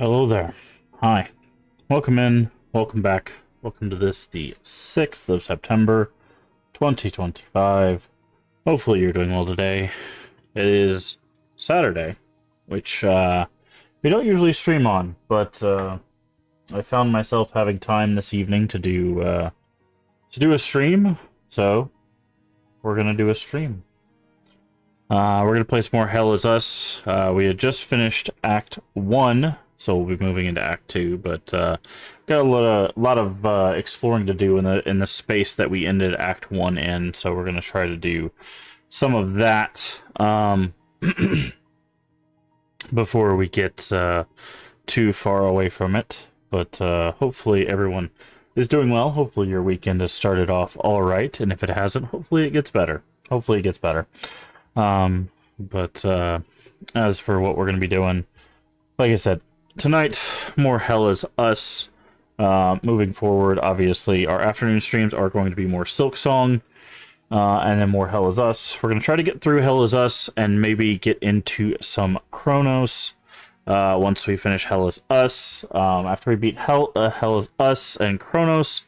Hello there. Hi. Welcome in. Welcome back. Welcome to this, the 6th of September, 2025. Hopefully you're doing well today. It is Saturday, which we don't usually stream on, but I found myself having time this evening to do a stream, so we're gonna do a stream. We're gonna play some more Hell Is Us. We had just finished Act 1. So we'll be moving into Act 2, but got a lot of exploring to do in the space that we ended Act 1 in. So we're gonna try to do some of that before we get too far away from it. But hopefully everyone is doing well. Hopefully your weekend has started off all right, and if it hasn't, hopefully it gets better. Hopefully it gets better. But as for what we're gonna be doing, like I said, tonight, more Hell Is Us. Moving forward, obviously, our afternoon streams are going to be more Silksong, and then more Hell Is Us. We're going to try to get through Hell Is Us and maybe get into some Chronos once we finish Hell Is Us. After we beat Hell Is Us and Chronos,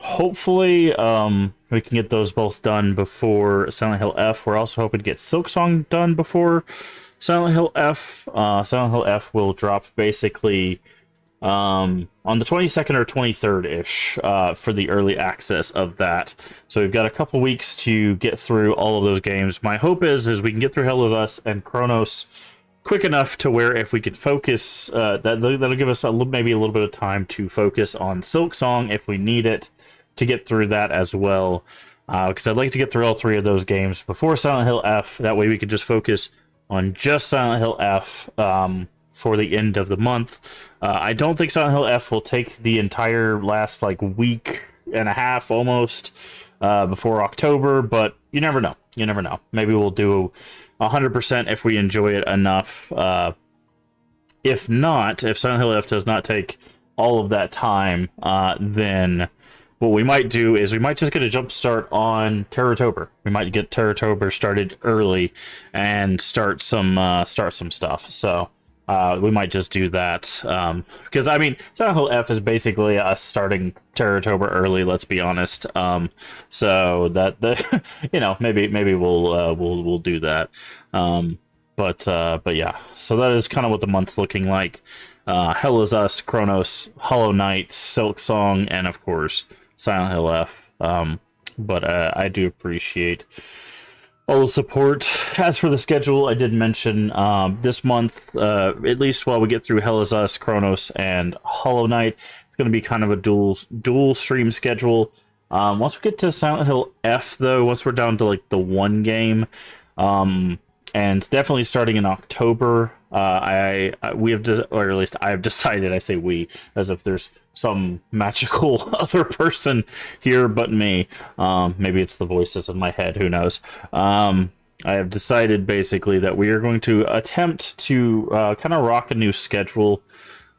hopefully we can get those both done before Silent Hill F. We're also hoping to get Silksong done before Silent Hill F. Silent Hill F will drop basically on the 22nd or 23rd-ish for the early access of that. So we've got a couple weeks to get through all of those games. My hope is we can get through Hell Is Us and Chronos quick enough to where if we could focus, that'll give us maybe a little bit of time to focus on Silksong if we need it to get through that as well. Because I'd like to get through all three of those games before Silent Hill F. That way we could just focus on just Silent Hill F for the end of the month. I don't think Silent Hill F will take the entire last week and a half almost before October, but you never know. You never know. Maybe we'll do 100% if we enjoy it enough. If not, if Silent Hill F does not take all of that time, then what we might do is we might just get a jump start on Terrortober. We might get Terrortober started early and start some stuff. So we might just do that because I mean Silent Hill F is basically us starting Terrortober early. Let's be honest. So that maybe we'll do that. But yeah. So that is kind of what the month's looking like. Hell Is Us, Chronos, Hollow Knight, Silksong, and of course Silent Hill F. But I do appreciate all the support. As for the schedule, I did mention this month, at least while we get through Hell Is Us, Chronos, and Hollow Knight, it's going to be kind of a dual stream schedule. Once we get to Silent Hill F, though, once we're down to the one game, and definitely starting in October, we have or at least I have decided. I say we as if there's some magical other person here but me. Maybe it's the voices in my head. Who knows? I have decided basically that we are going to attempt to kind of rock a new schedule.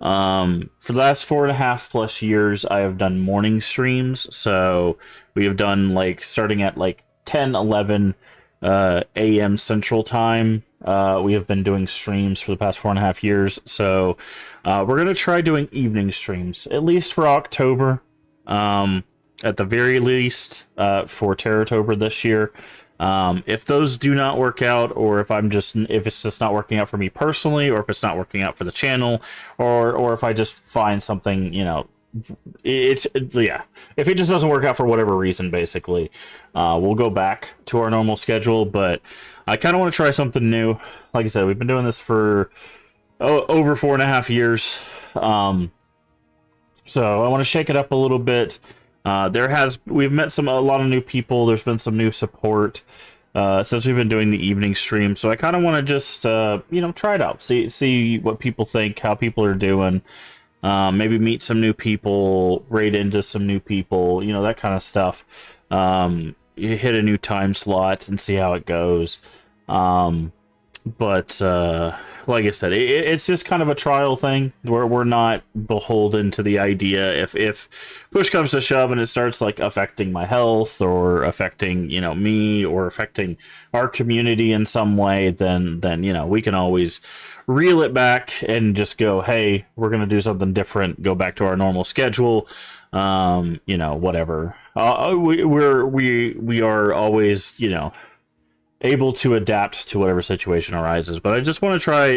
For the last 4.5+ years, I have done morning streams. So we have done starting at 10, 11 a.m. Central Time. We have been doing streams for the past 4.5 years, so we're going to try doing evening streams, at least for October, at the very least, for Terrortober this year. If those do not work out, or if it's just not working out for me personally, or if it's not working out for the channel, or if I just find something, if it just doesn't work out for whatever reason, basically, we'll go back to our normal schedule. But I kind of want to try something new. Like I said, we've been doing this for over 4.5 years, so I want to shake it up a little bit. We've met a lot of new people. There's been some new support since we've been doing the evening stream, so I kind of want to just try it out, see what people think, how people are doing. Maybe meet some new people, raid into some new people, that kind of stuff. You hit a new time slot and see how it goes. But like I said, it's just kind of a trial thing where we're not beholden to the idea. If push comes to shove and it starts like affecting my health or affecting, you know, me or affecting our community in some way, then you know, we can always reel it back and just go, hey, we're gonna do something different, go back to our normal schedule, you know, whatever. We are always, you know, able to adapt to whatever situation arises. But I just want to try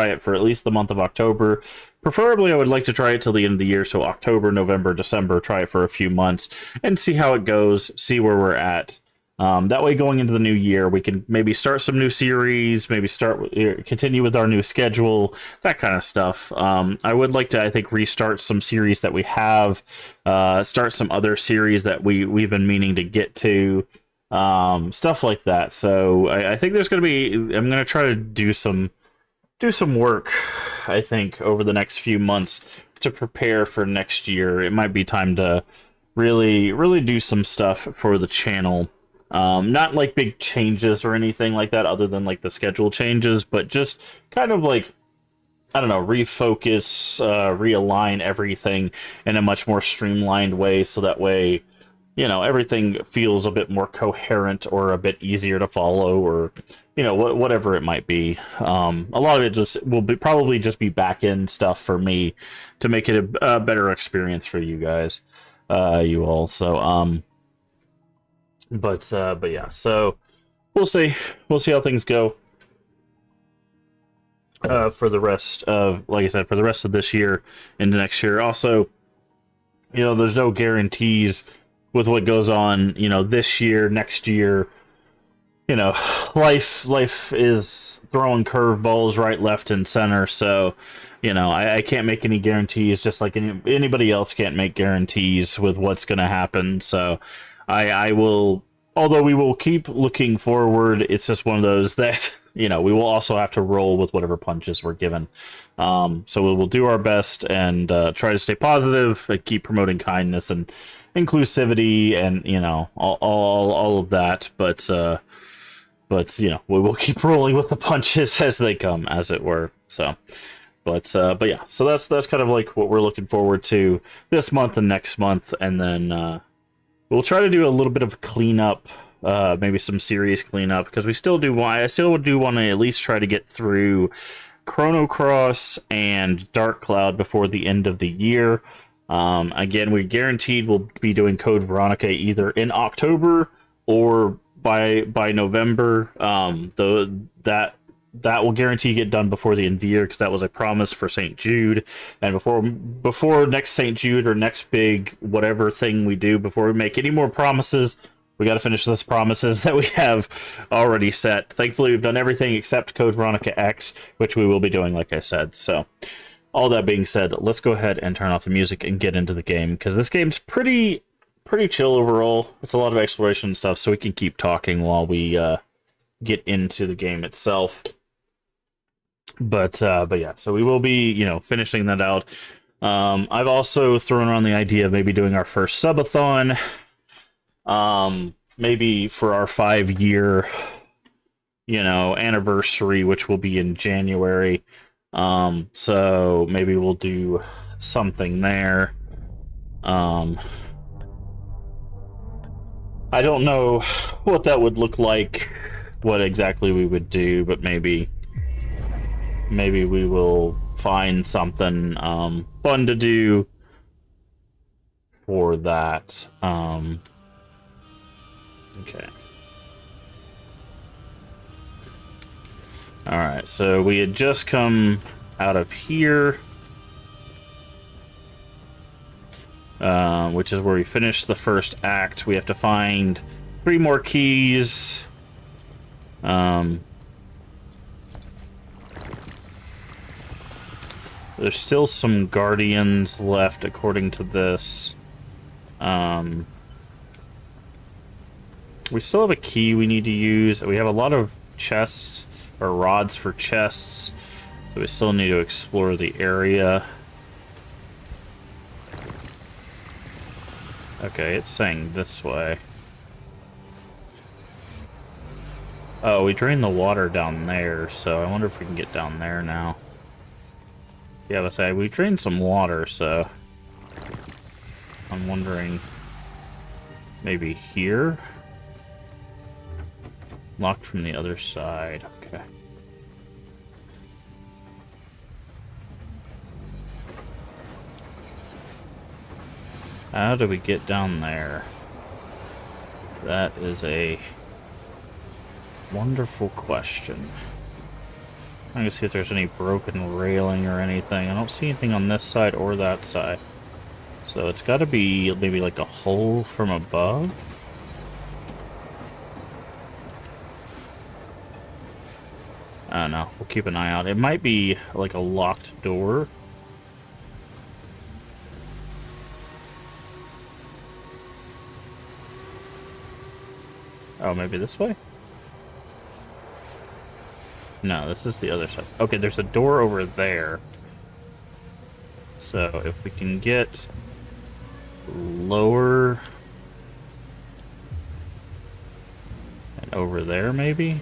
it for at least the month of October. Preferably, I would like to try it till the end of the year, so October, November, December. Try it for a few months and see how it goes. See where we're at. That way, going into the new year, we can maybe start some new series, maybe continue with our new schedule, that kind of stuff. I would like to, I think, restart some series that we have, start some other series that we've been meaning to get to. Stuff like that. So I think there's going to be, I'm going to try to do some work, I think, over the next few months to prepare for next year. It might be time to really do some stuff for the channel. Not like big changes or anything like that, other than like the schedule changes, but just kind of like, I don't know, refocus, realign everything in a much more streamlined way, so that way, you know, everything feels a bit more coherent or a bit easier to follow, or, you know, whatever it might be. A lot of it just will probably just be back end stuff for me to make it a better experience for you guys, you all. So, but yeah, so we'll see how things go. For the rest of, like I said, for the rest of this year into next year. Also, you know, there's no guarantees with what goes on, you know, this year, next year. You know, life is throwing curveballs right, left, and center. So, you know, I can't make any guarantees, just like anybody else can't make guarantees with what's going to happen. So, I will, although we will keep looking forward, it's just one of those that, you know, we will also have to roll with whatever punches we're given. So we will do our best and try to stay positive and keep promoting kindness and inclusivity and, you know, all of that. But you know, we will keep rolling with the punches as they come, as it were. So, but yeah, so that's kind of like what we're looking forward to this month and next month, and then we'll try to do a little bit of cleanup. Maybe some serious cleanup, because I still do want to at least try to get through Chrono Cross and Dark Cloud before the end of the year. Again, we guaranteed we'll be doing Code Veronica either in October or by November. That will guarantee get done before the end of the year, because that was a promise for St. Jude. And before next St. Jude or next big whatever thing we do, before we make any more promises, we got to finish those promises that we have already set. Thankfully, we've done everything except Code Veronica X, which we will be doing, like I said. So, all that being said, let's go ahead and turn off the music and get into the game, because this game's pretty chill overall. It's a lot of exploration and stuff, so we can keep talking while we get into the game itself. But yeah, so we will be, you know, finishing that out. I've also thrown around the idea of maybe doing our first subathon. Maybe for our 5-year, you know, anniversary, which will be in January. So maybe we'll do something there. I don't know what that would look like, what exactly we would do, but maybe we will find something fun to do for that. Okay. Alright, so we had just come out of here, which is where we finished the first act. We have to find 3 more keys. There's still some guardians left, according to this. We still have a key we need to use. We have a lot of chests, or rods for chests, so we still need to explore the area. Okay, it's saying this way. Oh, we drained the water down there, so I wonder if we can get down there now. Yeah, let's say we drained some water, so I'm wondering maybe here? Locked from the other side. Okay. How do we get down there? That is a wonderful question. I'm gonna see if there's any broken railing or anything. I don't see anything on this side or that side. So it's gotta be maybe like a hole from above. I don't know. We'll keep an eye out. It might be like a locked door. Oh, maybe this way? No, this is the other side. Okay, there's a door over there. So if we can get lower and over there, maybe?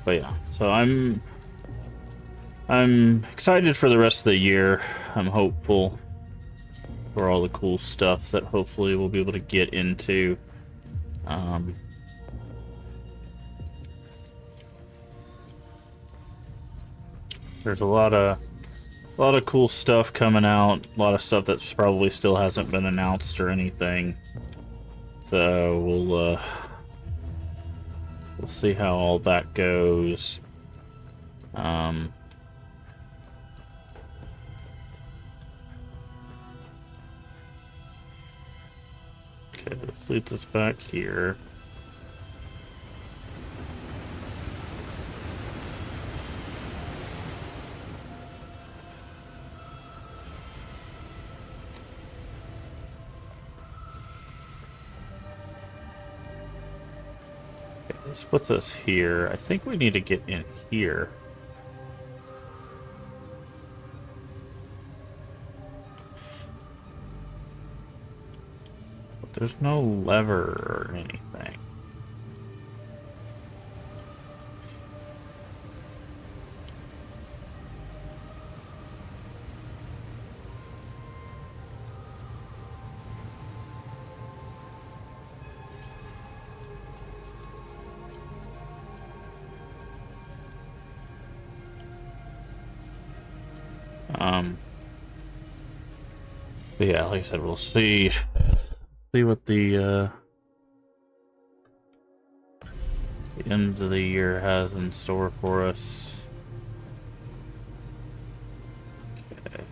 But yeah. So I'm excited for the rest of the year. I'm hopeful for all the cool stuff that hopefully we'll be able to get into. There's a lot of cool stuff coming out. A lot of stuff that's probably still hasn't been announced or anything. So we'll see how all that goes. Okay, this leads us back here. Okay, this puts us here. I think we need to get in here. But there's no lever or anything. But yeah, like I said, we'll see what the end of the year has in store for us. Okay.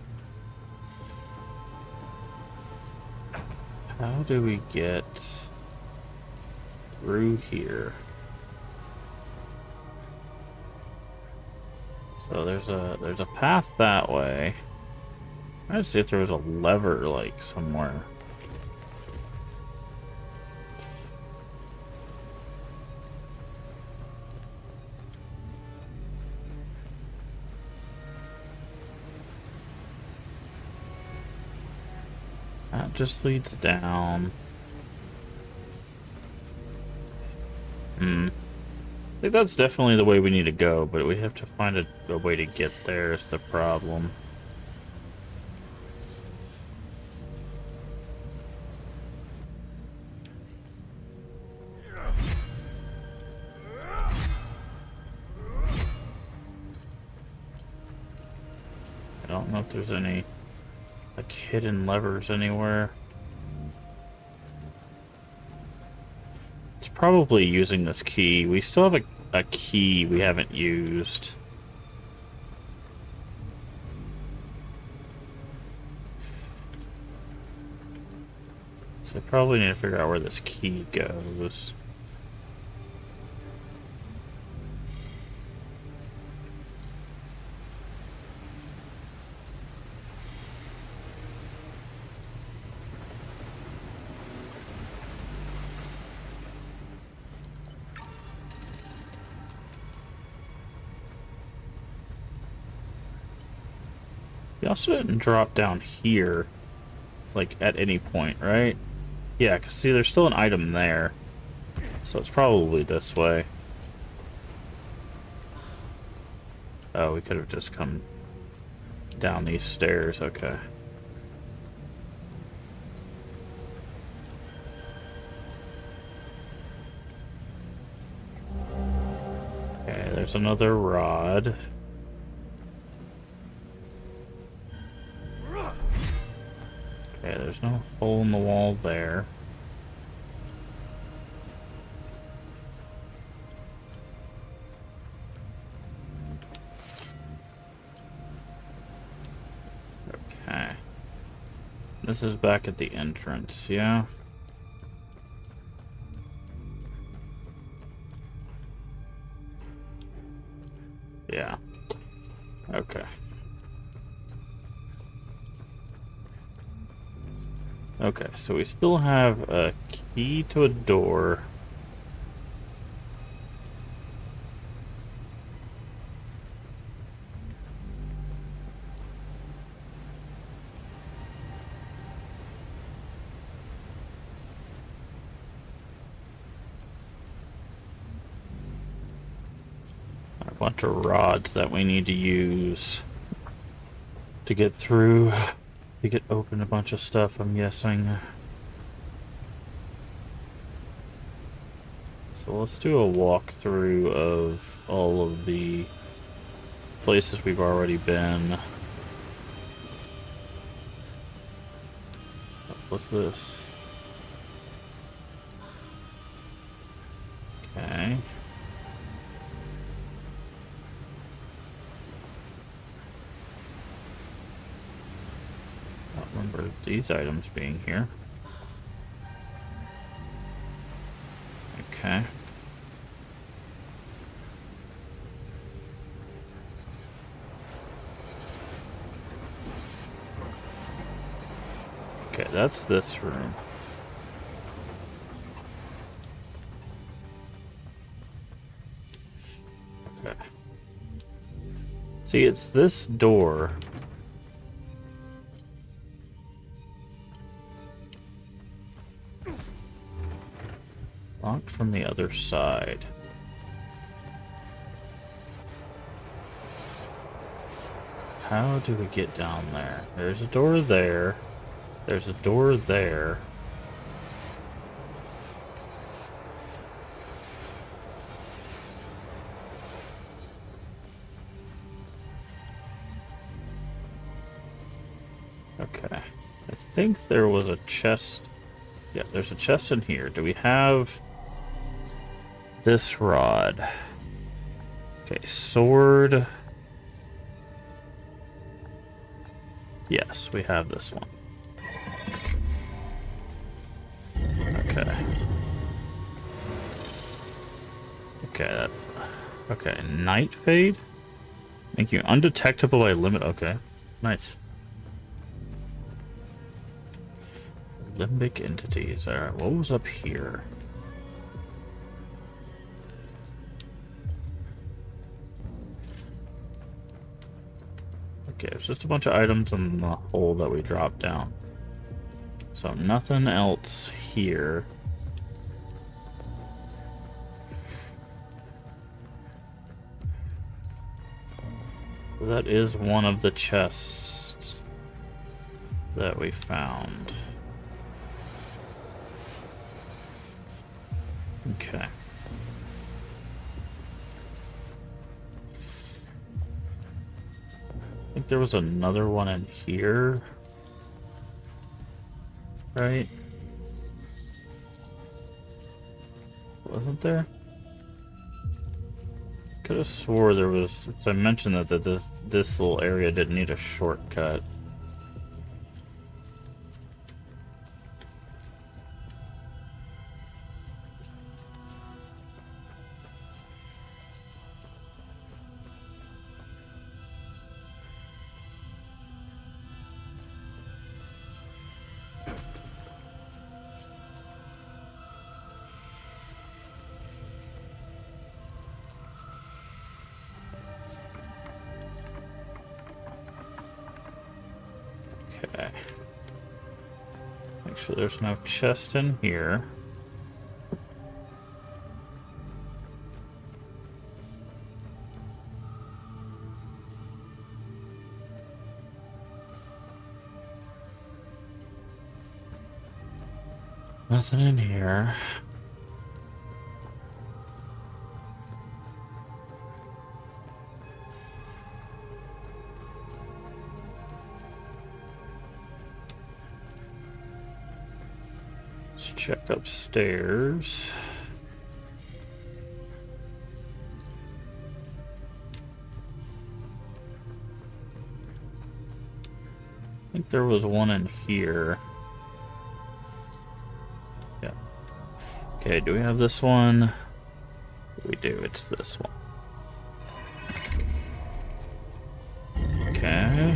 How do we get through here? So there's a path that way. I see if there was a lever like somewhere. That just leads down. I think that's definitely the way we need to go, but we have to find a way to get there is the problem. I don't know if there's any like hidden levers anywhere. It's probably using this key. We still have a key we haven't used. So I probably need to figure out where this key goes. You also didn't drop down here, like, at any point, right? Yeah, because see, there's still an item there. So it's probably this way. Oh, we could have just come down these stairs, okay. Okay, there's another rod. Okay, there's no hole in the wall there. Okay. This is back at the entrance, yeah? Yeah. Okay. Okay, so we still have a key to a door. A bunch of rods that we need to use to get through, to get open a bunch of stuff, I'm guessing. So let's do a walkthrough of all of the places we've already been. What's this? Okay. I don't remember these items being here. Okay. Okay, that's this room. Okay. See, it's this door. Locked from the other side. How do we get down there? There's a door there. There's a door there. Okay. I think there was a chest. Yeah, there's a chest in here. Do we have this rod? Okay, sword. Yes, we have this one. Okay. Okay, okay, night fade? Make you undetectable by limit. Okay, nice. Limbic entities. Alright, what was up here? Okay, it's just a bunch of items in the hole that we dropped down. So nothing else here. That is one of the chests that we found. Okay. I think there was another one in here. Right? Wasn't there? Could have swore there was. I mentioned that this little area didn't need a shortcut. Okay. Make sure there's no chest in here. Nothing in here. Let's check upstairs. I think there was one in here. Yeah. Okay, do we have this one? We do, it's this one. Okay.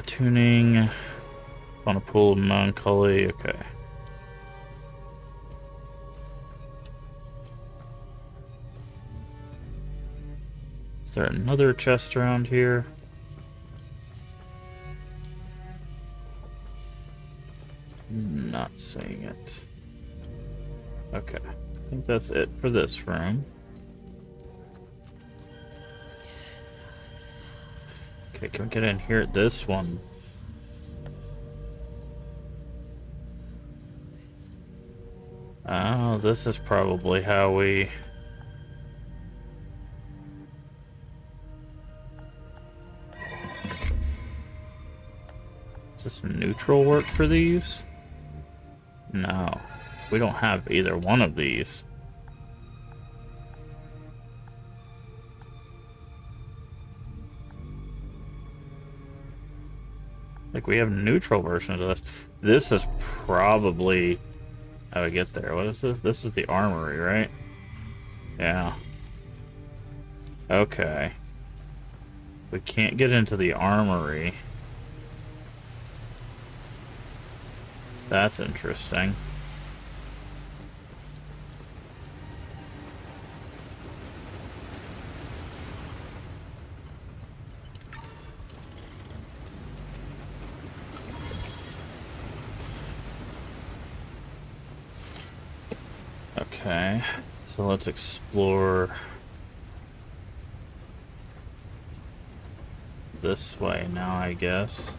Tuning. On a pool of melancholy, okay. Is there another chest around here? Not seeing it. Okay, I think that's it for this room. Okay, can we get in here at this one? Oh, this is probably how we... Does this neutral work for these? No. We don't have either one of these. Like, we have neutral versions of this. This is probably how we get there. What is this? This is the armory, right? Yeah. Okay. We can't get into the armory. That's interesting. Okay, so let's explore this way now, I guess.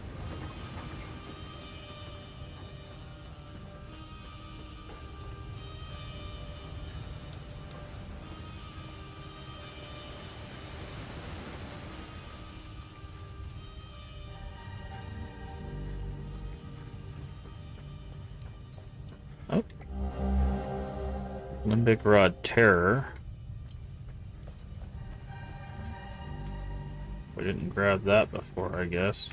Oh. Limbic Rod Terror. We didn't grab that before, I guess.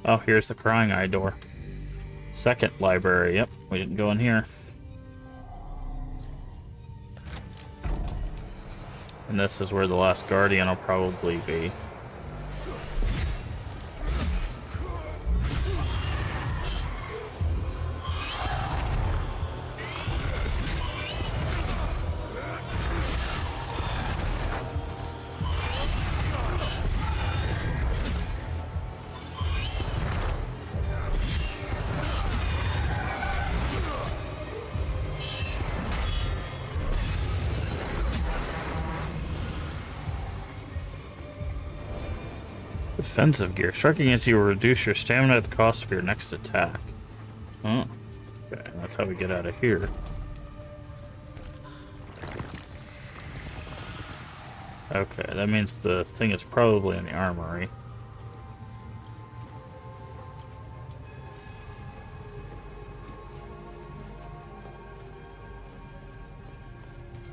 Oh, here's the Crying Eye door. Second library. Yep, we didn't go in here. And this is where the last Guardian will probably be. Defensive gear. Striking against you will reduce your stamina at the cost of your next attack. Oh. Okay, that's how we get out of here. Okay, that means the thing is probably in the armory.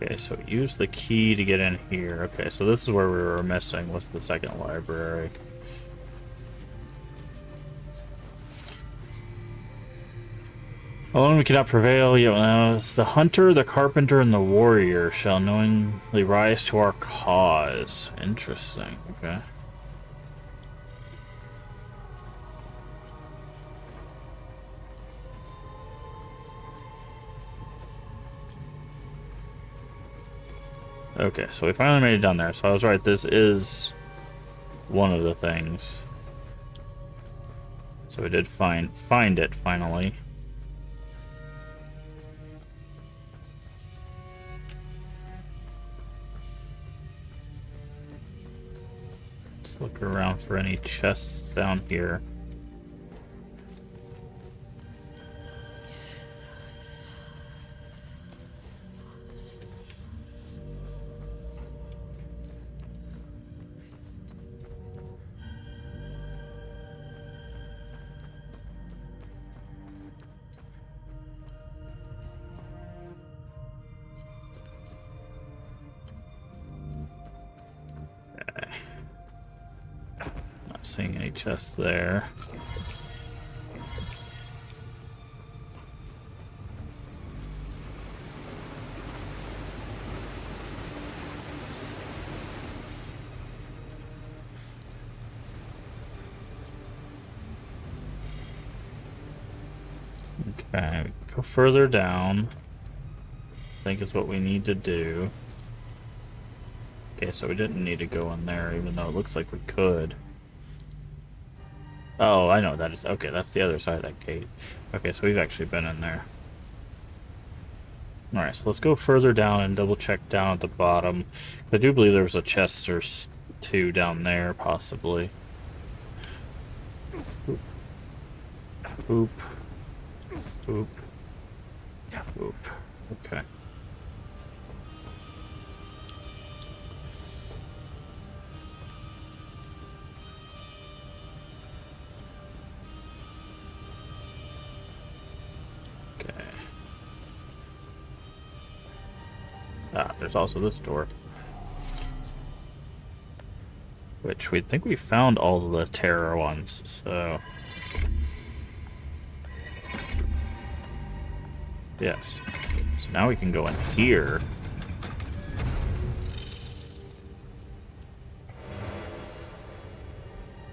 Okay, so use the key to get in here. Okay, so this is where we were missing, was the second library. Alone we cannot prevail, yet the hunter, the carpenter, and the warrior shall knowingly rise to our cause. Interesting, okay. Okay, so we finally made it down there. So I was right, this is one of the things. So we did find it finally. Let's look around for any chests down here. Seeing any chests there. Okay, go further down. I think is what we need to do. Okay, so we didn't need to go in there, even though it looks like we could. Oh, I know what that is. Okay, that's the other side of that gate. Okay, so we've actually been in there. Alright, so let's go further down and double check down at the bottom. I do believe there was a chest or two down there, possibly. Oop. Oop. Oop. Oop. Okay. Ah, there's also this door. Which we think we found all of the terror ones, so... Yes. So now we can go in here.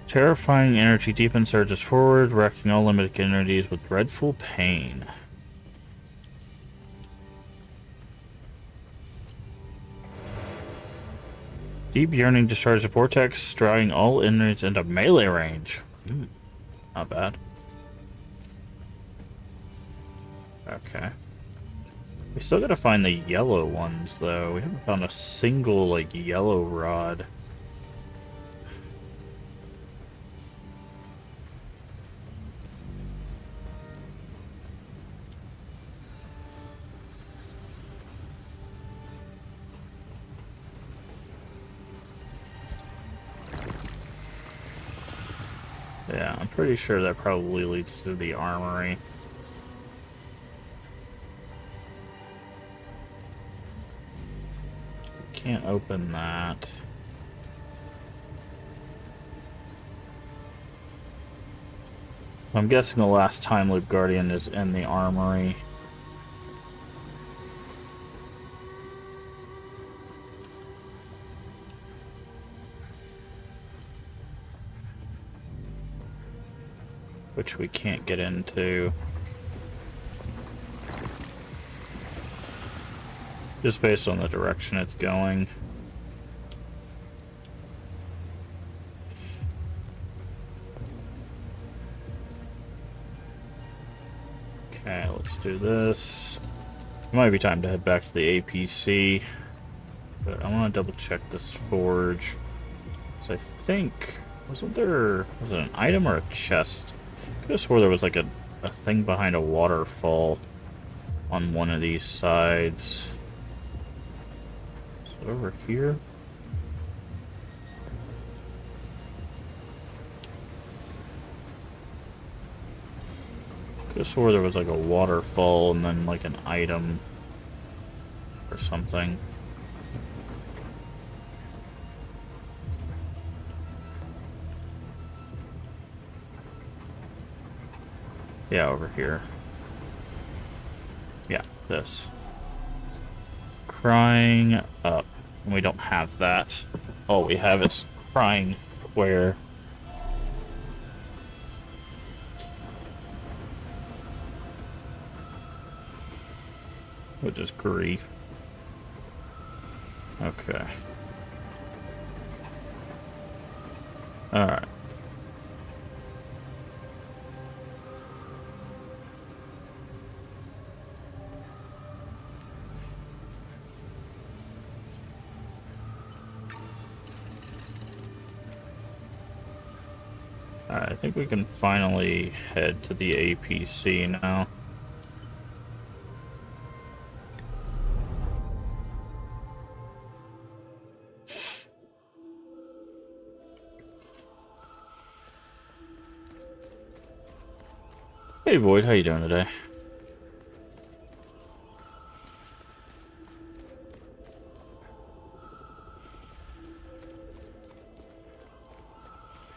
Terrifying energy deepens, surges forward, wrecking all limited entities with dreadful pain. Deep yearning discharges a vortex, drawing all enemies into melee range. Not bad. Okay. We still gotta find the yellow ones, though. We haven't found a single, like, yellow rod. Yeah, I'm pretty sure that probably leads to the armory. Can't open that. So I'm guessing the last time Loop Guardian is in the armory. Which we can't get into. Just based on the direction it's going. Okay, let's do this. It might be time to head back to the APC. But I want to double check this forge. So I think... was it an item or a chest? I could have swore there was like a thing behind a waterfall on one of these sides. Is it over here? Could have swore there was like a waterfall and then like an item or something. Yeah, over here. Yeah, this. Crying up. We don't have that. All we have is crying where. Which is grief. Okay. Alright. Alright, I think we can finally head to the APC now. Hey Void, how you doing today?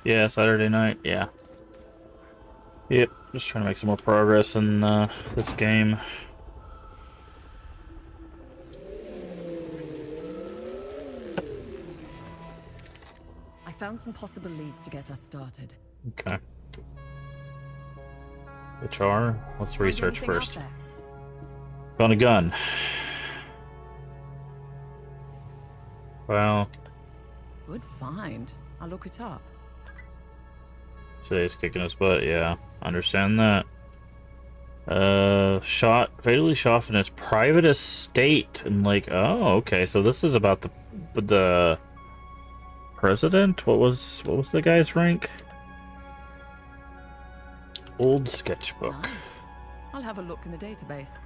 Yeah, Saturday night, yeah. Yep, just trying to make some more progress in this game. I found some possible leads to get us started. Okay. HR, let's research first. Found a gun. Well, Good find. I'll look it up. today's kicking his butt, yeah. Understand that. Fatally shot in his private estate and like, oh, okay, so this is about the president? What was the guy's rank? Old sketchbook. Nice. I'll have a look in the database.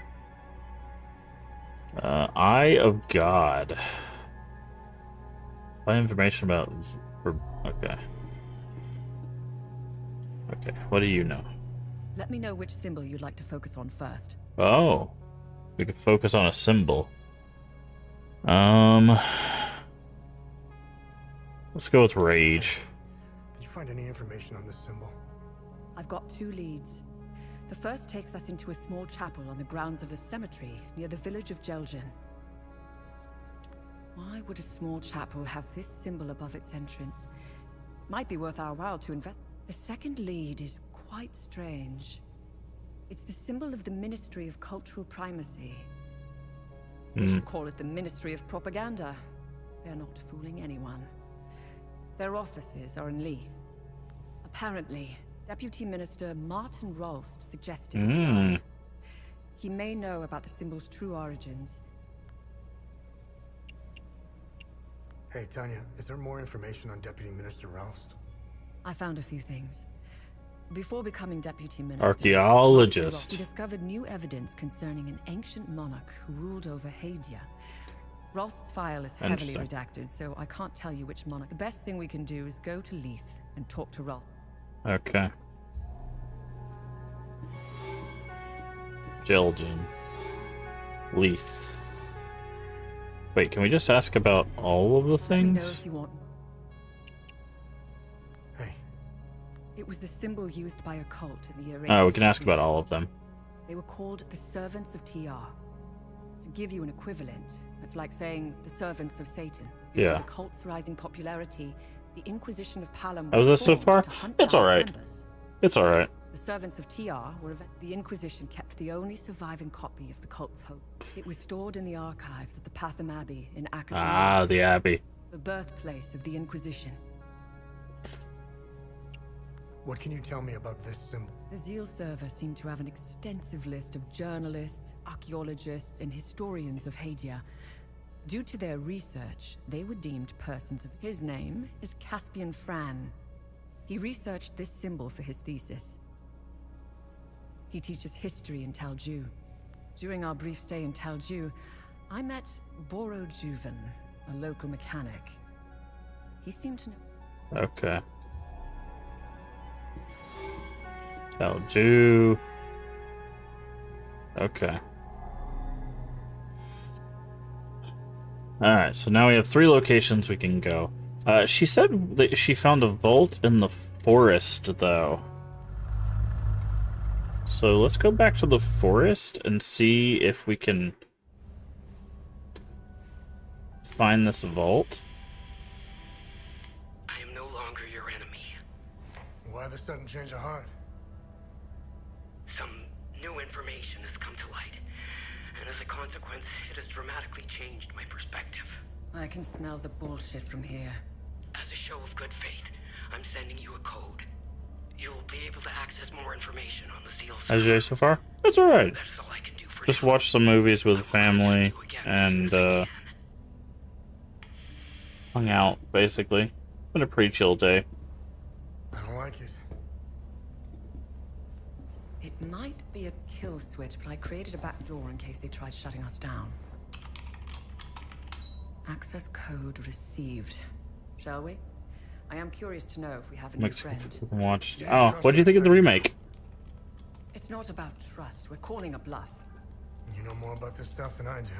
Eye of God. Find information about... Okay. Okay, what do you know? Let me know which symbol you'd like to focus on first. Oh. We can focus on a symbol. Let's go with Rage. Did you find any information on this symbol? I've got 2 leads. The first takes us into a small chapel on the grounds of a cemetery near the village of Jelgen. Why would a small chapel have this symbol above its entrance? Might be worth our while to invest. The second lead is quite strange. It's the symbol of the Ministry of Cultural Primacy. We should call it the Ministry of Propaganda. They're not fooling anyone. Their offices are in Leith. Apparently, Deputy Minister Martin Rolst suggested the design. He may know about the symbol's true origins. Hey, Tanya, is there more information on Deputy Minister Roust? I found a few things. Before becoming Deputy Minister, Archaeologist. he discovered new evidence concerning an ancient monarch who ruled over Hadia. Rolst's file is heavily redacted, so I can't tell you which monarch. The best thing we can do is go to Leith and talk to Rolst. Okay. Jelgen. Leith. Wait, can we just ask about all of the Let me know things? if you want. Hey. It was the symbol used by a cult in the Oh, we can ask about all of them. They were called the Servants of TR. To give you an equivalent, it's like saying the Servants of Satan. Due to Yeah. the cult's rising popularity, the Inquisition of Palom How's was this so formed far? to hunt It's down alright. members. It's alright. The Servants of TR were the Inquisition kept the only surviving copy of the cult's hope. It was stored in the archives at the Patham Abbey in Akasum. Ah, the Abbey. The birthplace of the Inquisition. What can you tell me about this symbol? The Zeal server seemed to have an extensive list of journalists, archaeologists, and historians of Hadia. Due to their research, they were deemed persons of... His name is Caspian Fran. He researched this symbol for his thesis. He teaches history in Talju. During our brief stay in Talju, I met Boro Juven, a local mechanic. He seemed to know... Okay. Talju. Okay. Alright, so now we have 3 locations we can go. She said that she found a vault in the forest, though. So let's go back to the forest and see if we can find this vault. I am no longer your enemy. Why the sudden change of heart? Some new information has come to light, and as a consequence, it has dramatically changed my perspective. I can smell the bullshit from here. As a show of good faith, I'm sending you a code. You'll be able to access more information on the SEAL server. AJ so far? That's alright. That is all I can do for Just now. watch some movies with I will family contact you again and as soon as I can. hung out, basically. Been a pretty chill day. I don't like it. It might be a kill switch, but I created a back door in case they tried shutting us down. Access code received. Shall we? I am curious to know if we have a new friend. Watched. Oh, what do you think of the remake? It's not about trust. We're calling a bluff. You know more about this stuff than I do.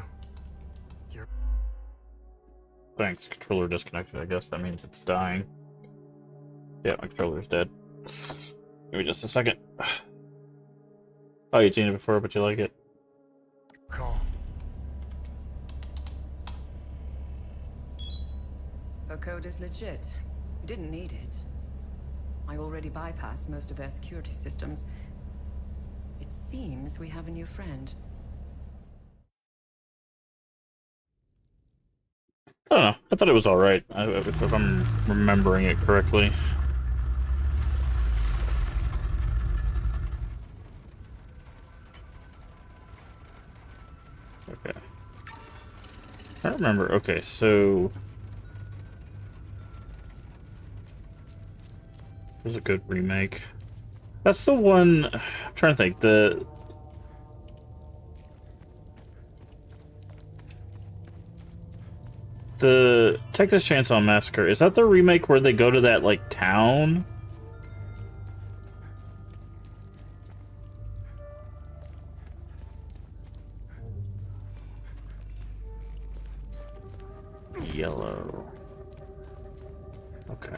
You're Thanks. Controller disconnected. I guess that means it's dying. Yeah, my controller's dead. Give me just a second. Oh, you'd seen it before, but you like it. calm. Her code is legit. We didn't need it. I already bypassed most of their security systems. It seems we have a new friend. I don't know. I thought it was alright, if I'm remembering it correctly. Okay. I don't remember. Okay, so... There's a good remake. That's the one... I'm trying to think. The Texas Chainsaw Massacre, is that the remake where they go to that, like, town? Yellow. Okay.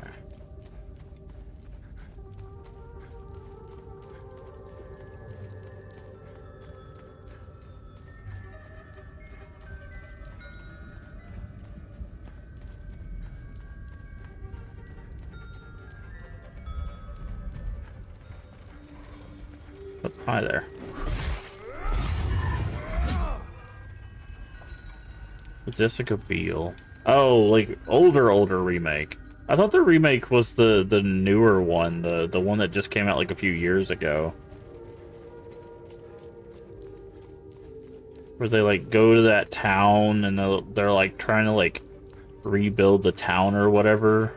Oh, hi there. Jessica Biel. Oh, like older remake. I thought the remake was the newer one, the one that just came out like a few years ago. Where they like go to that town and they're like trying to like rebuild the town or whatever.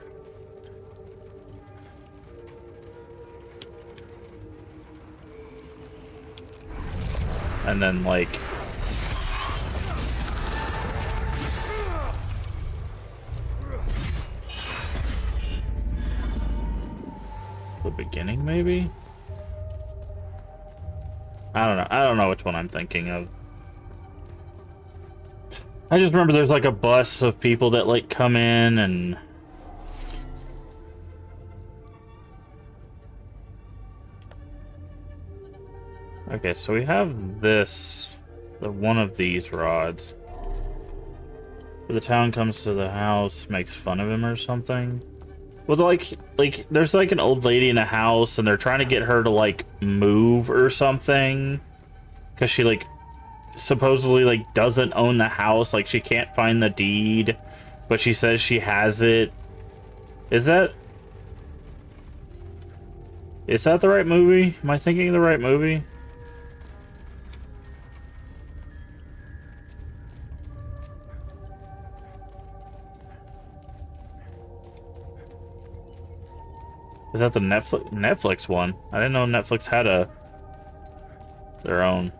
And then like the beginning, maybe? I don't know. I don't know which one I'm thinking of. I just remember there's like a bus of people that like come in and okay, so we have this, one of these rods. Where the town comes to the house, makes fun of him or something. Well, like there's like an old lady in a house and they're trying to get her to like move or something. Because she like supposedly like doesn't own the house, like she can't find the deed, but she says she has it. Is that the right movie? Am I thinking of the right movie? Is that the Netflix one? I didn't know Netflix had their own.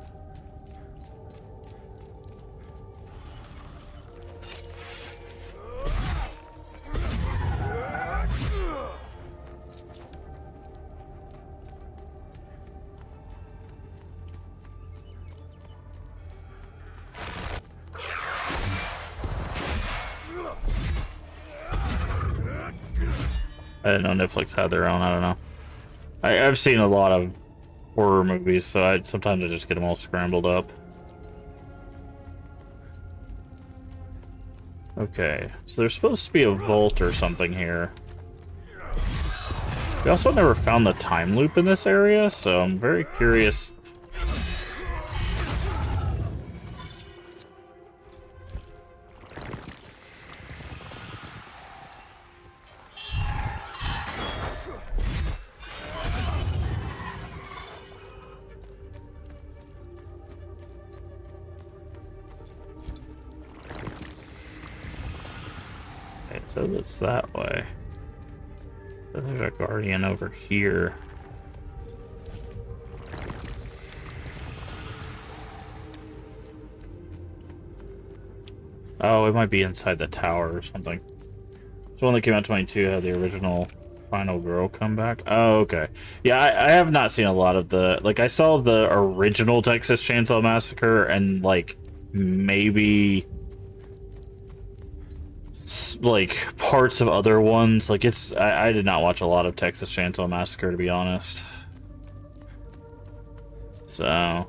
I didn't know Netflix had their own. I don't know. I've seen a lot of horror movies, so sometimes I just get them all scrambled up. Okay, so there's supposed to be a vault or something here. We also never found the time loop in this area, so I'm very curious. So it's that way. There's a guardian over here. Oh, it might be inside the tower or something. It's one that came out 22 had the original Final Girl come back. Oh, okay. Yeah, I have not seen a lot of the... Like, I saw the original Texas Chainsaw Massacre and, like, maybe... like, parts of other ones. Like, it's... I did not watch a lot of Texas Chainsaw Massacre, to be honest. So...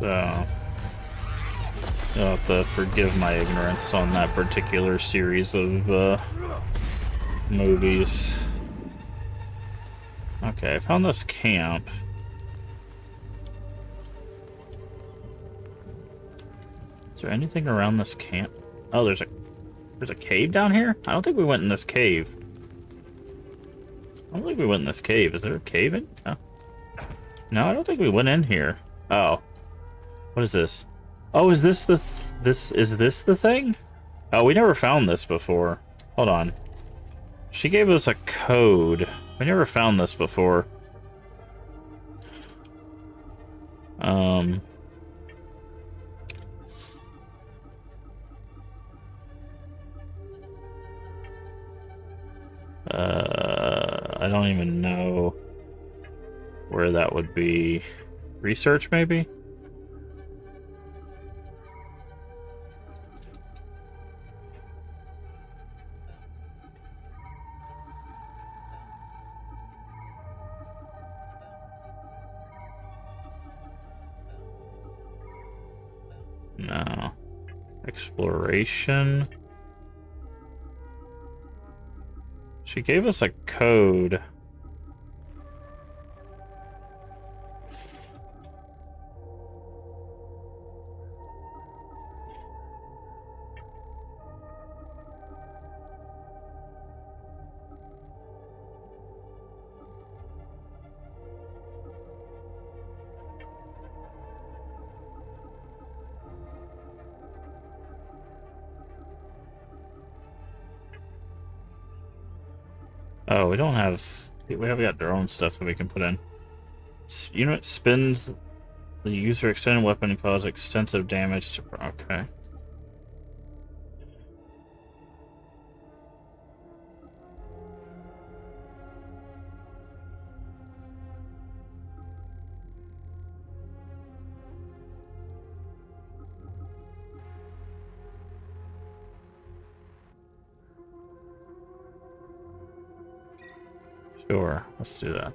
So, you'll have to forgive my ignorance on that particular series of movies. Okay, I found this camp. Is there anything around this camp? Oh, there's a cave down here? I don't think we went in this cave. I don't think we went in this cave. Is there a cave in? No. No, I don't think we went in here. Oh. What is this? Oh, is this the is this the thing? Oh, we never found this before. Hold on. She gave us a code. We never found this before. I don't even know where that would be. Research, maybe? No. Exploration. She gave us a code. Oh, we don't have... We have got our own stuff that we can put in. Unit spins the user extended weapon and cause extensive damage to... Okay. Sure, let's do that.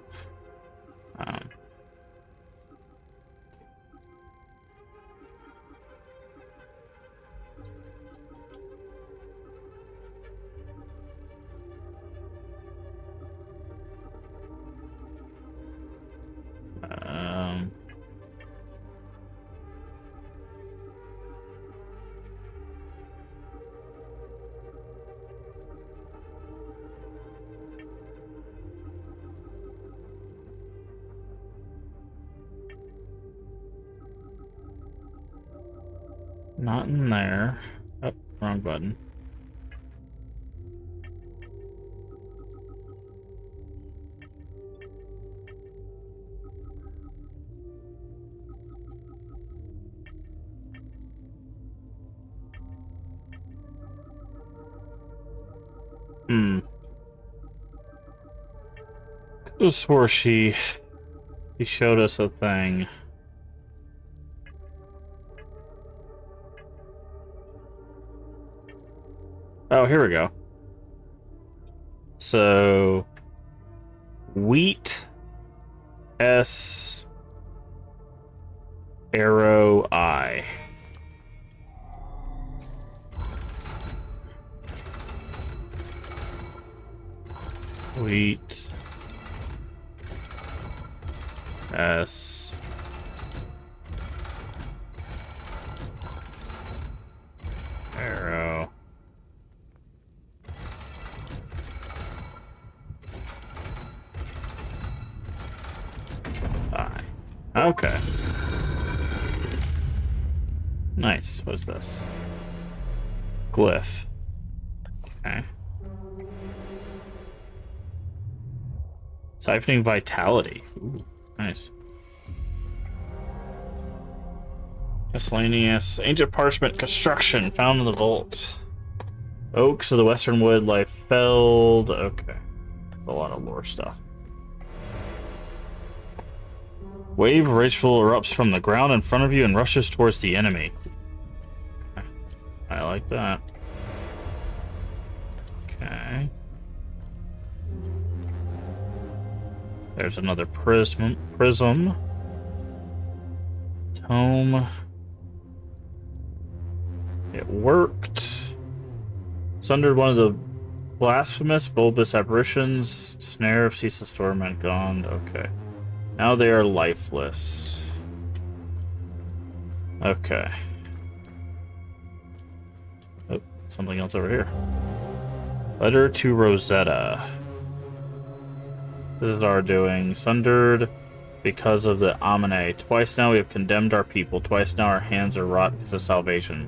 Not in there. Oh, wrong button. I could swore she showed us a thing. Oh, here we go. So, wheat S Arrow Eye. Wheat. S. Arrow. Eye. Okay. Nice. What's this? Glyph. Okay. Siphoning vitality. Ooh, nice. Miscellaneous ancient parchment construction found in the vault. Oaks of the Western Wood lie felled. Okay. A lot of lore stuff. Wave rageful erupts from the ground in front of you and rushes towards the enemy. Okay. I like that. Okay. There's another prism. Tome. It worked. Sundered one of the blasphemous, bulbous apparitions. Snare of ceaseless torment gone. Okay. Now they are lifeless. Okay. Oh, something else over here. Letter to Rosetta. This is our doing. Sundered because of the Amine. Twice now we have condemned our people. Twice now our hands are wrought because of salvation.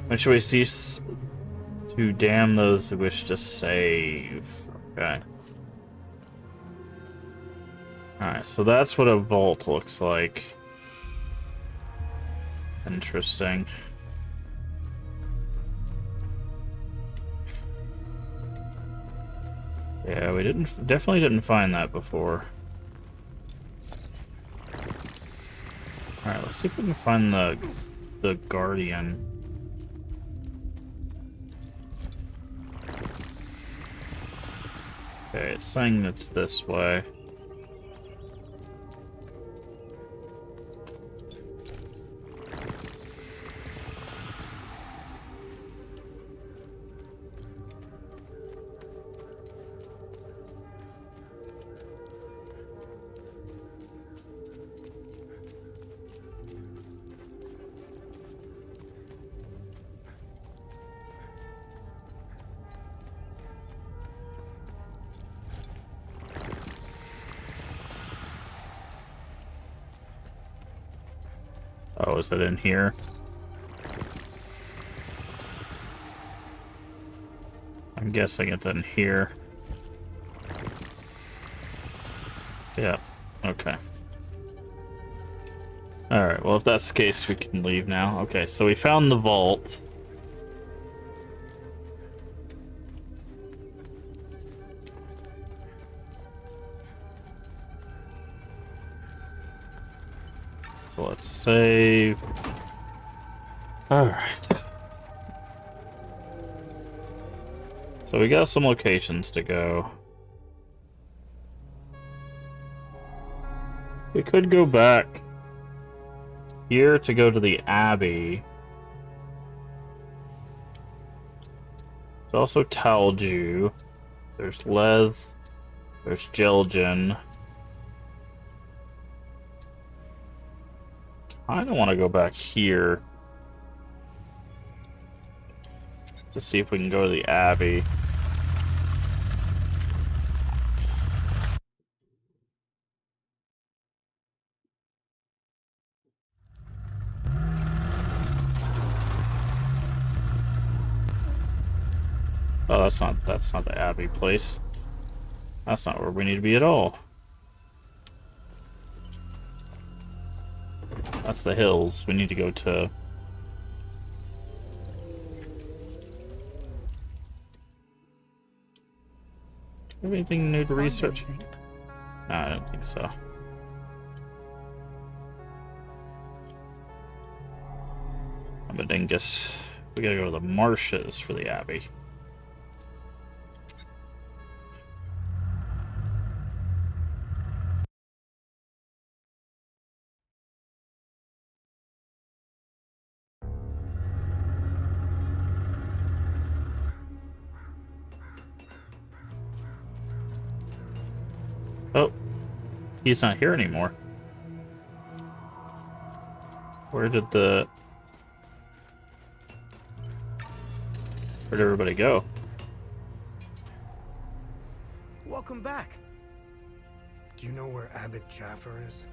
When should we cease to damn those who wish to save? Okay. Alright, so that's what a vault looks like. Interesting. Yeah, we definitely didn't find that before. Alright, let's see if we can find the Guardian. Okay, it's saying it's this way. Oh, is it in here? I'm guessing it's in here. Yeah, okay. Alright, well if that's the case, we can leave now. Okay, so we found the vault. So let's save. Alright. So we got some locations to go. We could go back here to go to the Abbey. There's also Talju. There's Leth. There's Jelgen. I don't want to go back here to see if we can go to the Abbey. Oh, that's not the Abbey place. That's not where we need to be at all. That's the hills. We need to go to... Have anything new to Find research? anything? No, I don't think so. I'm a dingus. We gotta go to the marshes for the Abbey. Oh, he's not here anymore. Where'd everybody go? Welcome back. Do you know where Abbot Jaffer is?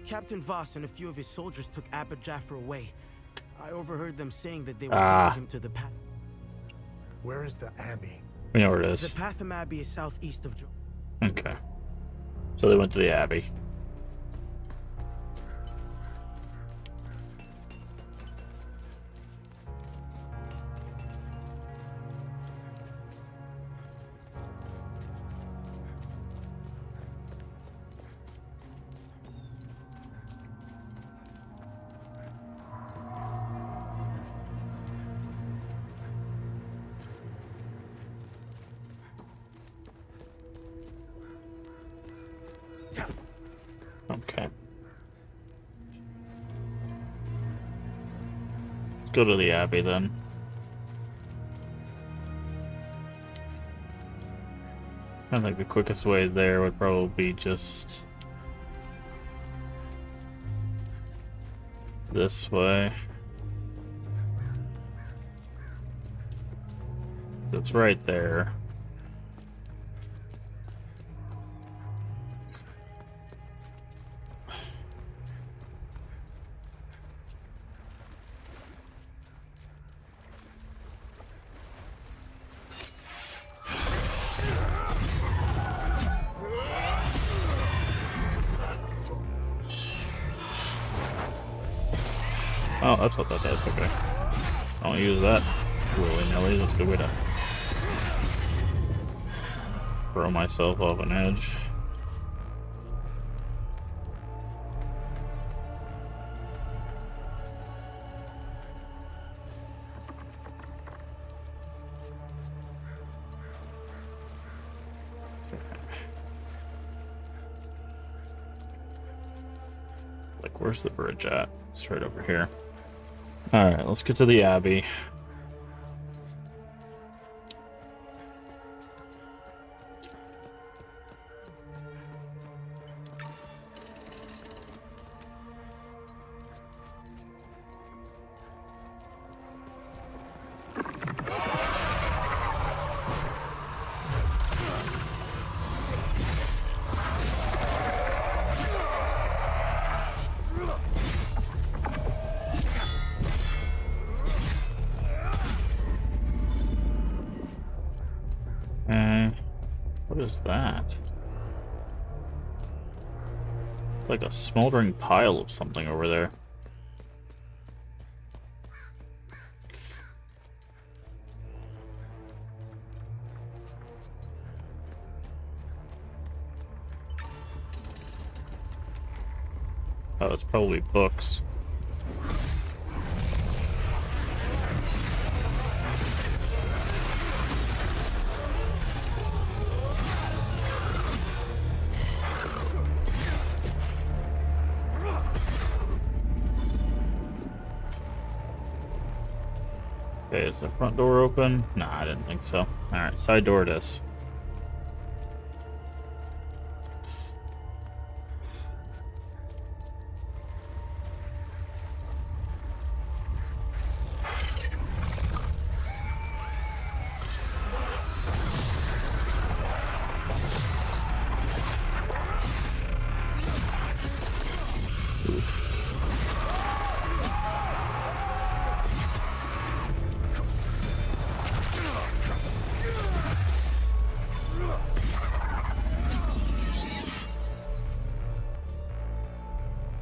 Captain Voss and a few of his soldiers took Abbot Jaffer away. I overheard them saying that they were taking him to the path. Where is the Abbey? We know where it The is. Patham Abbey is southeast of Okay. So they went to the Abbey. Okay. Let's go to the Abbey then. I think the quickest way there would probably be just this way. 'Cause it's right there. Oh, that's what that does. Okay. I don't use that willy-nilly. That's a good way to throw myself off an edge. Like, where's the bridge at? It's right over here. Alright, let's get to the Abbey. What is that? Like a smoldering pile of something over there. Oh, it's probably books. Okay, is the front door open? Nah, I didn't think so. Alright, side door it is.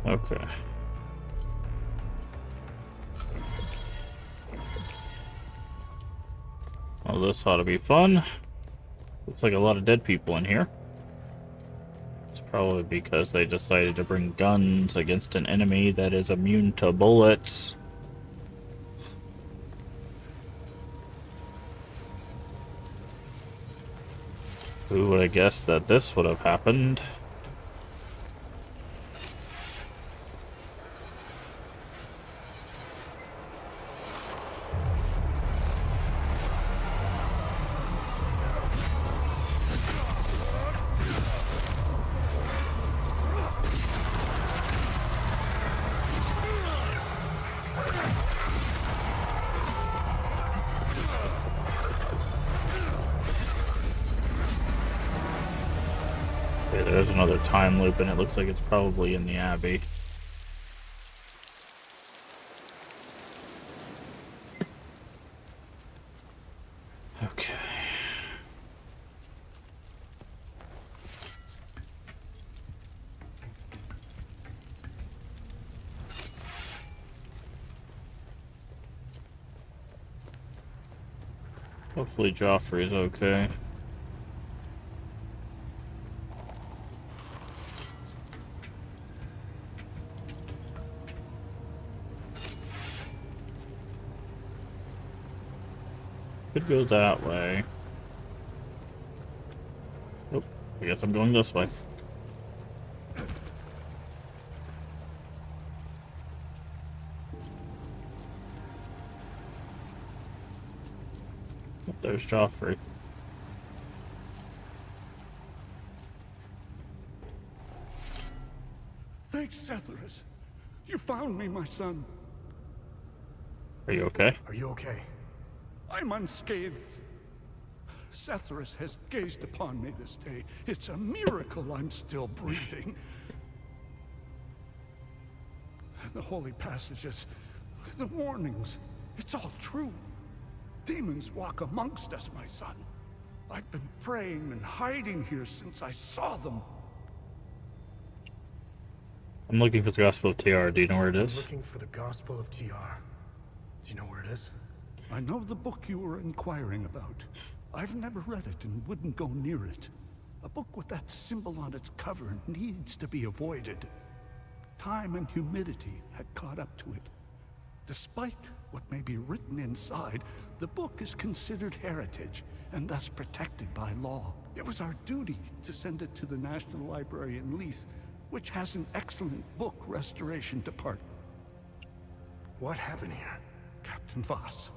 Okay. Well, this ought to be fun. Looks like a lot of dead people in here. It's probably because they decided to bring guns against an enemy that is immune to bullets. Who would have guessed that this would have happened? Okay, there's another time loop, and it looks like it's probably in the Abbey. Okay. Hopefully Joffrey's okay. Could go that way. Nope. I guess I'm going this way. Oh, there's Joffrey. Thanks, Setherus. You found me, my son. Are you okay? Are you okay? I'm unscathed. Setherus has gazed upon me this day. It's a miracle I'm still breathing. The holy passages, the warnings, it's all true. Demons walk amongst us, my son. I've been praying and hiding here since I saw them. I'm looking for the Gospel of TR. Do you know where it I'm is? looking for the Gospel of TR. Do you know where it is? I know the book you were inquiring about. I've never read it and wouldn't go near it. A book with that symbol on its cover needs to be avoided. Time and humidity had caught up to it. Despite what may be written inside, the book is considered heritage and thus protected by law. It was our duty to send it to the National Library in Leith, which has an excellent book restoration department. What happened here? Captain Voss.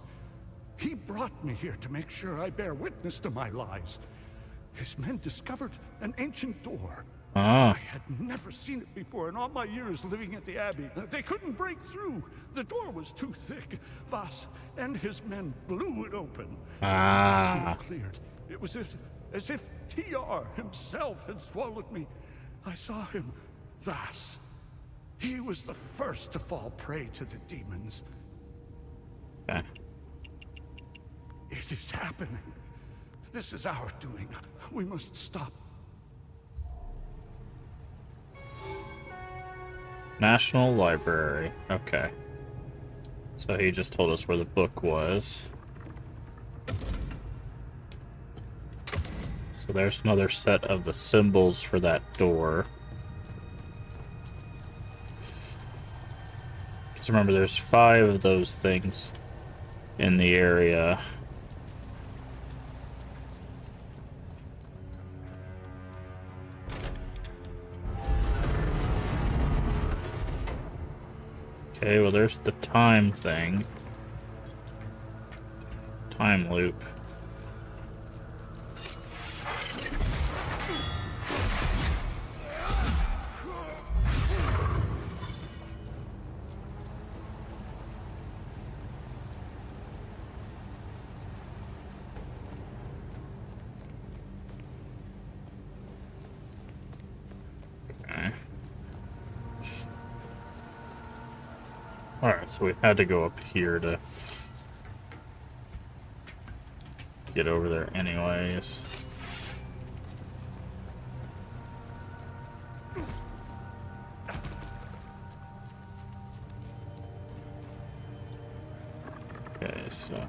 He brought me here to make sure I bear witness to my lies. His men discovered an ancient door. Ah. I had never seen it before in all my years living at the Abbey. They couldn't break through. The door was too thick. Voss and his men blew it open. Ah. The smoke cleared. It was as if TR himself had swallowed me. I saw him, Voss. He was the first to fall prey to the demons. Okay. It is happening. This is our doing. We must stop. National Library. Okay. So he just told us where the book was. So there's another set of the symbols for that door. Because remember, there's 5 of those things in the area. Okay, well there's the time thing. Time loop. Okay. Alright, so we had to go up here to get over there anyways. Okay, so...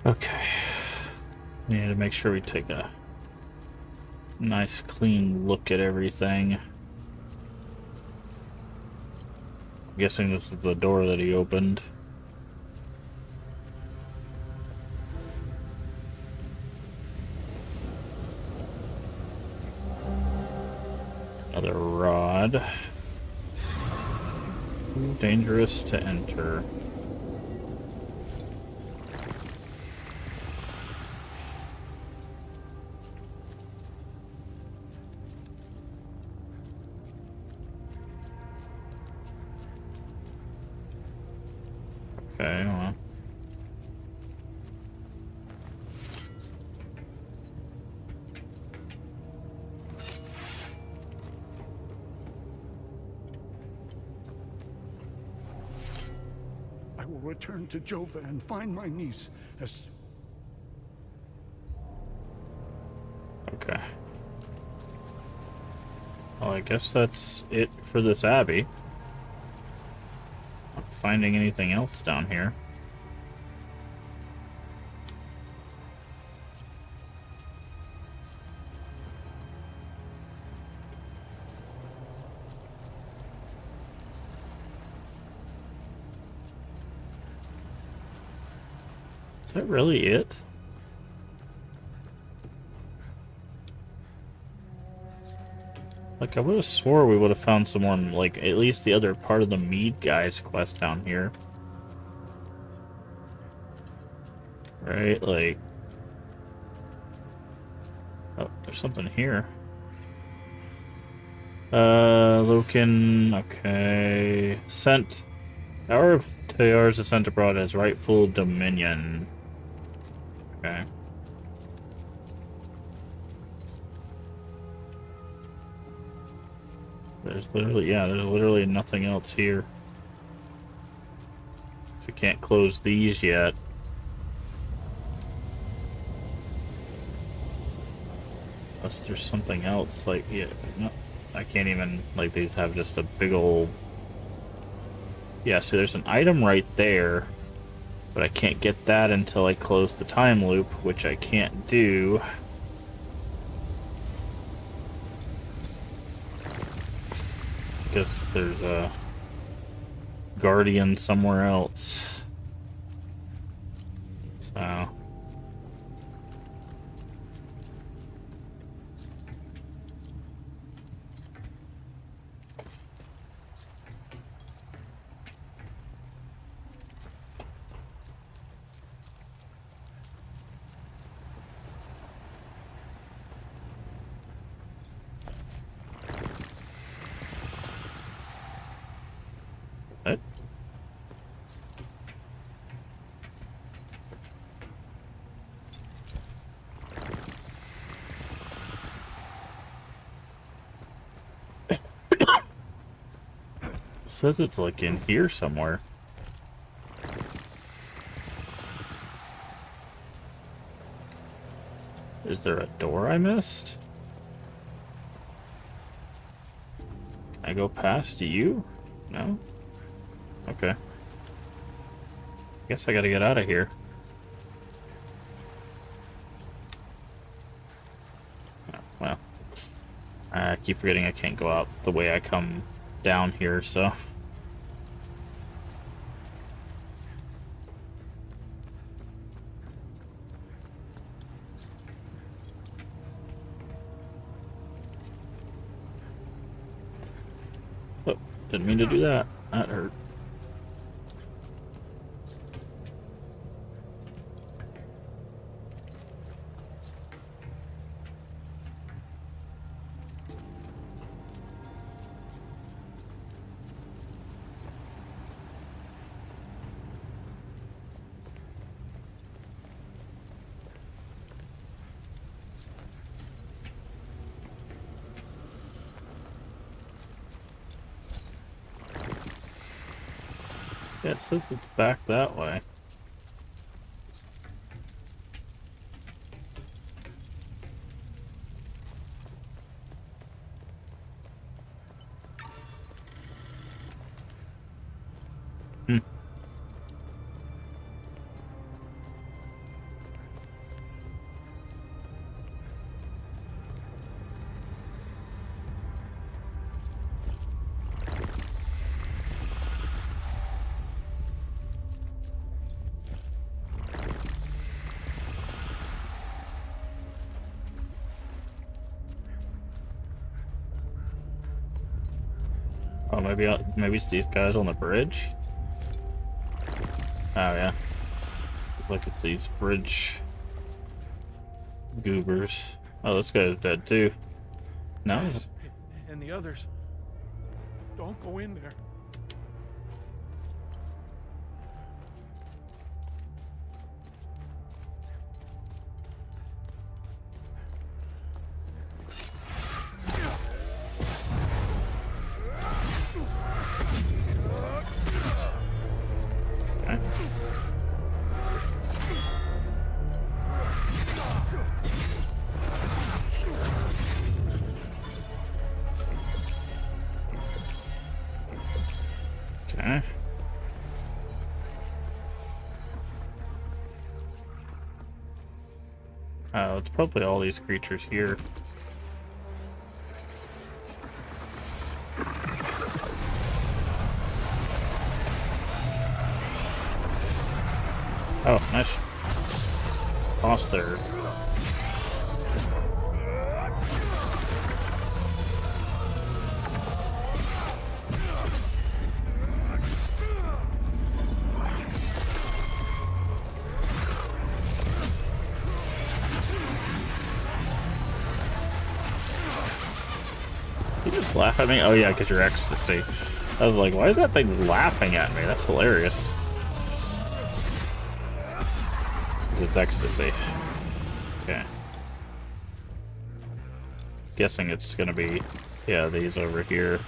Okay. We need to make sure we take a nice clean look at everything. I'm guessing this is the door that he opened. Another rod. Too dangerous to enter. Okay, well. I will return to Jova and find my niece as... Okay. Well, I guess that's it for this abbey. Not finding anything else down here. Is that really it? Like, I would have swore we would have found someone, like, at least the other part of the Mead guy's quest down here. Right, like... Oh, there's something here. Loken, okay... Sent... Hour of Tayar's ascent abroad as rightful dominion. Okay. There's literally nothing else here. If we can't close these yet. Unless there's something else, like, yeah, no, I can't even, like, these have just a big old... Yeah, so there's an item right there, but I can't get that until I close the time loop, which I can't do. Because there's a guardian somewhere else. So... What? Says it's like in here somewhere. Is there a door I missed? Can I go past you? No? Okay. Guess I gotta get out of here. Oh, well. I keep forgetting I can't go out the way I come down here, so... Oh, didn't mean to do that. That hurt. Yeah, it says it's back that way. Hmm. Oh, maybe it's these guys on the bridge. Oh yeah. Look, it's these bridge goobers. Oh, this guy's dead too. No. Yes, and the others. Don't go in there. Okay. Okay. Oh, it's probably all these creatures here. Oh, nice toss there. You just laugh at me? Oh yeah, because you're ecstasy. I was like, why is that thing laughing at me? That's hilarious. 'Cause it's ecstasy. Okay. Guessing it's gonna be, yeah, these over here.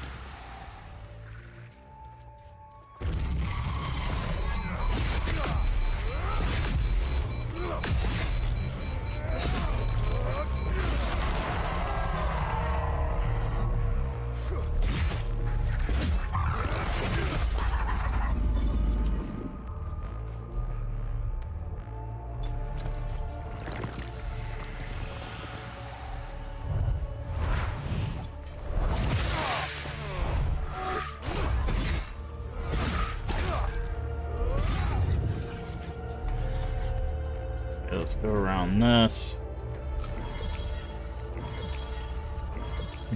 Okay, let's go around this.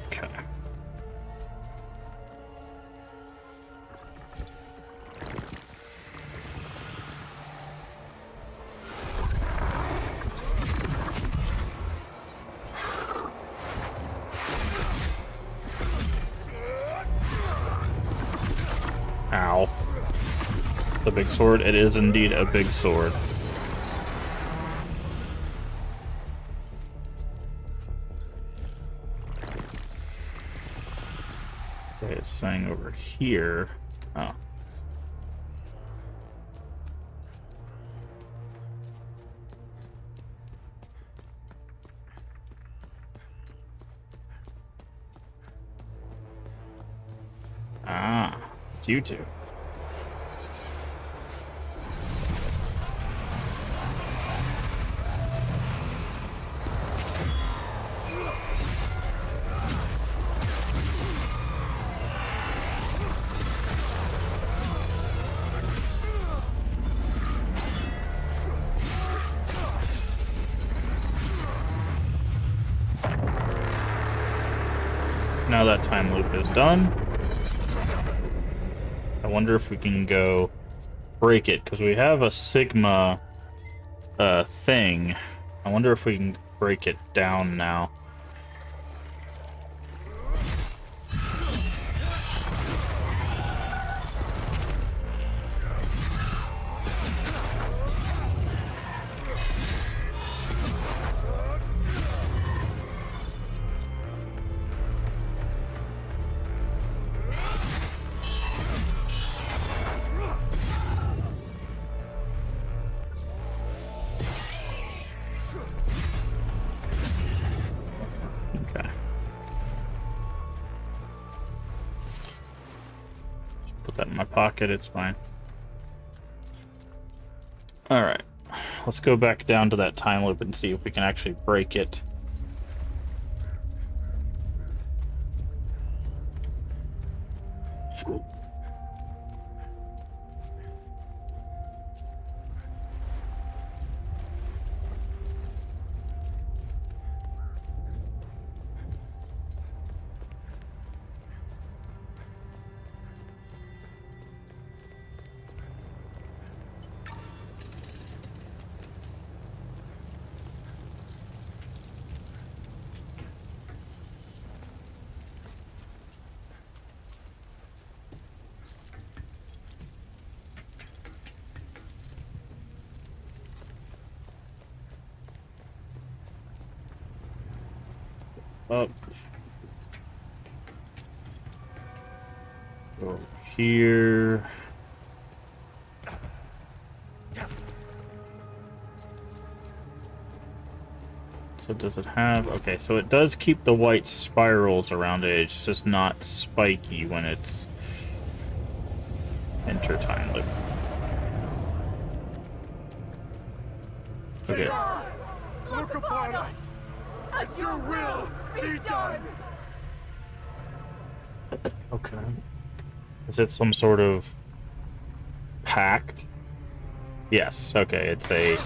Okay. Ow. The big sword? It is indeed a big sword. Okay, it's saying over here. Oh. Ah, it's you two. Now that time loop is done, I wonder if we can go break it, because we have a Sigma thing. I wonder if we can break it down now. Okay. Just put that in my pocket, it's fine. Alright. Let's go back down to that time loop and see if we can actually break it. up. Go here. So does it have... Okay, so it does keep the white spirals around it. It's just not spiky when it's enter time loop. Okay. Look upon us, as your will be done. Okay. Is it some sort of pact? Yes, okay, it's a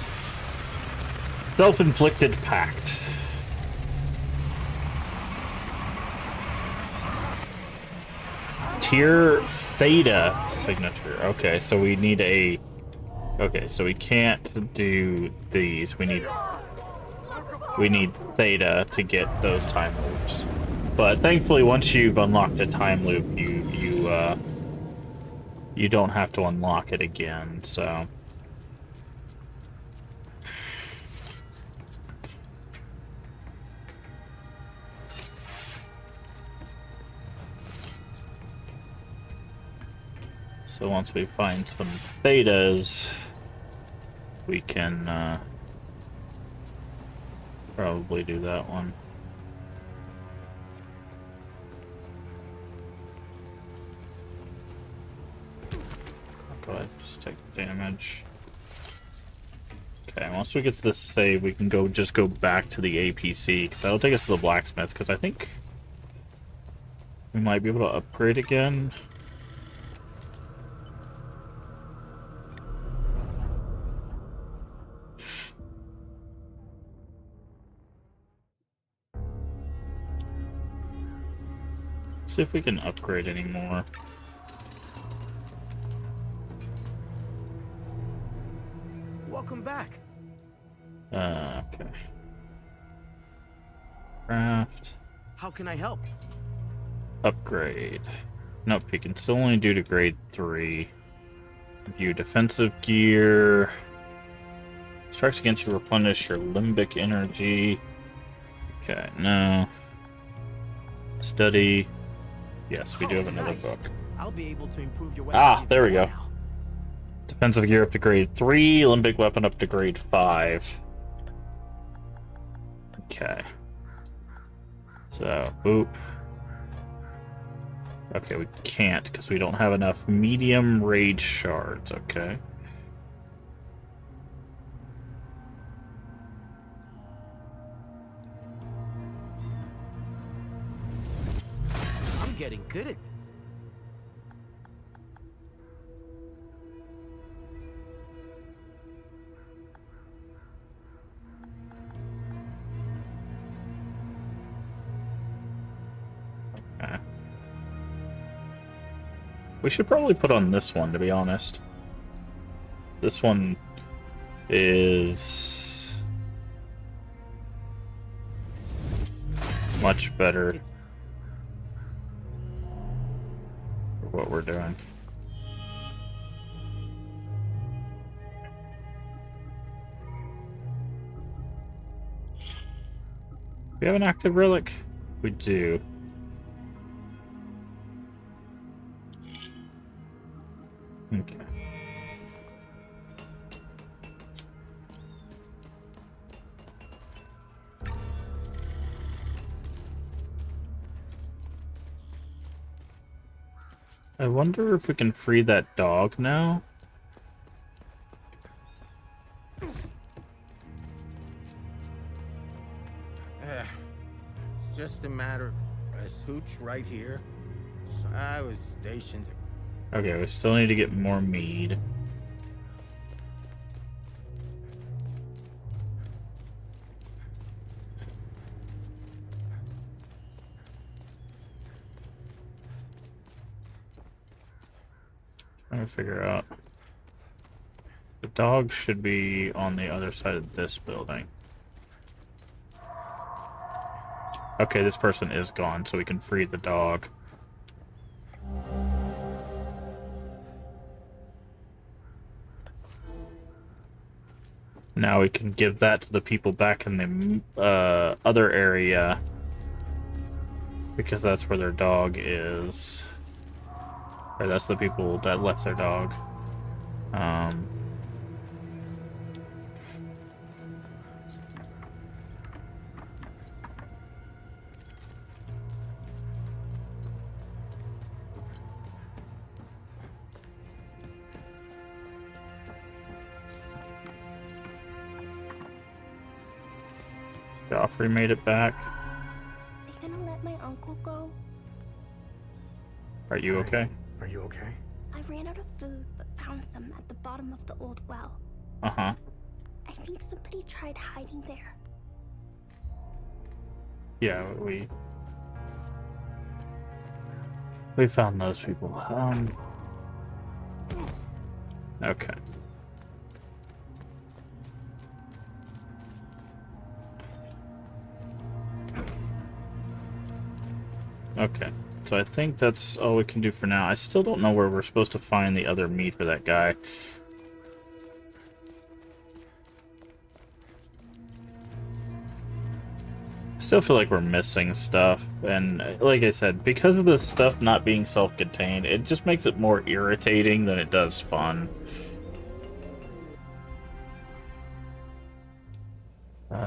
self-inflicted pact. Tier Theta signature. Okay, so we need a... Okay, so we can't do these. We need Theta to get those time loops. But thankfully, once you've unlocked a time loop, you don't have to unlock it again. So once we find some Thetas, we can probably do that one. Go ahead, just take damage. Okay, once we get to this save, we can just go back to the APC, because that'll take us to the blacksmith, because I think we might be able to upgrade again. Let's see if we can upgrade anymore. Welcome back. Okay. Craft. How can I help? Upgrade. Nope, you can still only do to grade 3. View defensive gear. Strikes against you replenish your limbic energy. Okay, no. Study. Yes, we do have another Nice. book. I'll be able to improve your Ah, weapons there we even go. more now. Defensive gear up to grade 3, limbic weapon up to grade 5. Okay. So, boop. Okay, we can't because we don't have enough medium rage shards. Okay. I'm getting good at Okay. We should probably put on this one, to be honest. This one is much better for what we're doing. We have an active relic? We do. Okay. I wonder if we can free that dog now? It's just a matter of a hooch right here. So I was stationed. Okay, we still need to get more mead. Trying to figure out. The dog should be on the other side of this building. Okay, this person is gone, so we can free the dog. Now we can give that to the people back in the other area Because that's where their dog is. Or that's the people that left their dog. Joffrey made it back. Are you gonna let my uncle go? Are you okay? Are you okay? I ran out of food, but found some at the bottom of the old well. Uh-huh. I think somebody tried hiding there. Yeah, we found those people. Okay. Okay, so I think that's all we can do for now. I still don't know where we're supposed to find the other meat for that guy. I still feel like we're missing stuff, and like I said, because of this stuff not being self-contained, it just makes it more irritating than it does fun.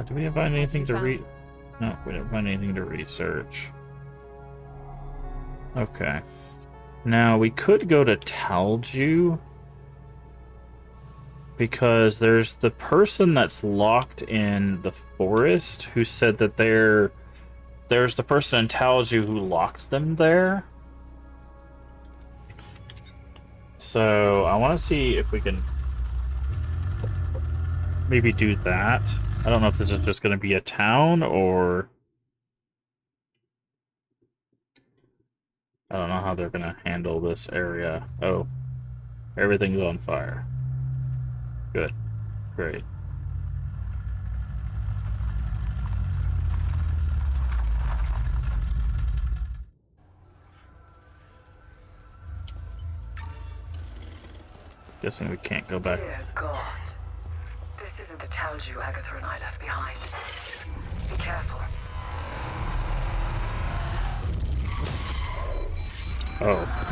Do we find anything to read? No, we didn't find anything to research. Okay. Now, we could go to Talju, because there's the person that's locked in the forest who said that there's the person in Talju who locked them there. So, I want to see if we can maybe do that. I don't know if this is just going to be a town, or I don't know how they're going to handle this area. Oh, everything's on fire. Good. Great. Guessing we can't go back. Dear God. This isn't the Talju Agatha and I left behind. Be careful. Oh.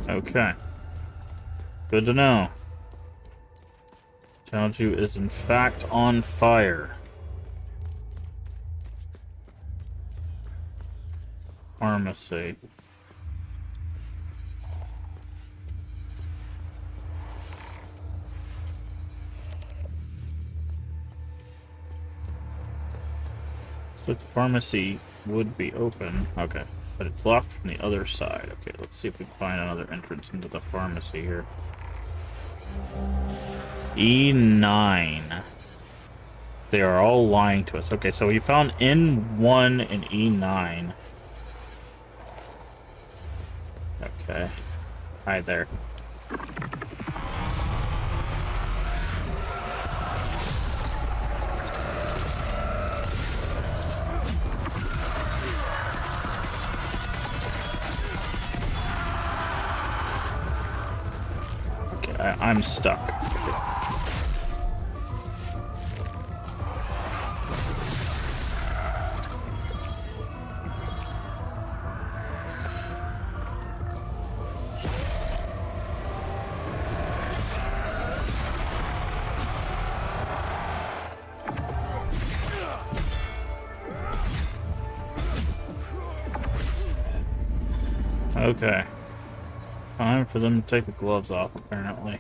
Okay. Good to know. Talju is in fact on fire. Pharmacy. Looks like the pharmacy would be open. Okay. But it's locked from the other side. Okay, let's see if we can find another entrance into the pharmacy here. E9. They are all lying to us. Okay, so we found N1 and E9. Okay. Hi there. Okay, I'm stuck. Okay. Time for them to take the gloves off, apparently.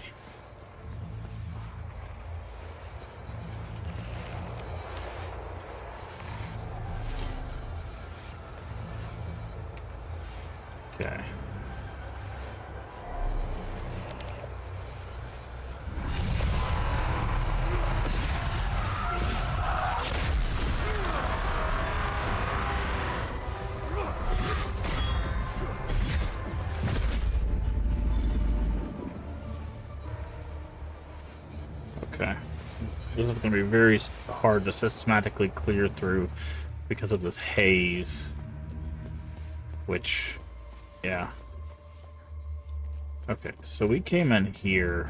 Okay. Okay. This is going to be very hard to systematically clear through because of this haze. Which, yeah. Okay, so we came in here.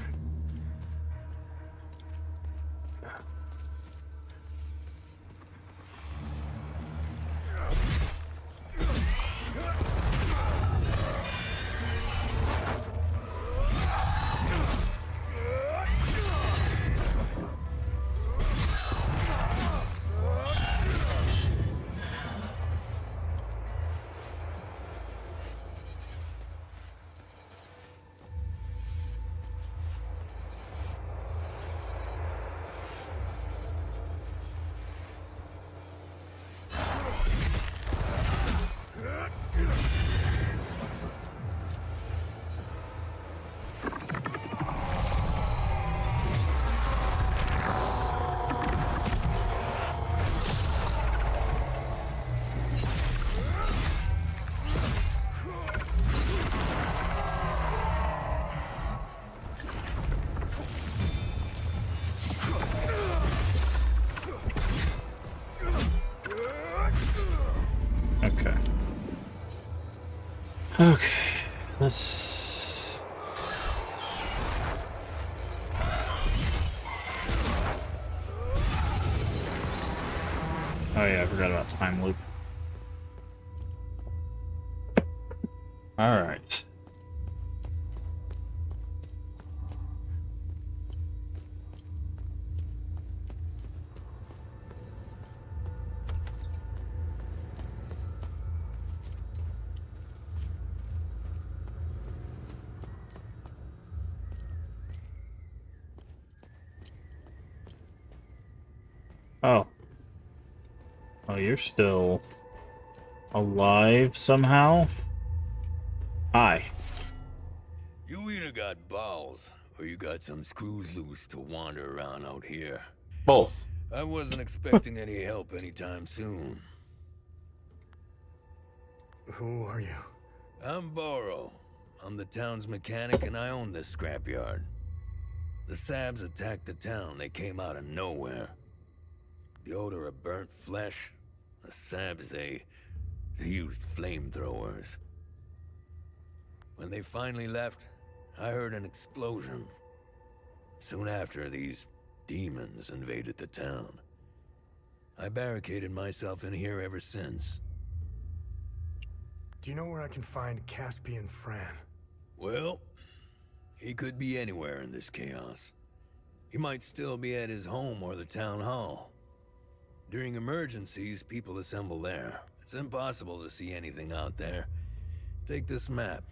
Okay. Okay, let's... Oh yeah, I forgot about time loop. Alright. Oh. Oh, you're still alive somehow? Hi. You either got balls, or you got some screws loose to wander around out here. Both. I wasn't expecting any help anytime soon. Who are you? I'm Boro. I'm the town's mechanic, and I own this scrapyard. The Sabs attacked the town. They came out of nowhere. The odor of burnt flesh. The Sabs, they used flamethrowers. When they finally left, I heard an explosion. Soon after, these demons invaded the town. I barricaded myself in here ever since. Do you know where I can find Caspian Fran? Well, he could be anywhere in this chaos. He might still be at his home or the town hall. During emergencies, people assemble there. It's impossible to see anything out there. Take this map.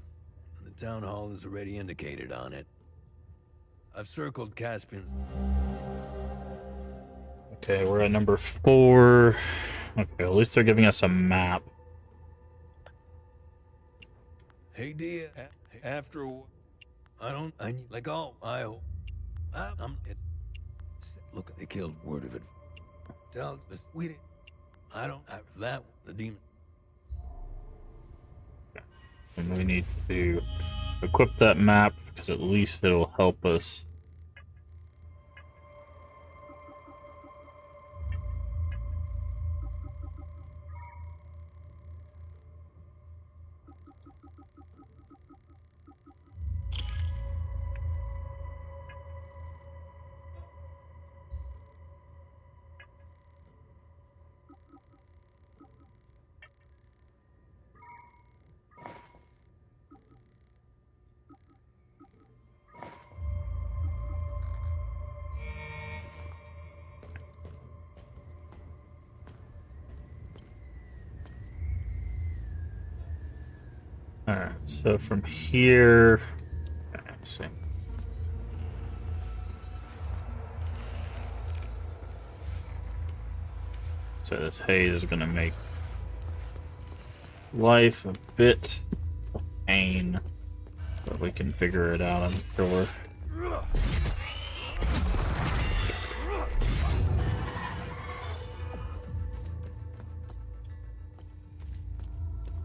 The town hall is already indicated on it. I've circled Caspian's... Okay, we're at number 4. Okay, at least they're giving us a map. Hey, dear, after... Look, they killed word of it. Tell us, we didn't... after that, the demon... And we need to equip that map, because at least it'll help us. Alright, so from here... Let's see. So this haze is going to make life a bit of pain, but we can figure it out, I'm sure.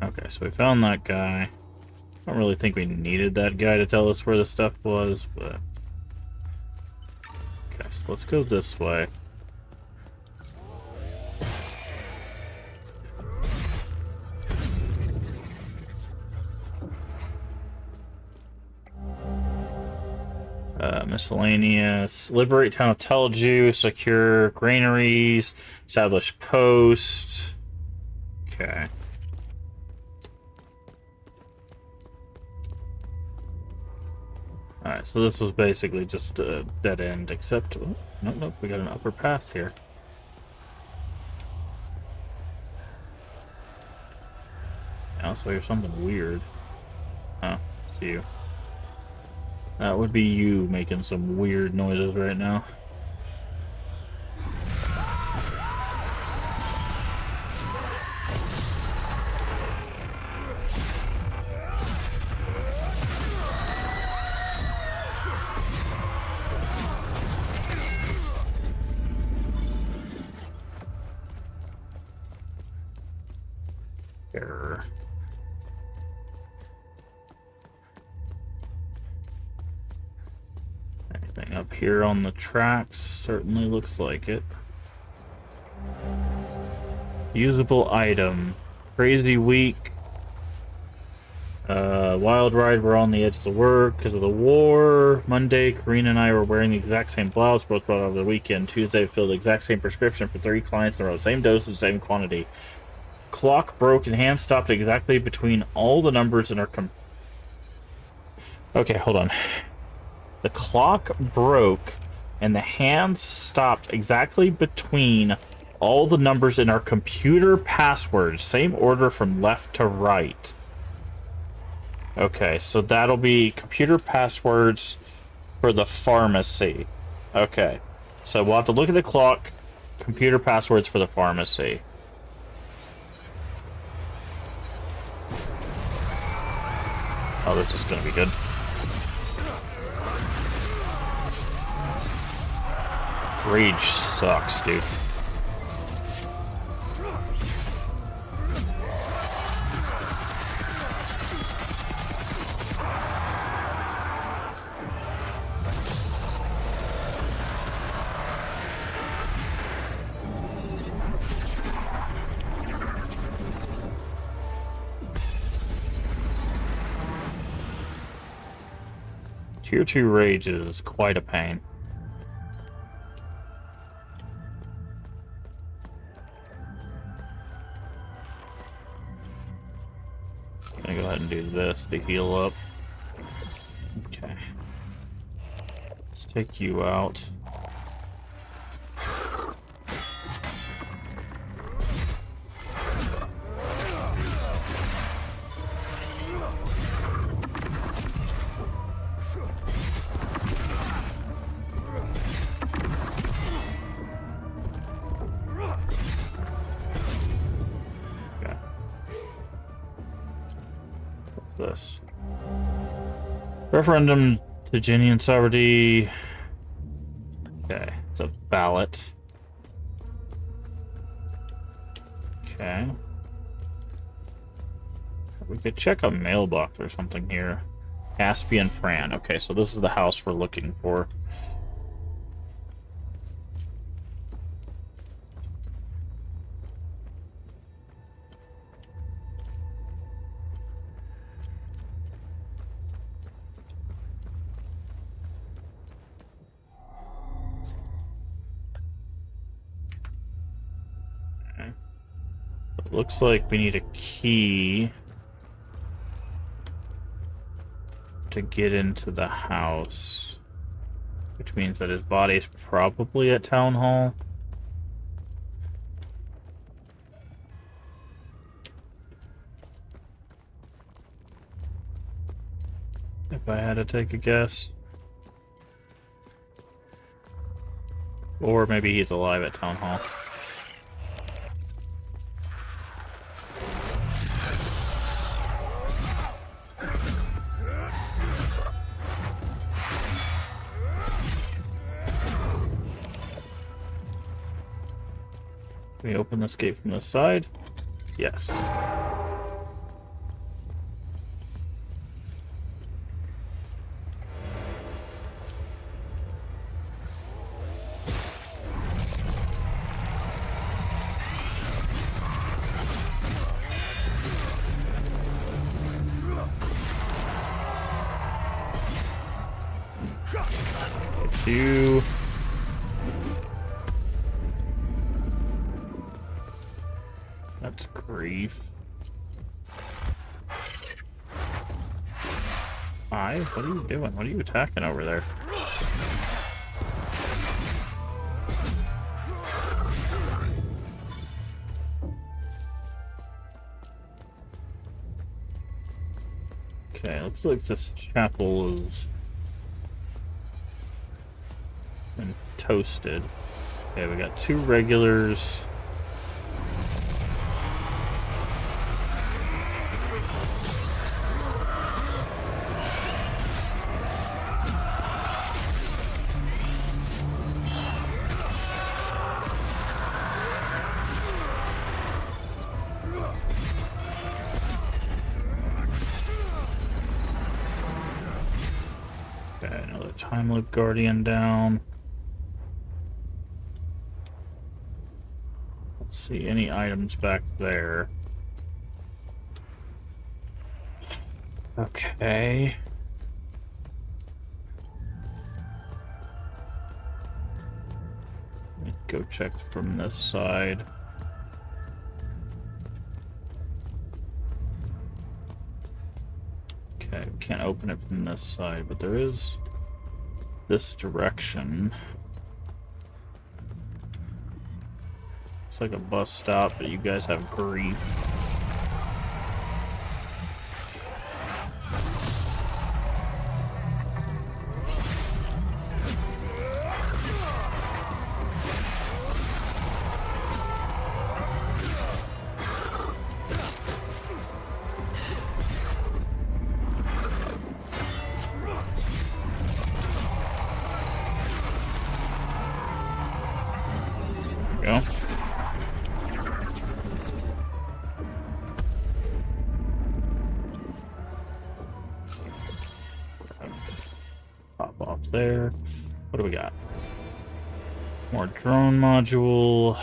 Okay, so we found that guy. I don't really think we needed that guy to tell us where the stuff was, but... Okay, so let's go this way. miscellaneous. Liberate town of Telju. Secure granaries. Establish post. Okay. Alright, so this was basically just a dead end, except... Oh, nope, we got an upper path here. I also hear something weird. Huh, it's you. That would be you making some weird noises right now. Error. Anything up here on the tracks? Certainly looks like it. Usable item. Crazy week. Wild ride, we're on the edge of the work because of the war. Monday, Karina and I were wearing the exact same blouse, both brought over the weekend. Tuesday, filled the exact same prescription for 3 clients in a row. Same dosage, same quantity. Clock broke and hand stopped exactly between all the numbers in our Okay, hold on. The clock broke and the hands stopped exactly between all the numbers in our computer passwords. Same order from left to right. Okay, so that'll be computer passwords for the pharmacy. Okay, so we'll have to look at the clock. Computer passwords for the pharmacy. Oh, this is gonna be good. Rage sucks, dude. Tier 2 rage is quite a pain. I'm gonna go ahead and do this to heal up. Okay. Let's take you out. This referendum to Genian sovereignty. Okay, it's a ballot. Okay, we could check a mailbox or something here. Caspian Fran. Okay, so this is the house we're looking for. Looks like we need a key to get into the house, which means that his body is probably at Town Hall. If I had to take a guess. Or maybe he's alive at Town Hall. Can we open this gate from this side? Yes. you. That's grief. Hi, what are you doing? What are you attacking over there? Okay, looks like this chapel is been toasted. Okay, we got 2 regulars. Okay, another Time Loop Guardian down. Let's see, any items back there. Okay. Let me go check from this side. Okay, we can't open it from this side, but there is this direction. It's like a bus stop, but you guys have grief. Go. Pop off there. What do we got? More drone module.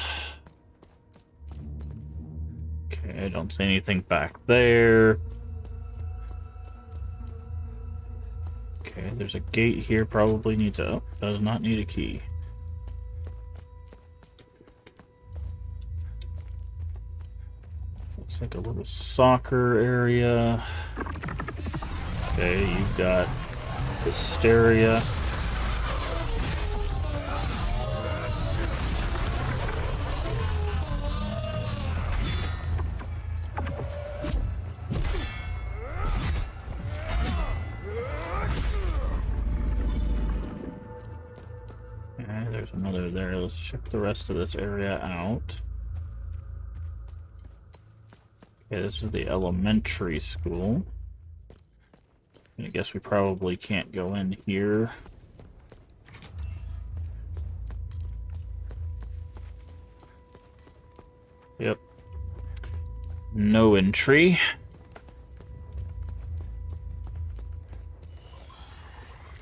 Okay, I don't see anything back there. Okay, there's a gate here. Probably needs a... Oh, does not need a key. Looks like a little soccer area. Okay, you've got hysteria. Okay, there's another there. Let's check the rest of this area out. Okay, this is the elementary school. I guess we probably can't go in here. Yep. No entry.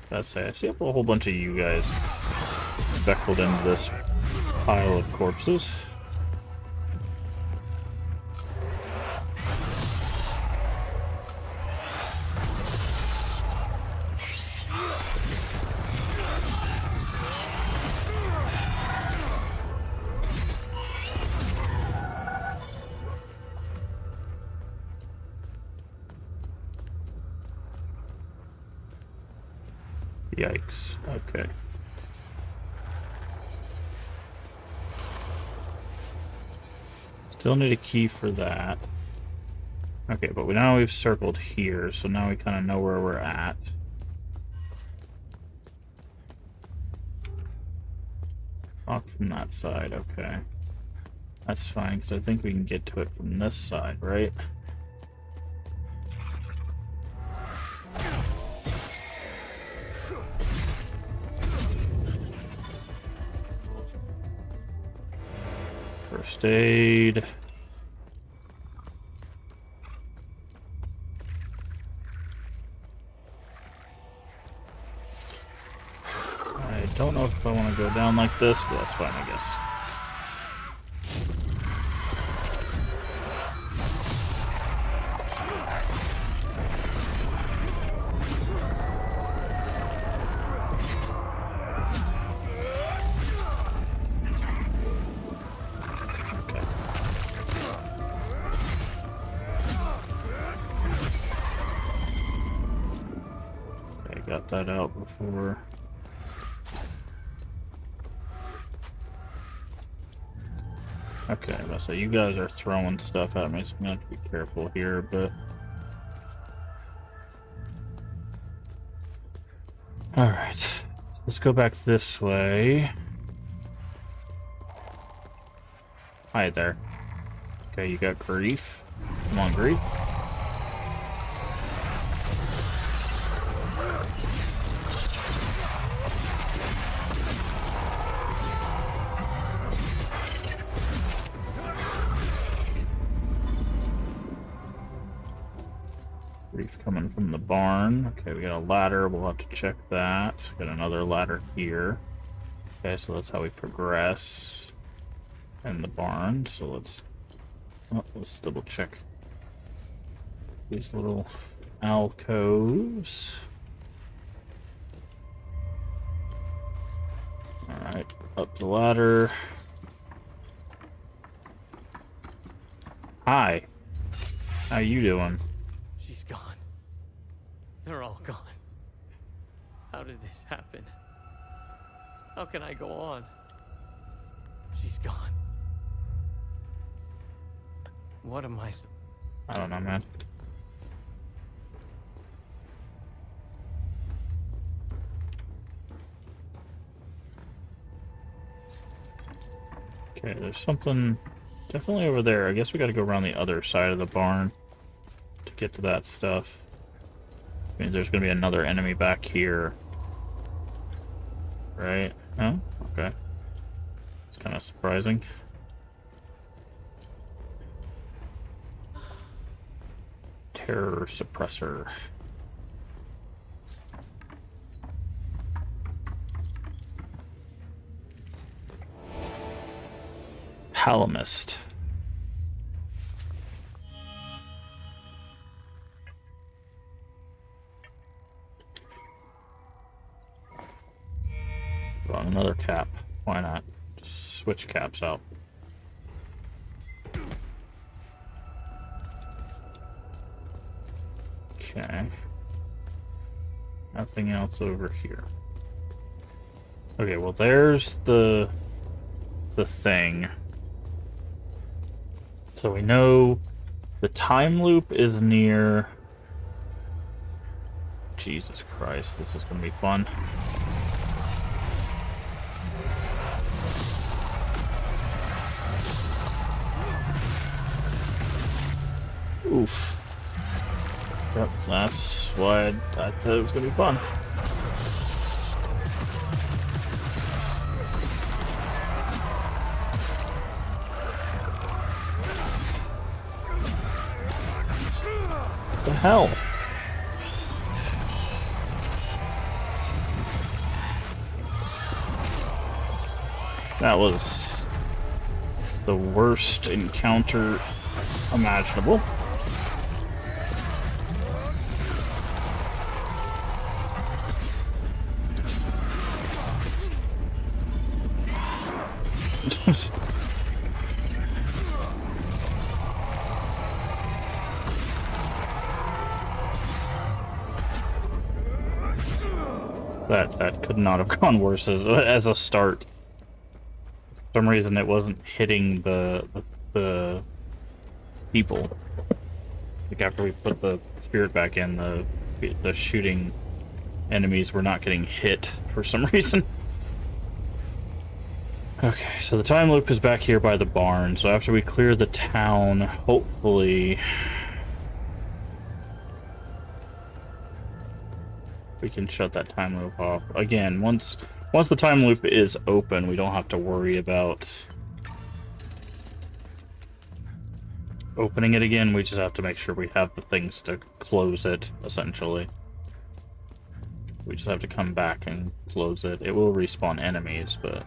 That's it. I see a whole bunch of you guys speckled into this pile of corpses. Yikes. Okay. Still need a key for that. Okay, but now we've circled here, so now we kind of know where we're at. Locked from that side, okay. That's fine, because I think we can get to it from this side, right? First aid. I don't know if I want to go down like this, but that's fine, I guess. sort that out before. Okay, so you guys are throwing stuff at me, so I'm gonna have to be careful here, but... Alright, let's go back this way. Hi there. Okay, you got grief. Come on, grief. Grief coming from the barn. Okay, we got a ladder. We'll have to check that. Got another ladder here. Okay, so that's how we progress in the barn. So let's double check these little alcoves. Alright, up the ladder. Hi. How you doing? She's gone. They're all gone. How did this happen? How can I go on? She's gone. What am I... I don't know, man. Okay, there's something definitely over there. I guess we gotta go around the other side of the barn to get to that stuff. I mean, there's gonna be another enemy back here. Right? Oh, okay. It's kind of surprising. Terror suppressor. Palamist. Put on another cap. Why not? Just switch caps out. Okay. Nothing else over here. Okay, well there's the thing. So we know the time loop is near. Jesus Christ, this is gonna be fun. Oof. Yep, that's why I thought it was gonna be fun. What the hell? That was the worst encounter imaginable. That could not have gone worse as a start. For some reason, it wasn't hitting the people. Like after we put the spirit back in, the shooting enemies were not getting hit for some reason. Okay, so the time loop is back here by the barn. So after we clear the town, hopefully we can shut that time loop off. Again, once the time loop is open, we don't have to worry about opening it again. We just have to make sure we have the things to close it, essentially. We just have to come back and close it. It will respawn enemies, but...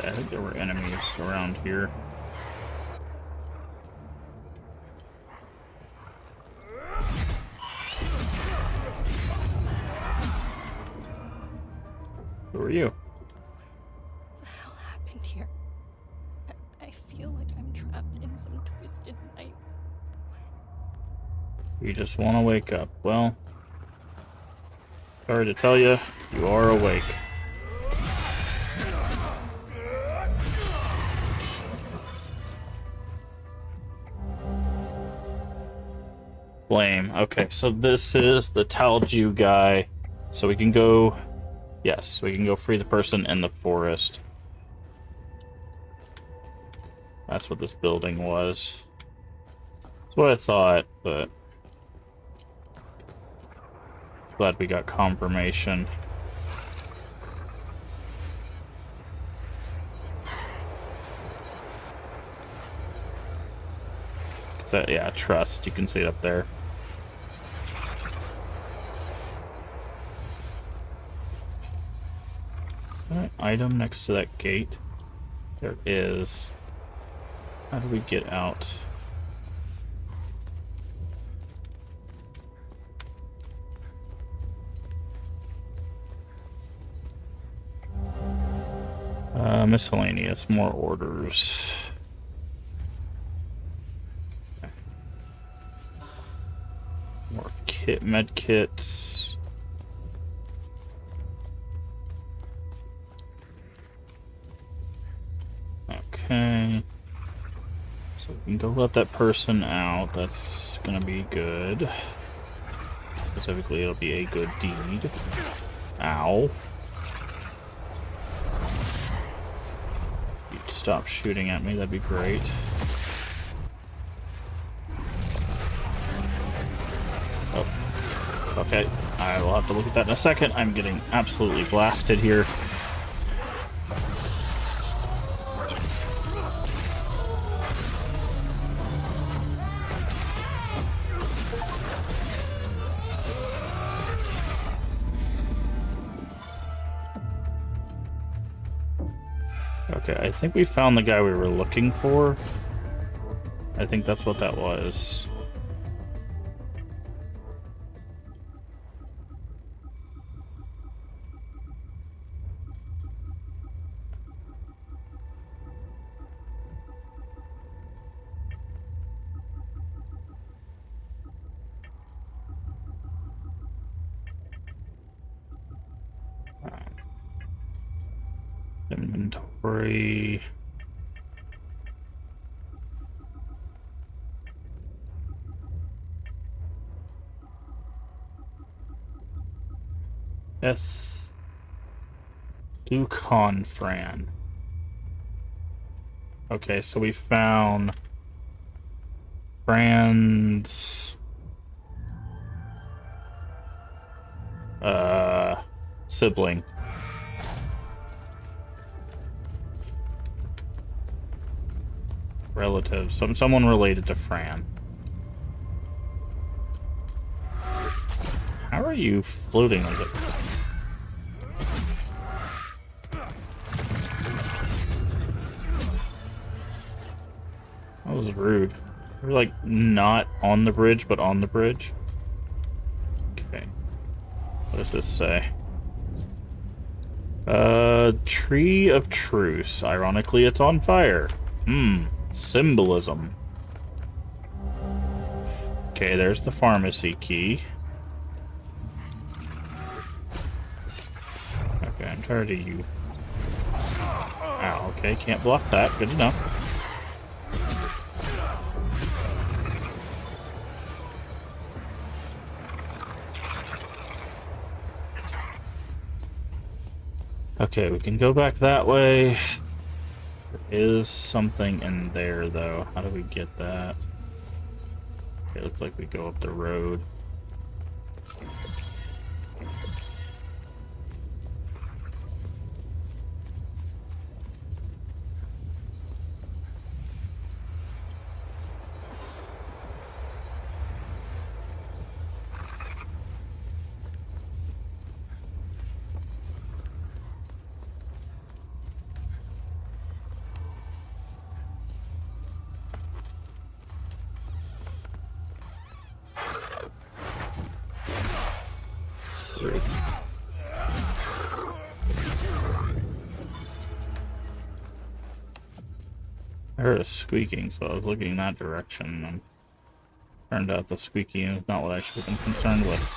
I think there were enemies around here. Who are you? What the hell happened here? I feel like I'm trapped in some twisted night. You just want to wake up. Well, sorry to tell you, you are awake. Flame. Okay, so this is the Talju guy. So we can go... Yes, we can go free the person in the forest. That's what this building was. That's what I thought, but... Glad we got confirmation. So, yeah, trust. You can see it up there. Is there an item next to that gate? There is. How do we get out? Miscellaneous, more orders. Okay. More med kits. Okay. So we can go let that person out. That's gonna be good. Specifically, it'll be a good deed. Ow. You'd stop shooting at me, that'd be great. Oh. Okay, I will have to look at that in a second. I'm getting absolutely blasted here. Okay, I think we found the guy we were looking for. I think that's what that was. Inventory. Yes. Ducon Fran. Okay, so we found Fran's sibling. Relative, someone related to Fran. How are you floating like it? That was rude. We're like not on the bridge, but on the bridge. Okay. What does this say? Tree of Truce. Ironically, it's on fire. Symbolism. Okay, there's the pharmacy key. Okay, I'm tired of you. Ow, okay, can't block that. Good enough. Okay, we can go back that way. There is something in there, though. How do we get that? Okay, it looks like we go up the road. I heard a squeaking, so I was looking in that direction. And turned out the squeaking is not what I should have been concerned with.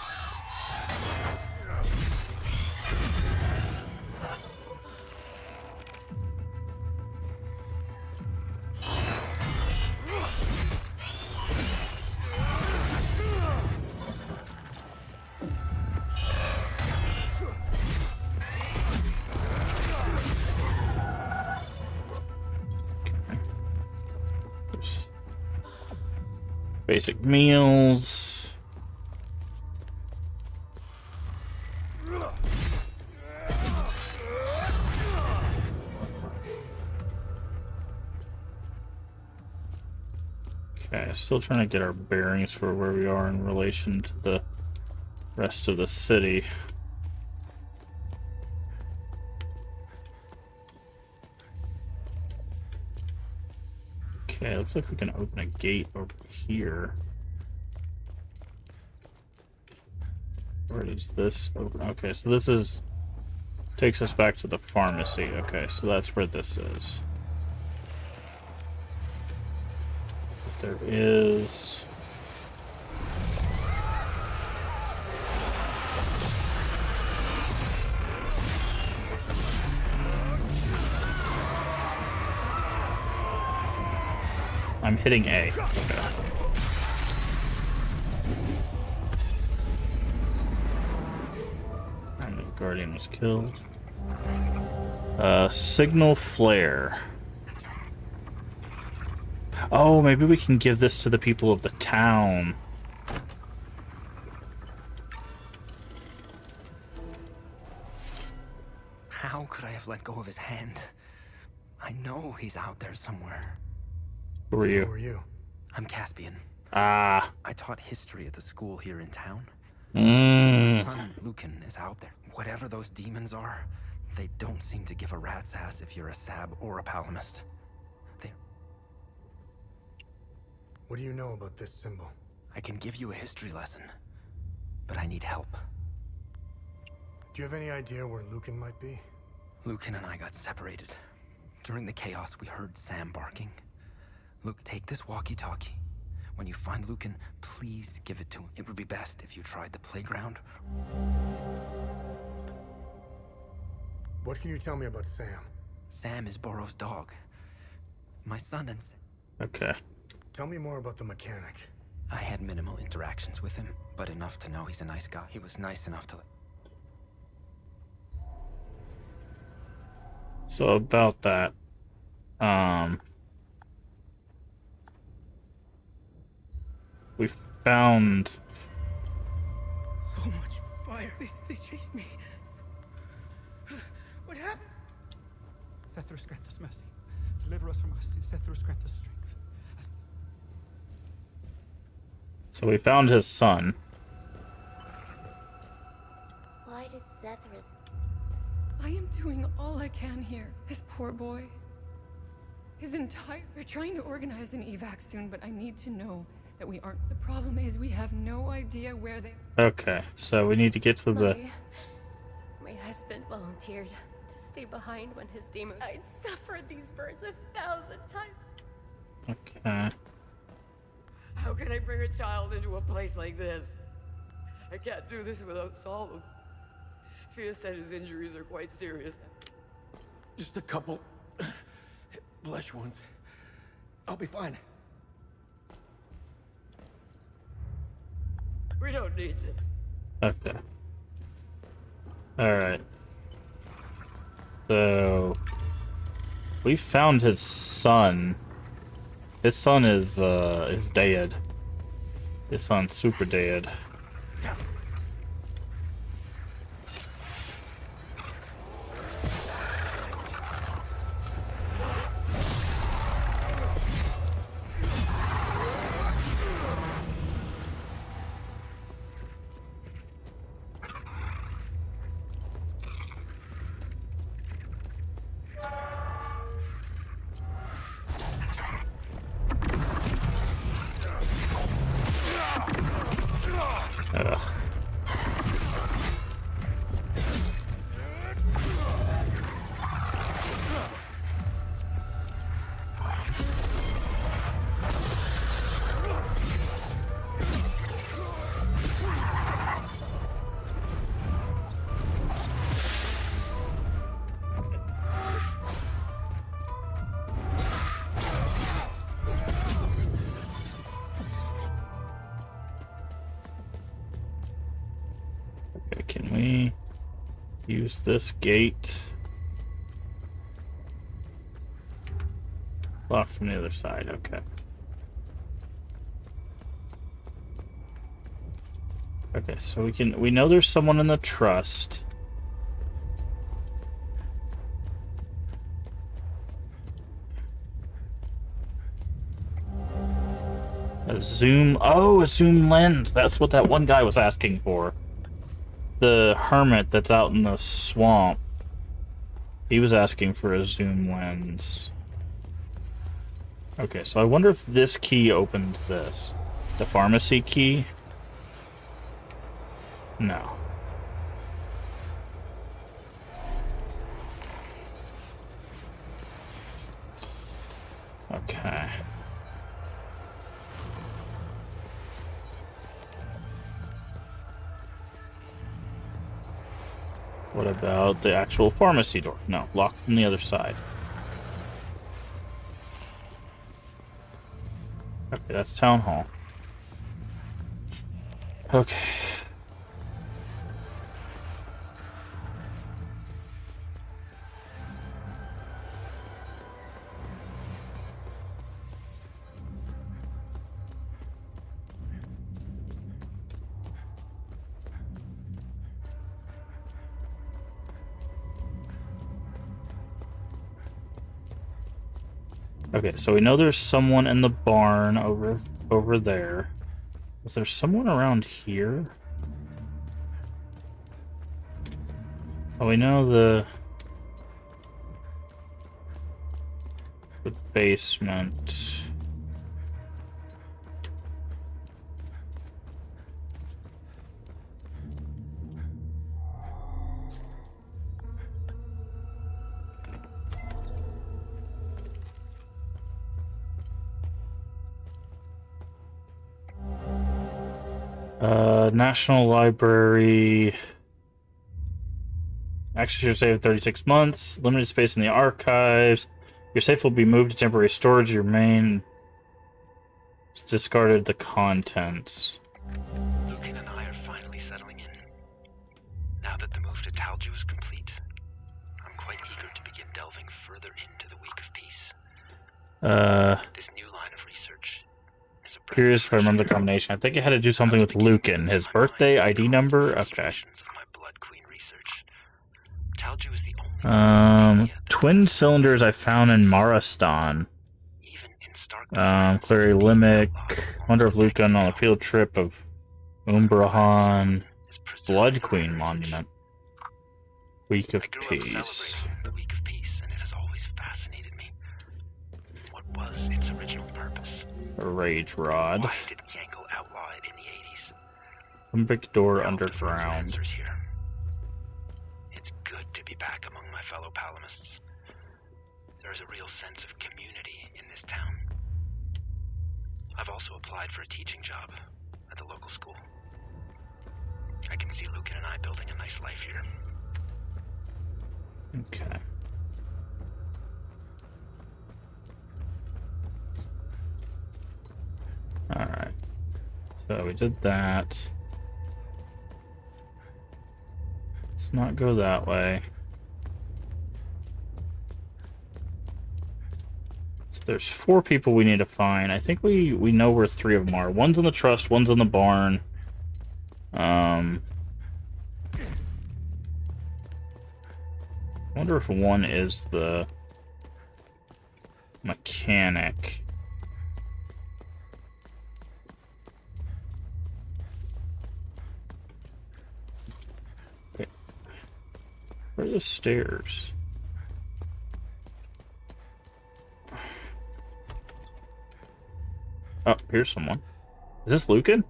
Basic meals. Okay, still trying to get our bearings for where we are in relation to the rest of the city. Okay, looks like we can open a gate over here. Where does this open? Okay, so this is takes us back to the pharmacy. Okay, so that's where this is. There is... I'm hitting A. Okay. And the Guardian was killed. Signal flare. Oh, maybe we can give this to the people of the town. How could I have let go of his hand? I know he's out there somewhere. Who are you? Who are you? I'm Caspian. Ah. I taught history at the school here in town. Mm. My son, Lucan, is out there. Whatever those demons are, they don't seem to give a rat's ass if you're a Sab or a Palamist. What do you know about this symbol? I can give you a history lesson, but I need help. Do you have any idea where Lucan might be? Lucan and I got separated. During the chaos, we heard Sam barking. Luke, take this walkie-talkie. When you find Lucan, please give it to him. It would be best if you tried the playground. What can you tell me about Sam? Sam is Borov's dog. My son and... Okay. Tell me more about the mechanic. I had minimal interactions with him, but enough to know he's a nice guy. He was nice enough to... So about that, we found... So much fire. They chased me. What happened? Zethros, grant us mercy. Deliver us from us. Zethros, grant us strength. So we found his son. Why did Zethros... I am doing all I can here. This poor boy. His entire... We're trying to organize an evac soon, but I need to know that we aren't... The problem is we have no idea where they... Okay, so we need to get to the... My husband volunteered to stay behind when his demon... I'd suffered these birds 1,000 times. Okay. How can I bring a child into a place like this? I can't do this without Solomon. Fia said his injuries are quite serious. Just a couple flesh wounds. I'll be fine. We don't need this. Okay. Alright. So... we found his son. His son is dead. His son's super dead. Ugh. Use this gate. Locked from the other side, okay. Okay, so we know there's someone in the trust. A zoom lens. That's what that one guy was asking for. The hermit that's out in the swamp. He was asking for a zoom lens. Okay, so I wonder if this key opened this. The pharmacy key? No. Okay. What about the actual pharmacy door? No, locked from the other side. Okay, that's town hall. Okay. Okay, so we know there's someone in the barn over there. Is there someone around here? Oh, we know the basement. National Library. Access your safe 36 months. Limited space in the archives. Your safe will be moved to temporary storage. Your main discarded the contents. Lucan and I are finally settling in. Now that the move to Talju is complete, I'm quite eager to begin delving further into the Week of Peace. This new line of research is a Curious if I remember the combination. I think it had to do something with Lucan. His birthday, ID number? Okay. Twin cylinders I found in Maristan. Clary Limic. Wonder if Lucan on a field trip of Umbrahan. Blood Queen Monument. Week of Peace. The Week of Peace, and it has always fascinated me. What was its original purpose? A Rage Rod. Why did Yanko outlaw it in the 80s? Olympic Door Underground. It's good to be back among my fellow Palamists. There is a real sense of community in this town. I've also applied for a teaching job at the local school. I can see Lucan and I building a nice life here. Okay. Alright. So we did that. Let's not go that way. So there's 4 people we need to find. I think we know where 3 of them are. One's in the trust, one's in the barn. I wonder if one is the mechanic. Okay. Where are the stairs? Oh, here's someone. Is this Lucan?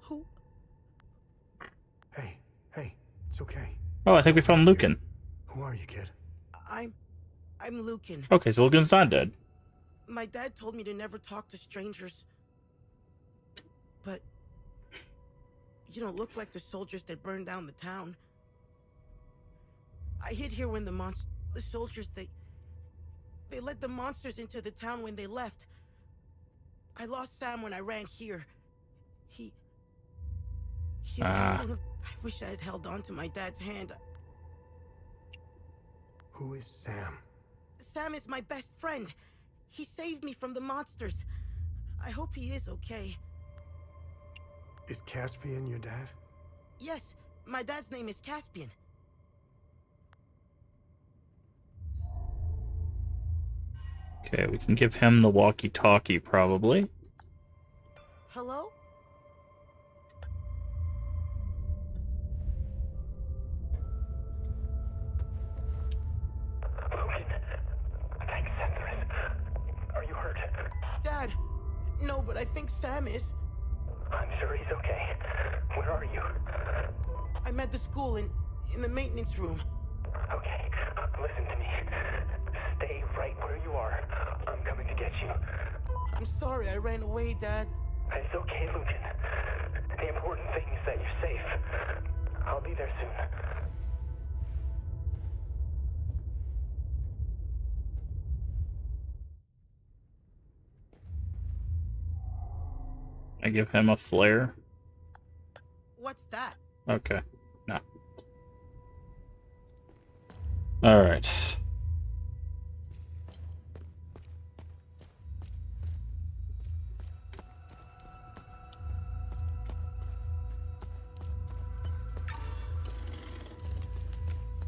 Who? Hey, it's okay. Oh, I think we found Lucan. Who are you, kid? I'm Lucan. Okay, so Lucan's not dead. My dad told me to never talk to strangers. But you don't look like the soldiers that burned down the town. I hid here when the soldiers, they let the monsters into the town when they left. I lost Sam when I ran here. He attacked one of... I wish I had held on to my dad's hand. Who is Sam? Sam is my best friend. He saved me from the monsters. I hope he is okay. Is Caspian your dad? Yes, my dad's name is Caspian. Okay, we can give him the walkie-talkie, probably. Hello? Logan, thanks, Centaurus. Are you hurt? Dad, no, but I think Sam is. I'm sure he's okay. Where are you? I'm at the school in the maintenance room. Okay, listen to me. Stay right where you are. I'm coming to get you. I'm sorry I ran away, Dad. It's okay, Lucan. The important thing is that you're safe. I'll be there soon. I give him a flare. What's that? Okay. No. Alright.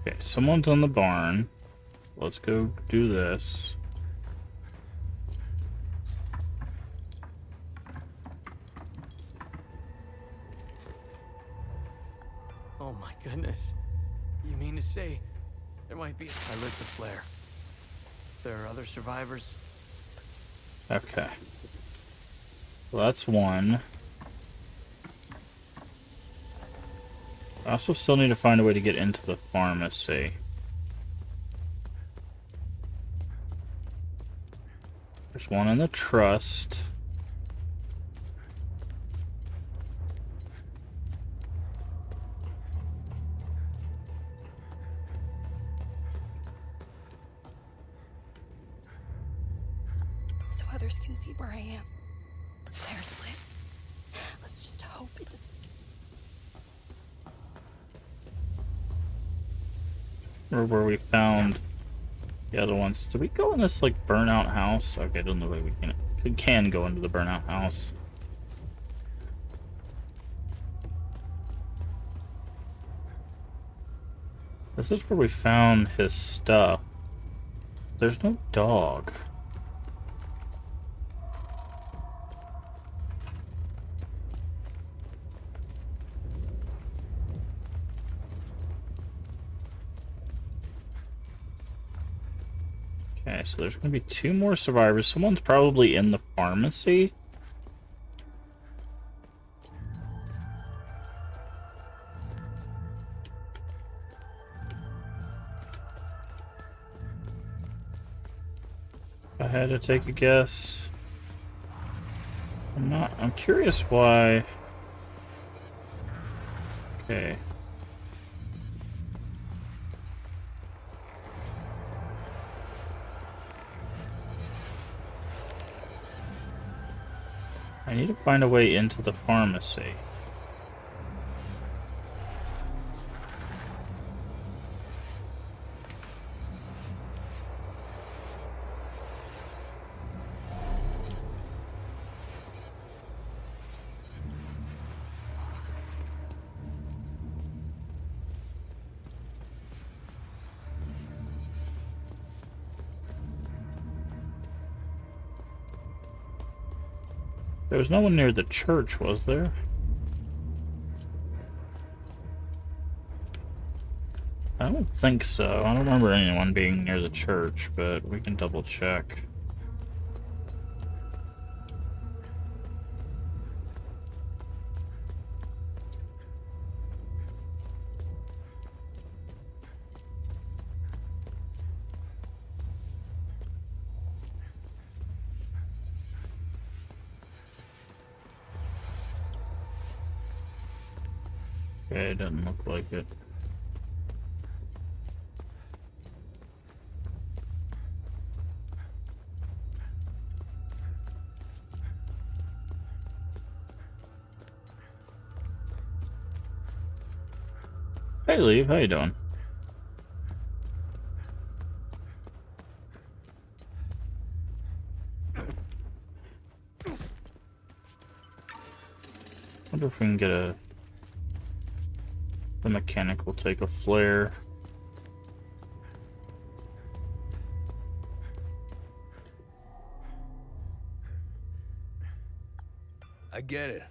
Okay, someone's on the barn. Let's go do this. Oh my goodness. You mean to say there might be... I lit the flare. There are other survivors? Okay. Well, that's one. I also still need to find a way to get into the pharmacy. There's one in the trust. So others can see where I am. Flare's lit. Let's just hope it doesn't. Or where we found the other ones. Did we go in this, like, burnout house? Okay, don't know way we can go into the burnout house. This is where we found his stuff. There's no dog. Okay, so there's going to be 2 more survivors. Someone's probably in the pharmacy. If I had to take a guess. I'm curious why. Okay. I need to find a way into the pharmacy. There was no one near the church, was there? I don't think so. I don't remember anyone being near the church, but we can double check. Okay, it doesn't look like it. Hey, Leave, how you doing? Wonder if we can get a... The mechanic will take a flare. I get it.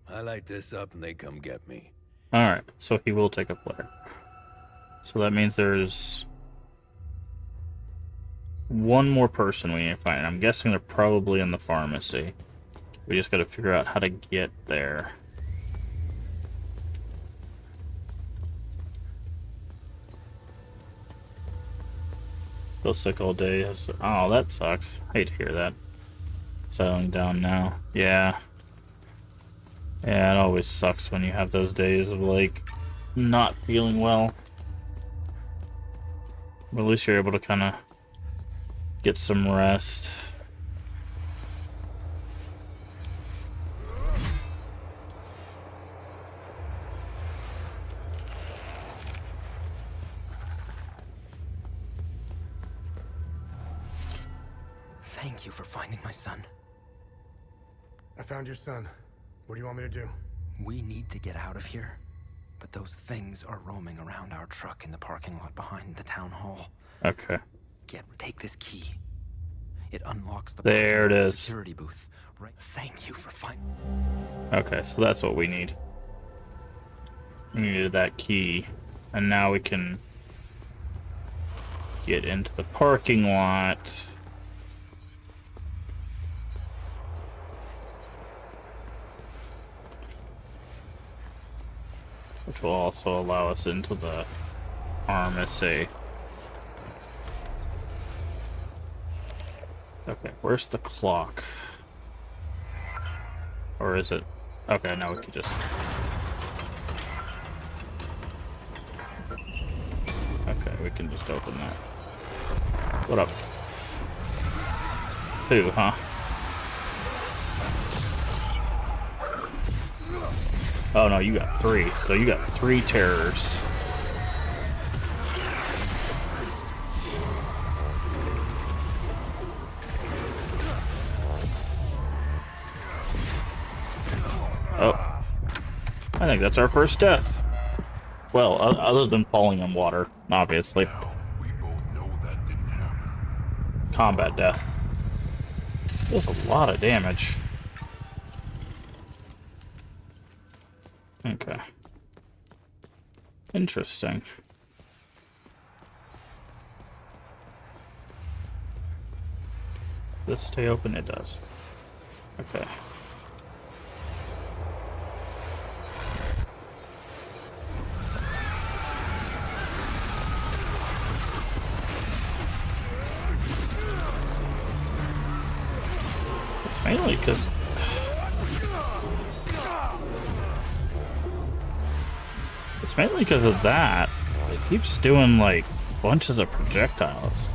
I light this up and they come get me. Alright, so he will take a flare. So that means there's one more person we need to find. I'm guessing they're probably in the pharmacy. We just gotta figure out how to get there. Feel sick all day. Oh, that sucks. Hate to hear that. Settling down now. Yeah. Yeah, it always sucks when you have those days of, like, not feeling well. But at least you're able to kind of get some rest. Thank you for finding my son. I found your son. What do you want me to do? We need to get out of here. But those things are roaming around our truck in the parking lot behind the town hall. Okay. Take this key. It unlocks the there it is. Security booth. Right. Thank you for finding. Okay, so that's what we need. We needed that key, and now we can get into the parking lot. Which will also allow us into the pharmacy. Okay, where's the clock? Or is it... Okay, now we can just... Okay, we can just open that. What up? 2, huh? Oh no, you got 3. So you got 3 terrors. Oh. I think that's our first death. Well, other than falling in water, obviously. We both know that didn't happen. Combat death. Does a lot of damage. Okay. Interesting. Does this stay open? It does. Okay. It's mainly because of that. It keeps doing like bunches of projectiles.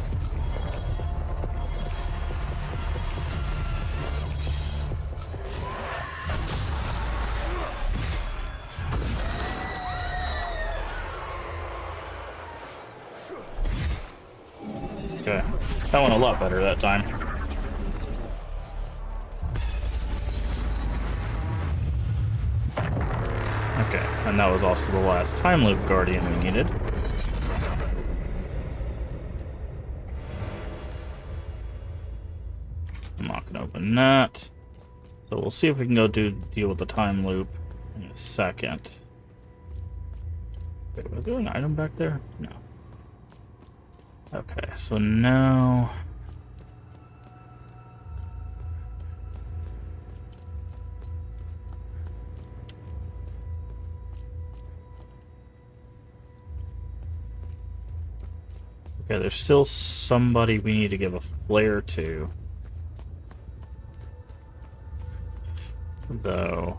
Okay, that went a lot better that time. Okay, and that was also the last time loop guardian we needed. I'm not gonna open that. So we'll see if we can go deal with the time loop in a second. Wait, was there an item back there? No. Okay, so now... Okay, there's still somebody we need to give a flare to. Though...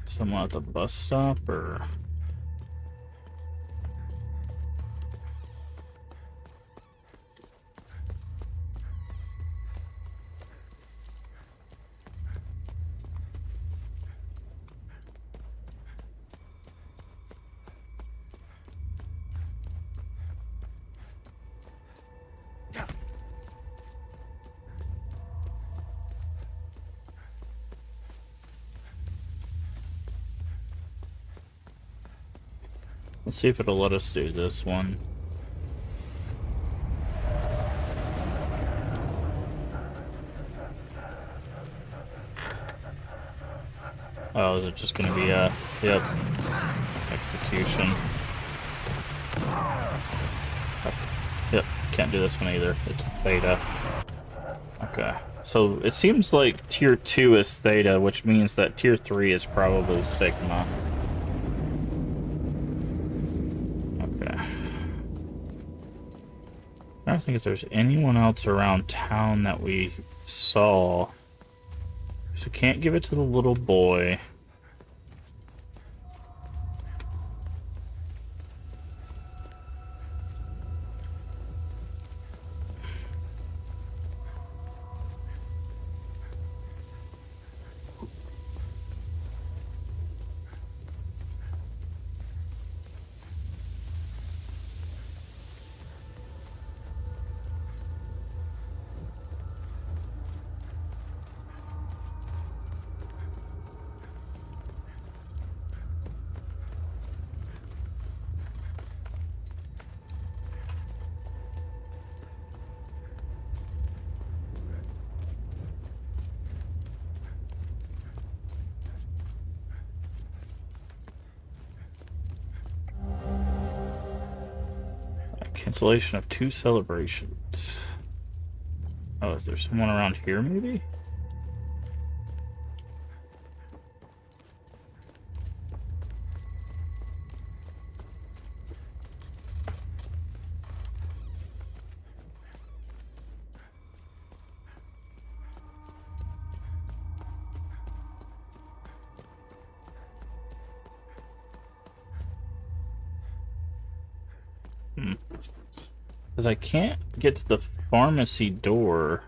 someone at the bus stop, or... Let's see if it'll let us do this one. Oh, is it just gonna be a, yep, execution. Yep, can't do this one either. It's Theta. Okay, so it seems like Tier 2 is Theta, which means that Tier 3 is probably Sigma. Okay. I don't think if there's anyone else around town that we saw. So can't give it to the little boy. Cancellation of 2 celebrations. Oh, is there someone around here maybe? Because I can't get to the pharmacy door,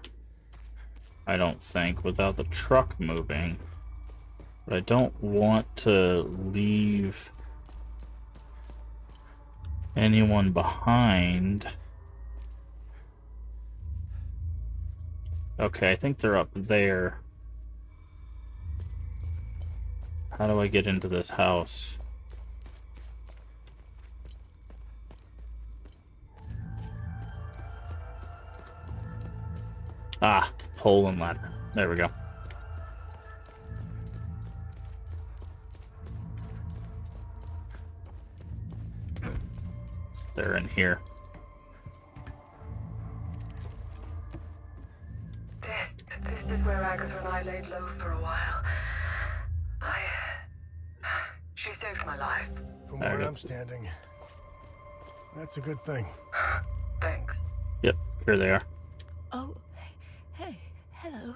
I don't think, without the truck moving. But I don't want to leave anyone behind. Okay, I think they're up there. How do I get into this house? Ah, pole and ladder. There we go. They're in here. This is where Agatha and I laid low for a while. She saved my life. From where I'm standing, that's a good thing. Thanks. Yep, here they are. Oh, hey, hello.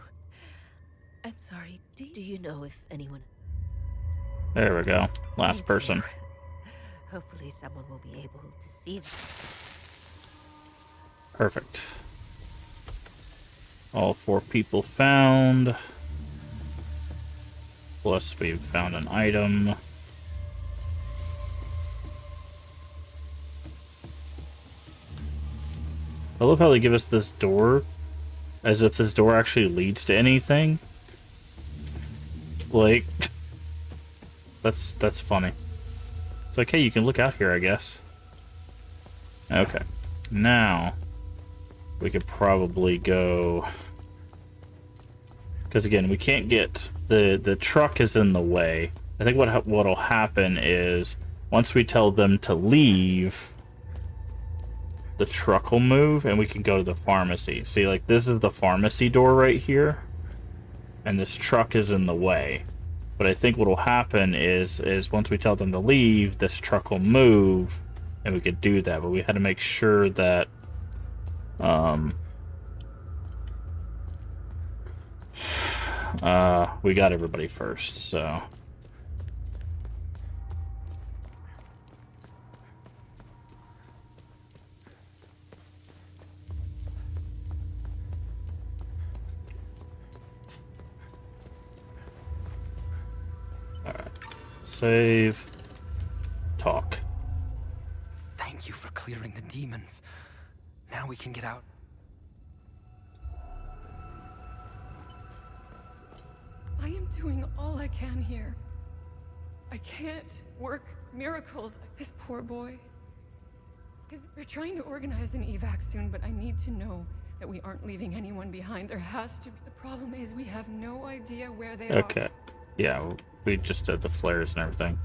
I'm sorry. Do you know if anyone... There we go. Last person. Hopefully someone will be able to see them. Perfect. All 4 people found. Plus we've found an item. I love how they give us this door as if this door actually leads to anything. Like, that's funny. It's like, hey, you can look out here, I guess. Okay. Now, we could probably go... Because again, we can't get... The truck is in the way. I think what'll happen is, once we tell them to leave, the truck will move and we can go to the pharmacy. See, like, this is the pharmacy door right here. And this truck is in the way. But I think what'll happen is once we tell them to leave, this truck will move, and we could do that. But we had to make sure that we got everybody first. So save. Talk. Thank you for clearing the demons. Now we can get out. I am doing all I can here. I can't work miracles. This poor boy. We're trying to organize an evac soon, but I need to know that we aren't leaving anyone behind. There has to be. The problem is we have no idea where they are. Okay. Yeah, we just did the flares and everything.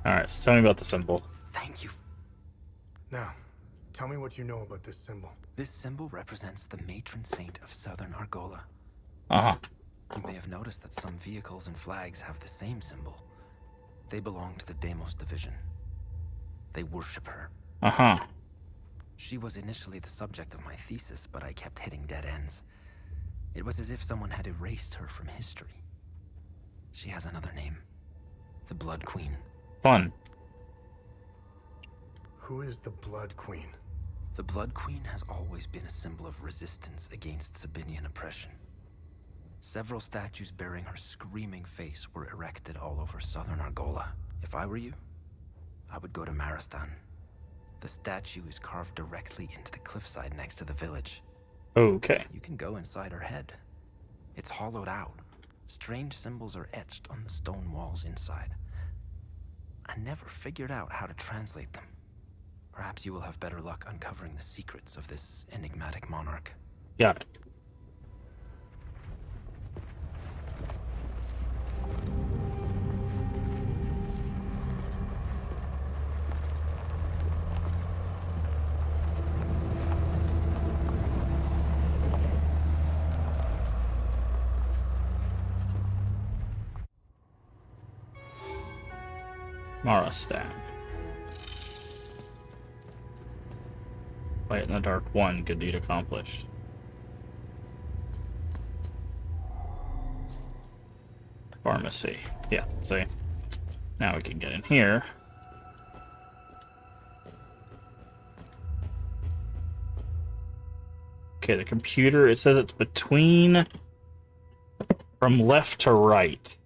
Alright, so tell me about the symbol. Thank you. Now, tell me what you know about this symbol. This symbol represents the matron saint of Southern Argola. Uh-huh. You may have noticed that some vehicles and flags have the same symbol. They belong to the Deimos division. They worship her. Uh-huh. She was initially the subject of my thesis, but I kept hitting dead ends. It was as if someone had erased her from history. She has another name. The Blood Queen. Fun. Who is the Blood Queen? The Blood Queen has always been a symbol of resistance against Sabinian oppression. Several statues bearing her screaming face were erected all over Southern Argola. If I were you, I would go to Maristan. The statue is carved directly into the cliffside next to the village. Okay. You can go inside her head. It's hollowed out. Strange symbols are etched on the stone walls inside. I never figured out how to translate them. Perhaps you will have better luck uncovering the secrets of this enigmatic monarch. Got it. Maristan. Light in the Dark 1, good deed accomplished. Pharmacy. Yeah, see? Now we can get in here. Okay, the computer, it says it's between from left to right.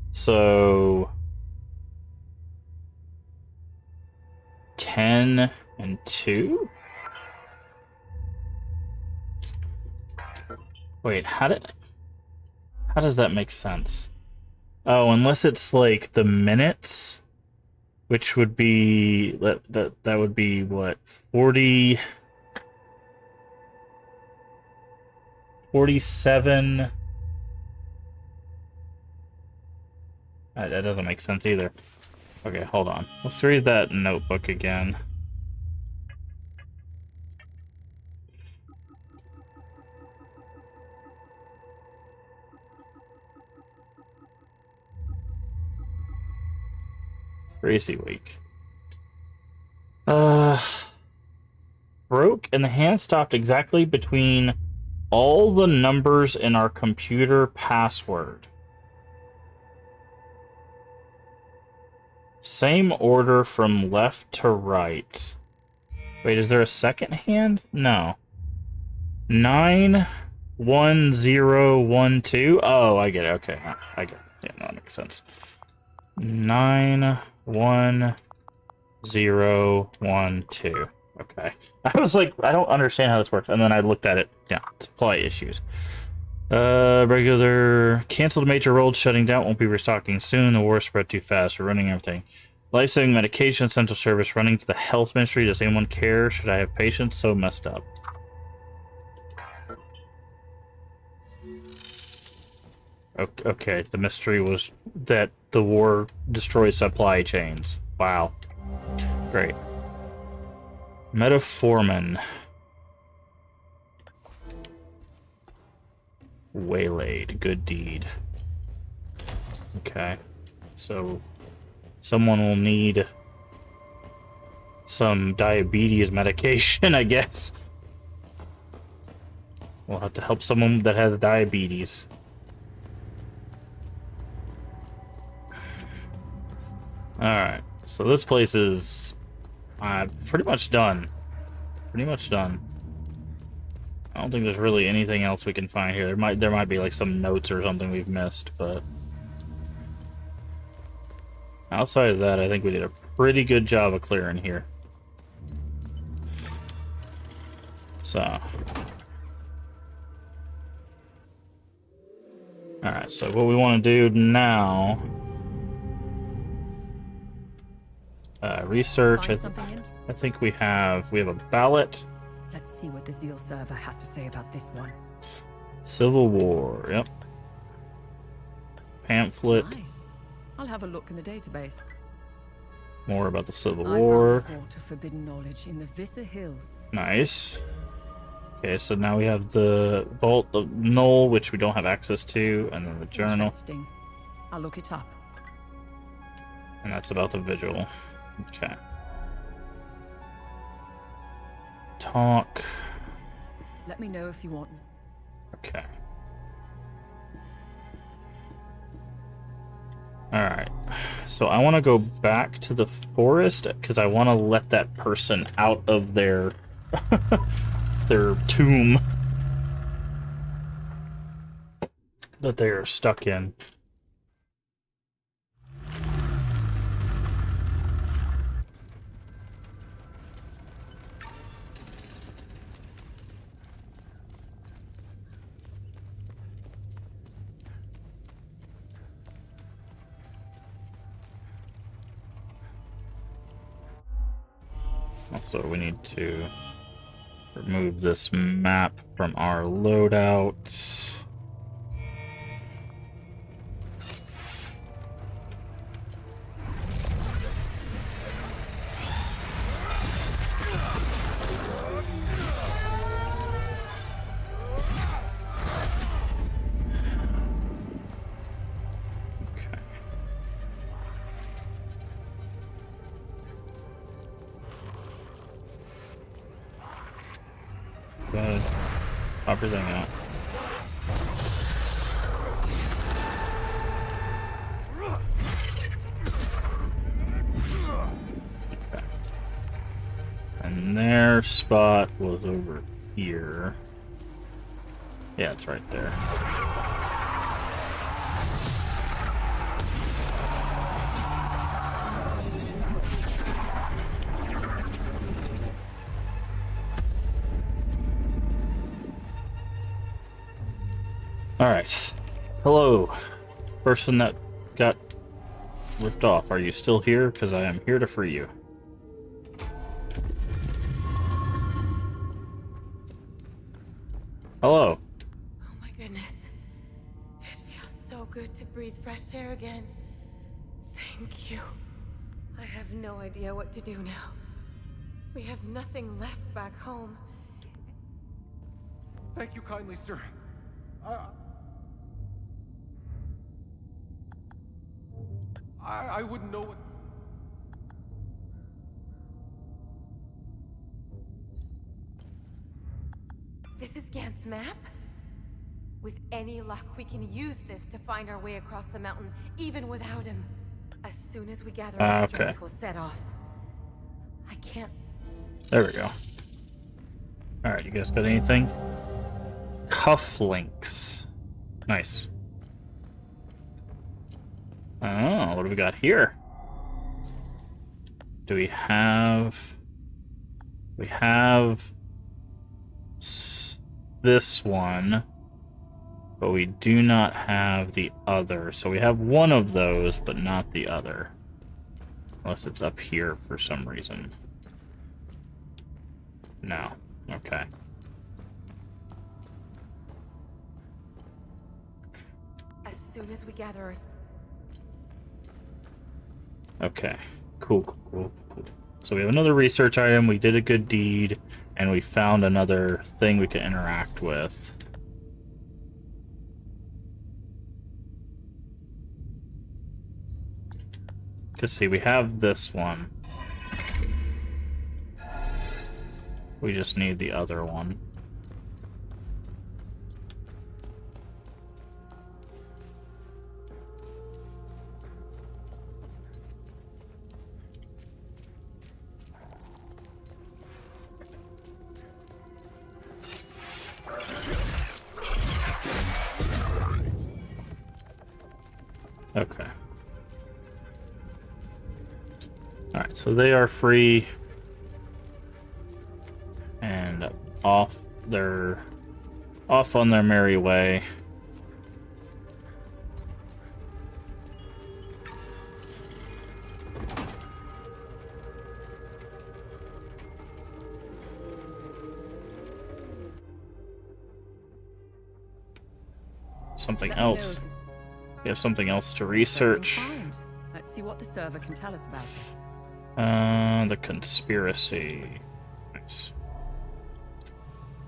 So 10 and 2? Wait, how does that make sense? Oh, unless it's like the minutes, which would be that would be what, 47. That doesn't make sense either. Okay, hold on. Let's read that notebook again. Crazy week. Broke and the hand stopped exactly between all the numbers in our computer password. Same order from left to right. Wait, is there a second hand? No. 91012. Oh, I get it. Okay, I get it. Yeah, no, that makes sense. 91012. Okay. I was like, I don't understand how this works. And then I looked at it. Yeah, supply issues. Regular canceled major roads shutting down, won't be restocking soon. The war spread too fast. We're running everything. Life-saving medication, central service running to the health ministry. Does anyone care? Should I have patience? So messed up. Okay, the mystery was that the war destroys supply chains. Wow. Great. Metformin. Waylaid. Good deed. Okay. So, someone will need some diabetes medication, I guess. We'll have to help someone that has diabetes. Alright, so this place is pretty much done. Pretty much done. I don't think there's really anything else we can find here. There might be like some notes or something we've missed, but outside of that, I think we did a pretty good job of clearing here. So, alright, so what we want to do now research. Find something in? I think we have a ballot. Let's see what the Zeal server has to say about this one. Civil War. Yep. Pamphlet. Nice. I'll have a look in the database. More about the Civil I War. found a vault of forbidden knowledge in the Visser Hills. Nice. Okay, so now we have the Vault of Null, which we don't have access to, and then the journal. Interesting. I'll look it up. And that's about the vigil. Okay. Talk. Let me know if you want. Okay. Alright. So I want to go back to the forest, because I want to let that person out of their their tomb that they are stuck in. Also, we need to remove this map from our loadout. Good. Pop everything out. Okay. And their spot was over here. Yeah, it's right there. Alright. Hello, person that got ripped off. Are you still here? Because I am here to free you. Hello. Oh my goodness. It feels so good to breathe fresh air again. Thank you. I have no idea what to do now. We have nothing left back home. Thank you kindly, sir. I wouldn't know what... This is Gant's map? With any luck, we can use this to find our way across the mountain, even without him. As soon as we gather our strength, we'll set off. I can't... There we go. Alright, you guys got anything? Cufflinks. Nice. Oh, what do we got here? Do we have... We have... this one. But we do not have the other. So we have one of those, but not the other. Unless it's up here for some reason. No. Okay. As soon as we gather our... Okay. Cool. So we have another research item, we did a good deed, and we found another thing we can interact with. Because see, we have this one. We just need the other one. Okay. Alright, so they are free. And off on their merry way. something Let me know else. if- We have something else to Interesting research. find. Let's see what the server can tell us about it. The conspiracy. Nice.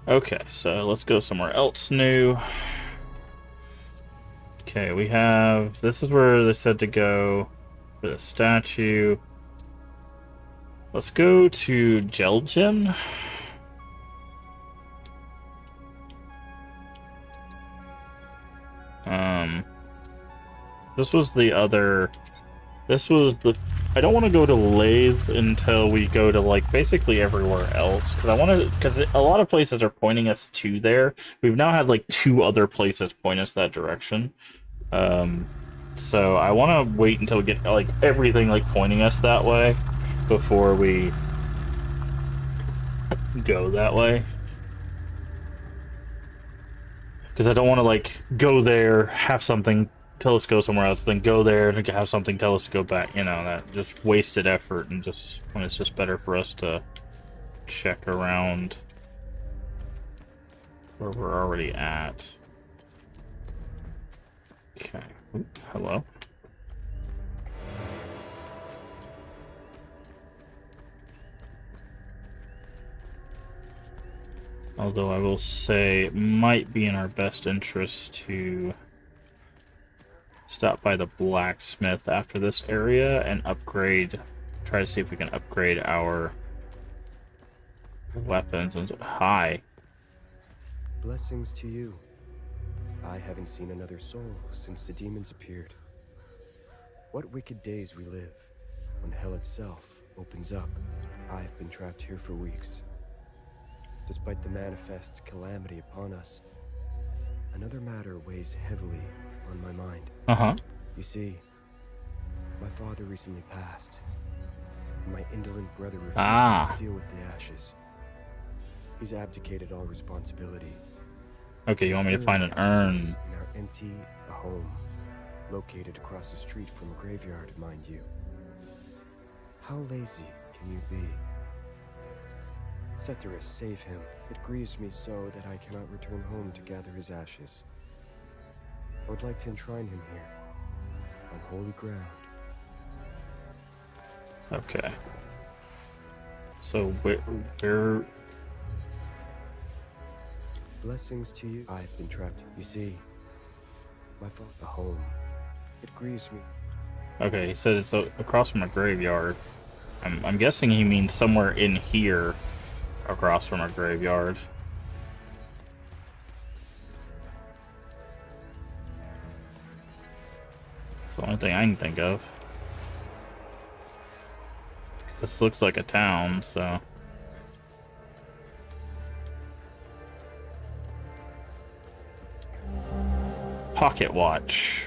Okay, so let's go somewhere else new. Okay, we have... This is where they said to go for the statue. Let's go to Jelgen. This was the other... This was the... I don't want to go to Lathe until we go to, like, basically everywhere else. Because I want to... Because a lot of places are pointing us to there. We've now had, like, 2 other places point us that direction. So I want to wait until we get, like, everything, like, pointing us that way before we go that way. Because I don't want to, like, go there, have something tell us to go somewhere else, then go there and have something tell us to go back. You know, that just wasted effort, and just when it's just better for us to check around where we're already at. Okay. Oop, hello. Although I will say it might be in our best interest to stop by the blacksmith after this area and upgrade, try to see if we can upgrade our weapons. And hi. Blessings to you. I haven't seen another soul since the demons appeared. What wicked days we live when hell itself opens up. I've been trapped here for weeks. Despite the manifest calamity upon us, another matter weighs heavily on my mind. You see, my father recently passed, and my indolent brother refuses to deal with the ashes. He's abdicated all responsibility. Okay, you want me to find an urn? In our empty home, located across the street from a graveyard, mind you. How lazy can you be? Setherus, save him. It grieves me so that I cannot return home to gather his ashes. I would like to enshrine him here, on holy ground. Okay. So where... Blessings to you. I've been trapped. You see, my father, the home. It grieves me. Okay, he said it's across from a graveyard. I'm guessing he means somewhere in here, across from a graveyard. It's the only thing I can think of. 'Cause this looks like a town, so... Pocket watch.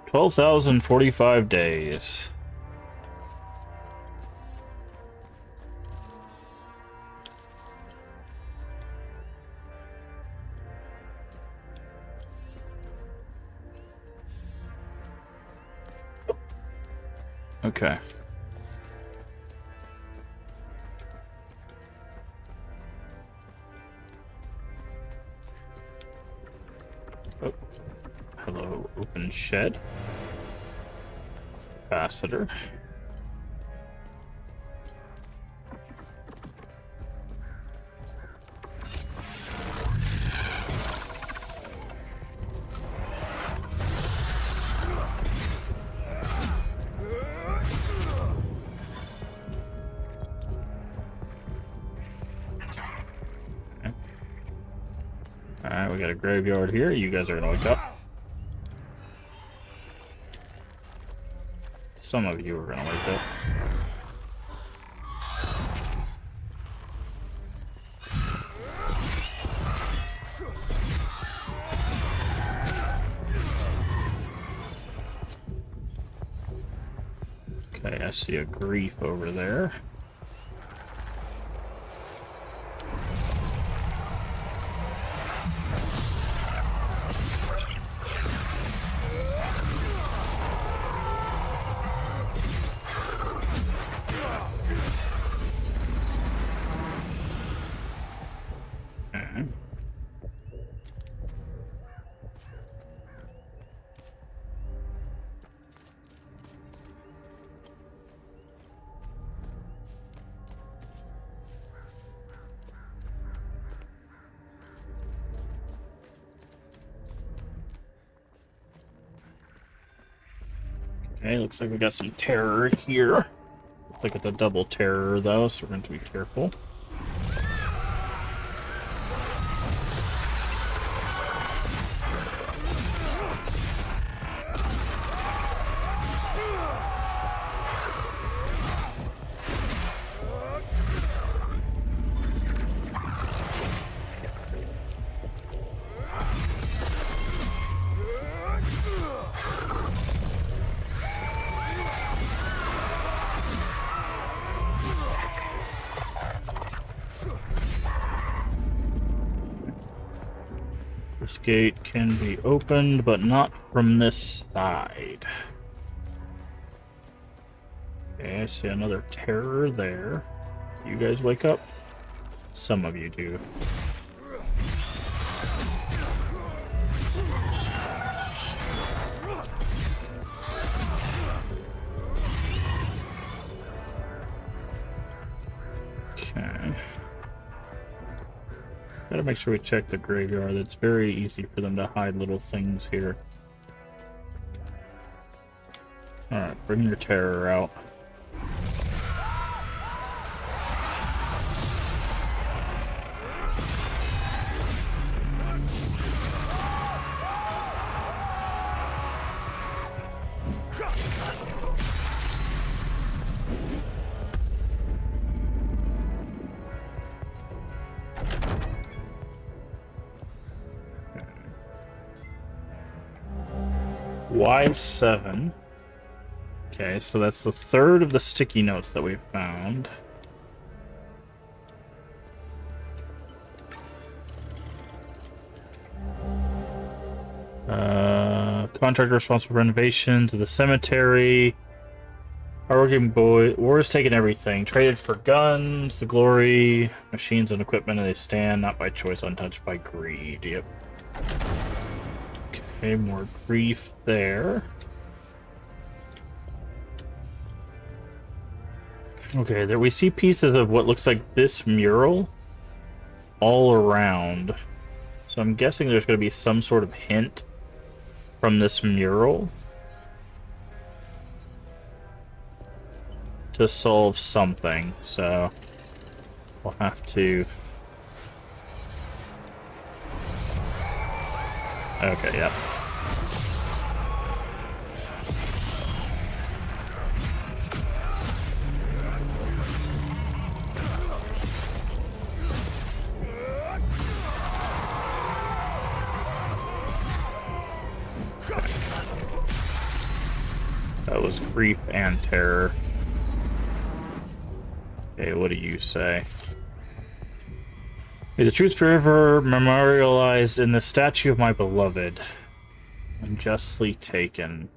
12,045 days. Okay. Oh. Hello, open shed. Capacitor. Alright, we got a graveyard here. You guys are gonna wake up. Some of you are gonna wake up. Okay, I see a grief over there. Okay, looks like we got some terror here. Looks like it's a double terror though, so we're going to be careful. This gate can be opened, but not from this side. Okay, I see another terror there. You guys wake up? Some of you do. Okay. Gotta make sure we check the graveyard. It's very easy for them to hide little things here. Alright, bring your terror out. Y7. Okay, so that's the third of the sticky notes that we've found. Contractor responsible for renovations of the cemetery. Hardworking boy. War has taken everything. Traded for guns, the glory, machines and equipment, and they stand not by choice, untouched by greed. Yep. Okay, more grief there. Okay, there we see pieces of what looks like this mural all around. So I'm guessing there's going to be some sort of hint from this mural to solve something. So we'll have to... Okay, yep. That was grief and terror. Okay, what do you say? May the truth forever memorialized in the statue of my beloved. Unjustly taken.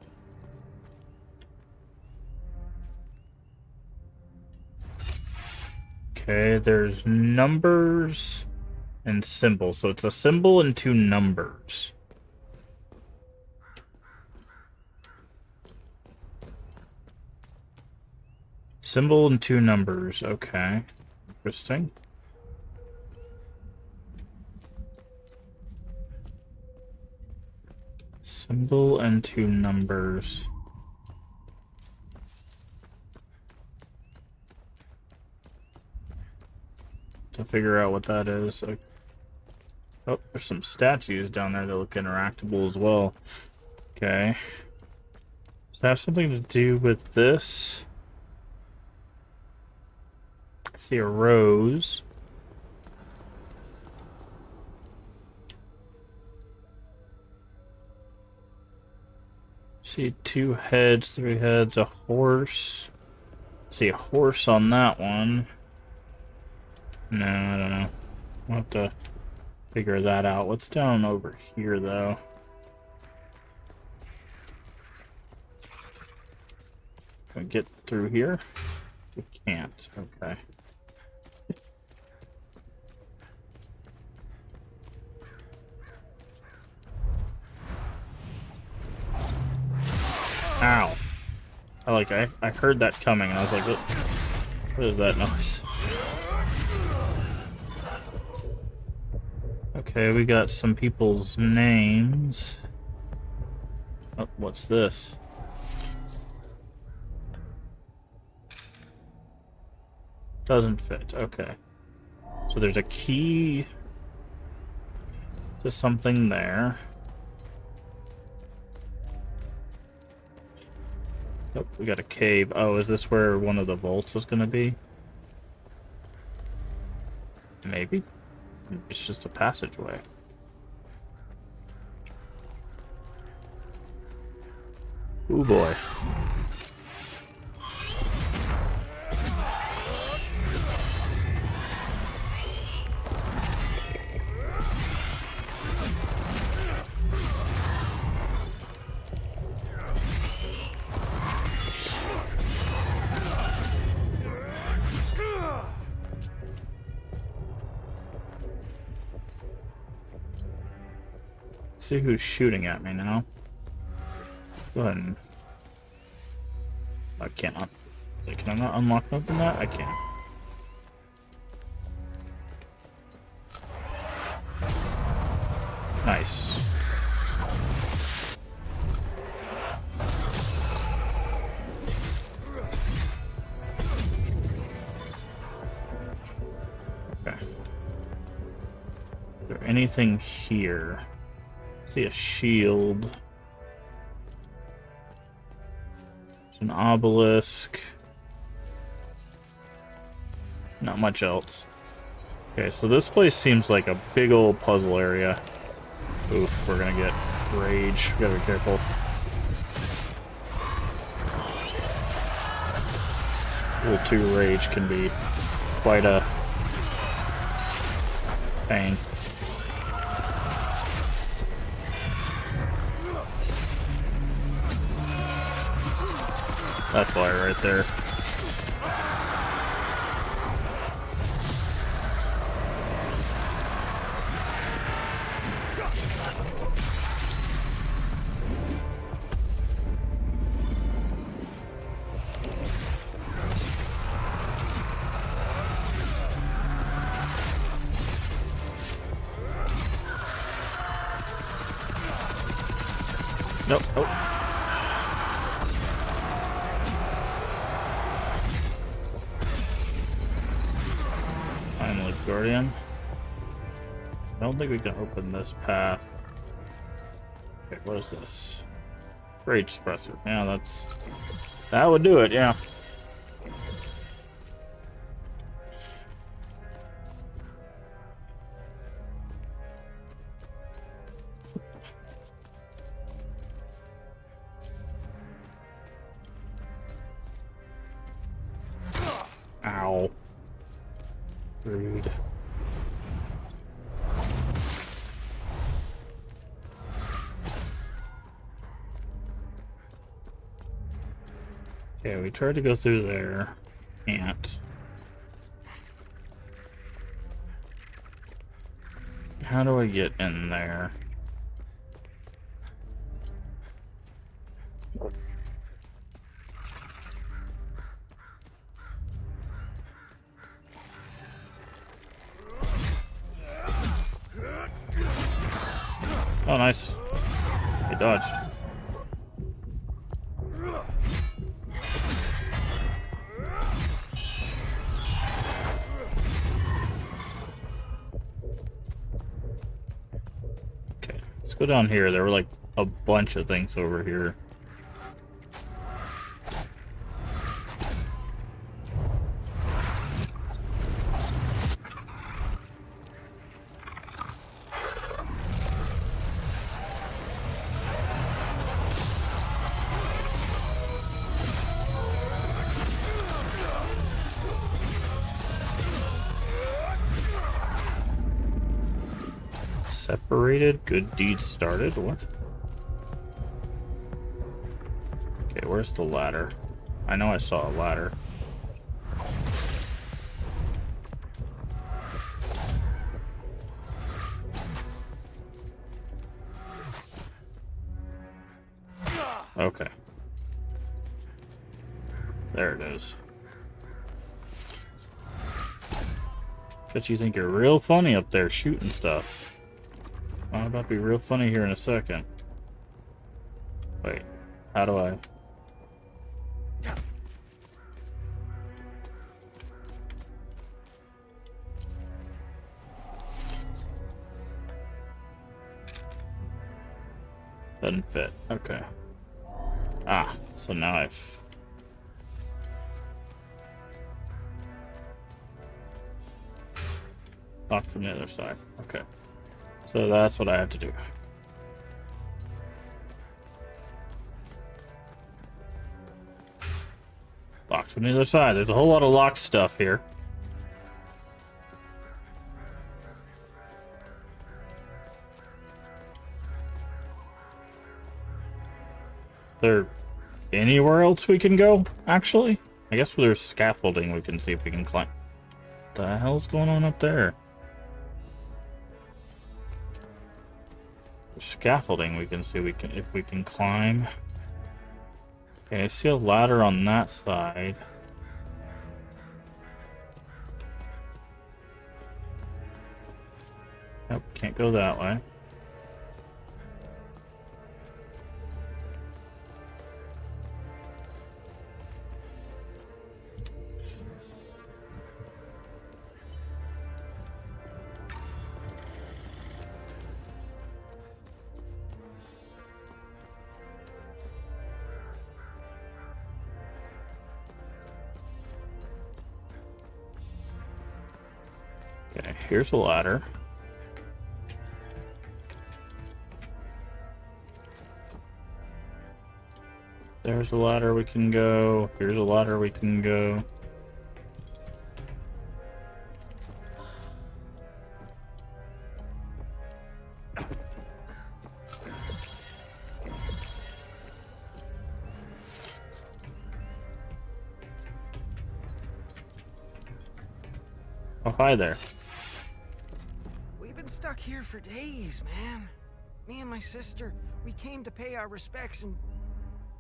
Okay, there's numbers and symbols. So it's a symbol and two numbers. Symbol and two numbers. Okay. Interesting. Symbol and two numbers. To figure out what that is. Oh, there's some statues down there that look interactable as well. Okay. Does that have something to do with this? I see a rose. See two heads, three heads, a horse. See a horse on that one. No, I don't know. We'll have to figure that out. What's down over here, though? Can we get through here? We can't. Okay. Ow. I heard that coming and I was like, what is that noise? Okay, we got some people's names. Oh, what's this? Doesn't fit. Okay. So there's a key to something there. Oh, we got a cave. Oh, is this where one of the vaults is going to be? Maybe. It's just a passageway. Ooh boy. See who's shooting at me now. Go ahead and... I cannot. Can I not unlock and open that? I can. Nice. Okay. Is there anything here? See a shield. There's an obelisk. Not much else. Okay, so this place seems like a big old puzzle area. Oof, we're gonna get rage. We gotta be careful. Level 2 rage can be quite a pain. That's why right there. Nope. Oh. Finally, Guardian. I don't think we can open this path. Okay, what is this? Rage suppressor. Yeah, that would do it, yeah. Ow. Rude. Okay, we tried to go through there. Can't. How do I get in there? Oh, nice. He dodged. Okay, let's go down here. There were like a bunch of things over here. Separated, good deed started. What? Okay, where's the ladder? I know I saw a ladder. Okay. There it is. Bet you think you're real funny up there shooting stuff. I'm about to be real funny here in a second. Wait, how do I... Doesn't fit. Okay. Ah, so now I've... locked from the other side. Okay. So that's what I have to do. Locked from the other side. There's a whole lot of locked stuff here. There anywhere else we can go, actually? I guess there's scaffolding we can see if we can climb. What the hell's going on up there? There's scaffolding we can see if we can climb. Okay, I see a ladder on that side. Nope, can't go that way. Okay, here's a ladder. There's a ladder we can go. Here's a ladder we can go. Oh, hi there. We've been stuck here for days, man. Me and my sister, we came to pay our respects and...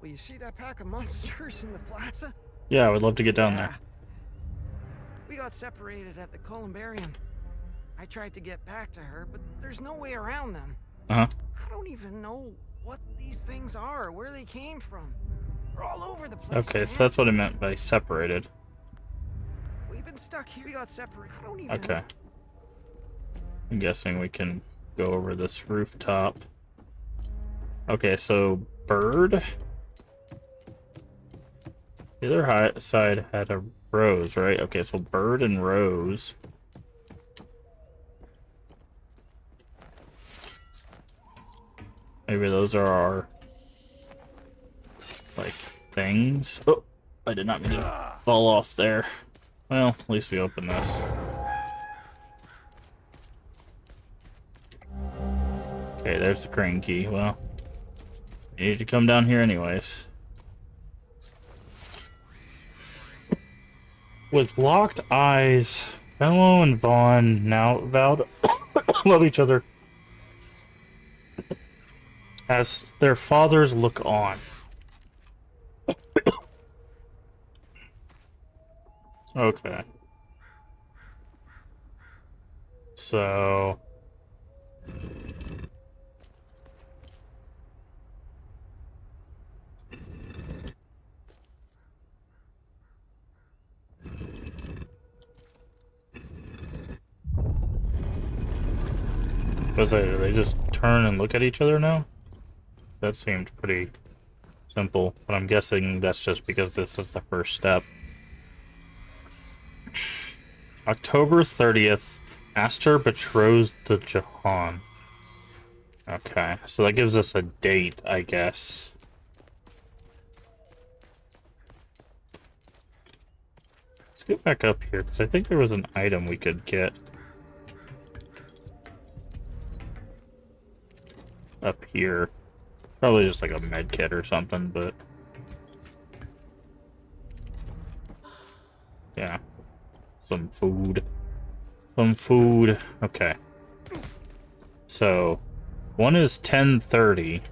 Well, you see that pack of monsters in the plaza? Yeah, I would love to get down there. We got separated at the Columbarium. I tried to get back to her, but there's no way around them. Uh-huh. I don't even know what these things are, where they came from. They're all over the place, Okay, man. so that's what I meant by separated. We've been stuck here. We got separated. I don't even Okay. know. I'm guessing we can go over this rooftop. Okay, so bird. The other side had a rose, right? Okay, so bird and rose. Maybe those are our, like, things. Oh, I did not mean to fall off there. Well, at least we opened this. Okay, there's the crane key. Well, you need to come down here anyways. With locked eyes, Bello and Vaughn now vow to love each other as their fathers look on. Okay. So... Was they just turn and look at each other now? That seemed pretty simple, but I'm guessing that's just because this is the first step. October 30th, Aster betroths to Jahan. Okay, so that gives us a date, I guess. Let's get back up here, because I think there was an item we could get. Up here. Probably just like a med kit or something, but... yeah. Some food. Some food. Okay. So, one is 10:30,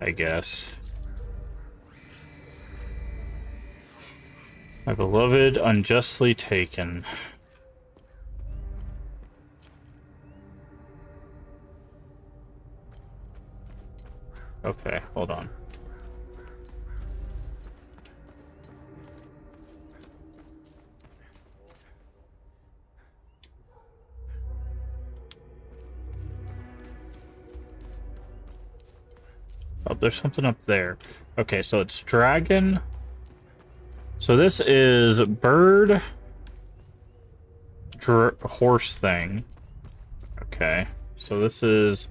I guess. My beloved unjustly taken. Okay, hold on. Oh, there's something up there. Okay, so it's dragon. So this is bird, horse thing. Okay, so this is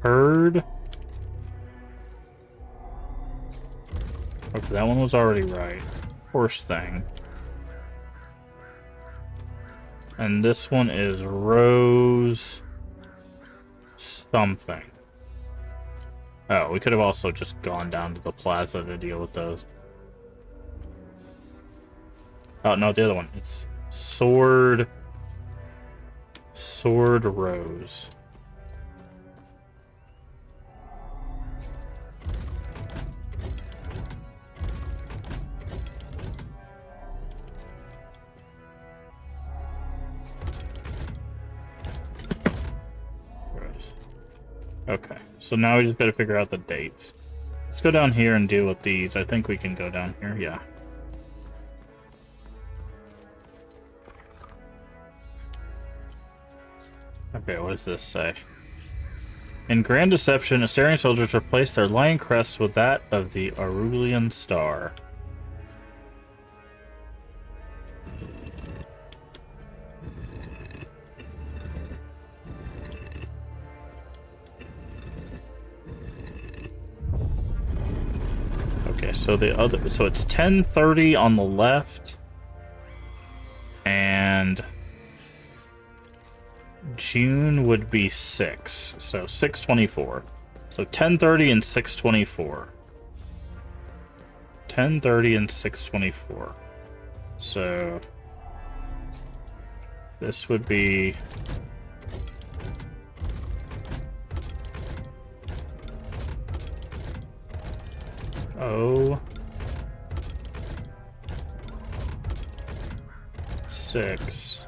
bird. Okay, that one was already right. Horse thing. And this one is rose something. Oh, we could have also just gone down to the plaza to deal with those. Oh, no, the other one. It's sword rose. Okay, so now we just gotta figure out the dates. Let's go down here and deal with these. I think we can go down here, yeah. Okay, what does this say? In Grand Deception, Astarian soldiers replaced their lion crest with that of the Aurelian Star. Okay, so it's 10:30 on the left, and June would be 6, so 6:24. So 10:30 and 6:24. 10:30 and 6:24. So this would be Oh, 6,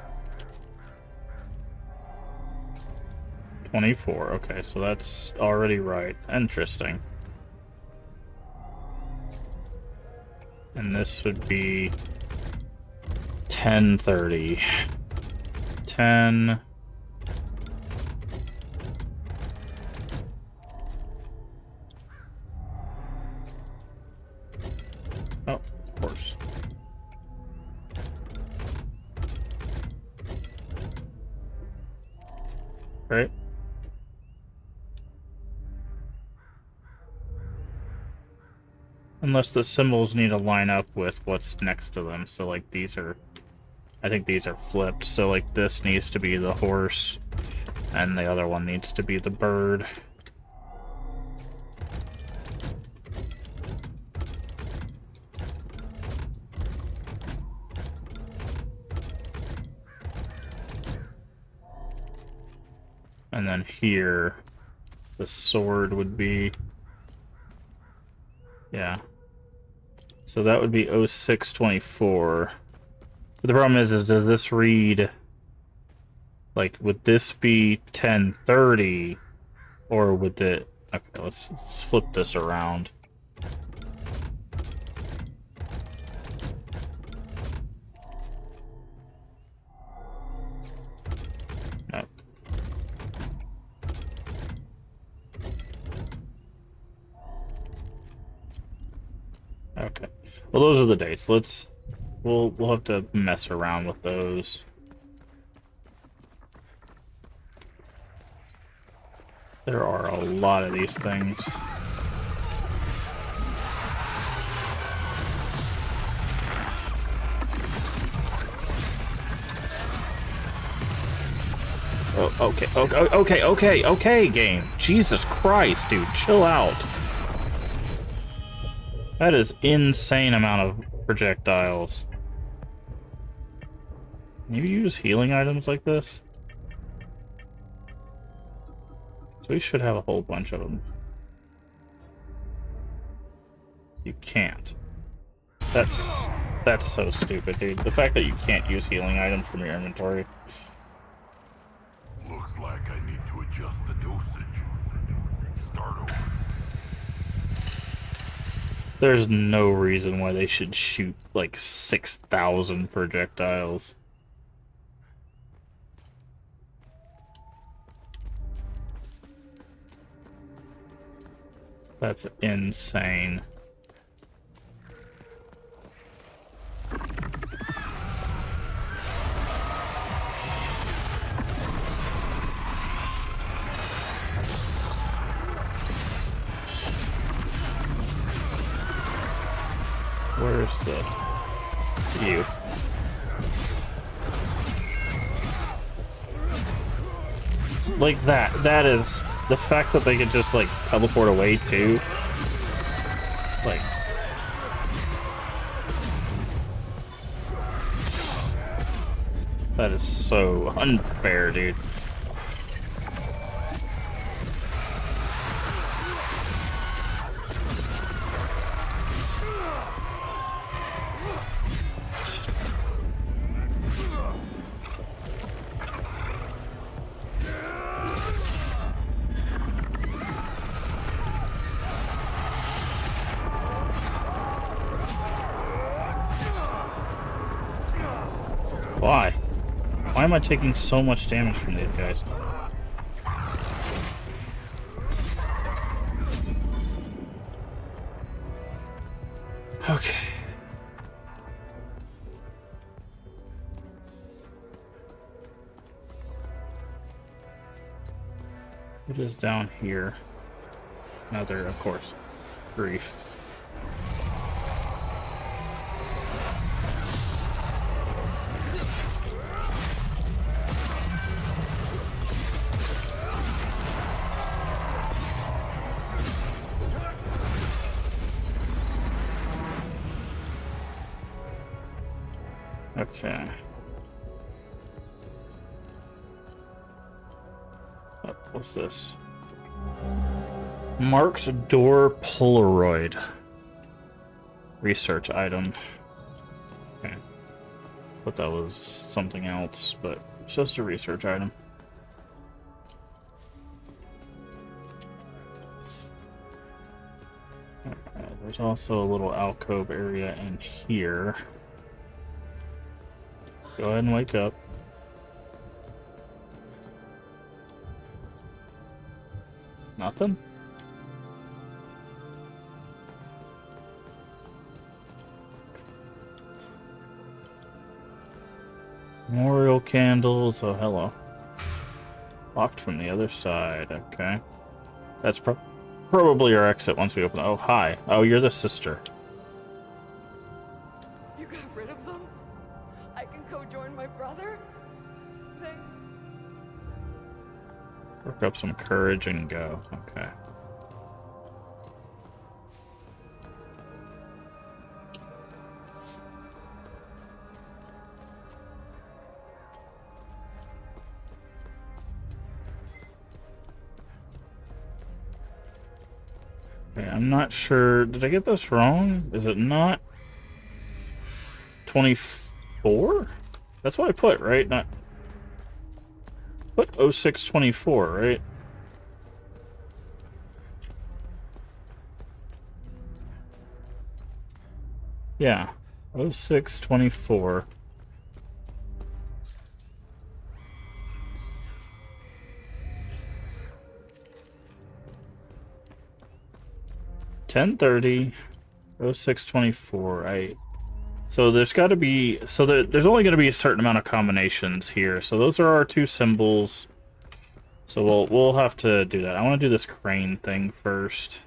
24. Okay, so that's already right. Interesting. And this would be 10:30. 10. Oh, of course. Right? Unless the symbols need to line up with what's next to them. So, like, these are... I think these are flipped. So, like, this needs to be the horse, and the other one needs to be the bird. And then here, the sword would be... Yeah. So that would be 0624. But the problem is does this read... Like, would this be 1030? Or would it... Okay, let's flip this around. No. Okay. Well, those are the dates. We'll have to mess around with those. There are a lot of these things. Oh, okay, game. Jesus Christ, dude, chill out. That is insane amount of projectiles. Can you use healing items like this? So we should have a whole bunch of them. You can't. That's so stupid, dude. The fact that you can't use healing items from your inventory. Looks like I need to adjust the dosage. Start over. There's no reason why they should shoot like 6,000 projectiles. That's insane. Where's the you? Like that is the fact that they could just like teleport away too. Like that is so unfair, dude. Why? Why am I taking so much damage from these guys? Okay. What is down here? Another, of course, grief. Okay. Oh, what's this? Marked door Polaroid. Research item. Okay. Thought that was something else, but it's just a research item. There's also a little alcove area in here. Go ahead and wake up. Nothing? Memorial candles. Oh, hello. Locked from the other side. Okay. That's probably our exit once we open. Oh, hi. Oh, you're the sister. You got rid of them? I can co-join my brother? Work up some courage and go. Okay. Okay, I'm not sure. Did I get this wrong? Is it not 24? That's what I put, right? Not put 0624, right? Yeah, 0624. $10:30, 0624. So there's got to be, so there's only going to be a certain amount of combinations here. So those are our two symbols. So we'll have to do that. I want to do this crane thing first.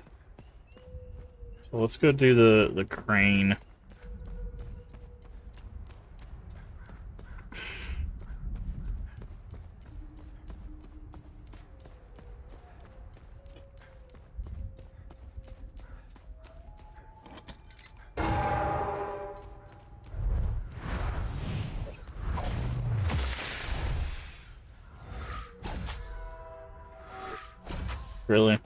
So let's go do the crane. Really?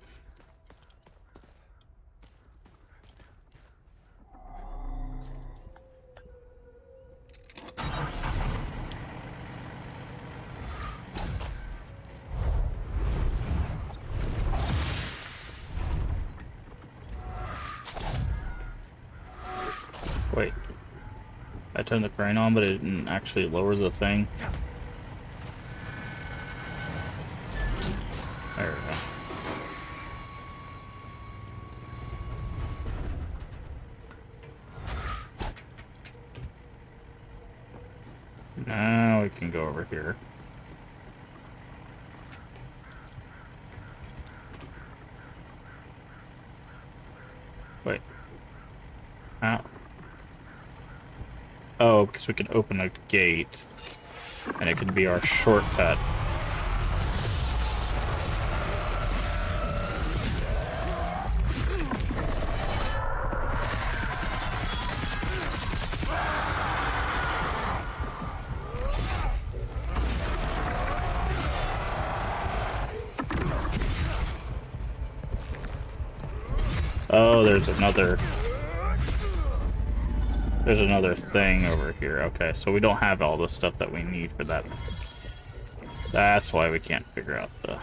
Wait. I turned the crane on, but it didn't actually lower the thing. There we go. Now we can go over here. Wait. Ow. Oh, because we can open a gate. And it can be our shortcut. Oh, there's another thing over here. Okay, so we don't have all the stuff that we need for that. That's why we can't figure out the...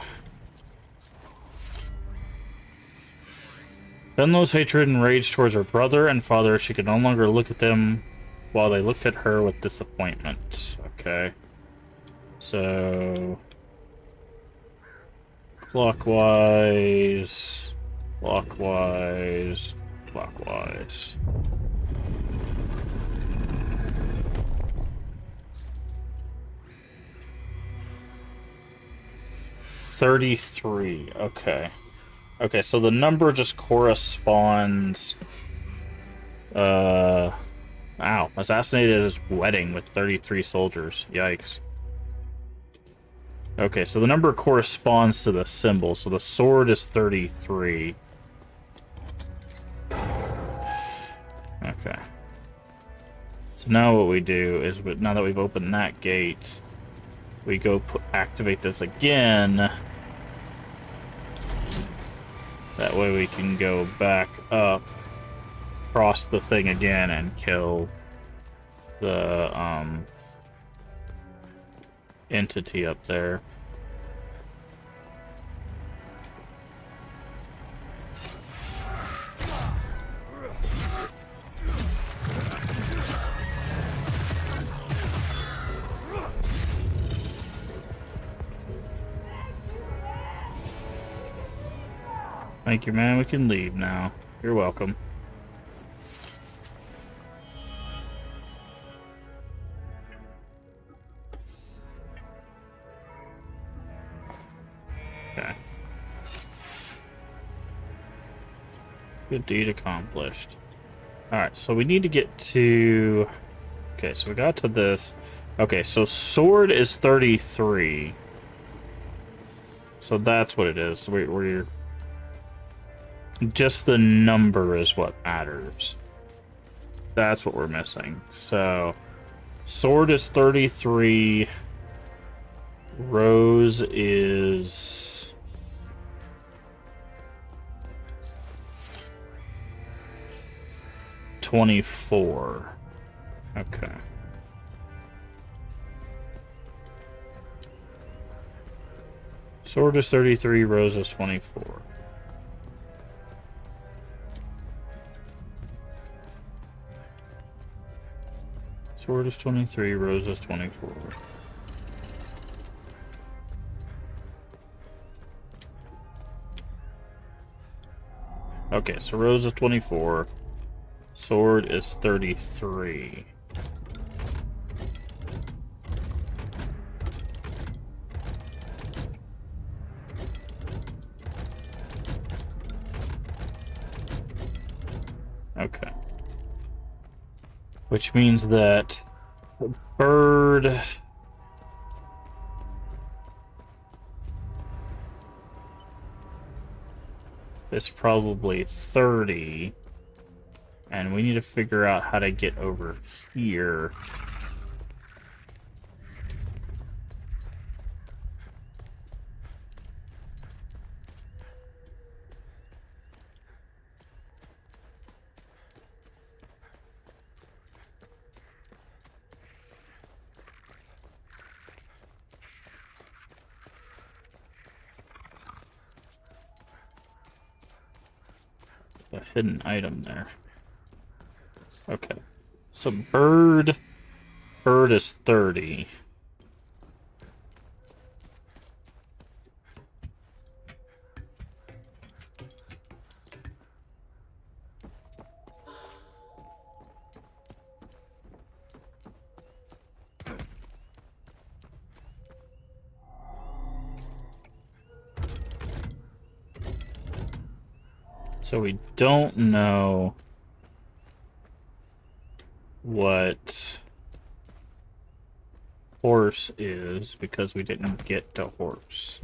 Venlo's hatred and rage towards her brother and father, she could no longer look at them while they looked at her with disappointment. Okay. So... Clockwise... Clockwise... Clockwise... 33. Okay. Okay, so the number just corresponds... Ow. Assassinated at his wedding with 33 soldiers. Yikes. Okay, so the number corresponds to the symbol. So the sword is 33. Okay. So now what we do is, now that we've opened that gate, we go activate this again. That way we can go back up, cross the thing again, and kill the entity up there. Thank you, man. We can leave now. You're welcome. Okay. Good deed accomplished. Alright, so we need to get to... Okay, so we got to this. Okay, so sword is 33. So that's what it is. So we're... Just the number is what matters. That's what we're missing. So, sword is 33. Rose is... $24. Okay. Sword is 33, Rose is 24. Sword is 23, Rose is 24. Okay, so Rose is 24. Sword is 33. Okay. Which means that the bird is probably 30, and we need to figure out how to get over here. A hidden item there. Okay. So bird is 30. So we don't know what horse is because we didn't get to horse.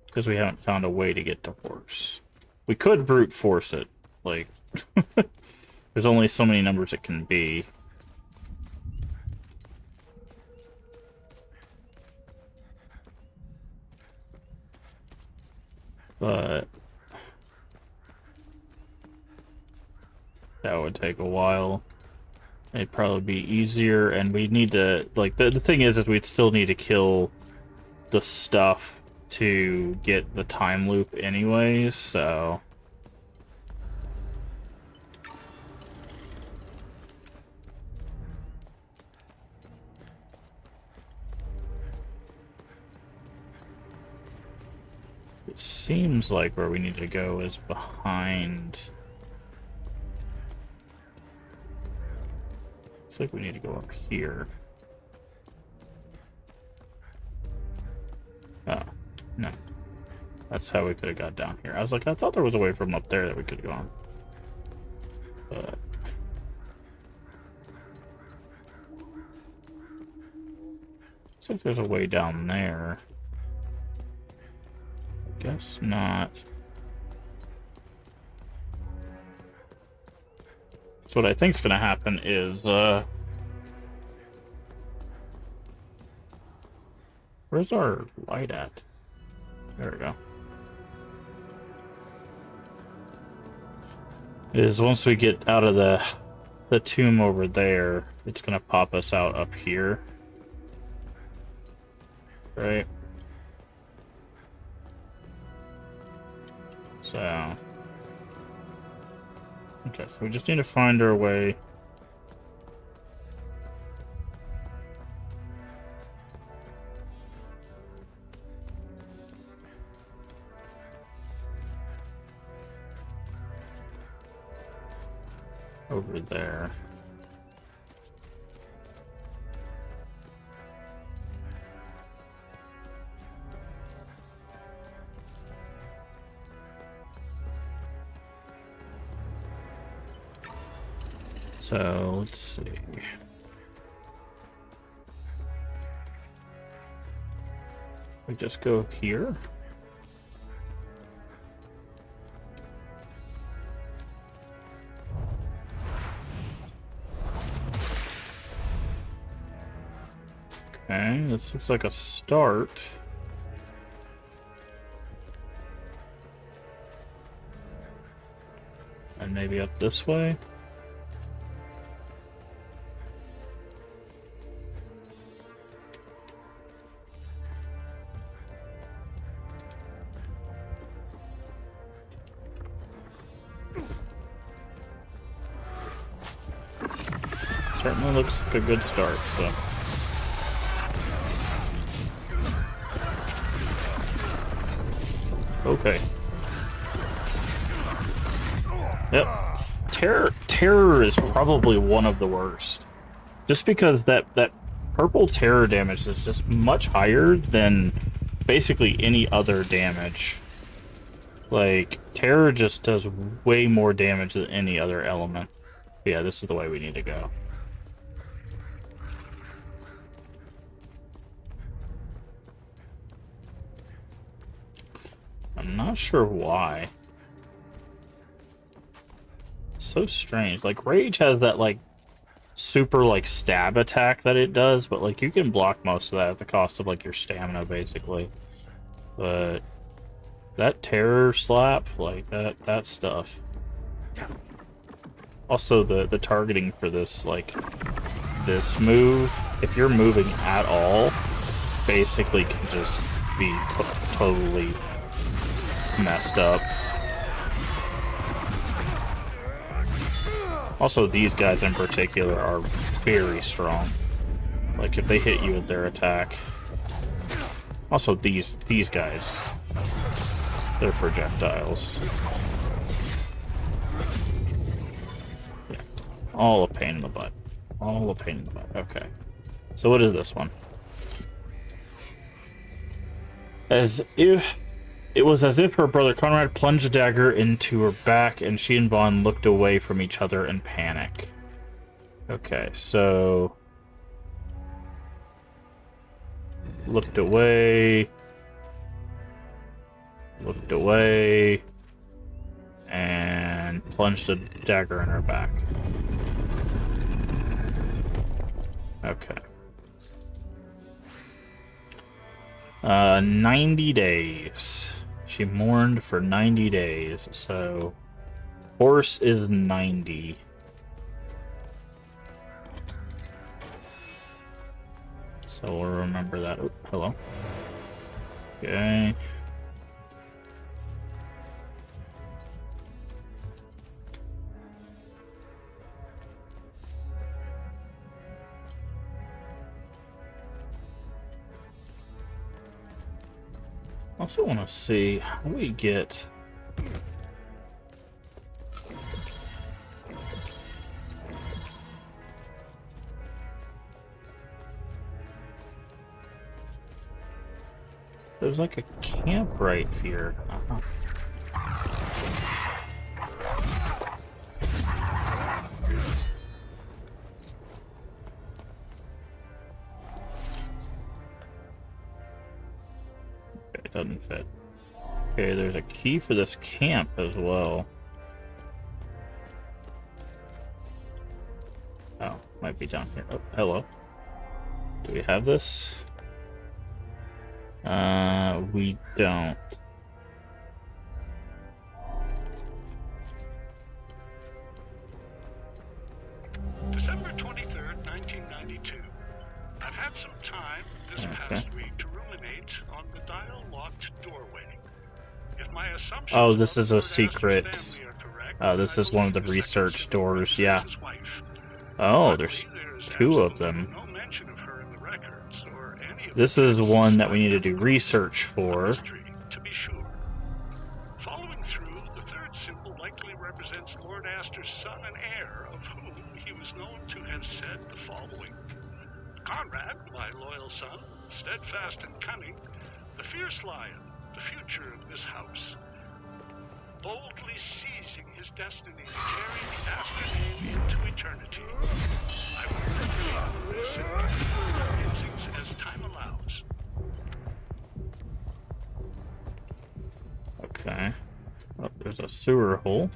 Because we haven't found a way to get to horse. We could brute force it. Like, there's only so many numbers it can be. But that would take a while. It'd probably be easier, and we need to, like, the thing is we'd still need to kill the stuff to get the time loop anyways, so... It seems like where we need to go is behind... Looks like we need to go up here. Oh, no. That's how we could have got down here. I was like, I thought there was a way from up there that we could have gone. But... looks like there's a way down there. Guess not. So what I think is going to happen is, where's our light at? There we go. Is once we get out of the tomb over there, it's going to pop us out up here. Right? So... okay, so we just need to find our way. Over there. So, let's see. We just go here? Okay, this looks like a start. And maybe up this way? Certainly looks like a good start, so. Okay. Yep. Terror is probably one of the worst. Just because that purple terror damage is just much higher than basically any other damage. Like, terror just does way more damage than any other element. But yeah, this is the way we need to go. I'm not sure why. It's so strange. Like, Rage has that, like, super, like, stab attack that it does, but, like, you can block most of that at the cost of, like, your stamina, basically. But that terror slap, like, that stuff. Also, the targeting for this, like, this move, if you're moving at all, basically can just be totally messed up. Also, these guys in particular are very strong. Like, if they hit you with their attack. Also, these guys. They're projectiles. Yeah. All a pain in the butt. All a pain in the butt. Okay. So what is this one? As if it was as if her brother Conrad plunged a dagger into her back, and she and Vaughn looked away from each other in panic. Okay, so looked away, and plunged a dagger in her back. Okay. 90 days. She mourned for 90 days, so horse is 90. So we'll remember that. Oh, hello. Okay. I also want to see how do we get there's like a camp right here. It doesn't fit. Okay, there's a key for this camp as well. Oh, might be down here. Oh, hello. Do we have this? We don't. December 23rd, 1992. I've had some time this past week to ruminate on the dial-locked doorway. If my assumptions Oh, this is a secret. This is one of the research doors, yeah. Oh, there's two of them. This is one that we need to do research for. To be sure. Following through, the third symbol likely represents Lord Astor's son and heir, of whom he was known to have said the following. Conrad, my loyal son, steadfast and cunning, the fierce lion, the future of this house, boldly seizing his destiny to carry the Astor name into eternity. I will listen to musings as time allows. Okay. Oh, there's a sewer hole.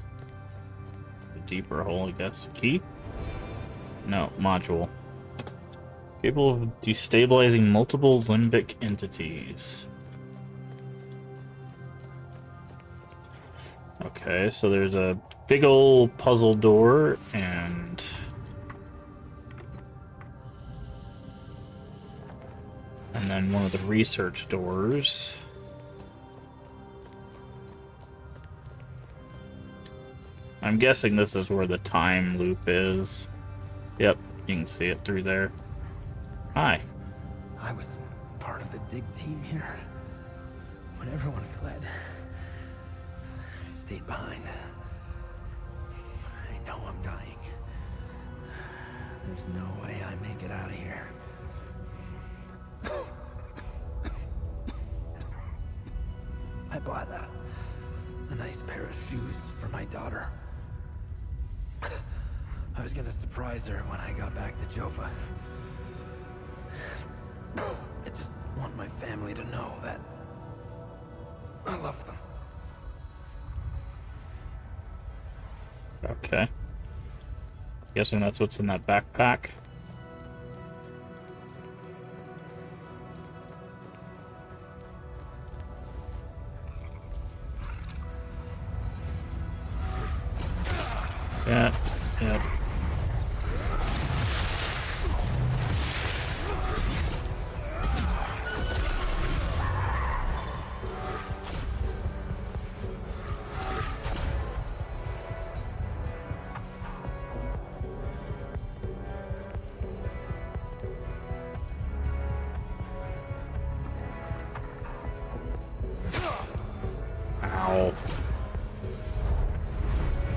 A deeper hole, I guess. Key? No, module. Capable of destabilizing multiple limbic entities. Okay, so there's a big old puzzle door and then one of the research doors. I'm guessing this is where the time loop is. Yep, you can see it through there. Hi. I was part of the dig team here. When everyone fled, I stayed behind. I know I'm dying. There's no way I make it out of here. I bought a nice pair of shoes for my daughter. I was gonna surprise her when I got back to Jova. I just want my family to know that I love them. Okay. Guessing that's what's in that backpack. Yeah, yep. Ow.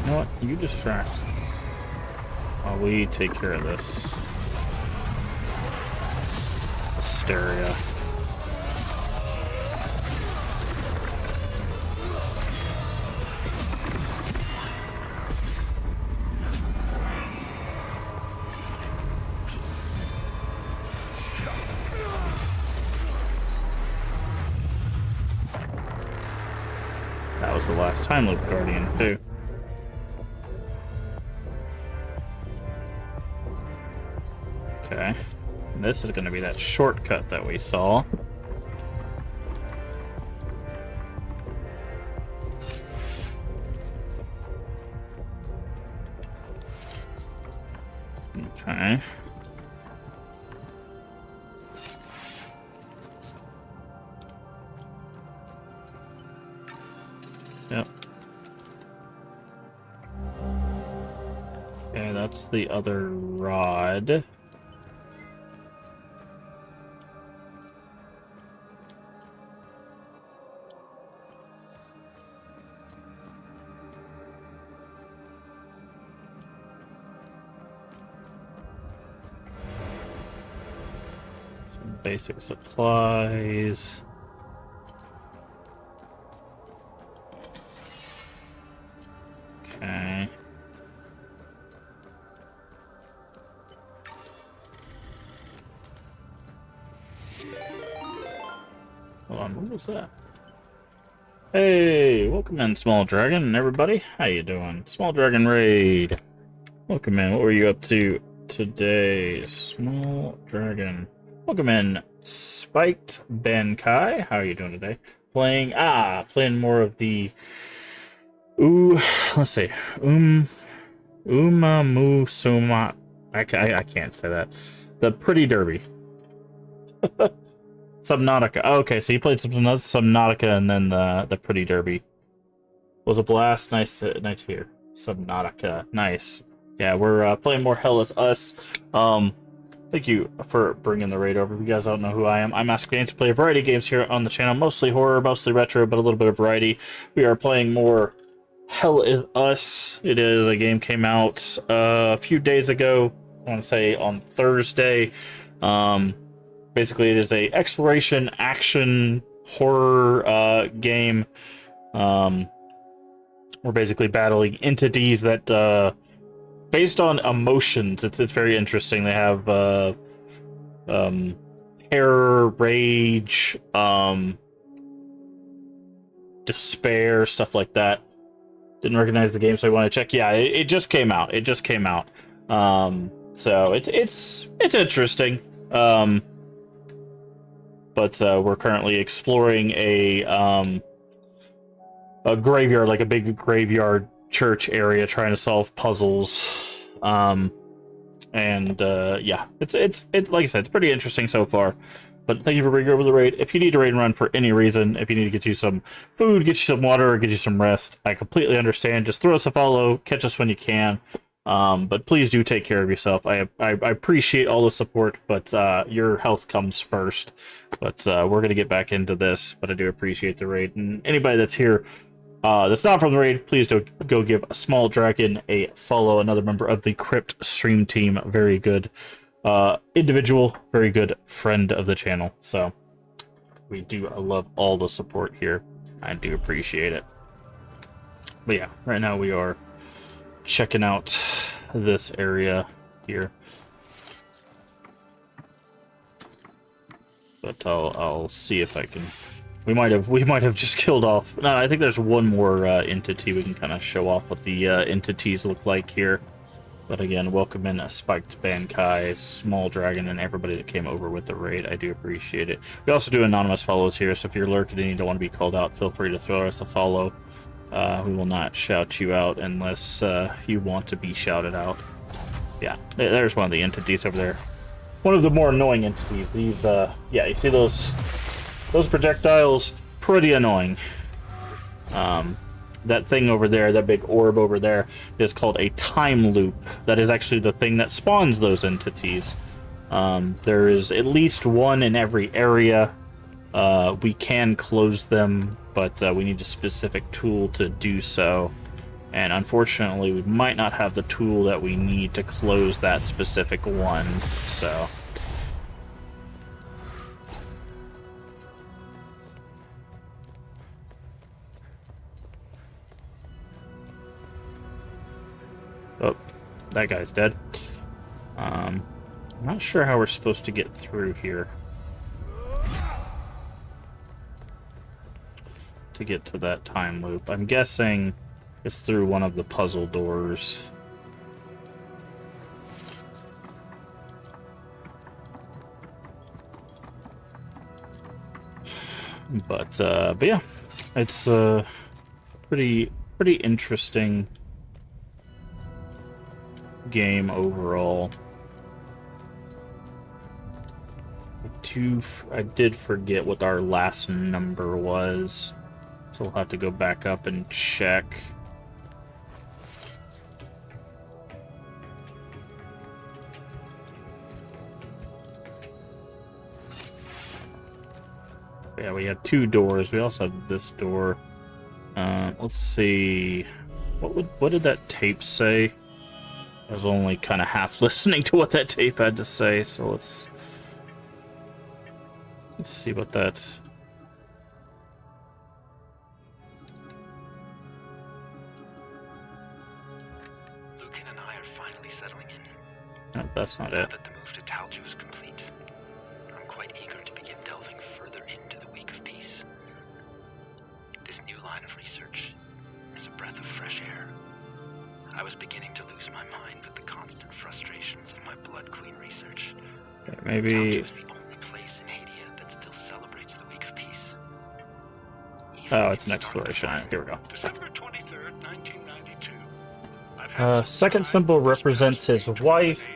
You know what? You distract while we take care of this hysteria. was the last time loop guardian, too. Okay. And this is going to be that shortcut that we saw. Okay. Yep. Okay, that's the other rod. Some basic supplies. Okay. Hold on, what was that? Hey, welcome in, Small Dragon, everybody. How you doing? Small Dragon Raid. Welcome in. What were you up to today? Small Dragon. Welcome in, Spiked Bankai. How are you doing today? Playing more of the let's see. Umamusuma. I can't say that. The Pretty Derby. Subnautica. Oh, okay, so you played Subnautica and then the Pretty Derby. Was a blast. Nice to hear. Subnautica. Nice. Yeah, we're playing more Hell is Us. Thank you for bringing the raid over. If you guys don't know who I am, I'm Ask Games. Play a variety of games here on the channel. Mostly horror, mostly retro, but a little bit of variety. We are playing more Hell is Us. It is a game came out a few days ago. I want to say on Thursday. Basically, it is a exploration action horror game. We're basically battling entities that based on emotions. It's very interesting. They have terror, rage, despair, stuff like that. Didn't recognize the game, so I want to check. Yeah, it just came out. It just came out. So it's interesting. But we're currently exploring a graveyard, like a big graveyard church area, trying to solve puzzles. Yeah, it's like I said, it's pretty interesting so far. But thank you for bringing over the raid. If you need to raid and run for any reason, if you need to get you some food, get you some water, or get you some rest, I completely understand. Just throw us a follow, catch us when you can. But please do take care of yourself. I appreciate all the support, but your health comes first. But we're going to get back into this, but I do appreciate the raid. And anybody that's here that's not from the raid, please do go give a Small Dragon a follow, another member of the Crypt stream team. Very good individual, very good friend of the channel. So we do love all the support here. I do appreciate it. But yeah, right now we are checking out this area here. But I'll see if I can. We might have just killed off. No, I think there's one more entity. We can kind of show off what the entities look like here. But again, welcome in Spiked Bankai, Small Dragon, and everybody that came over with the raid. I do appreciate it. We also do anonymous follows here, so if you're lurking and you don't want to be called out, feel free to throw us a follow. We will not shout you out unless you want to be shouted out. Yeah, there's one of the entities over there. One of the more annoying entities. These, yeah, you see those projectiles? Pretty annoying. That thing over there, that big orb over there, is called a time loop. That is actually the thing that spawns those entities. There is at least one in every area. We can close them, but we need a specific tool to do so. And unfortunately, we might not have the tool that we need to close that specific one, so... Oh, that guy's dead. I'm not sure how we're supposed to get through here. to get to that time loop. I'm guessing it's through one of the puzzle doors. But yeah, it's pretty interesting game overall. I did forget what our last number was, so we'll have to go back up and check. Yeah, we have 2 doors. We also have this door. Let's see. What did that tape say? I was only kind of half listening to what that tape had to say, so let's see what that... Lucan and I are finally settling in. No, that's not now it. that the move to Talju is complete, I'm quite eager to begin delving further into the Week of Peace. This new line of research is a breath of fresh air. I was beginning to lose my mind with the constant frustrations of my Blood Queen research. Okay, maybe... Talju is the only place in Hadia that still celebrates the Week of Peace. Oh, it's an exploration. Here we go. December 23rd, 1992. Second symbol represents his wife.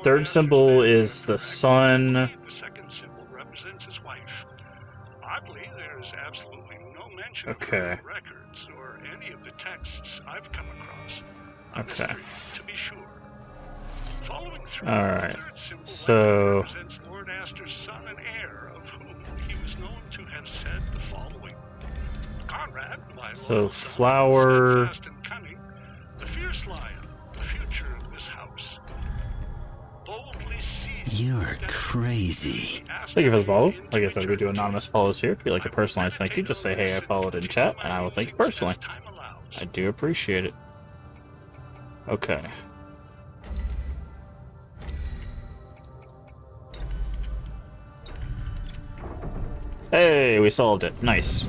Third symbol is the sun. The second symbol represents his wife. Oddly, there is absolutely no mention of her records or any of the texts I've come across. Okay. To be sure. Following through, Alright. the third symbol So... represents Lord Astor's son and heir, of whom he was known to have said the following. Conrad, my So, flower... fast and cunning, the fierce lion, the future of this house. Boldly seized. You're crazy. Thank you for the follow. Like I said, we do anonymous follows here. If you'd like a personalized thank you, just say, hey, I followed in chat, and I will thank you personally. I do appreciate it. Okay. Hey, we solved it. Nice.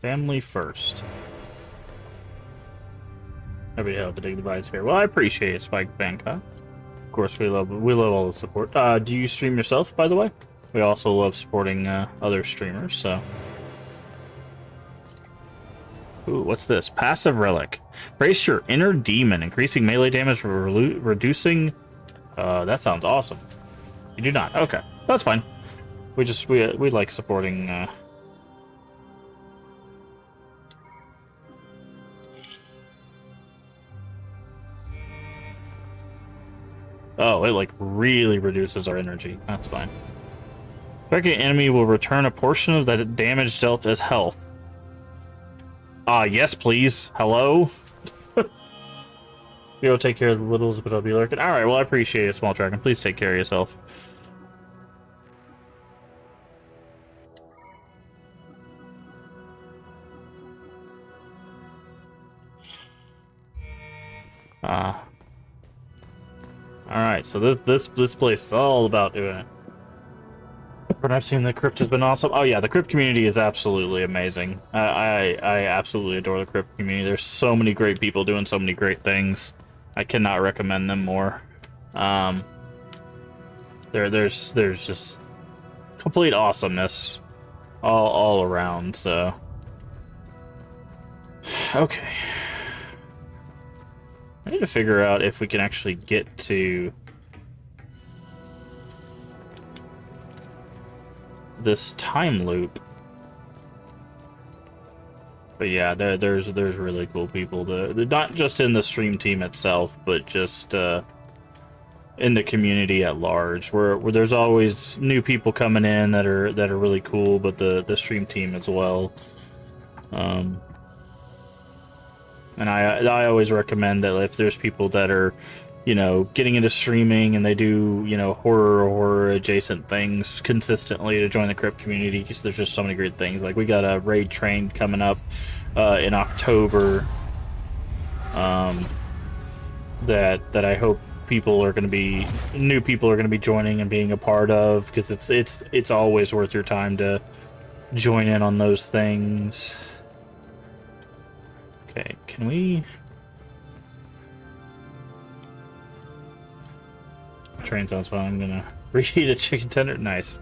Family first. Everybody help the dignified sphere. Well, I appreciate it, Spike Bangkok. Of course, we love all the support. Do you stream yourself, by the way? We also love supporting other streamers, so... Ooh, what's this? Passive Relic. Brace your inner demon, increasing melee damage, reducing... that sounds awesome. You do not. Okay, that's fine. We like supporting... Oh, it like really reduces our energy. That's fine. Striking enemy will return a portion of that damage dealt as health. Yes, please. Hello? You'll take care of the littles, but I'll be lurking. Alright, well, I appreciate it, Small Dragon. Please take care of yourself. Alright, so this place is all about doing it. When I've seen the crypt has been awesome. Oh yeah, the crypt community is absolutely amazing. I absolutely adore the crypt community. There's so many great people doing so many great things. I cannot recommend them more. There's just complete awesomeness all around. So okay, I need to figure out if we can actually get to this time loop. But yeah, there's really cool people. Not just in the stream team itself, but just in the community at large. Where there's always new people coming in that are really cool, but the stream team as well. And I always recommend that if there's people that are, getting into streaming and they do, horror adjacent things consistently, to join the crypt community, because there's just so many great things. Like, we got a raid train coming up in October that I hope people are going to be new people are going to be joining and being a part of, because it's always worth your time to join in on those things. Okay, can we? Train sounds fun. I'm gonna reheat a chicken tender. Nice.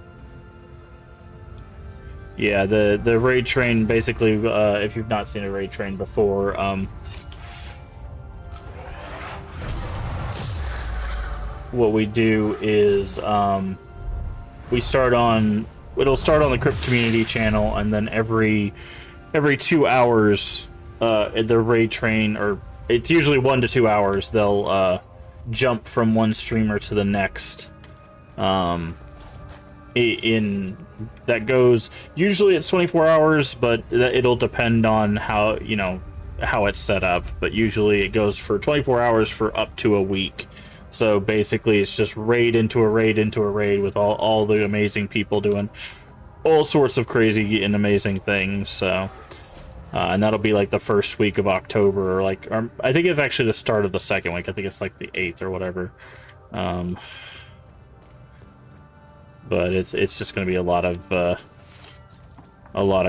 Yeah, the raid train basically. If you've not seen a raid train before, what we do is we start on. It'll start on the Crypt Community channel, and then every 2 hours, the raid train, or it's usually 1 to 2 hours, they'll jump from one streamer to the next. In that goes, usually it's 24 hours, but it'll depend on how how it's set up. But usually it goes for 24 hours for up to a week. So basically, it's just raid into a raid into a raid with all the amazing people doing all sorts of crazy and amazing things. So, and that'll be like the first week of October, or I think it's actually the start of the second week. I think it's like the 8th or whatever. But it's just going to be a lot of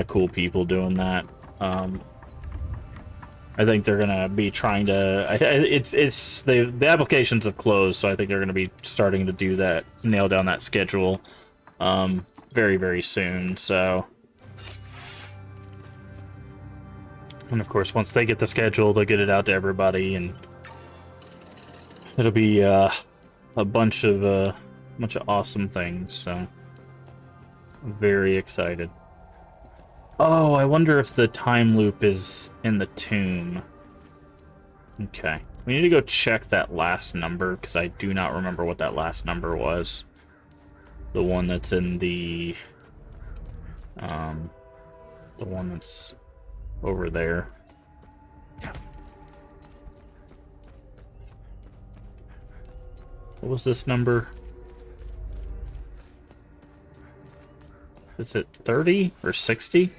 cool people doing that. I think they're gonna be trying to. The applications have closed, so I think they're gonna be starting to do that, nail down that schedule, very, very soon. So, and of course, once they get the schedule, they'll get it out to everybody, and it'll be a bunch of awesome things. So, I'm very excited. Oh, I wonder if the time loop is in the tomb. Okay. We need to go check that last number, because I do not remember what that last number was. The one that's in the one that's over there. What was this number? Is it 30 or 60?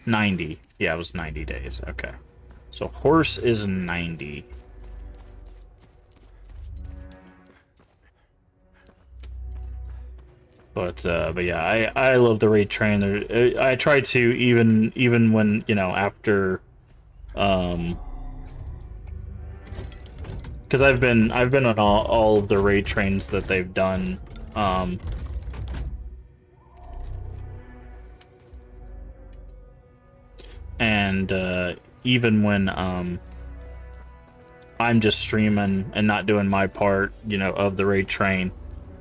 90. Yeah, it was 90 days. Okay. So horse is 90. But yeah, I love the raid train. I try to even when, after because I've been on all of the raid trains that they've done. And even when I'm just streaming and not doing my part, of the raid train,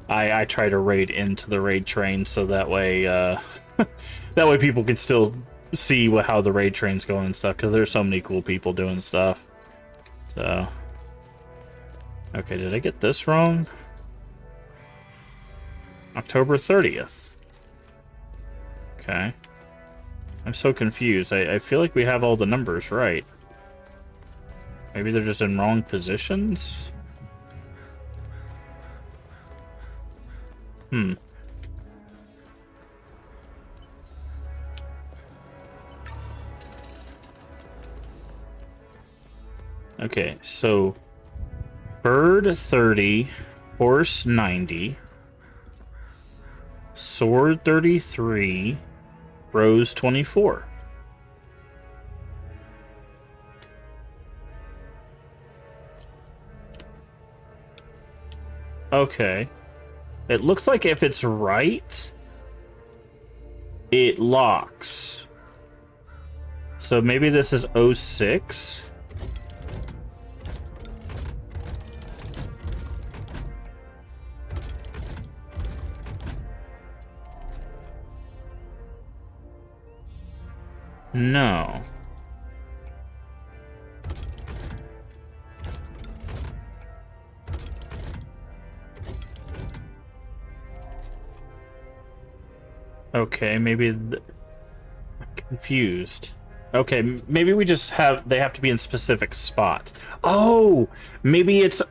I try to raid into the raid train, so that way that way people can still see how the raid train's going and stuff, because there's so many cool people doing stuff. So, okay, did I get this wrong? October 30th. Okay. I'm so confused. I feel like we have all the numbers right. Maybe they're just in wrong positions? Okay, so bird 30, horse 90, sword 33, rose 24. Okay. It looks like if it's right, it locks. So maybe this is 06. No. Okay, maybe I'm confused. Okay, maybe we just they have to be in specific spots. Oh, maybe it's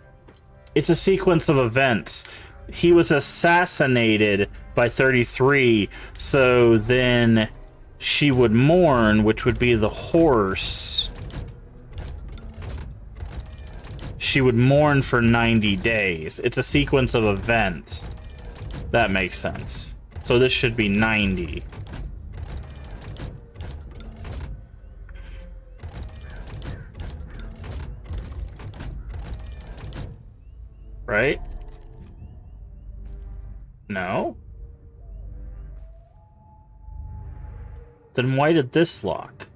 a sequence of events. He was assassinated by 33, so then she would mourn, which would be the horse. she would mourn for 90 days. It's a sequence of events. That makes sense. So this should be 90. Right? No? Then why did this lock?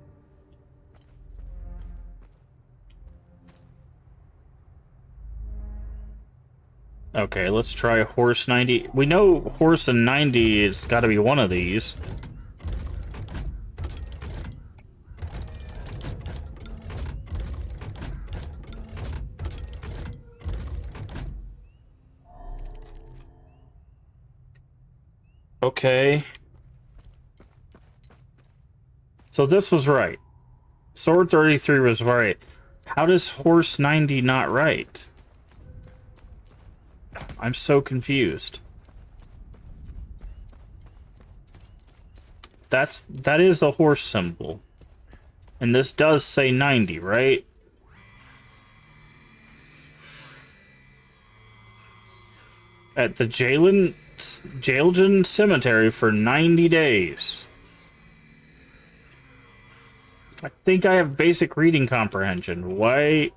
Okay, let's try horse 90. We know horse and 90 has got to be one of these. Okay. So this was right. Sword 33 was right. How does horse 90 not right? I'm so confused. That is the horse symbol. And this does say 90, right? At the Jailgen Cemetery for 90 days. I think I have basic reading comprehension. Why?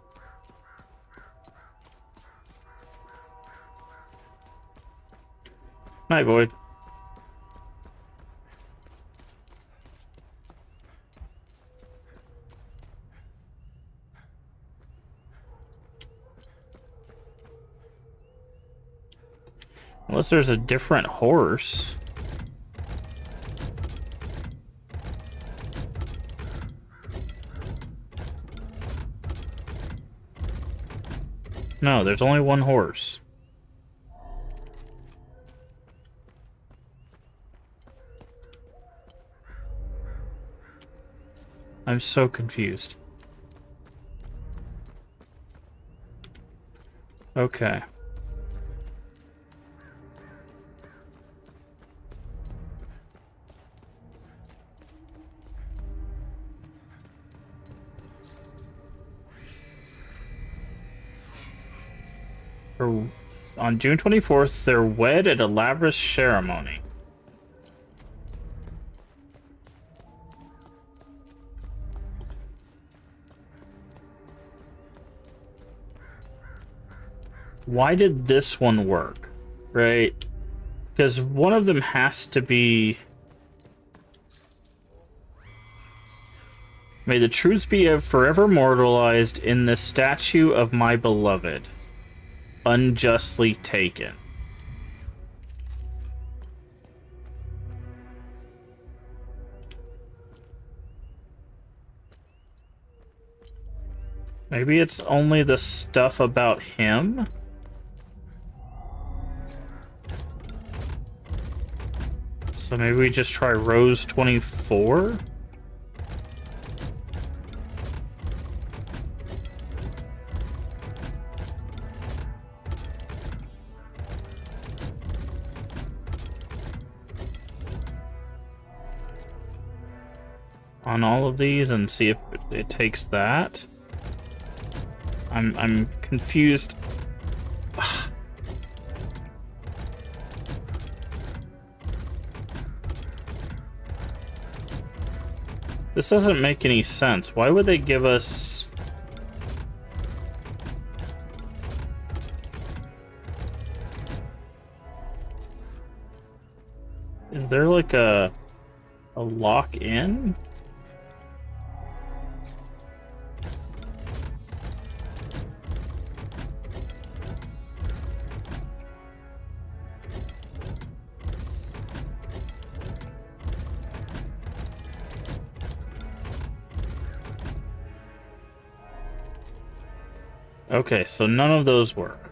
Night, Void. Unless there's a different horse. No, there's only one horse. I'm so confused. Okay. On June 24th, they're wed at a lavish ceremony. Why did this one work? Right? Because one of them has to be... May the truth be forever immortalized in the statue of my beloved. Unjustly taken. Maybe it's only the stuff about him? So maybe we just try Rose 24? On all of these and see if it takes that. I'm confused. This doesn't make any sense. Why would they give us... Is there like a lock-in? Okay, so none of those work.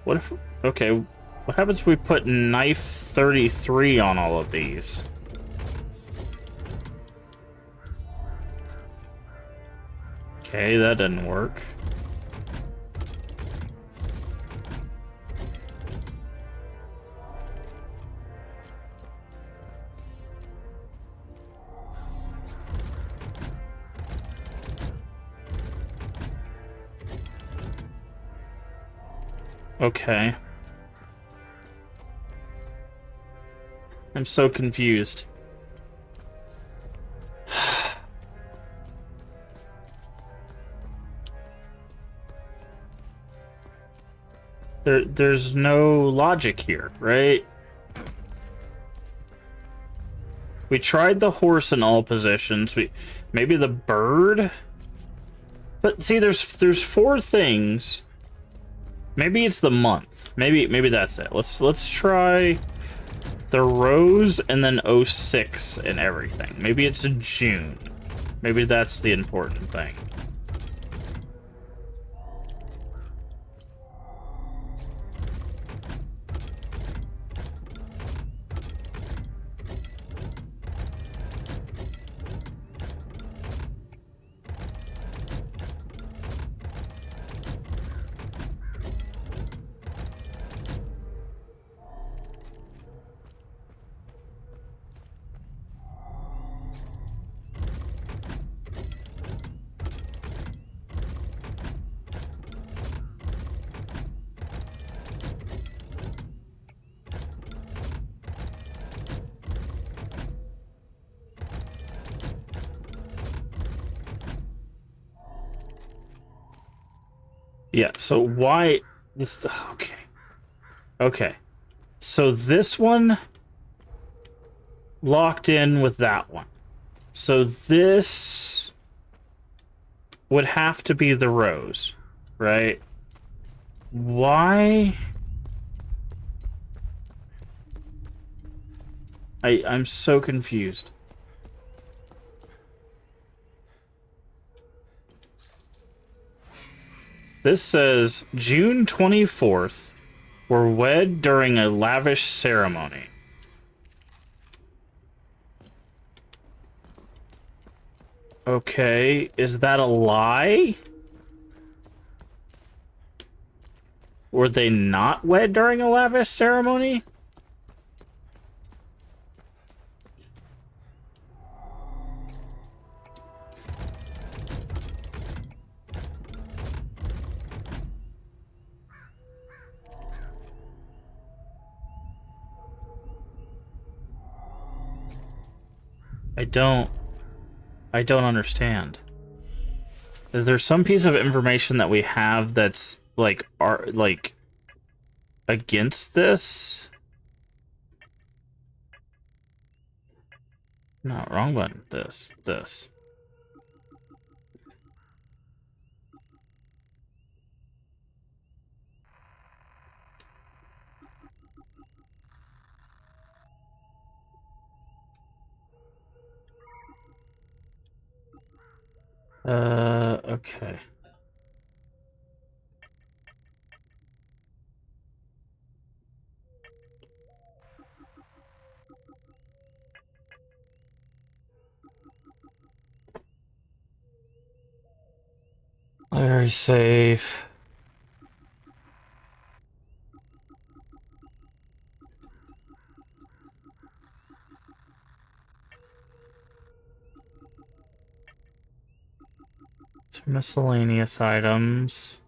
What if... Okay, what happens if we put knife 33 on all of these? Okay, that didn't work. Okay. I'm so confused. There's no logic here, right? We tried the horse in all positions. Maybe the bird? But see, there's 4 things. Maybe it's the month. Maybe that's it. Let's try the rose and then 06 and everything. Maybe it's in June. Maybe that's the important thing. Yeah, so why this okay. Okay. So this one locked in with that one. So this would have to be the rose, right? Why? I'm so confused. This says June 24th were wed during a lavish ceremony. Okay, is that a lie? Were they not wed during a lavish ceremony? I don't understand. Is there some piece of information that we have that's like against this? No, wrong button. This. Okay. Very safe. Miscellaneous items.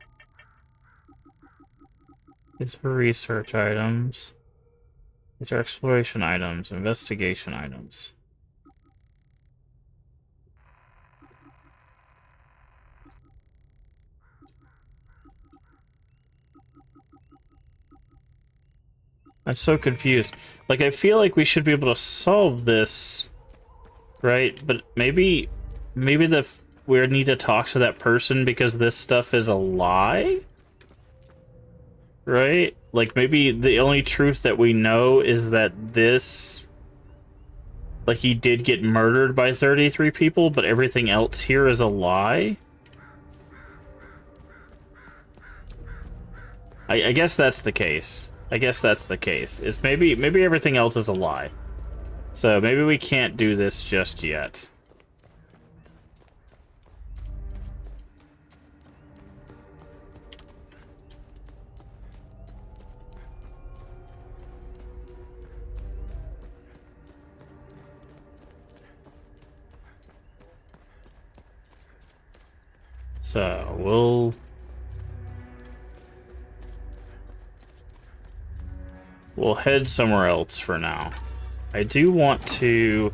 These are research items. These are exploration items, investigation items. I'm so confused. Like, I feel like we should be able to solve this, right? But maybe we need to talk to that person because this stuff is a lie? Right? Like, maybe the only truth that we know is that this... Like, he did get murdered by 33 people, but everything else here is a lie? I guess that's the case. Is maybe everything else is a lie. So maybe we can't do this just yet. So we'll we'll head somewhere else for now. I do want to...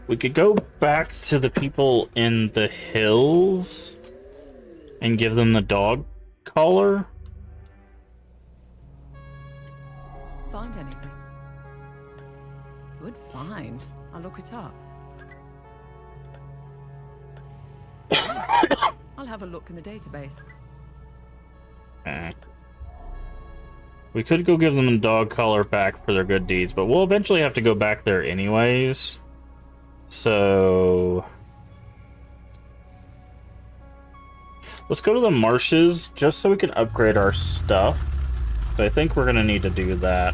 We could go back to the people in the hills and give them the dog collar. Find anything? Good find. I'll look it up. I'll have a look in the database. Okay. We could go give them a dog collar back for their good deeds, but we'll eventually have to go back there anyways. So... let's go to the marshes, just so we can upgrade our stuff. So I think we're going to need to do that.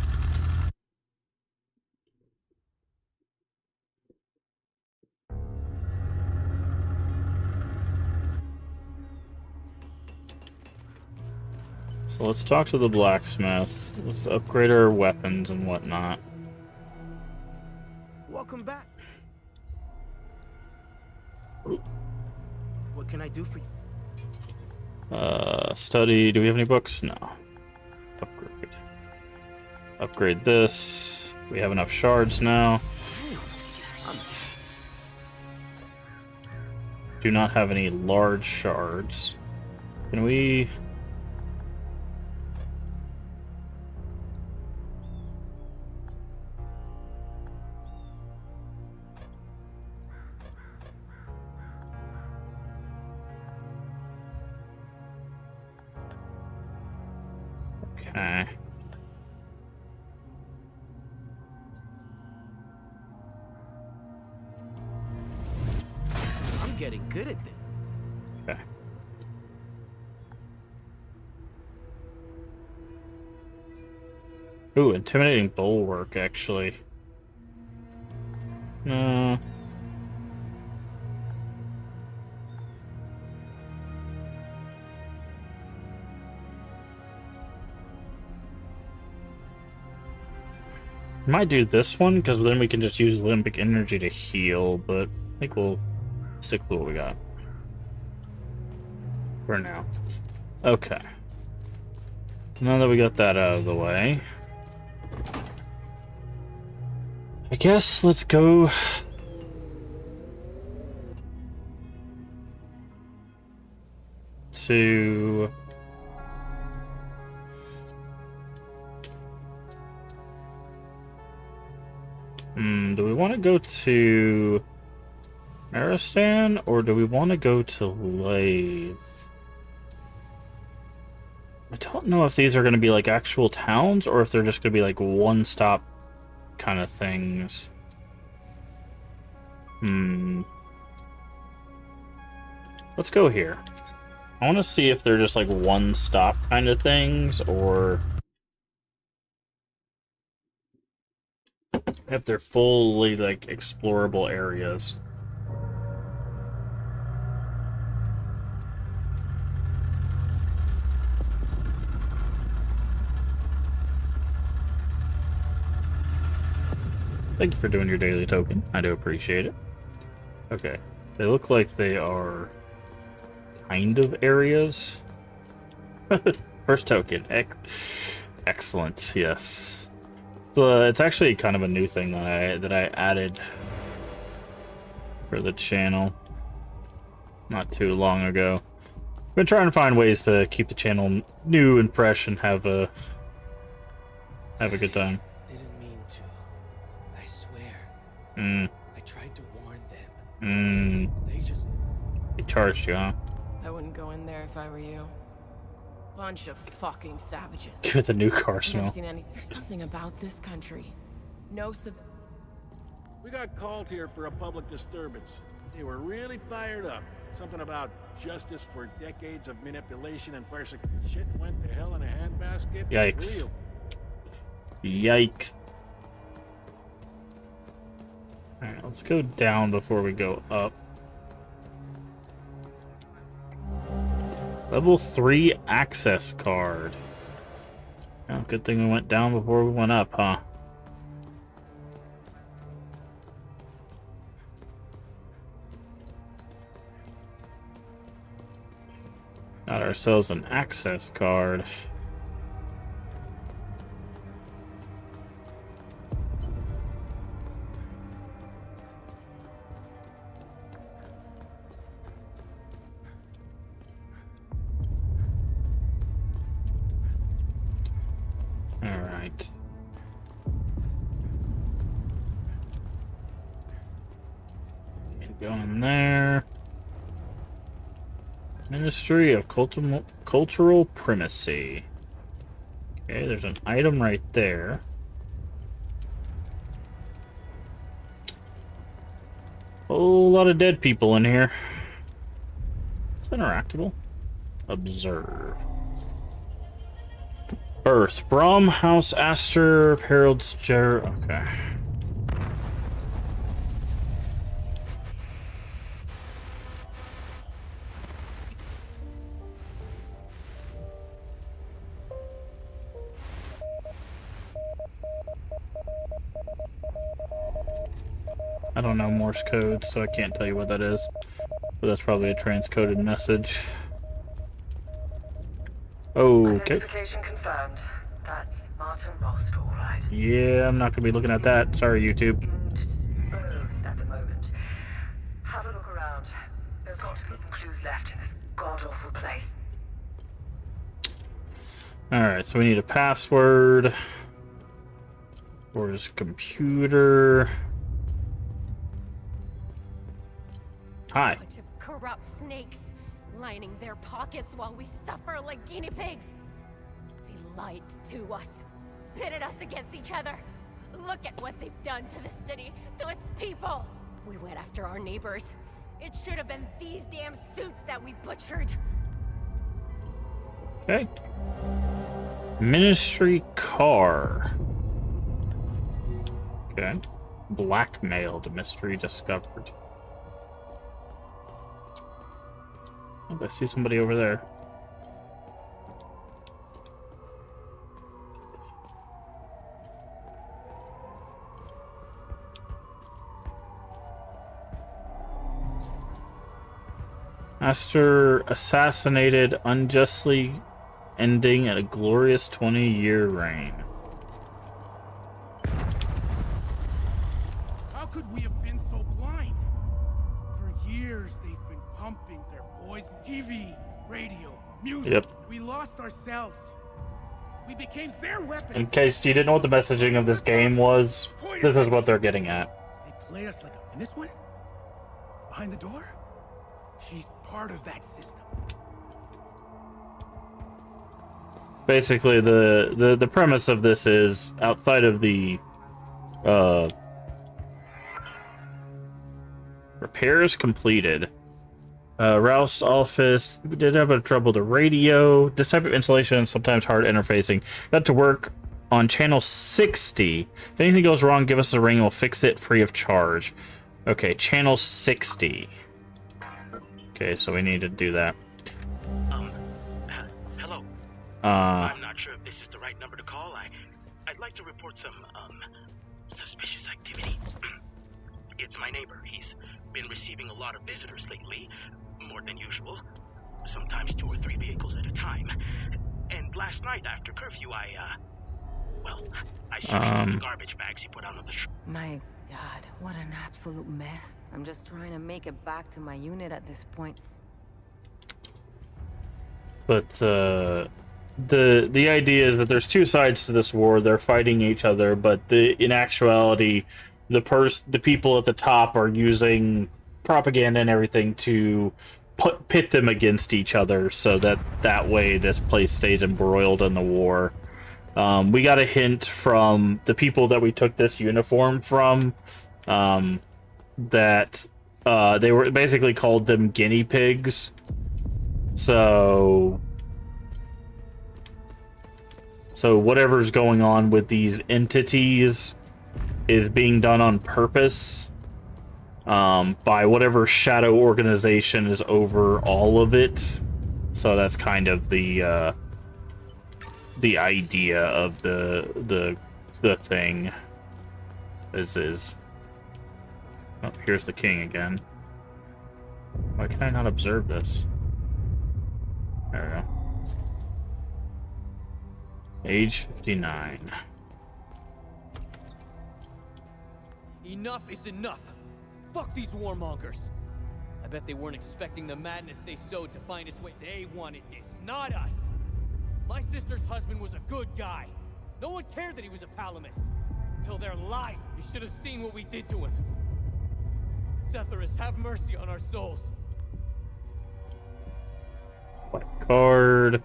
So let's talk to the blacksmith. Let's upgrade our weapons and whatnot. Welcome back. What can I do for you? Study. Do we have any books? No. Upgrade. Upgrade this. We have enough shards now. Do not have any large shards. Can we... Okay. I'm getting good at this. Okay. Ooh, intimidating bulwark, actually. No. Might do this one, because then we can just use limbic energy to heal, but I think we'll stick with what we got. For now. Okay. Now that we got that out of the way, I guess let's go... to... do we want to go to Maristan, or do we want to go to Lathe? I don't know if these are going to be like actual towns, or if they're just going to be like one-stop kind of things. Let's go here. I want to see if they're just like one-stop kind of things, or... if they're fully, like, explorable areas. Thank you for doing your daily token. I do appreciate it. Okay. They look like they are kind of areas. First token. Excellent, yes. So it's actually kind of a new thing that I added for the channel not too long ago. Been trying to find ways to keep the channel new and fresh and have a good time. Didn't mean to. I swear. I tried to warn them. They charged you, huh? I wouldn't go in there if I were you. Bunch of fucking savages. Give it the new car I've smell. never seen any. There's something about this country. No We got called here for a public disturbance. They were really fired up. Something about justice for decades of manipulation and persecution. Shit went to hell in a handbasket. Yikes. Real. Yikes. Alright, let's go down before we go up. Level 3 access card. Oh, good thing we went down before we went up, huh? Got ourselves an access card. Go in there. Ministry of Cultural Primacy. Okay, there's an item right there. Whole lot of dead people in here. It's interactable. Observe. Earth. Brom, House, Aster, Harold's okay. I don't know Morse code, so I can't tell you what that is. But that's probably a transcoded message. Okay. Identification confirmed. That's Martin Rost, all right. Yeah, I'm not gonna be looking at that. Sorry, YouTube. Indisposed at the moment. Have a look around. There's got to be some clues left in this god-awful place. Alright, so we need a password for his computer. Hi. Bunch of corrupt snakes lining their pockets while we suffer like guinea pigs. They lied to us, pitted us against each other. Look at what they've done to the city, to its people. We went after our neighbors. It should have been these damn suits that we butchered. Okay. Ministry car. Okay. Blackmailed. Mystery discovered. Oh, I see somebody over there. Aster assassinated unjustly, ending a glorious 20-year reign. How could we have been so blind? For years they've been pumping their poison. TV, radio, music. Yep. We lost ourselves. We became their weapons. In case you didn't know what the messaging of this game was, this is what they're getting at. They played us like a... And this one? Behind the door? She's part of that system. Basically, the premise of this is, outside of the repairs completed, Rouse office did have a bit of trouble with the radio. This type of installation is sometimes hard interfacing. Got to work on channel 60. If anything goes wrong, give us a ring. We'll fix it free of charge. Okay, channel 60. Okay, so we need to do that. Hello. I'm not sure if this is the right number to call. I'd like to report some, suspicious activity. It's my neighbor. He's been receiving a lot of visitors lately, more than usual. Sometimes 2 or 3 vehicles at a time. And last night after curfew, I searched through the garbage bags he put out on the My God, what an absolute mess. I'm just trying to make it back to my unit at this point. But the idea is that there's two sides to this war. They're fighting each other, but in actuality, the people at the top are using propaganda and everything to pit them against each other, so that way this place stays embroiled in the war. We got a hint from the people that we took this uniform from, that they were basically called them guinea pigs. So whatever's going on with these entities is being done on purpose by whatever shadow organization is over all of it. So that's kind of the idea of the thing. Is oh, here's the king again. Why can I not observe this? There we go. Age 59. Enough is enough. Fuck these warmongers. I bet they weren't expecting the madness they sowed to find its way. They wanted this, not us. My sister's husband was a good guy. No one cared that he was a Palamist. Until their lies. You should have seen what we did to him. Setherus, have mercy on our souls. Black card.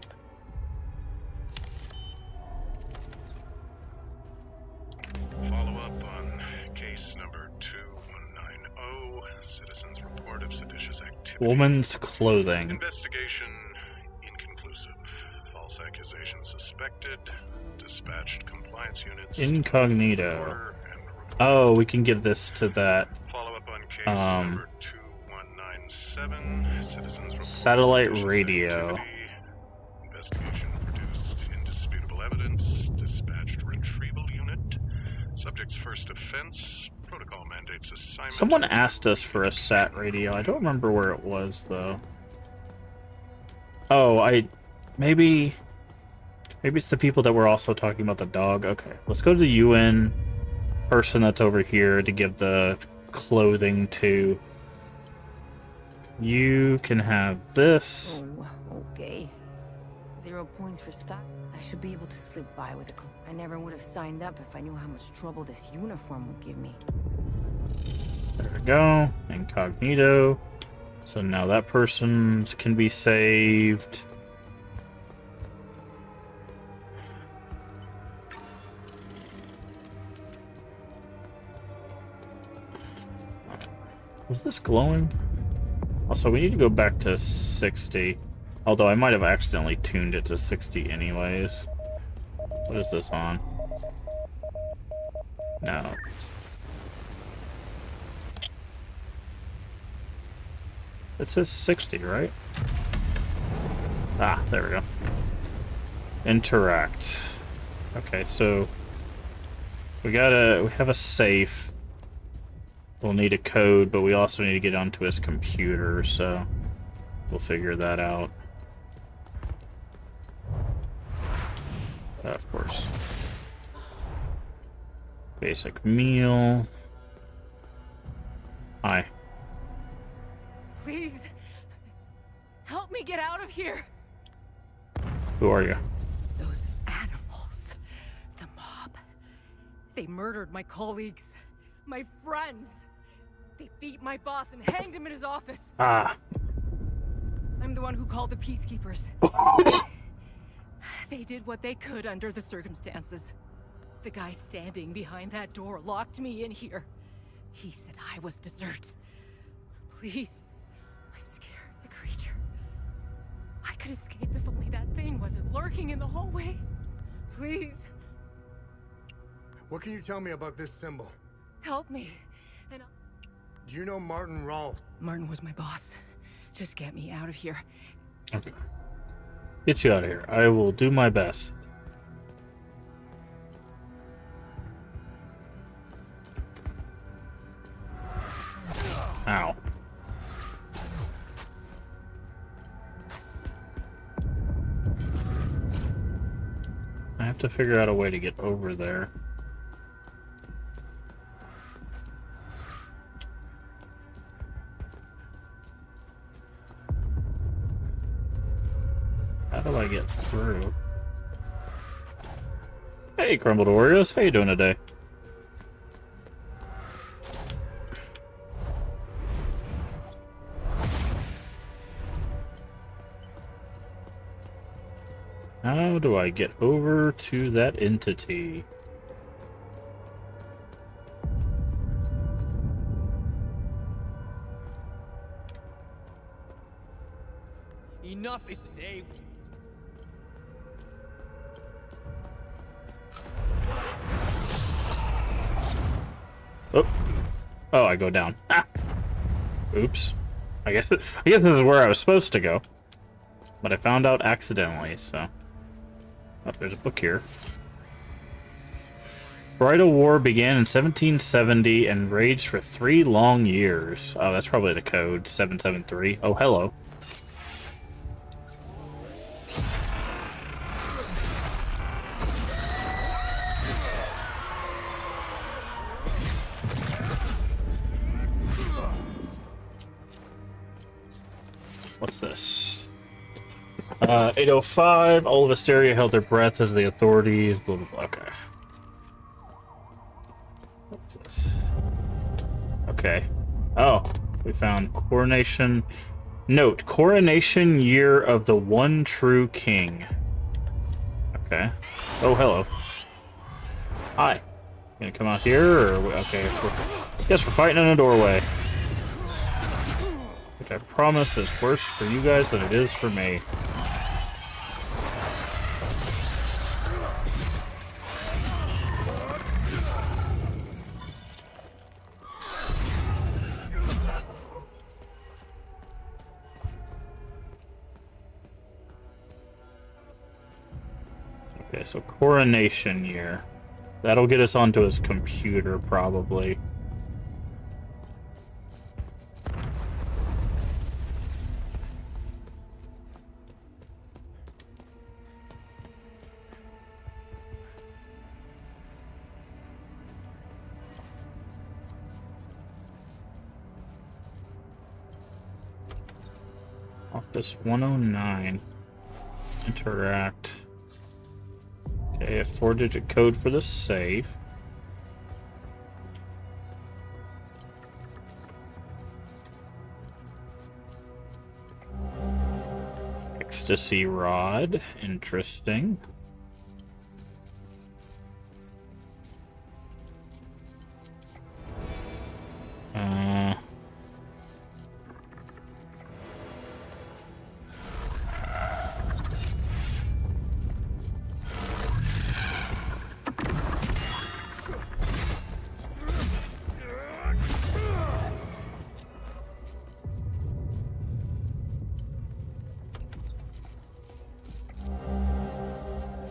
Follow up on case number 2190. Citizens report of seditious activity. Woman's clothing. Investigation inconclusive. False accusation suspected. Dispatched compliance units. Incognito. Oh, we can give this to that. Follow up on case number 2197. Citizens report satellite seditious radio. activity. Investigation produced indisputable evidence. Dispatched retrieval unit. Subject's first offense. Protocol mandates assignment. Someone asked us for a sat radio. I don't remember where it was though. Oh, maybe it's the people that were also talking about the dog. Okay, let's go to the UN person that's over here to give the clothing to. You can have this. Oh, okay. 0 points for stock. I should be able to slip by with a I never would have signed up if I knew how much trouble this uniform would give me. There we go. Incognito. So now that person can be saved. Was this glowing? Also, we need to go back to 60. Although I might have accidentally tuned it to 60 anyways. What is this on? No. It says 60, right? Ah, there we go. Interact. Okay, so we have a safe. We'll need a code, but we also need to get onto his computer, so we'll figure that out. Of course. Basic meal. Hi. Please, help me get out of here. Who are you? Those animals. The mob. They murdered my colleagues. My friends. They beat my boss and hanged him in his office. Ah. I'm the one who called the peacekeepers. They did what they could under the circumstances. The guy standing behind that door locked me in here. He said I was dessert. Please. I'm scared. The creature. I could escape if only that thing wasn't lurking in the hallway. Please. What can you tell me about this symbol? Help me. And Do you know Martin Rolfe? Martin was my boss. Just get me out of here. Okay. Get you out of here. I will do my best. Ow. I have to figure out a way to get over there. How do I get through? Hey, Crumbled Oreos, how you doing today? How do I get over to that entity? Enough is they. Oh, oh! I go down. Ah. Oops. I guess this is where I was supposed to go, but I found out accidentally. So, oh, there's a book here. Bridal War began in 1770 and raged for 3 long years. Oh, that's probably the code 773. Oh, hello. What's this? 805. All of Asteria held their breath as the authorities. Blah, blah, blah. Okay. What's this? Okay. Oh. We found coronation. Note, coronation year of the one true king. Okay. Oh, hello. Hi. Gonna come out here, or okay? Guess we're fighting in a doorway. Which I promise is worse for you guys than it is for me. Okay, so coronation year. That'll get us onto his computer, probably. Office 109. Interact. Okay, a 4-digit code for the safe. Ecstasy rod. Interesting.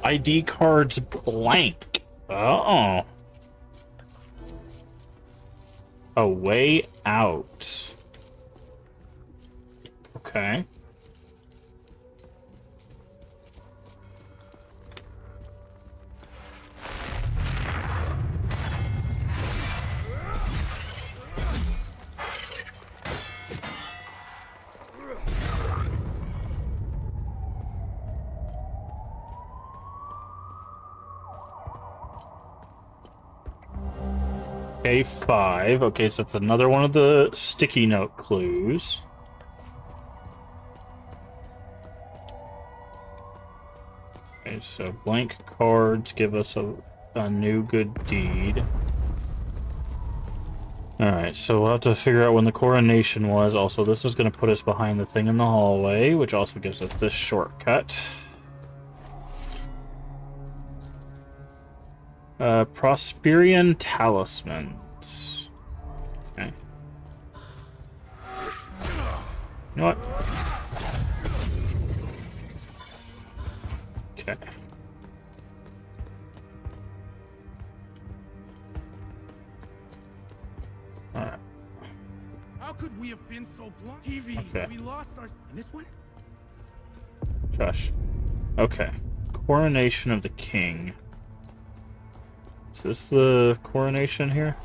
ID card's blank. Uh-oh. A way out. Okay. K5. Okay, so that's another one of the sticky note clues. Okay, so blank cards give us a new good deed. Alright, so we'll have to figure out when the coronation was. Also, this is going to put us behind the thing in the hallway, which also gives us this shortcut. Prosperian talismans. Okay. You know what? Okay. Alright. How could we have been so blind? TV, Okay. we lost our... And this one? Shush. Okay. Coronation of the king. Is this the coronation here?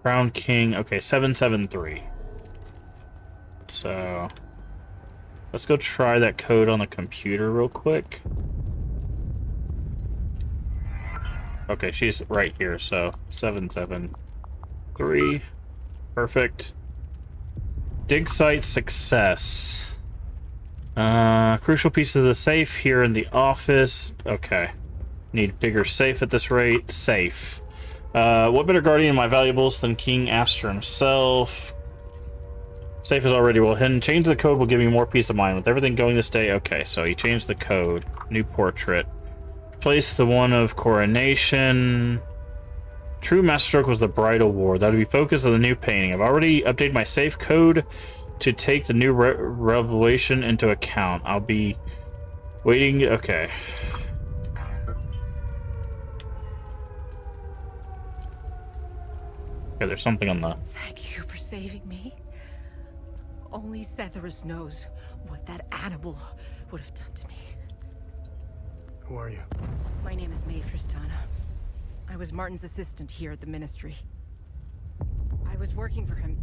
Crown King. Okay, 773. So let's go try that code on the computer real quick. Okay, she's right here, so 773. Perfect. Dig site success. Crucial pieces of the safe here in the office. Okay. Need bigger safe at this rate. Safe. What better guardian of my valuables than King Astor himself? Safe is already well hidden. Change the code will give me more peace of mind. With everything going this day. Okay, so he changed the code. New portrait. Place the one of coronation. True masterstroke was the bridal war. That would be focus of the new painting. I've already updated my safe code to take the new revelation into account. I'll be waiting. Okay. Okay, there's something on the... Thank you for saving me. Only Setherus knows what that animal would have done to me. Who are you? My name is Mae Tristana. I was Martin's assistant here at the Ministry. I was working for him,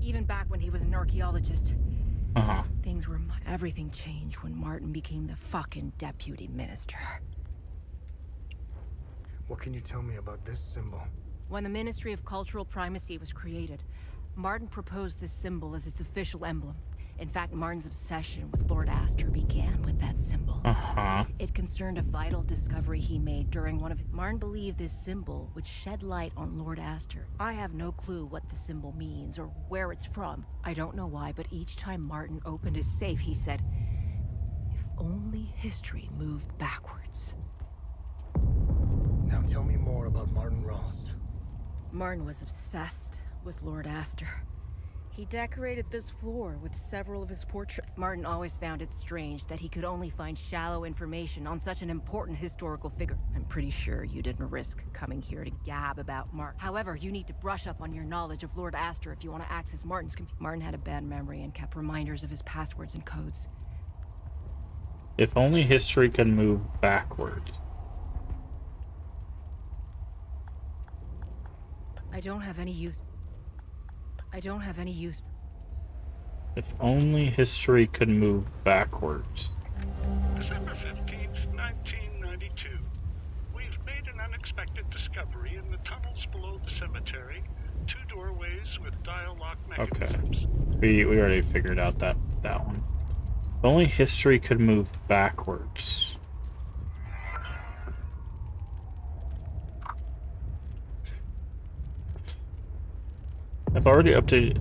even back when he was an archaeologist. Uh-huh. Things were... Everything changed when Martin became the fucking deputy minister. What can you tell me about this symbol? When the Ministry of Cultural Primacy was created, Martin proposed this symbol as its official emblem. In fact, Martin's obsession with Lord Astor began with that symbol. It concerned a vital discovery he made during one of his... Martin believed this symbol would shed light on Lord Astor. I have no clue what the symbol means or where it's from. I don't know why, but each time Martin opened his safe, he said, "If only history moved backwards." Now tell me more about Martin Rost. Martin was obsessed with Lord Astor. He decorated this floor with several of his portraits. Martin always found it strange that he could only find shallow information on such an important historical figure. I'm pretty sure you didn't risk coming here to gab about Martin. However, you need to brush up on your knowledge of Lord Astor if you want to access Martin's computer. Martin had a bad memory and kept reminders of his passwords and codes. If only history could move backwards. I don't have any use. If only history could move backwards. December 15th, 1992. We've made an unexpected discovery in the tunnels below the cemetery. 2 doorways with dial lock mechanisms. Okay. We already figured out that one. If only history could move backwards. I've already updated.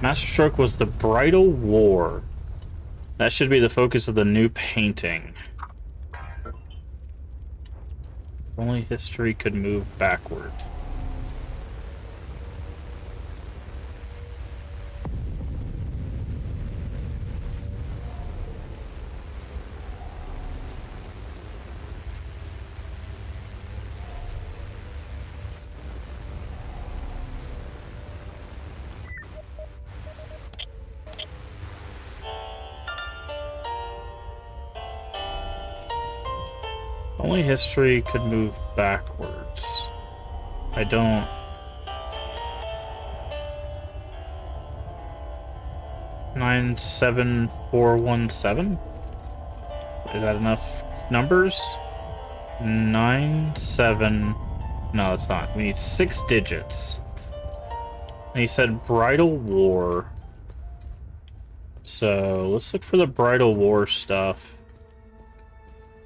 Masterstroke was the Bridal War. That should be the focus of the new painting. If only history could move backwards. Only history could move backwards. I don't... 97417? Is that enough numbers? 97... No, it's not. We need 6 digits. And he said Bridal War. So, let's look for the Bridal War stuff.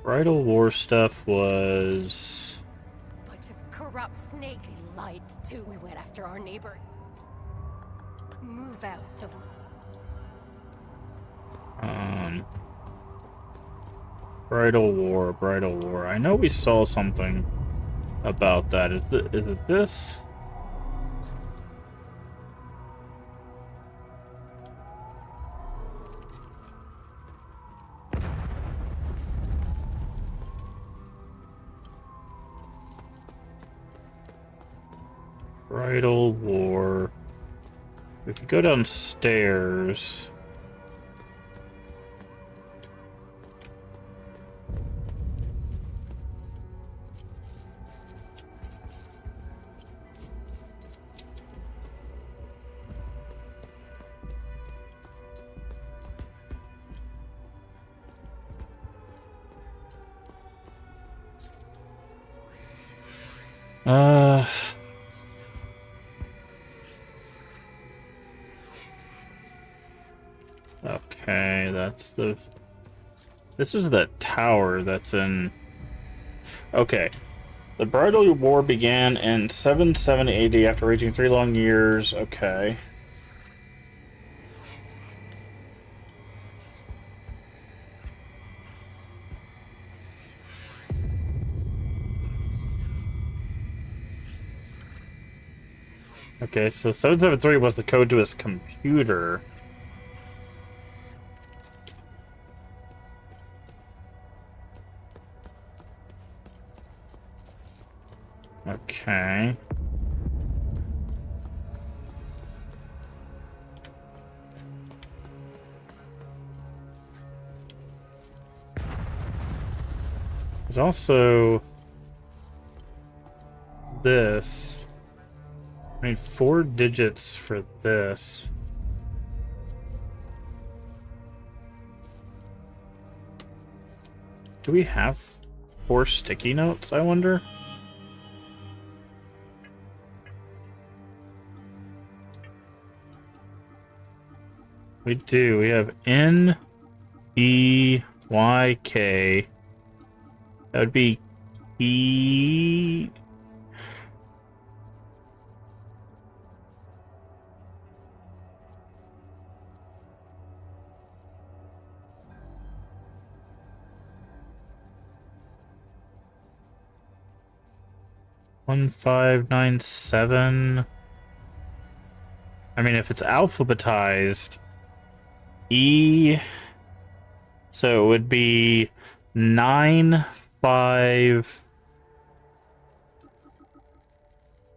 Bridal War stuff was... Bunch of corrupt snakes. They lied too. We went after our neighbor. Move out of... Bridal War. I know we saw something about that. Is it this? Bridal War. We could go downstairs. Okay, that's the... This is the tower that's in... Okay. The Bridal War began in 770 AD after raging 3 long years. Okay. Okay, so 773 was the code to his computer. Okay. There's also this. I need 4 digits for this. Do we have 4 sticky notes, I wonder? We do. We have N-E-Y-K. That would be E... One 597. I mean, if it's alphabetized, E, so it would be 95.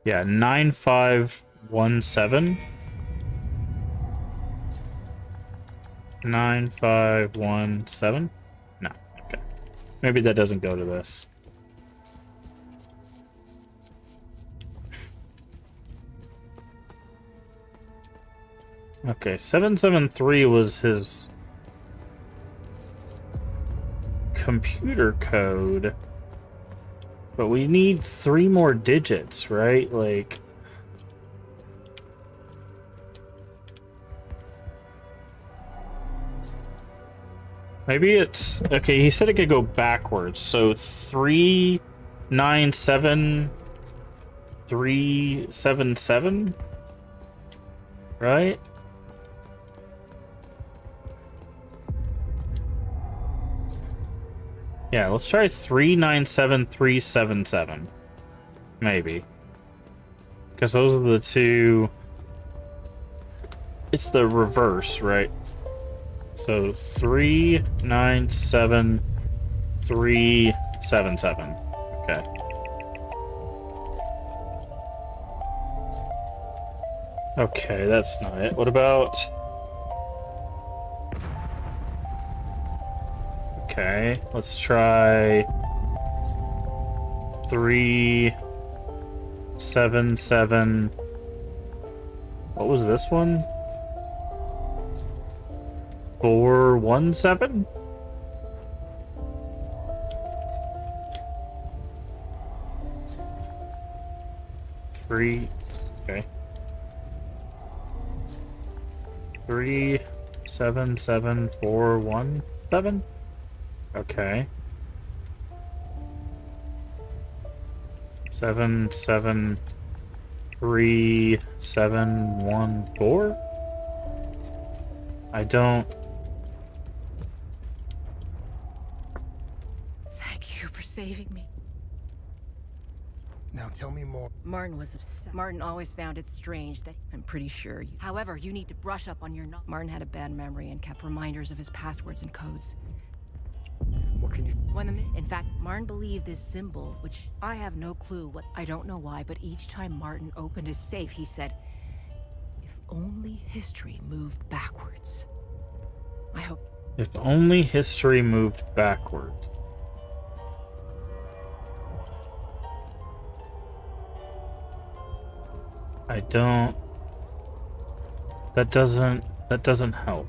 Yeah, 9517. 9517. No, okay. Maybe that doesn't go to this. Okay, 773 was his computer code. But we need 3 more digits, right? Like... Maybe it's... Okay, he said it could go backwards. So 397... 377? Right? Yeah, let's try 397377. Maybe. Because those are the two... It's the reverse, right? So 397377. Okay. Okay, that's not it. What about... Okay, let's try 377. What was this one? 417? Three. Okay. 377417. Okay. 773714. I don't. Thank you for saving me. Now tell me more. Martin was upset. Martin always found it strange that I'm pretty sure you. However, you need to brush up on your Martin had a bad memory and kept reminders of his passwords and codes. What can you... In fact, Martin believed this symbol, which I have no clue what... I don't know why, but each time Martin opened his safe, he said, if only history moved backwards. I hope... If only history moved backwards. I don't... That doesn't help.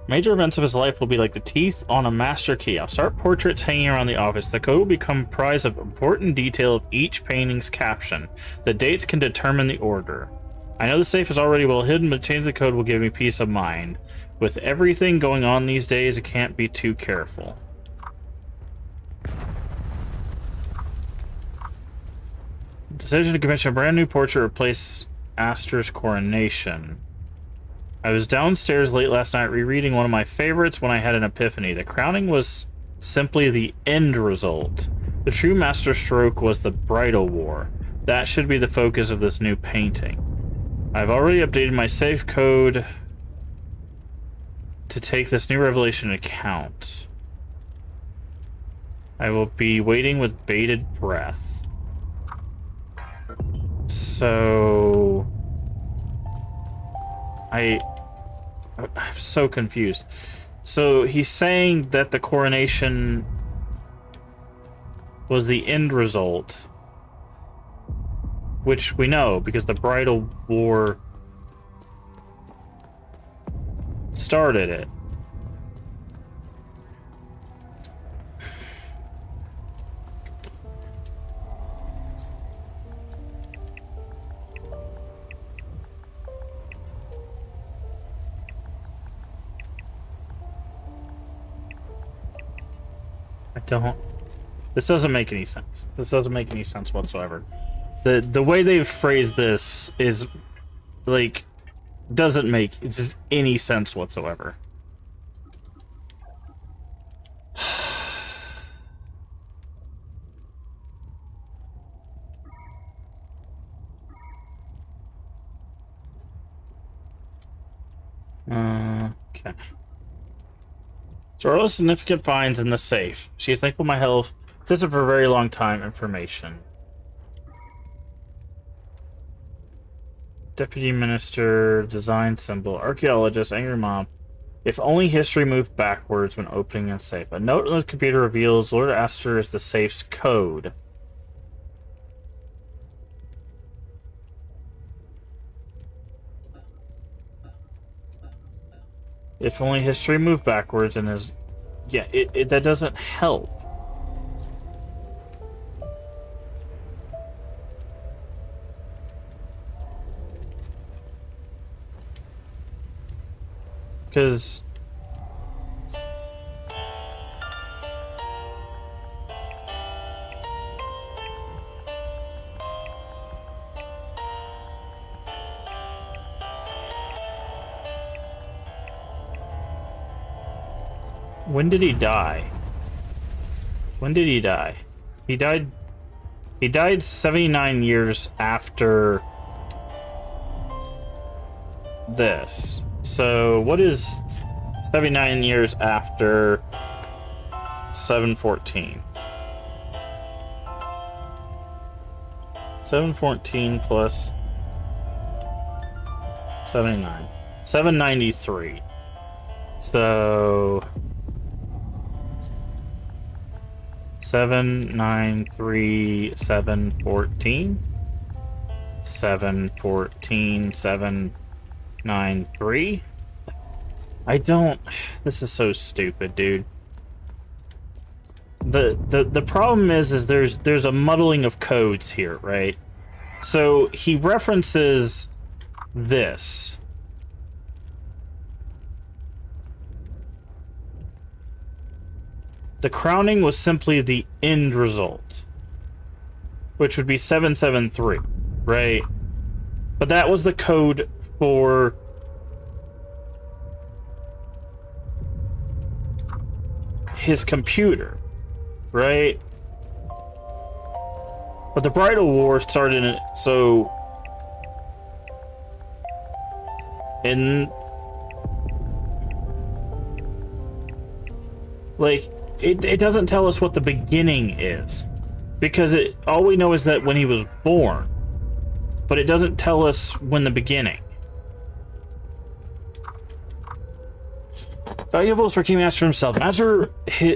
Major events of his life will be like the teeth on a master key. I'll start portraits hanging around the office. The code will become comprised of important detail of each painting's caption. The dates can determine the order. I know the safe is already well hidden, but changing the code will give me peace of mind. With everything going on these days, I can't be too careful. Decision to commission a brand new portrait to replace Astor's coronation. I was downstairs late last night rereading one of my favorites when I had an epiphany. The crowning was simply the end result. The true master stroke was the bridal war. That should be the focus of this new painting. I've already updated my safe code to take this new revelation into account. I will be waiting with bated breath. So... I'm so confused. So he's saying that the coronation was the end result, which we know because the bridal war started it. I don't. This doesn't make any sense. This doesn't make any sense whatsoever. The way they've phrased this is like doesn't make any sense whatsoever. Okay. Zorlo significant finds in the safe. She is thankful my health. This is for a very long time. Information. Deputy Minister, design symbol, archaeologist, angry mob. If only history moved backwards when opening a safe. A note on the computer reveals Lord Astor is the safe's code. If only history moved backwards and is... Yeah, that doesn't help. Because... When did he die? When did he die? He died 79 years after this. So what is 79 years after 714? 714 plus 79. 793. So 793 714 714 793. I don't. This is so stupid, dude. The problem is there's a muddling of codes here, right? So he references this. The crowning was simply the end result, which would be 773, right? But that was the code for his computer, right? But the Bridal War started in, so in like it doesn't tell us what the beginning is, because all we know is that when he was born, but it doesn't tell us when the beginning. Valuables for Keymaster himself.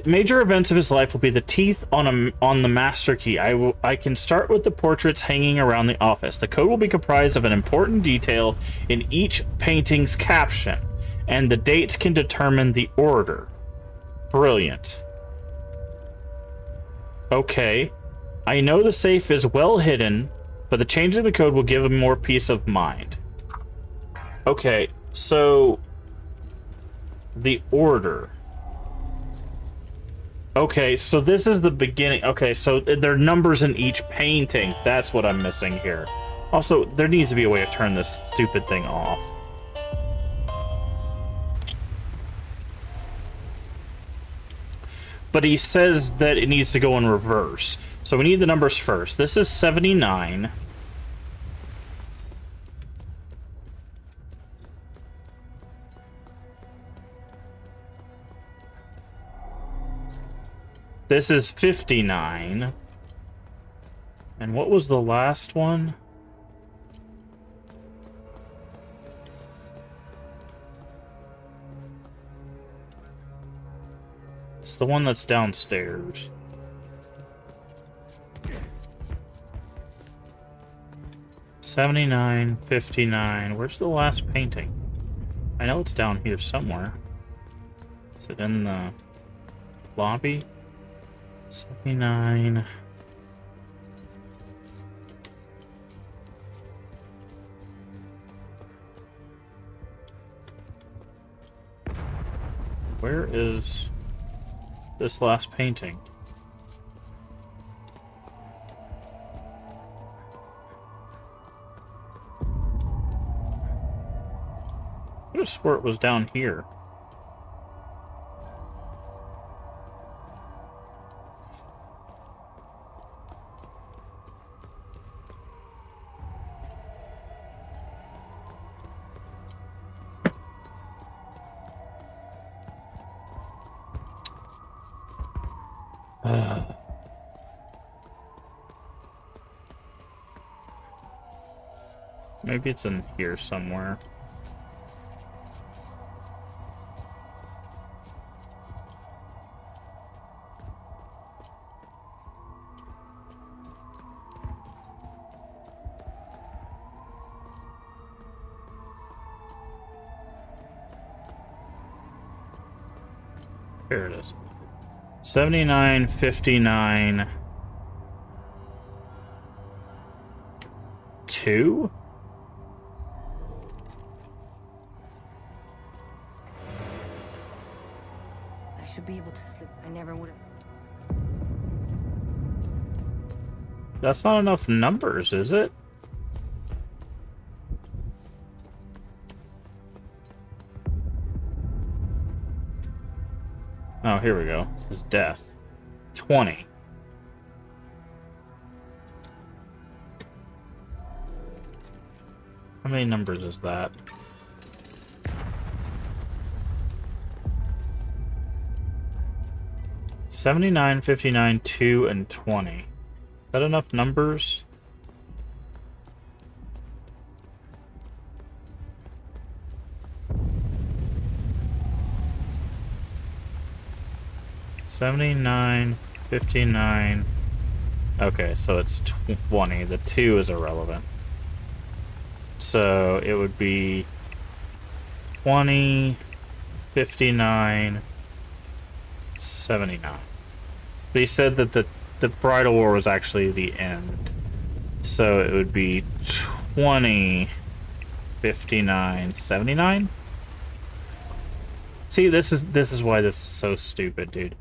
Major events of his life will be the teeth on the master key. I can start with the portraits hanging around the office. The code will be comprised of an important detail in each painting's caption, and the dates can determine the order. Brilliant. Okay. I know the safe is well hidden, but the change of the code will give him more peace of mind. Okay, so the order. Okay, so this is the beginning. Okay, so there are numbers in each painting. That's what I'm missing here. Also, there needs to be a way to turn this stupid thing off. But he says that it needs to go in reverse. So we need the numbers first. This is 79. This is 59. And what was the last one? It's the one that's downstairs. $79, $59. Where's the last painting? I know it's down here somewhere. Is it in the lobby? 79. Where is... this last painting? I could have swore it was down here. Maybe it's in here somewhere. Here it is. 7959 2? I should be able to sleep. I never would have. That's not enough numbers, is it? Oh, here we go. This is death. 20. How many numbers is that? $79, $59, 2, and 20. Is that enough numbers? $79, $59. Okay, so it's 20. The 2 is irrelevant. So it would be 20, 59, 79. They said that the Bridal War was actually the end. So it would be 20, 59, 79? See, this is why this is so stupid, dude.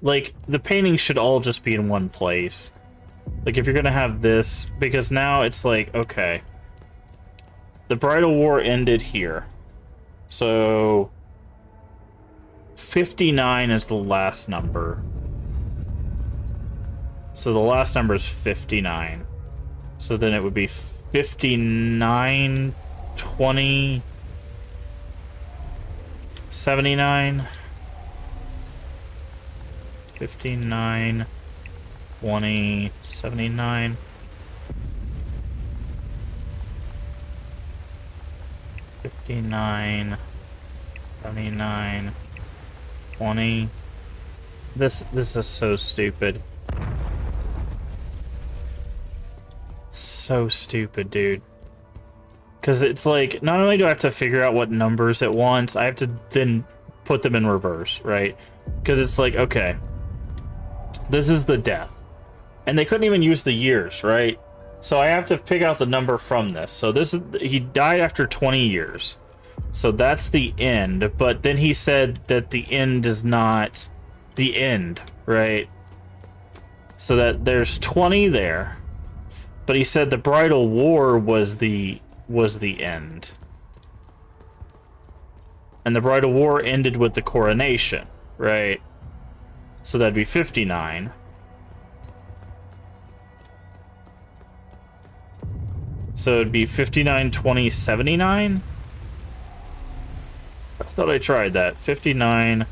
Like, the paintings should all just be in one place. Like, if you're gonna have this, because now it's like, okay, the Bridal War ended here. So 59 is the last number. So the last number is 59. So then it would be 59, 20, 79, 59, 20, 79. $59, 79, 20. This is so stupid. So stupid, dude. Because it's like, not only do I have to figure out what numbers it wants, I have to then put them in reverse, right? Because it's like, okay, this is the death. And they couldn't even use the years, right? So I have to pick out the number from this. So this is, he died after 20 years. So that's the end. But then he said that the end is not the end, right? So that there's 20 there. But he said the Bridal War was the end. And the Bridal War ended with the coronation, right? So that'd be 59. So it'd be 59, 20, 79? I thought I tried that. 59,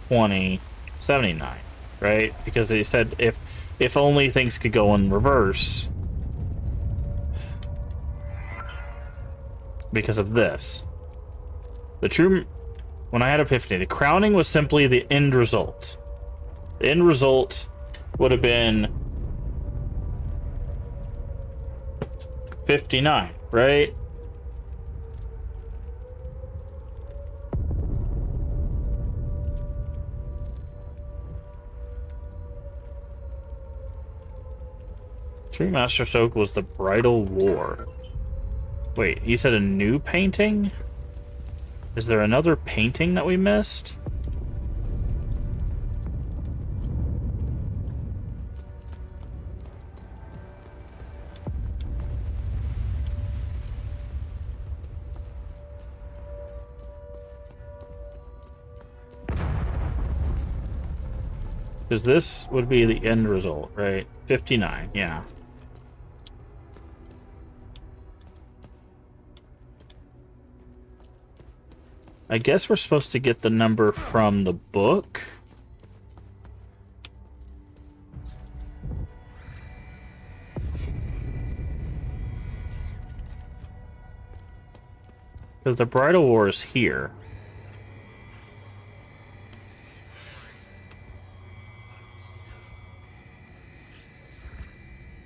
20, 79, right? Because he said if only things could go in reverse. Because of this. When I had Epiphany, the crowning was simply the end result. The end result would have been 59, right? True Master Soak was the Bridal War. Wait, he said a new painting? Is there another painting that we missed? Because this would be the end result, right? 59, yeah. I guess we're supposed to get the number from the book. Because the Bridal War is here.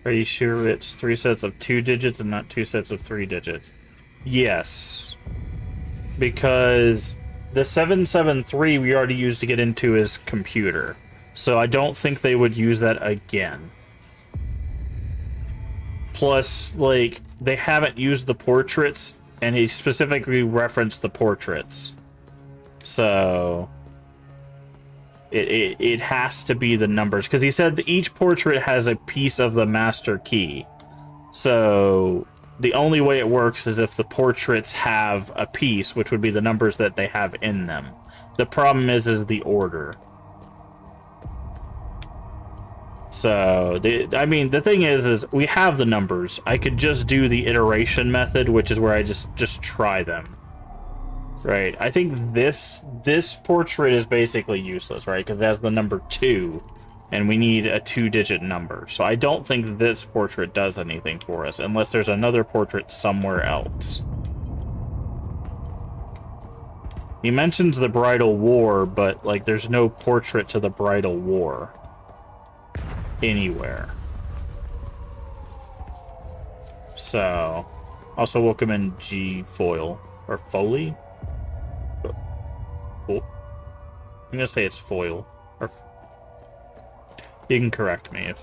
Are you sure it's 3 sets of 2 digits and not 2 sets of 3 digits? Yes. Because the 773 we already used to get into his computer. So I don't think they would use that again. Plus, like, they haven't used the portraits, and he specifically referenced the portraits. So it has to be the numbers, because he said that each portrait has a piece of the master key. So the only way it works is if the portraits have a piece, which would be the numbers that they have in them. The problem is the order. So, I mean, the thing is we have the numbers. I could just do the iteration method, which is where I just try them. Right, I think this portrait is basically useless, right? Because it has the number 2, and we need a 2-digit number. So I don't think this portrait does anything for us, unless there's another portrait somewhere else. He mentions the Bridal War, but, like, there's no portrait to the Bridal War anywhere. So, also welcome in G Foil, or Foley? I'm gonna say it's Foil. Or you can correct me if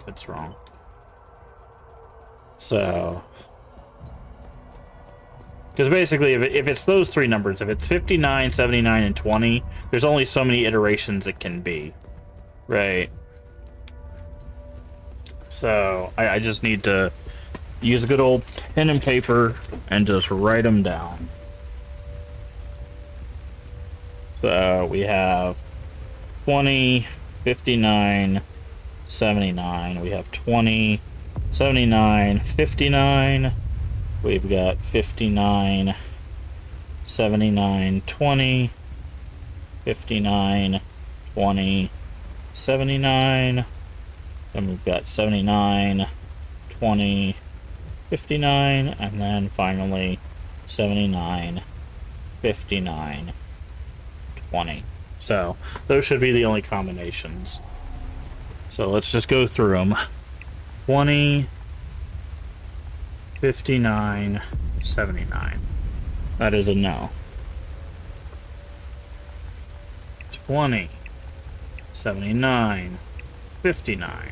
it's wrong. So, because basically, if it's those 3 numbers, if it's 59, 79, and 20, there's only so many iterations it can be, right? So I just need to use a good old pen and paper and just write them down. So we have 20, 59, 79. We have 20, 79, 59. We've got 59, 79, 20, 59, 20, 79. Then we've got 79, 20, 59, and then finally 79, 59, 20. So those should be the only combinations. So let's just go through them. 20, 59, 79. That is a no. 20, 79, 59.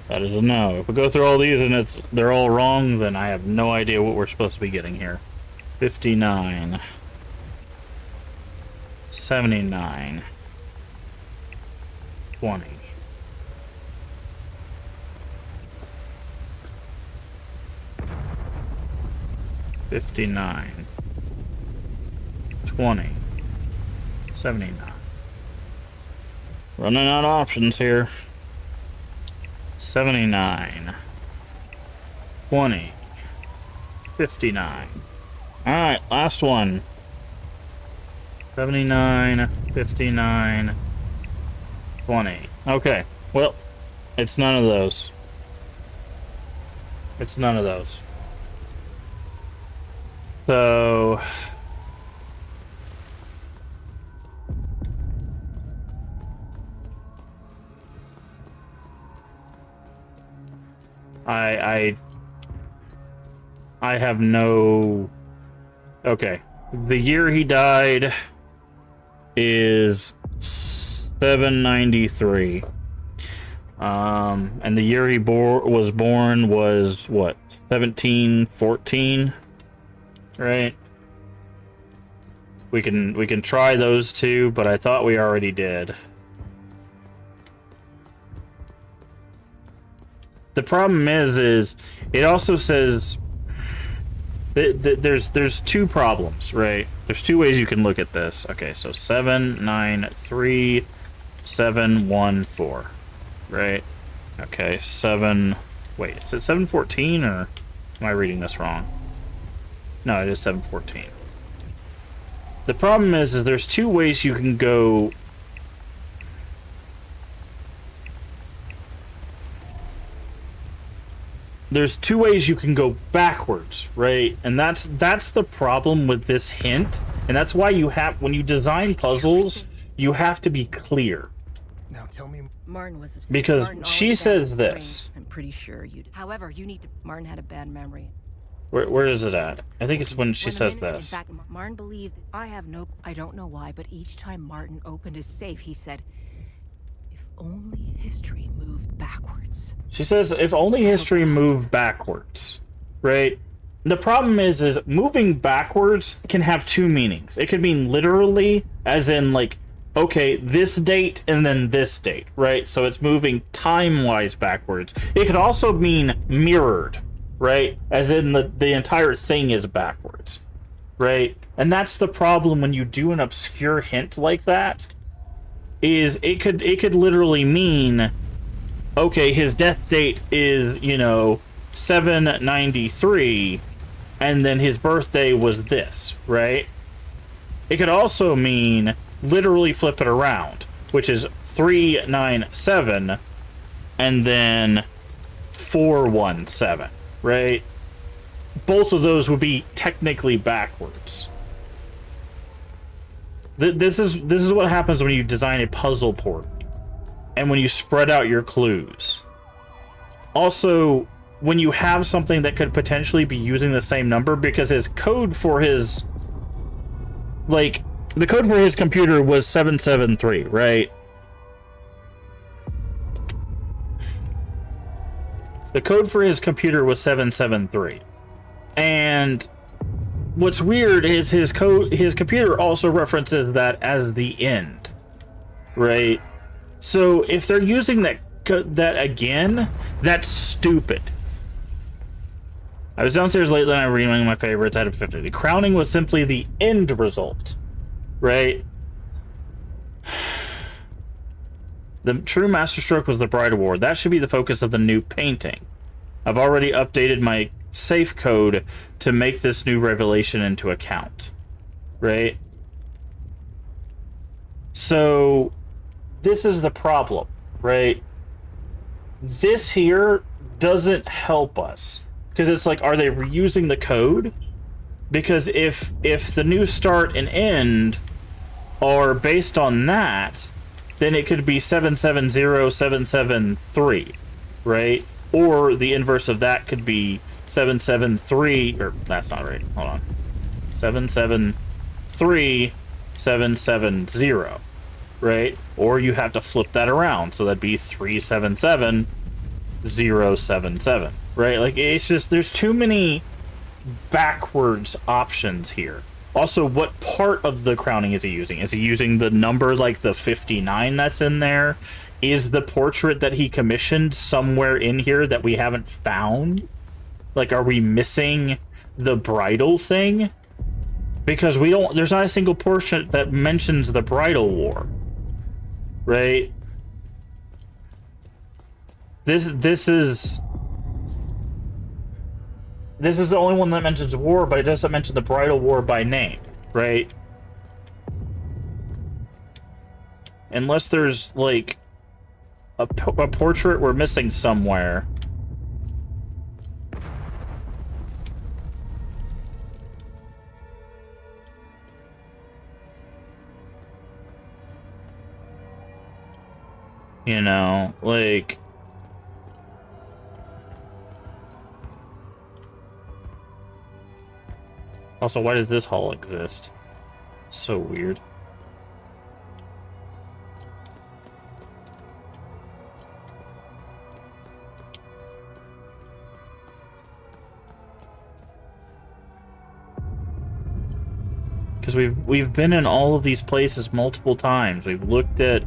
That is a no. If we go through all these and they're all wrong, then I have no idea what we're supposed to be getting here. 59, 79, 20. $59, 20, 79. Running out of options here. 79, 20, 59. Alright, last one. 79, 59, 20. Okay, well, it's none of those. It's none of those. So I have no... Okay. The year he died is 793. And the year he was born was, what, 1714? Right? We can try those two, but I thought we already did. The problem is it also says there's two problems, right? There's two ways you can look at this. Okay, so 793 714. Right? Okay, 7... Wait, is it 714 or am I reading this wrong? No, it is 714. The problem is there's two ways you can go... There's two ways you can go backwards, right? And that's the problem with this hint. And that's why you have, when you design puzzles, you have to be clear. Now tell me. Martin was obsessed. Because Martin she always had says his this. brain. I'm pretty sure you'd. However, you need to. Martin had a bad memory. Where is it at? I think it's when she says this. In fact, Martin believed. I don't know why, but each time Martin opened his safe, he said, "If only history moved backwards." She says, if only history moved backwards, right? The problem is moving backwards can have two meanings. It could mean literally, as in like, okay, this date and then this date, right? So it's moving time-wise backwards. It could also mean mirrored, right? As in the entire thing is backwards, right? And that's the problem when you do an obscure hint like that, is it could literally mean, okay, his death date is, 793, and then his birthday was this, right? It could also mean literally flip it around, which is 397 and then 417, right? Both of those would be technically backwards. This is what happens when you design a puzzle port and when you spread out your clues. Also, when you have something that could potentially be using the same number, because his code for his... Like, the code for his computer was 773, right? The code for his computer was 773. And what's weird is his computer also references that as the end, right? So if they're using that again, that's stupid. I was downstairs lately and I was reading my favorites out of 50. The crowning was simply the end result, right? The true masterstroke was the Bride Award. That should be the focus of the new painting. I've already updated my safe code to make this new revelation into account, right? So this is the problem, right? This here doesn't help us, because it's like, are they reusing the code? Because if the new start and end are based on that, then it could be 770773, right? Or the inverse of that could be 773, or that's not right. Hold on. 773770, right? Or you have to flip that around, so that'd be 377077, right? Like, it's just, there's too many backwards options here. Also, what part of the crowning is he using? Is he using the number like the 59 that's in there? Is the portrait that he commissioned somewhere in here that we haven't found? Like, are we missing the bridal thing? Because we don't, there's not a single portrait that mentions the bridal war, right? This is the only one that mentions war, but it doesn't mention the bridal war by name, right? Unless there's like a portrait we're missing somewhere. You know, like... Also, why does this hall exist? So weird. Because we've been in all of these places multiple times. We've looked at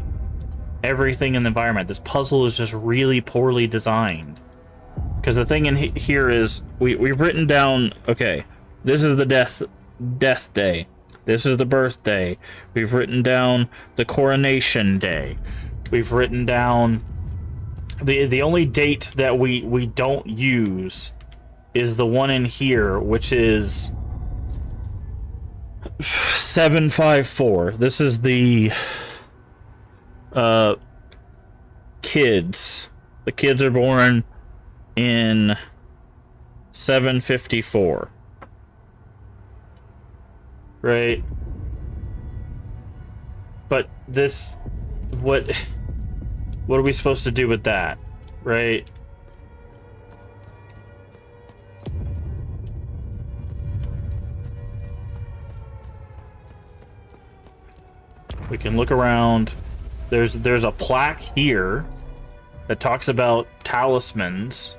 everything in the environment. This puzzle is just really poorly designed. Because the thing in here is we've written down, okay, this is the death day. This is the birthday. We've written down the coronation day. We've written down the only date that we don't use is the one in here, which is 754. This is the kids. The kids are born in 754. Right? But this, what are we supposed to do with that? Right? We can look around. There's a plaque here that talks about talismans.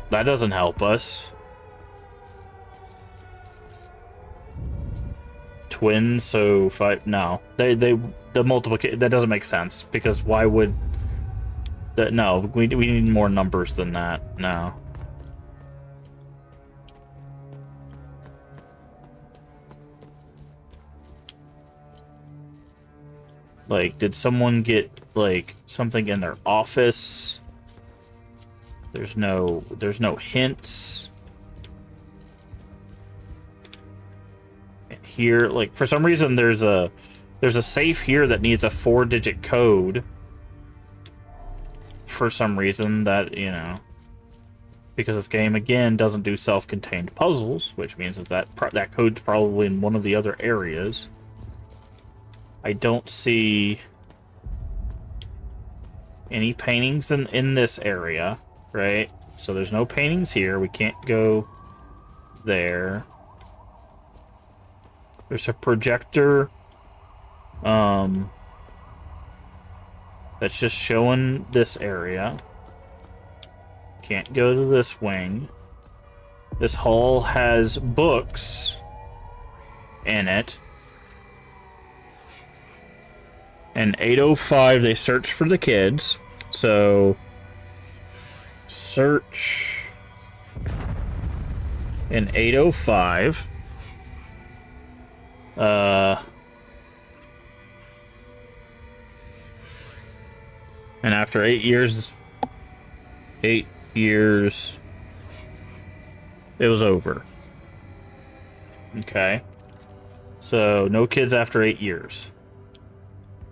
That doesn't help us. Twins, so 5. No, the multiplication, that doesn't make sense, because why would that? No, we need more numbers than that. No. Like, did someone get like something in their office? There's no hints. Here, like, for some reason there's a safe here that needs a 4-digit code. For some reason, that, you know, because this game again doesn't do self-contained puzzles, which means that code's probably in one of the other areas. I don't see any paintings in this area, right? So there's no paintings here. We can't go there. There's a projector that's just showing this area. Can't go to this wing. This hall has books in it. And 805, they search for the kids. So search in 805. And after 8 years, it was over. Okay. So no kids after 8 years.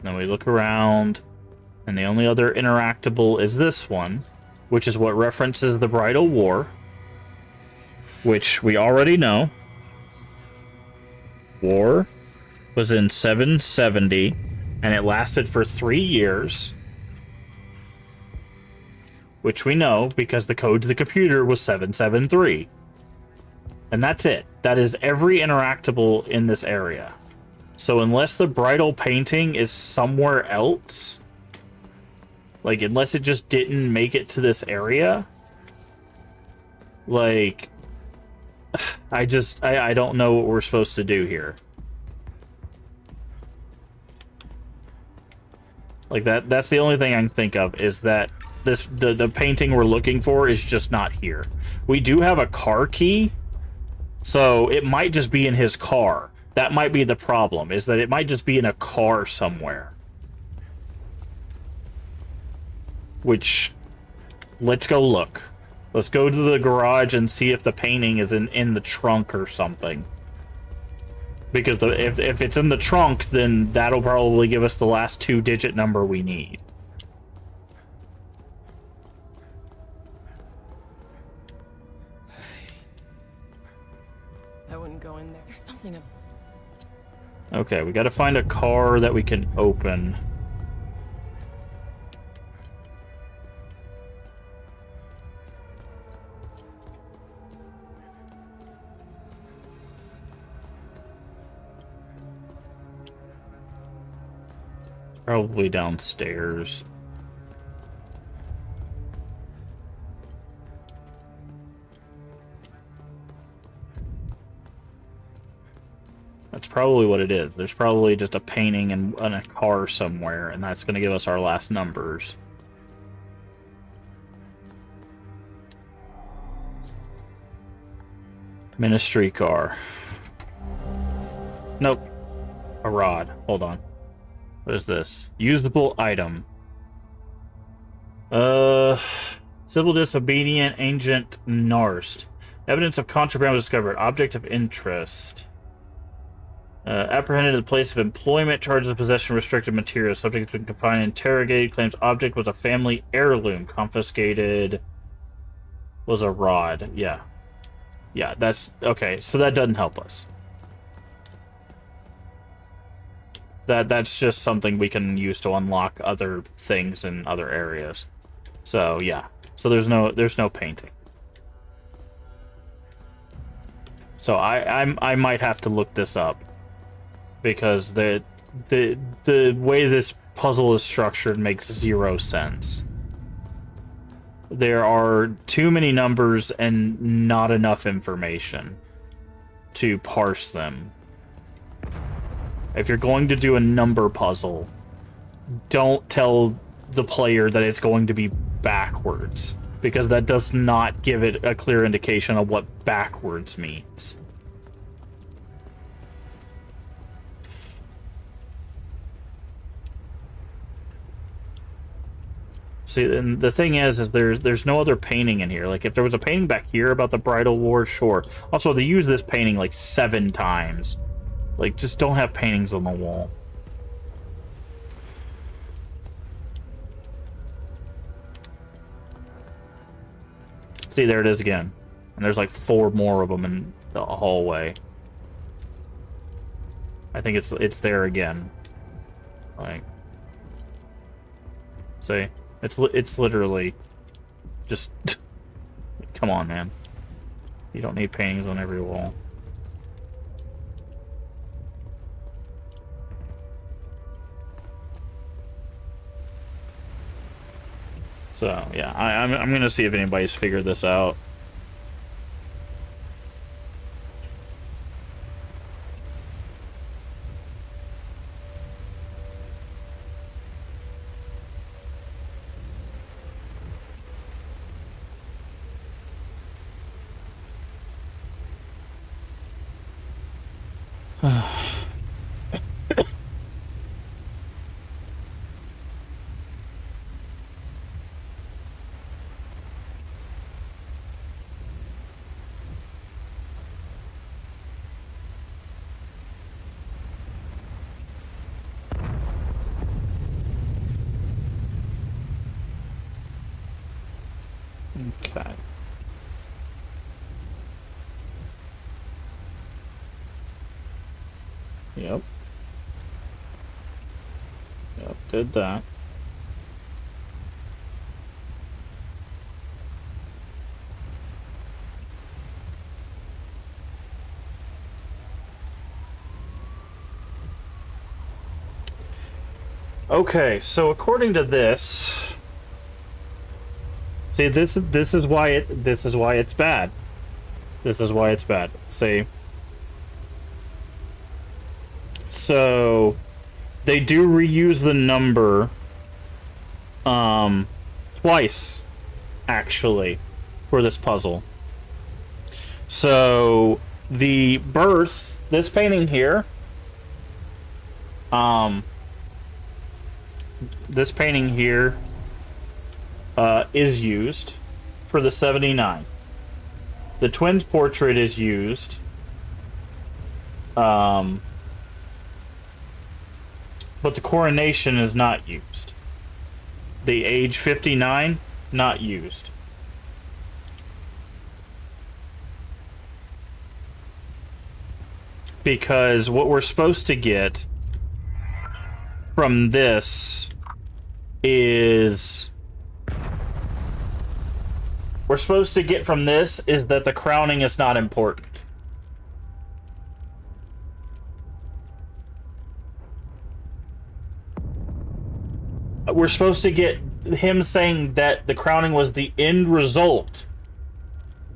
Then we look around, and the only other interactable is this one, which is what references the Bridal War, which we already know. War was in 770, and it lasted for 3 years, which we know because the code to the computer was 773. And that's it. That is every interactable in this area. So unless the bridal painting is somewhere else, like, unless it just didn't make it to this area, like, I don't know what we're supposed to do here. Like, that's the only thing I can think of, is that the painting we're looking for is just not here. We do have a car key, so it might just be in his car. That might be the problem, is that it might just be in a car somewhere. Which, let's go look. Let's go to the garage and see if the painting is in the trunk or something. Because if it's in the trunk, then that'll probably give us the last 2-digit number we need. I wouldn't go in there. There's something. Okay, we gotta find a car that we can open. Probably downstairs. That's probably what it is. There's probably just a painting in a car somewhere, and that's going to give us our last numbers. Ministry car. Nope. A rod. Hold on. What is this? Usable item. Civil disobedient Ancient Narst. Evidence of contraband was discovered. Object of interest. Apprehended at the place of employment. Charges of possession of restricted materials. Subject has been confined and interrogated. Claims object was a family heirloom. Confiscated was a rod. Yeah. Yeah, that's... Okay, so that doesn't help us. That's just something we can use to unlock other things in other areas. So, yeah. So there's no painting. So I might have to look this up. Because the way this puzzle is structured makes zero sense. There are too many numbers and not enough information to parse them. If you're going to do a number puzzle, don't tell the player that it's going to be backwards, because that does not give it a clear indication of what backwards means. See, and the thing is there's no other painting in here. Like, if there was a painting back here about the Bridal War, sure. Also, they use this painting like 7 times. Like, just don't have paintings on the wall. See, there it is again. And there's like 4 more of them in the hallway. I think it's there again. Like, see? It's literally just... Come on, man. You don't need paintings on every wall. So, yeah, I'm gonna see if anybody's figured this out. Okay. Yep. Yep, did that. Okay, so according to this, see, this is why it's bad. This is why it's bad. See, so they do reuse the number twice, actually, for this puzzle. So the birth, this painting here, this painting here is used for the 79. The twins portrait is used. But the coronation is not used. The age 59, not used. Because what we're supposed to get from this is... We're supposed to get from this is that the crowning is not important. We're supposed to get him saying that the crowning was the end result.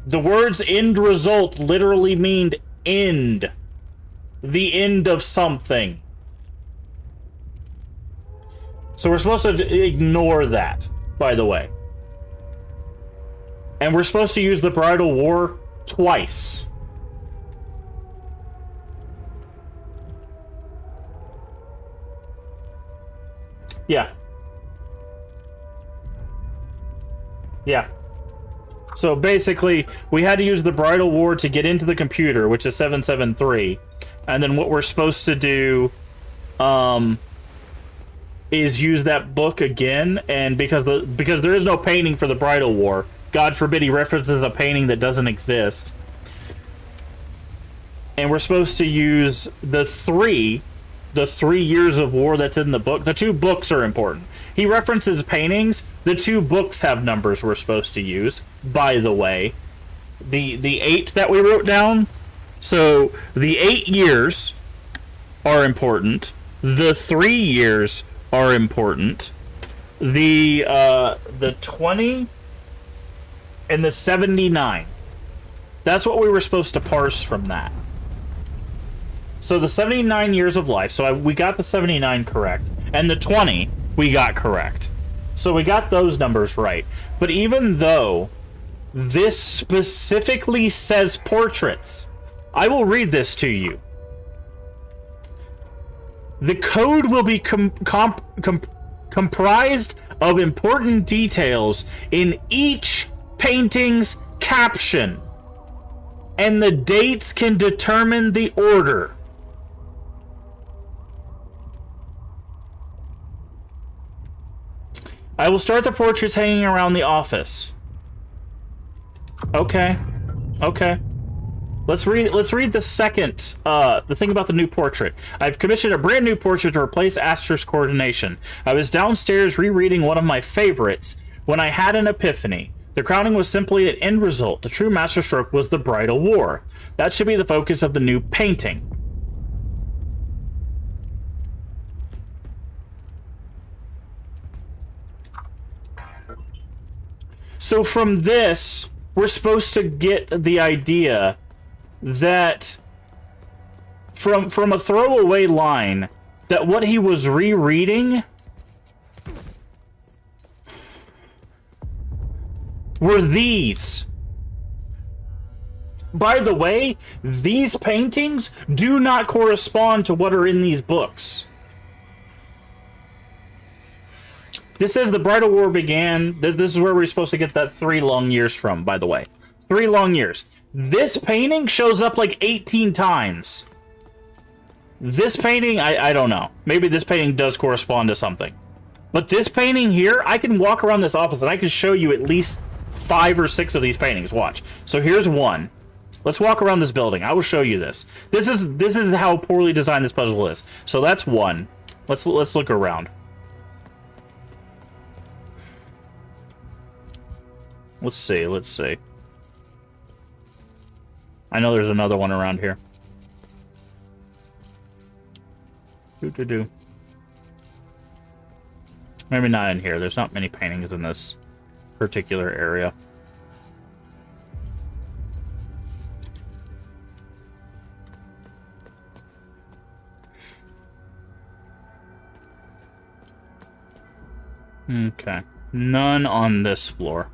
The words end result literally mean end. The end of something. So we're supposed to ignore that, by the way. And we're supposed to use the Bridal War twice. Yeah. Yeah. So basically, we had to use the Bridal War to get into the computer, which is 773. And then what we're supposed to do is use that book again, and because there is no painting for the Bridal War, God forbid he references a painting that doesn't exist. And we're supposed to use the three years of war that's in the book. The two books are important. He references paintings. The two books have numbers we're supposed to use, by the way. The 8 that we wrote down. So the 8 years are important. The 3 years are important. The 20 and the 79. That's what we were supposed to parse from that. So the 79 years of life. So we got the 79 correct. And the 20 we got correct. So we got those numbers right. But even though this specifically says portraits, I will read this to you. The code will be comprised of important details in each painting's caption, and the dates can determine the order. I will start the portraits hanging around the office. Okay. Okay. Let's read the second, the thing about the new portrait. I've commissioned a brand new portrait to replace Aster's coordination. I was downstairs rereading one of my favorites when I had an epiphany. The crowning was simply an end result. The true masterstroke was the Bridal War. That should be the focus of the new painting. So from this, we're supposed to get the idea that from a throwaway line that what he was rereading were these. By the way, these paintings do not correspond to what are in these books. This says the Bridal War began. This is where we're supposed to get that 3 long years from, by the way. 3 long years. This painting shows up like 18 times. This painting, I don't know. Maybe this painting does correspond to something. But this painting here, I can walk around this office and I can show you at least 5 or 6 of these paintings. Watch. So here's one. Let's walk around this building. I will show you this. This is how poorly designed this puzzle is. So that's one. Let's look around. Let's see. I know there's another one around here. Maybe not in here. There's not many paintings in this particular area. Okay. None on this floor.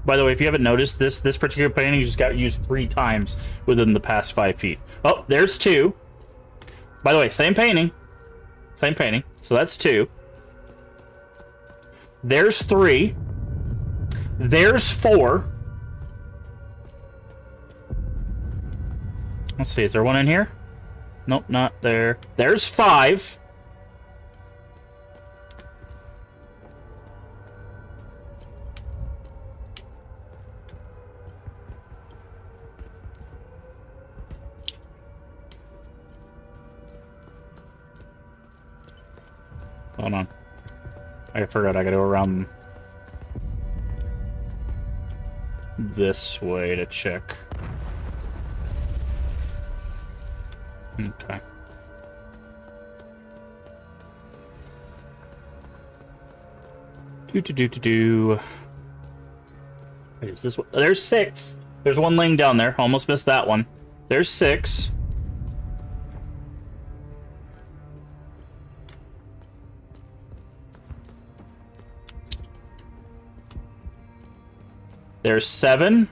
By the way, if you haven't noticed, this particular painting just got used 3 times within the past 5 feet. Oh, there's 2. By the way, same painting. Same painting. So that's 2. There's 3. There's 4. Let's see, is there one in here? Nope, not there. There's 5. Hold on. I forgot I gotta go around this way to check. Okay. Do. Wait, is this one? There's 6. There's one laying down there. Almost missed that one. There's 6. There's 7.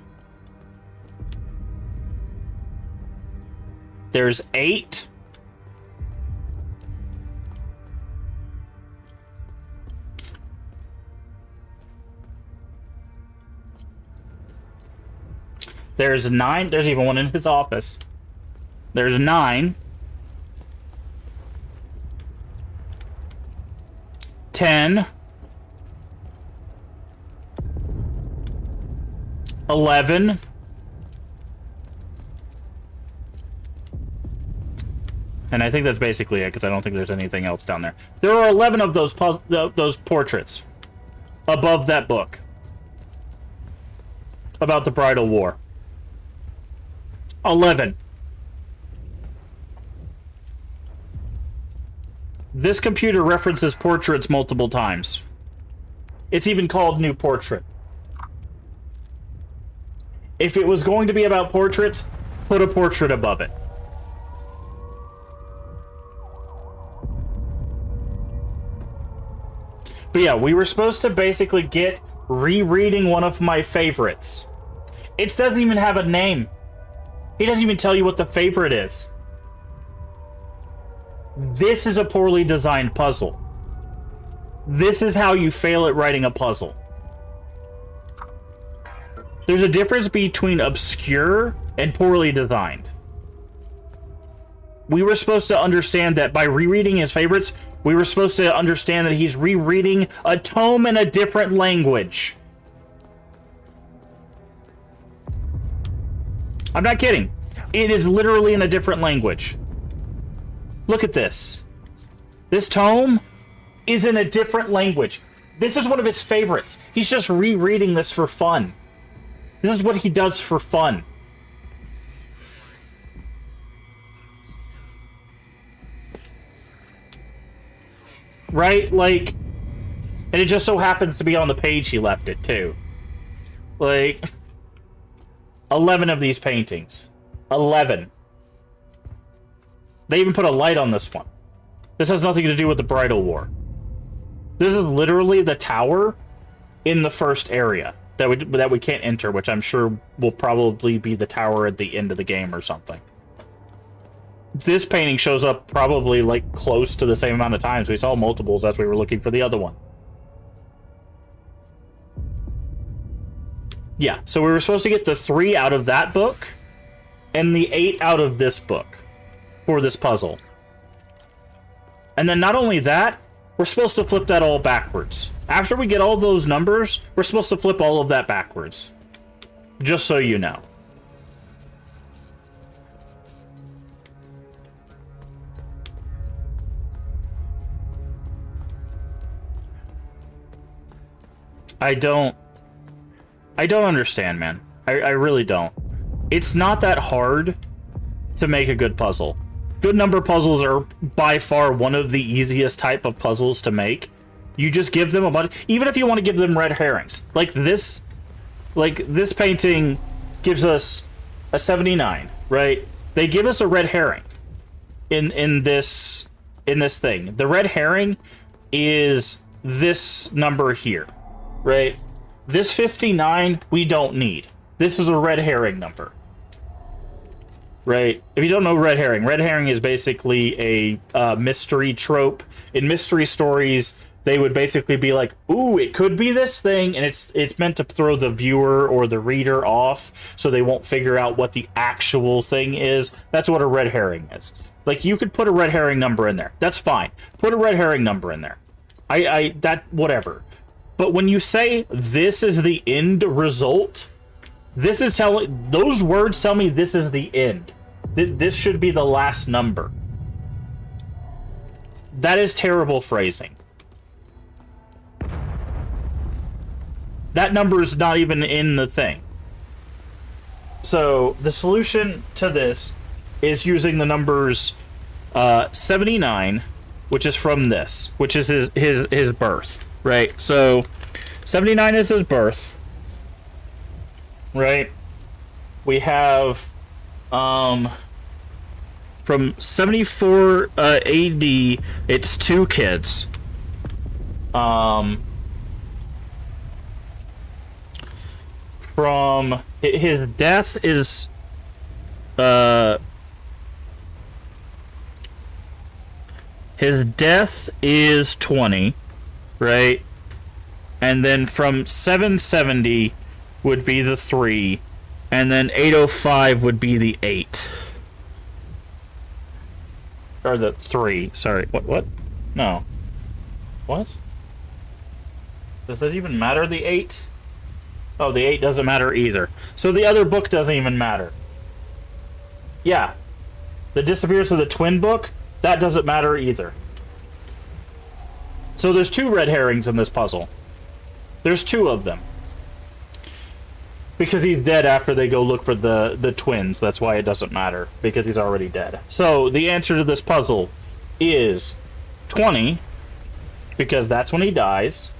There's 8. There's 9. There's even one in his office. There's 9. 10. 11. And I think that's basically it, because I don't think there's anything else down there. There are 11 of those portraits above that book about the Bridal War. 11. This computer references portraits multiple times. It's even called New Portrait. If it was going to be about portraits, put a portrait above it. But yeah, we were supposed to basically get rereading one of my favorites. It doesn't even have a name. He doesn't even tell you what the favorite is. This is a poorly designed puzzle. This is how you fail at writing a puzzle. There's a difference between obscure and poorly designed. We were supposed to understand that by rereading his favorites, we were supposed to understand that he's rereading a tome in a different language. I'm not kidding. It is literally in a different language. Look at this. This tome is in a different language. This is one of his favorites. He's just rereading this for fun. This is what he does for fun. Right? Like, and it just so happens to be on the page he left it, too. Like, 11 of these paintings. 11. They even put a light on this one. This has nothing to do with the Bridal War. This is literally the tower in the first area that we can't enter, which I'm sure will probably be the tower at the end of the game or something. This painting shows up probably like close to the same amount of times. We saw multiples as we were looking for the other one. Yeah, so we were supposed to get the 3 out of that book and the 8 out of this book for this puzzle. And then not only that, we're supposed to flip that all backwards. After we get all those numbers, we're supposed to flip all of that backwards. Just so you know. I don't understand, man. I really don't. It's not that hard to make a good puzzle. Good number puzzles are by far one of the easiest type of puzzles to make. You just give them a bunch, even if you want to give them red herrings. Like this painting gives us a 79, right? They give us a red herring in this thing. The red herring is this number here, right? This 59 we don't need. This is a red herring number. Right? If you don't know red herring is basically a mystery trope. In mystery stories, they would basically be like, ooh, it could be this thing, and it's meant to throw the viewer or the reader off so they won't figure out what the actual thing is. That's what a red herring is. Like, you could put a red herring number in there. That's fine. Put a red herring number in there. Whatever. But when you say this is the end result, those words tell me this is the end. This should be the last number. That is terrible phrasing. That number is not even in the thing. So the solution to this is using the numbers 79, which is from this, which is his birth, right? So 79 is his birth, right? We have from 74 AD, it's 2 kids. From his death is his death is 20, right? And then from 770 would be the 3, And then 805 would be the 8. Or the 3. Sorry. What? No. What? Does it even matter, the 8? Oh, the 8 doesn't matter either. So the other book doesn't even matter. Yeah. The Disappearance of the Twin book, that doesn't matter either. So there's 2 red herrings in this puzzle. There's 2 of them. Because he's dead after they go look for the twins. That's why it doesn't matter. Because he's already dead. So the answer to this puzzle is 20. Because that's when he dies.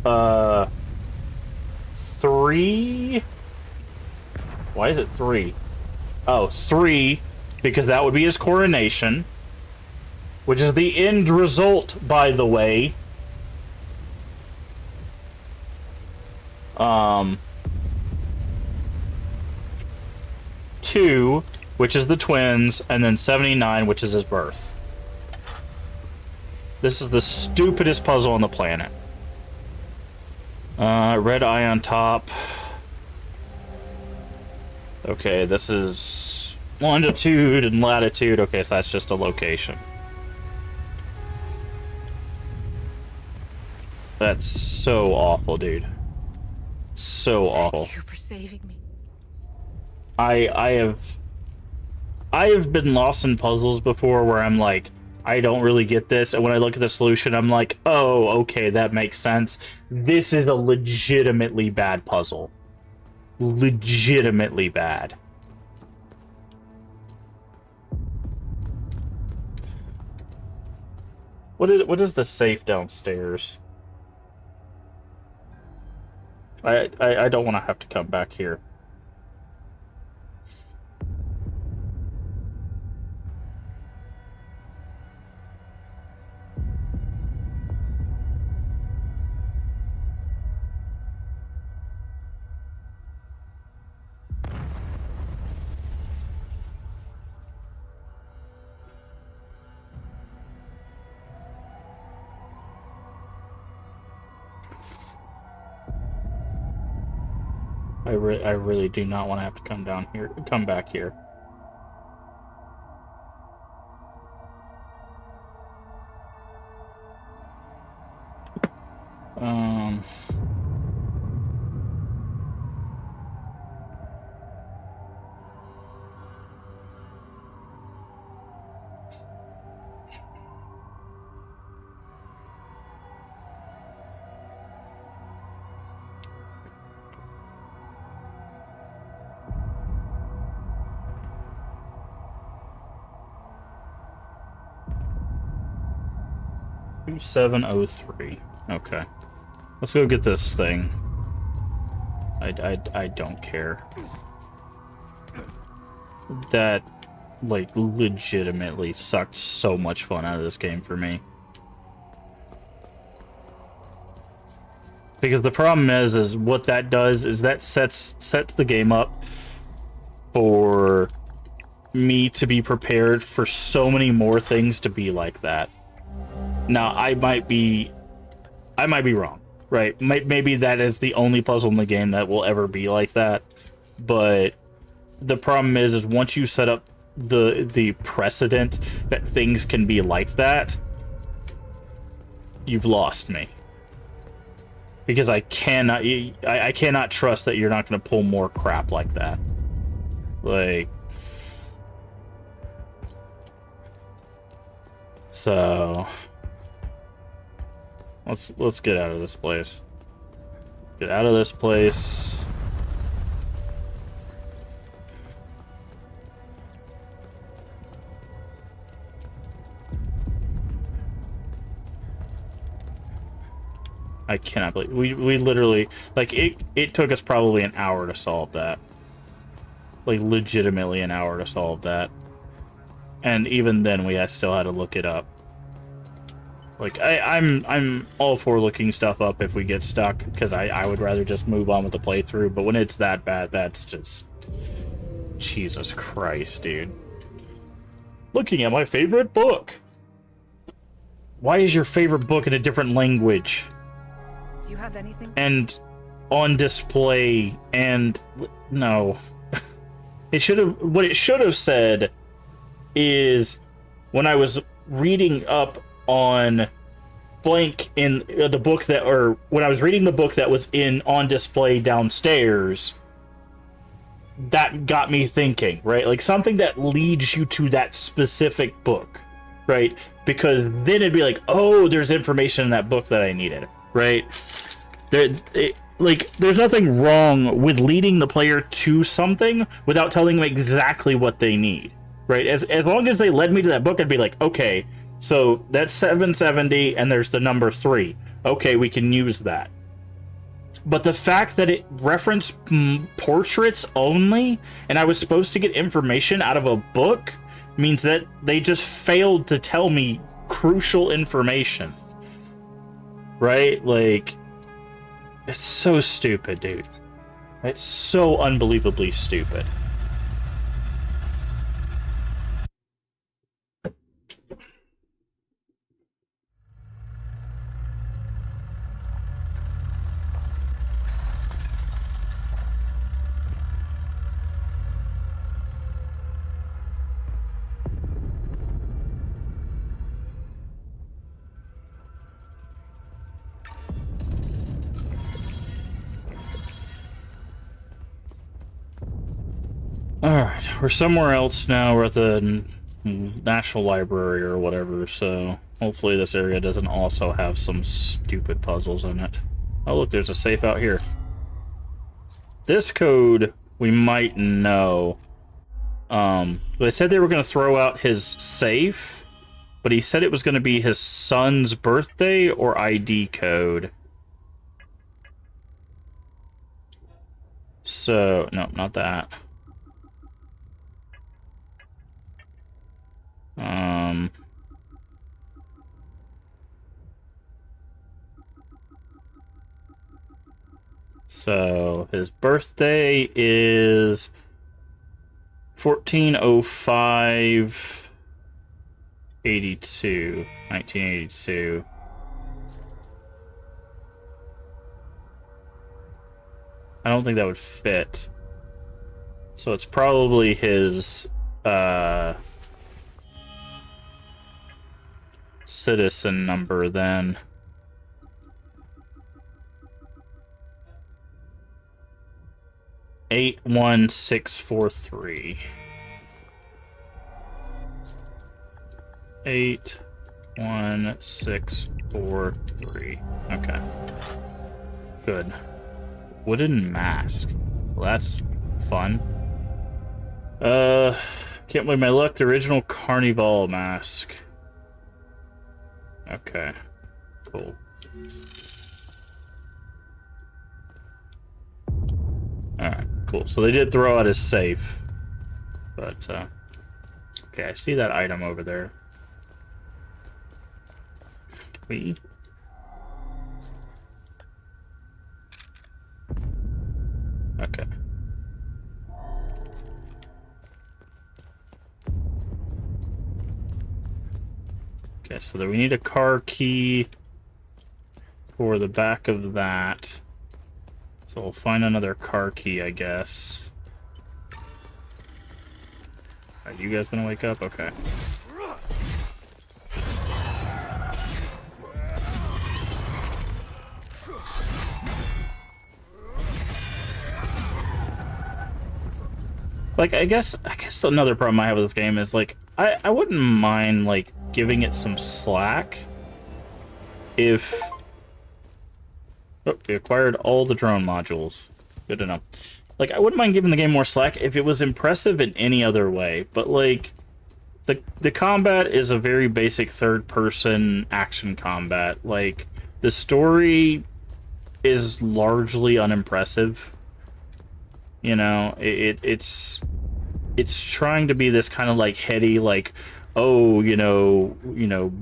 3. Why is it 3? Oh, 3. Because that would be his coronation. Which is the end result, by the way. 2, which is the twins, and then 79, which is his birth. This is the stupidest puzzle on the planet. Red eye on top. Okay, this is longitude and latitude. Okay, so that's just a location. That's so awful, dude. So awful. Thank you for saving me. I have been lost in puzzles before where I'm like, I don't really get this, and when I look at the solution, I'm like, oh, okay, that makes sense. This is a legitimately bad puzzle. Legitimately bad. What is the safe downstairs? I don't want to have to come back here. I really do not want to have to come down here, come back here. $2703. Okay. Let's go get this thing. I don't care. That, like, legitimately sucked so much fun out of this game for me. Because the problem is what that does is that sets the game up for me to be prepared for so many more things to be like that. Now, I might be wrong, right? Maybe that is the only puzzle in the game that will ever be like that. But the problem is once you set up the precedent that things can be like that, you've lost me. Because I cannot trust that you're not going to pull more crap like that. Like, so let's get out of this place. Get out of this place. I cannot believe we literally, like, it took us probably an hour to solve that. Like, legitimately an hour to solve that. And even then I still had to look it up. Like, I'm all for looking stuff up if we get stuck, because I would rather just move on with the playthrough, but when it's that bad, that's just... Jesus Christ, dude. Looking at my favorite book! Why is your favorite book in a different language? Do you have anything? And on display, and no. It should have, what it should have said is, when I was reading up on blank in the book that, or when I was reading the book that was on display downstairs, that got me thinking, right? Like something that leads you to that specific book, right? Because then it'd be like, oh, there's information in that book that I needed, right? There's nothing wrong with leading the player to something without telling them exactly what they need, right? As long as they led me to that book, I'd be like, okay, so that's 770 and there's the number 3. Okay, we can use that. But the fact that it referenced portraits only, and I was supposed to get information out of a book, means that they just failed to tell me crucial information. Right? Like, it's so stupid, dude. It's so unbelievably stupid. Alright, we're somewhere else now. We're at the National Library or whatever, so hopefully this area doesn't also have some stupid puzzles in it. Oh look, there's a safe out here. This code we might know. They said they were going to throw out his safe, but he said it was going to be his son's birthday or ID code. So, no, not that. So his birthday is 1405 82 1982. I don't think that would fit. So it's probably his citizen number then. Eight 11643. 81643. Okay. Good. Wooden mask. Well, that's fun. Can't believe my luck. The original Carnival mask. Okay. Cool. Alright, cool. So they did throw out his safe. But, okay, I see that item over there. We... Okay. Okay, so we need a car key for the back of that. So we'll find another car key, I guess. Are you guys gonna wake up? Okay. Like, I guess another problem I have with this game is, like, I wouldn't mind, like, giving it some slack if... Oh, we acquired all the drone modules. Good enough. Like, I wouldn't mind giving the game more slack if it was impressive in any other way, but, like, the combat is a very basic third-person action combat. Like, the story is largely unimpressive. You know, it's trying to be this kind of like heady, like, oh, you know,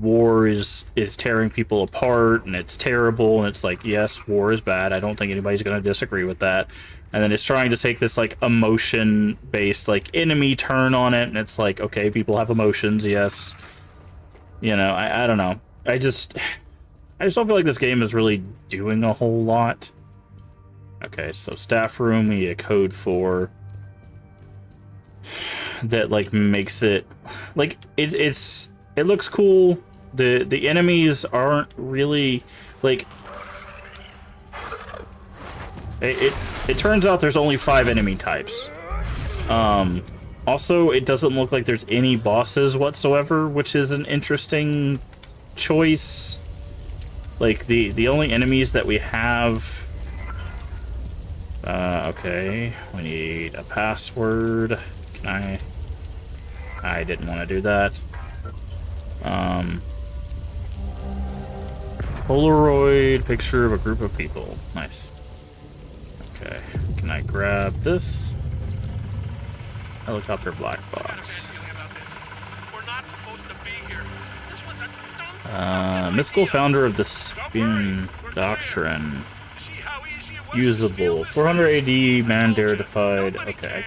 war is tearing people apart and it's terrible, and it's like, yes, war is bad. I don't think anybody's going to disagree with that. And then it's trying to take this like emotion based like enemy turn on it, and it's like, okay, people have emotions, yes. You know, I don't know. I just don't feel like this game is really doing a whole lot. Okay, so staff room, we get code for that, like, makes it like it looks cool. The enemies aren't really like it turns out there's only 5 enemy types. Also, it doesn't look like there's any bosses whatsoever, which is an interesting choice. Like, the only enemies that we have... okay, we need a password. Can I didn't want to do that. Polaroid picture of a group of people. Nice. Okay, can I grab this? Helicopter black box. Mythical founder of the Spin Doctrine. Usable. 400 AD, man deified. Okay,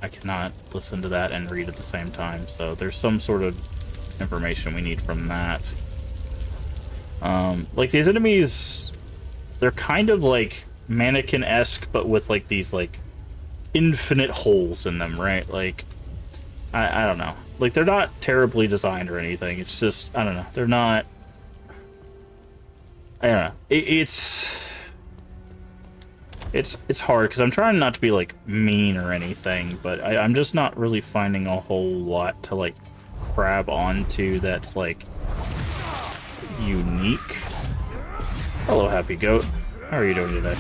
I cannot listen to that and read at the same time, so there's some sort of information we need from that. Like, these enemies, they're kind of like mannequin-esque, but with like these like infinite holes in them, right? Like, I don't know. Like, they're not terribly designed or anything. It's just, I don't know. They're not... I don't know. It's hard, because I'm trying not to be, like, mean or anything, but I'm just not really finding a whole lot to, like, grab onto that's, like, unique. Hello, Happy Goat. How are you doing today?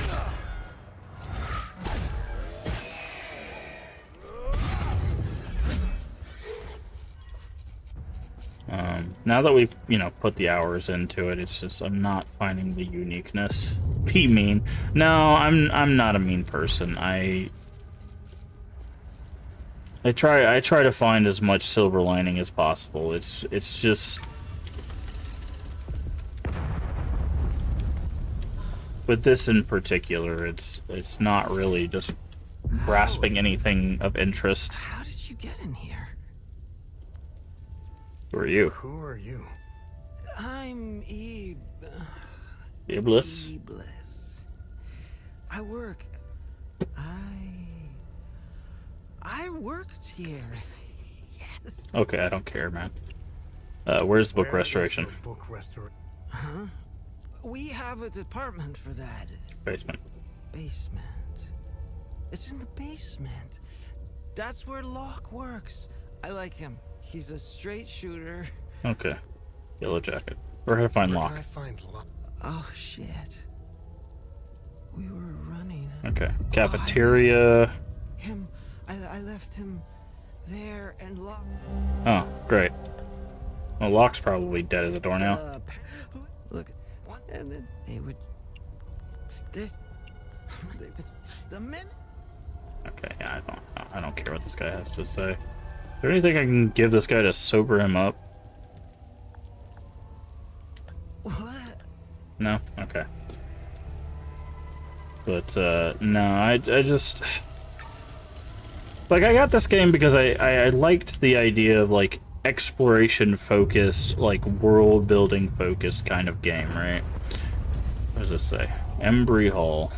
Now that we've, you know, put the hours into it, it's just I'm not finding the uniqueness. Be mean. No, I'm not a mean person. I try to find as much silver lining as possible. It's just with this in particular, it's not really just grasping anything of interest. How did you get in here? Who are you? Who are you? I'm Iblis. Iblis. I worked here. Yes. Okay, I don't care, man. Where's the book restoration? Huh? We have a department for that. Basement. Basement. It's in the basement. That's where Locke works. I like him. He's a straight shooter. Okay. Yellow Jacket. Where can I find Locke? Oh, shit. We were running. Okay. Cafeteria. Him. I left him there and Locke. Oh, great. Well, Locke's probably dead at the door now. Look, and then they would. The minute. Okay, yeah, I don't care what this guy has to say. Is there anything I can give this guy to sober him up? What? No? Okay. But, no, I just... Like, I got this game because I liked the idea of, like, exploration-focused, like, world-building focused kind of game, right? What does this say? Embry Hall.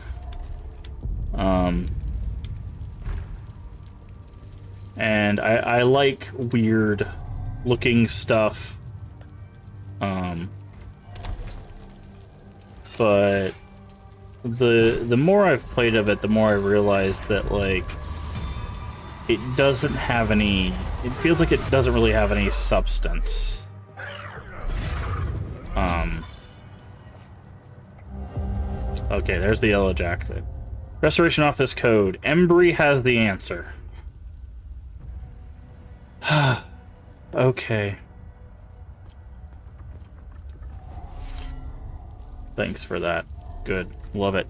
And I like weird looking stuff. But the more I've played of it, the more I realize that, like, it doesn't have any, it feels like it doesn't really have any substance. Okay, there's the Yellow Jacket. Restoration Office code. Embry has the answer. Okay. Thanks for that. Good. Love it.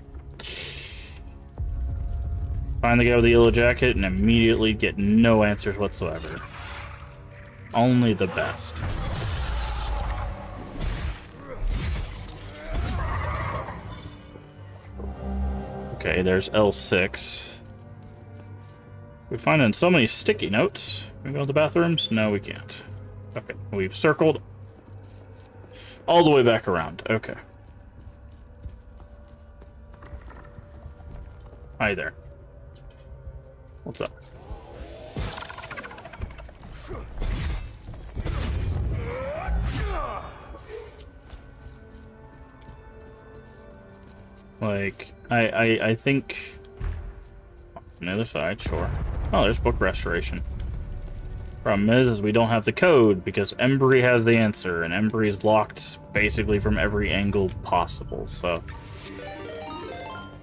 Find the guy with the Yellow Jacket and immediately get no answers whatsoever. Only the best. Okay, there's L6. We're finding so many sticky notes. Can we go to the bathrooms? No, we can't. Okay, we've circled all the way back around. Okay. Hi there. What's up? Like, I think on the other side, sure. Oh, there's book restoration. Problem is we don't have the code because Embry has the answer, and Embry is locked basically from every angle possible. So,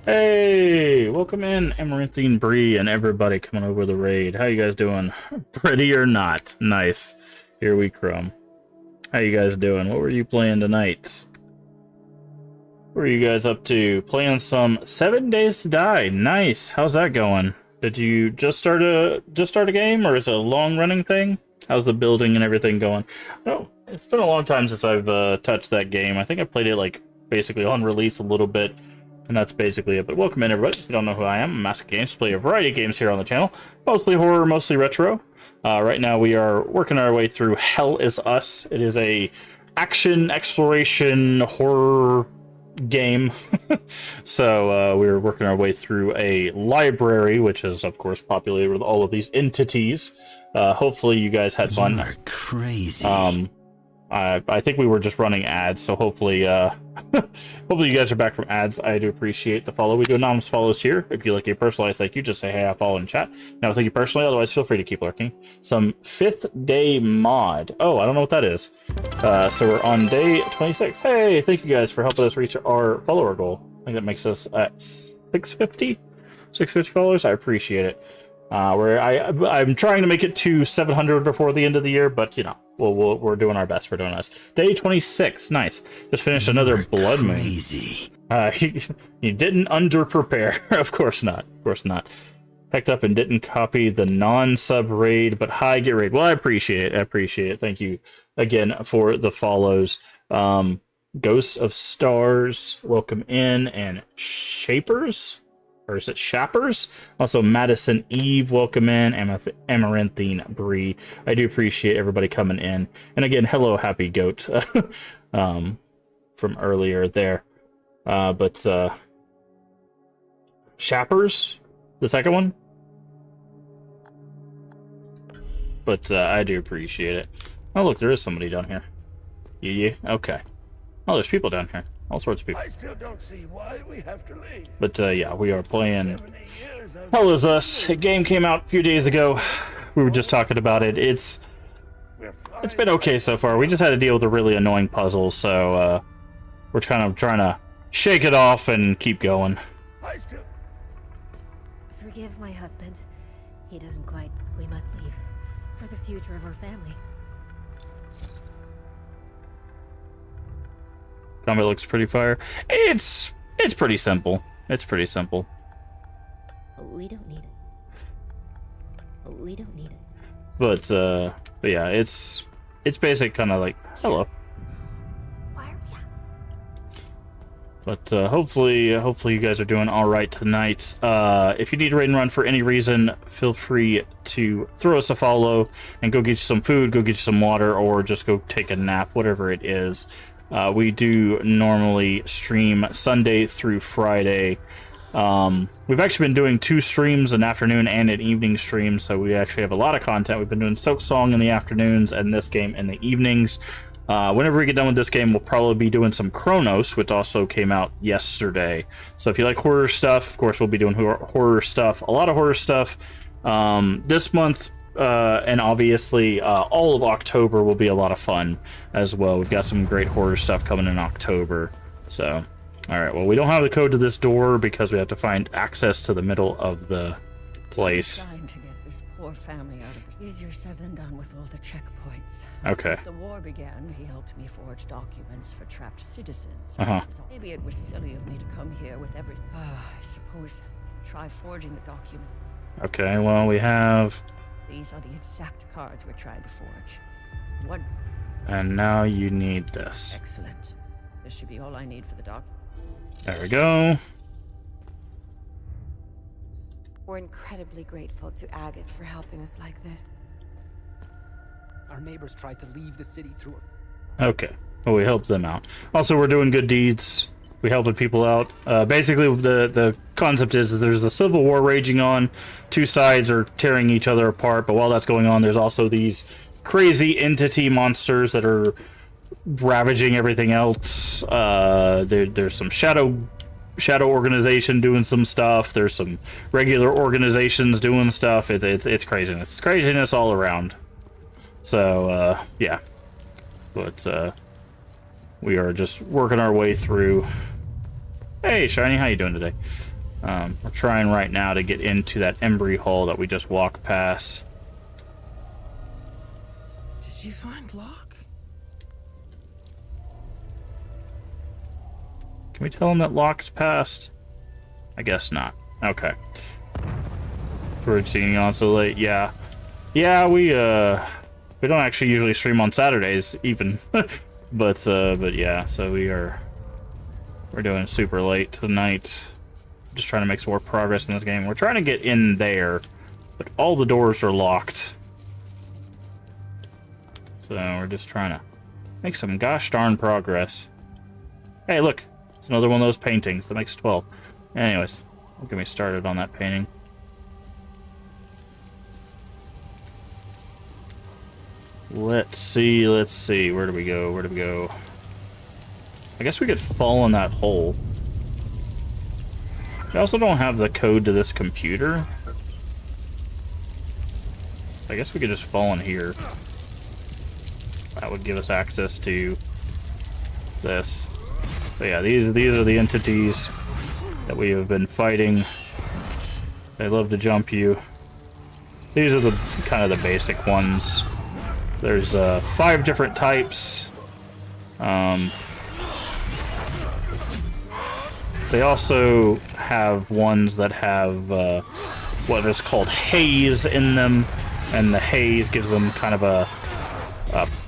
hey, welcome in, Amaranthine Bree, and everybody coming over the raid. How you guys doing? Pretty or not? Nice. Here we come. How you guys doing? What were you playing tonight? What are you guys up to? Playing some 7 Days to Die. Nice. How's that going? Did you just start a game, or is it a long-running thing? How's the building and everything going? Oh, it's been a long time since I've touched that game. I think I played it like basically on release a little bit, and that's basically it. But welcome in, everybody. If you don't know who I am, I'm Massive Games. Play a variety of games here on the channel, mostly horror, mostly retro. Right now we are working our way through Hell Is Us. It is a action exploration horror game. So we're working our way through a library, which is of course populated with all of these entities. Hopefully you guys had fun. You're crazy. I think we were just running ads, so hopefully hopefully you guys are back from ads. I do appreciate the follow. We do anonymous follows here. If you like a personalized thank you, just say hey, I follow in chat. Now thank you personally, otherwise feel free to keep lurking. Some 5th day mod. Oh, I don't know what that is. So we're on day 26. Hey, thank you guys for helping us reach our follower goal. I think that makes us at 650 followers. I appreciate it. I'm trying to make it to 700 before the end of the year, but you know, we're doing our best. We're doing us. Day 26, nice. Just finished another blood moon. You didn't under-prepare. Of course not. Of course not. Picked up and didn't copy the non-sub raid, but hi, get raid. Well, I appreciate it. I appreciate it. Thank you again for the follows. Ghost of Stars, welcome in, and Shapers. Or is it Shappers? Also, Madison Eve, welcome in. Amaranthine Bree. I do appreciate everybody coming in. And again, hello, Happy Goat. From earlier there. But Shappers? The second one? But I do appreciate it. Oh, look, there is somebody down here. Yeah. Okay. Oh, there's people down here. All sorts of people. I still don't see why we have to leave. But yeah, we are playing Hell Is Us. A game came out a few days ago. We were just talking about it. It's been okay so far. We just had to deal with a really annoying puzzle, so we're kind of trying to shake it off and keep going. Forgive my husband. He doesn't quite. We must leave. For the future of our family. Combat looks pretty fire. It's pretty simple. It's pretty simple. We don't need it. We don't need it. But yeah, it's basic, kind of like hello. But hopefully you guys are doing all right tonight. If you need to raid and run for any reason, feel free to throw us a follow and go get you some food, go get you some water, or just go take a nap, whatever it is. We do normally stream Sunday through Friday. We've actually been doing 2 streams, an afternoon and an evening stream, so we actually have a lot of content. We've been doing Silksong in the afternoons and this game in the evenings. Whenever we get done with this game, we'll probably be doing some Chronos, which also came out yesterday. So if you like horror stuff, of course, we'll be doing horror stuff, a lot of horror stuff. This month, and obviously all of October will be a lot of fun as well. We've got some great horror stuff coming in October. So, alright, well, we don't have the code to this door because we have to find access to the middle of the place. Trying to get this poor family out of this. Easier said than done with all the checkpoints. Okay. Since the war began, he helped me forge documents for trapped citizens. Uh-huh. So maybe it was silly of me to come here with every... I suppose try forging the document. Okay, well, we have... These are the exact cards we're trying to forge. One. And now you need this. Excellent. This should be all I need for the doc. There we go. We're incredibly grateful to Agate for helping us like this. Our neighbors tried to leave the city through... Okay. Well, we helped them out. Also, we're doing good deeds. We helping people out. Basically, the concept is there's a civil war raging on. Two sides are tearing each other apart, but while that's going on, there's also these crazy entity monsters that are ravaging everything else. There's some shadow organization doing some stuff. There's some regular organizations doing stuff. It's craziness. It's craziness all around. So yeah, but we are just working our way through. Hey, Shiny, how you doing today? We're trying right now to get into that Embry Hall that we just walked past. Did you find Locke? Can we tell him that Locke's passed? I guess not. Okay. For seeing you on so late, yeah. Yeah, we don't actually usually stream on Saturdays, even. but yeah, so we're doing super late tonight. Just trying to make some more progress in this game. We're trying to get in there, but all the doors are locked. So we're just trying to make some gosh darn progress. Hey, look. It's another one of those paintings. That makes 12. Anyways, don't get me started on that painting. Let's see. Where do we go? I guess we could fall in that hole. We also don't have the code to this computer. I guess we could just fall in here. That would give us access to this. So yeah, these are the entities that we have been fighting. They love to jump you. These are the kind of the basic ones. There's 5 different types. They also have ones that have what is called haze in them, and the haze gives them kind of a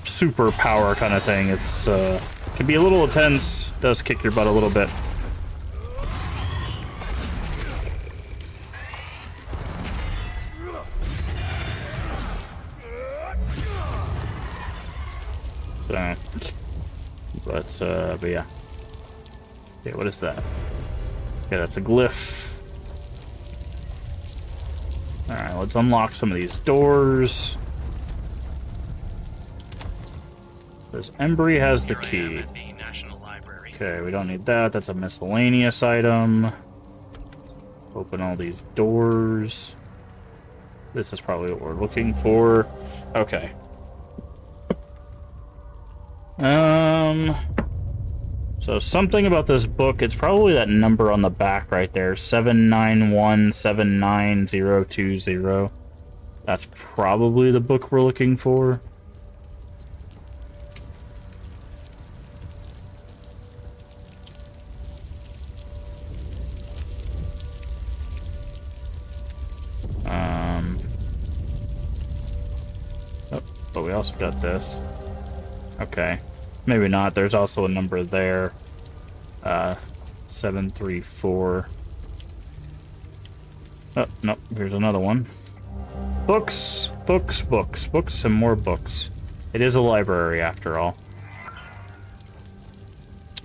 superpower kind of thing. It's can be a little intense, does kick your butt a little bit. So, but yeah. Okay, what is that? Okay, that's a glyph. Alright, let's unlock some of these doors. This Embry has the key. Okay, we don't need that. That's a miscellaneous item. Open all these doors. This is probably what we're looking for. Okay. So something about this book, it's probably that number on the back right there, 791799020. That's probably the book we're looking for. But we also got this. Okay. Maybe not. There's also a number there. 734. Oh, no. Here's another one. Books, books, books, books, and more books. It is a library, after all.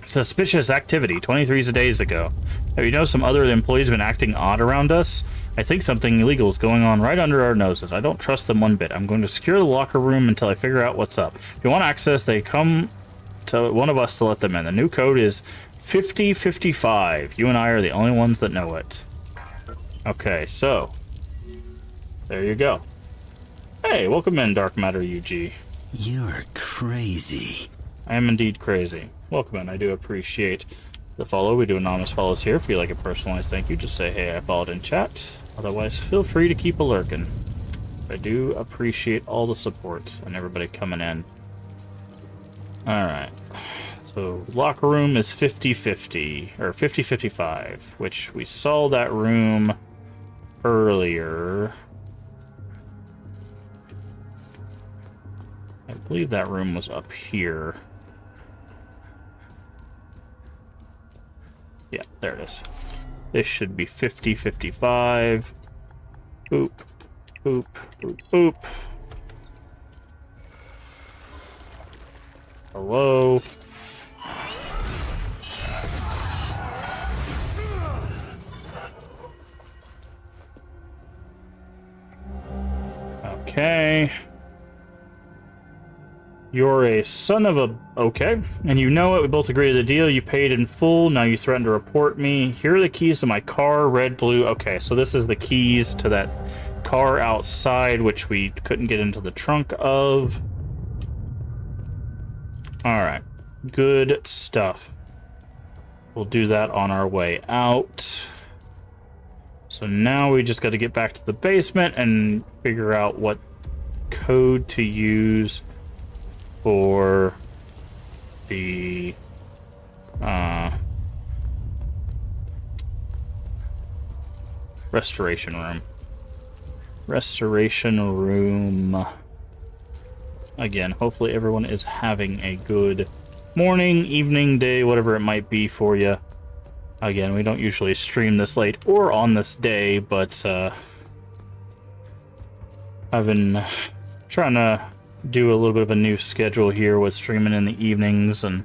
Suspicious activity 23 days ago. Have you noticed some other employees have been acting odd around us? I think something illegal is going on right under our noses. I don't trust them one bit. I'm going to secure the locker room until I figure out what's up. If you want access, they come to one of us to let them in. The new code is 5055. You and I are the only ones that know it. Okay, so there you go. Hey, welcome in, Dark Matter UG. You're crazy. I am indeed crazy. Welcome in. I do appreciate the follow. We do anonymous follows here. If you like a personalized thank you, just say, hey, I followed in chat. Otherwise, feel free to keep a lurking. I do appreciate all the support and everybody coming in. Alright. So, locker room is 50-50, or 50-55, which we saw that room earlier. I believe that room was up here. Yeah, there it is. This should be 50-55. Boop. Boop. Boop. Boop. Hello. Okay. You're a son of a... Okay. And you know it. We both agreed to the deal. You paid in full. Now you threaten to report me. Here are the keys to my car. Red, blue. Okay, so this is the keys to that car outside, which we couldn't get into the trunk of. Alright. Good stuff. We'll do that on our way out. So now we just got to get back to the basement and figure out what code to use for the restoration room. Restoration room. Again, hopefully everyone is having a good morning, evening, day, whatever it might be for you. Again, we don't usually stream this late or on this day, but I've been trying to do a little bit of a new schedule here with streaming in the evenings and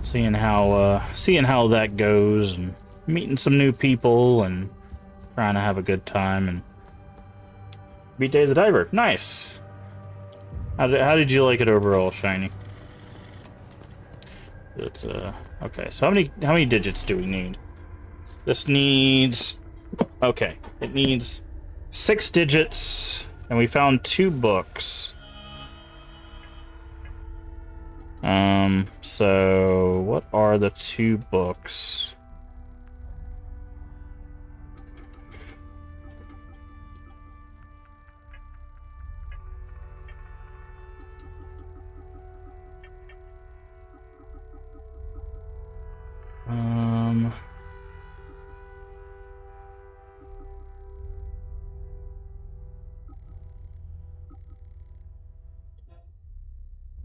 seeing how that goes, and meeting some new people and trying to have a good time. And beat Day of the Diver, nice. How did you like it overall, Shiny? It's okay. So how many digits do we need? This needs, okay, it needs 6 digits, and we found 2 books. So what are the 2 books?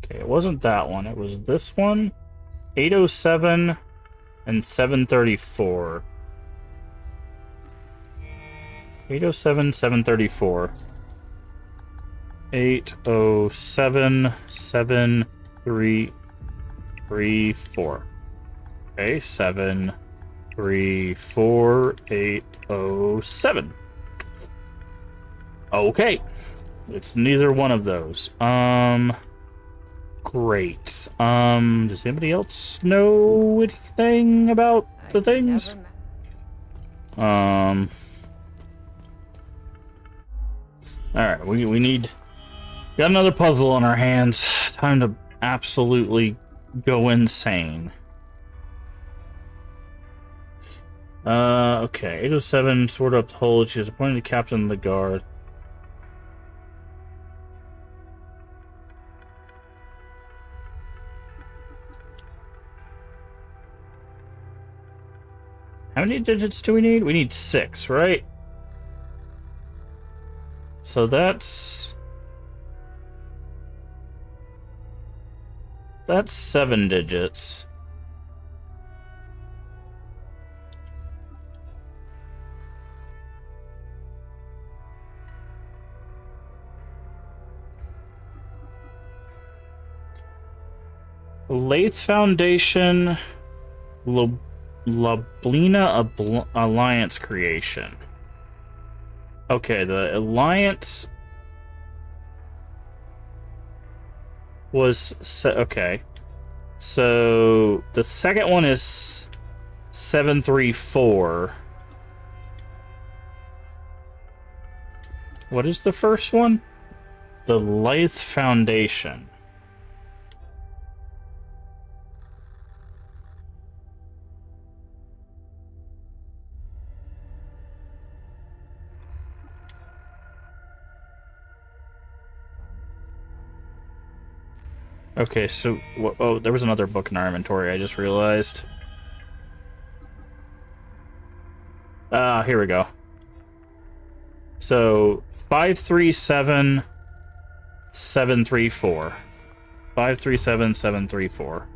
Okay, it wasn't that one. It was this one. 807 and 734. 807, 734. 807, 734. Okay, 734, 807. Okay. It's neither one of those. Great. Does anybody else know anything about the things? Alright, we need... Got another puzzle on our hands. Time to absolutely go insane. Okay. 807, sword up the hold. She is appointed captain of the guard. How many digits do we need? We need 6, right? So that's 7 digits. Lathe Foundation, Lablina Alliance creation. Okay, the Alliance was set. Okay, so the second one is 734. What is the first one? The Lathe Foundation. Okay, so... Oh, there was another book in our inventory, I just realized. Here we go. So, 537... 734. 537, 734.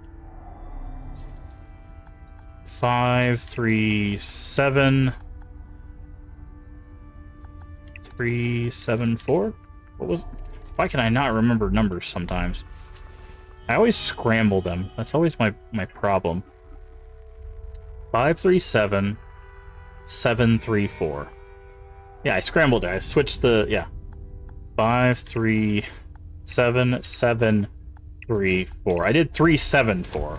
537... 374? What was... Why can I not remember numbers sometimes? I always scramble them. That's always my problem. 537, 734. Yeah, I scrambled it. I switched the... Yeah. 53774. I did 374.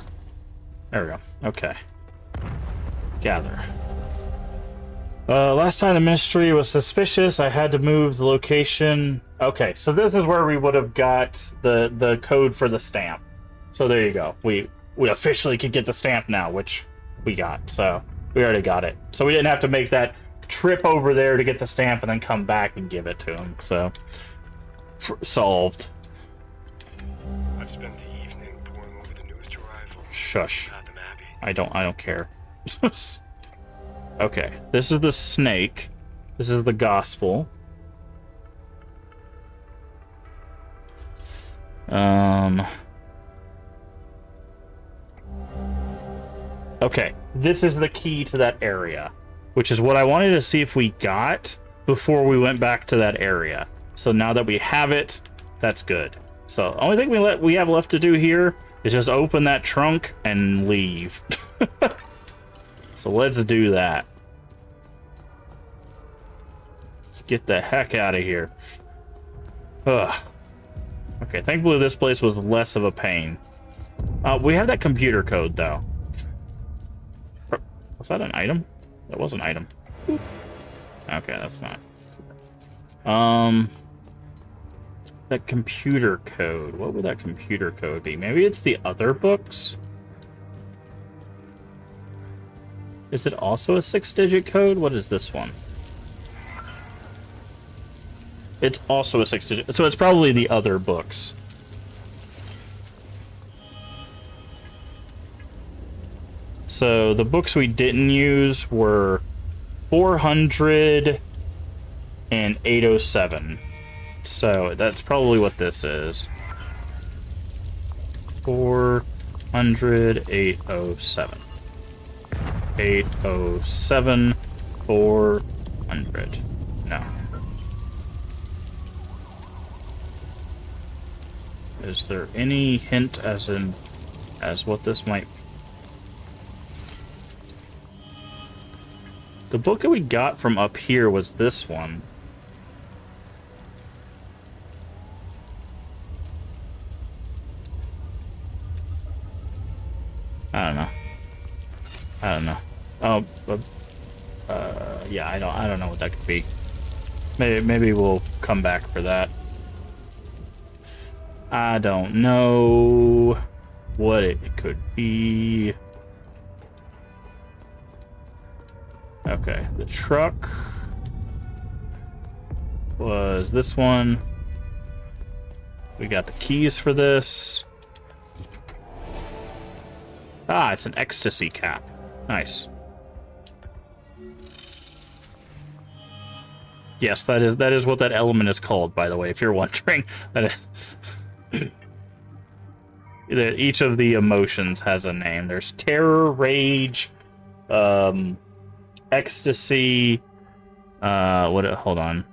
There we go. Okay. Gather. Last time the ministry was suspicious, I had to move the location. Okay, so this is where we would have got the code for the stamp. So there you go. We officially could get the stamp now, which we got. So we already got it. So we didn't have to make that trip over there to get the stamp and then come back and give it to him. So solved. I've spent the evening poring over the newest arrival. Shush. I don't care. Okay, this is the snake. This is the gospel. Okay, this is the key to that area, which is what I wanted to see if we got before we went back to that area. So now that we have it, that's good. So the only thing we have left to do here is just open that trunk and leave. So let's do that. Let's get the heck out of here. Ugh. Okay, thankfully this place was less of a pain. We have that computer code, though. Was that an item? That was an item. Okay, that's not. That computer code. What would that computer code be? Maybe it's the other books? Is it also a 6-digit code? What is this one? It's also a 6-digit. So it's probably the other books. So the books we didn't use were 400 and 807. So that's probably what this is. 400, 807. 807, 400. No. Is there any hint as what this might? The book that we got from up here was this one. I don't know. Oh, yeah, I don't know what that could be. Maybe we'll come back for that. I don't know what it could be. Okay, the truck was this one. We got the keys for this. Ah, it's an ecstasy cap. Nice. Yes, that is what that element is called, by the way, if you're wondering. That is each of the emotions has a name. There's terror, rage, ecstasy. Hold on.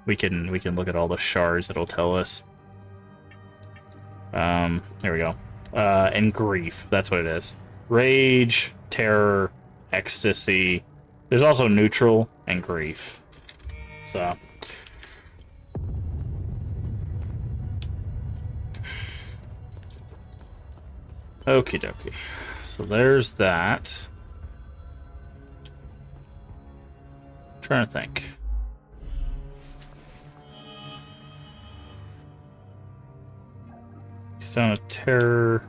We can look at all the shards. It'll tell us. There we go. And grief. That's what it is. Rage, terror, ecstasy. There's also neutral and grief. So. Okie dokie. So there's that. Trying to think. Stone of Terror.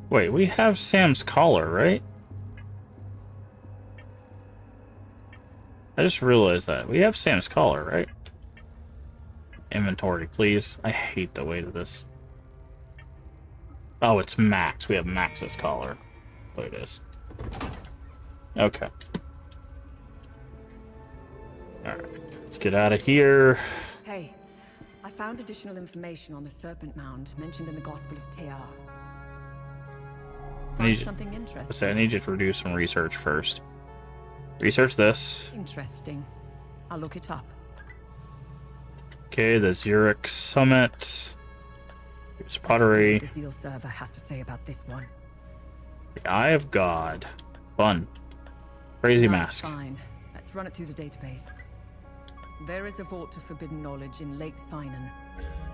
Wait, we have Sam's collar, right? I just realized that. We have Sam's collar, right? Inventory, please. I hate the weight of this. Oh, it's Max. We have Max's collar. That's what it is. Okay. Alright. Let's get out of here. Hey, I found additional information on the Serpent Mound mentioned in the Gospel of Tear. Find something interesting. I need you to do some research first. Research this. Interesting. I'll look it up. Okay, the Zurich Summit. It's pottery. The Zeal server has to say about this one. The Eye of God. Fun. Crazy Nice mask. find. Let's run it through the database. There is a vault of forbidden knowledge in Lake Sinan.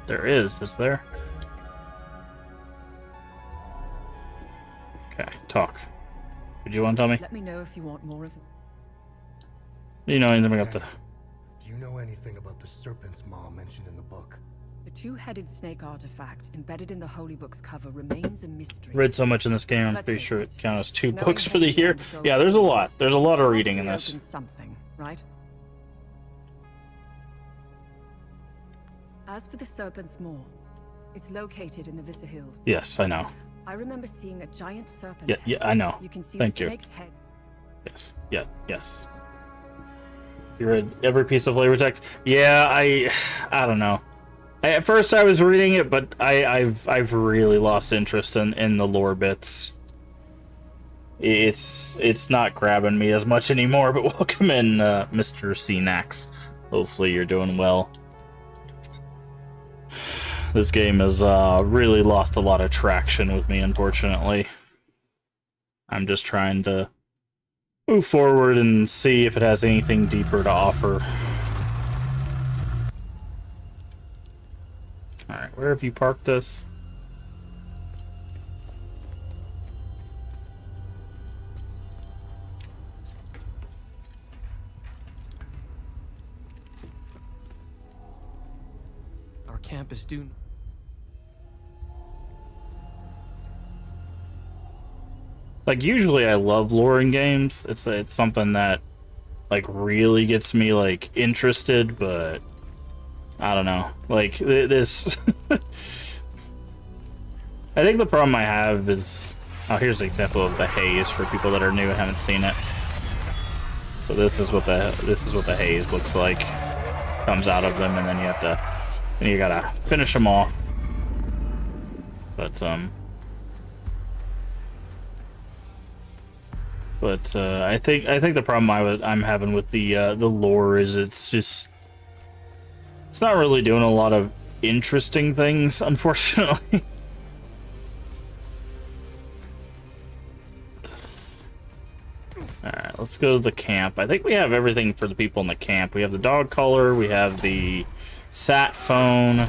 There is there? Okay, talk. Did you want to tell me? Let me know if you want more of it. Do you know anything about the... Do you know anything about the Serpent's Maw mentioned in the book? The two-headed snake artifact embedded in the Holy Book's cover remains a mystery. Read so much in this game, I'm Let's pretty face sure it, it counts as 2 knowing books for the Hade's year. own soul Yeah, there's a lot. is There's a lot of reading in probably this. open something, right? As for the Serpent's Maw, it's located in the Vissa Hills. Yes, I know. I remember seeing a giant serpent. Yeah, I know. You can see Thank the you. snake's head. Yes. Yeah, yes. You read every piece of flavor text? Yeah, I don't know. At first I was reading it, but I've really lost interest in the lore bits. It's not grabbing me as much anymore, but welcome in, Mr. CNax. Hopefully you're doing well. This game has really lost a lot of traction with me, unfortunately. I'm just trying to move forward and see if it has anything deeper to offer. Alright, where have you parked us? Our camp is due. Like, usually I love lore in games. It's something that, like, really gets me, like, interested, but I don't know. Like, this... I think the problem I have is... Oh, here's an example of the haze for people that are new and haven't seen it. So this is what the haze looks like. Comes out of them, and then you have to... And you gotta finish them all. But, I think the problem I'm having with the lore is it's not really doing a lot of interesting things, unfortunately. Alright, let's go to the camp. I think we have everything for the people in the camp. We have the dog collar, we have the sat phone.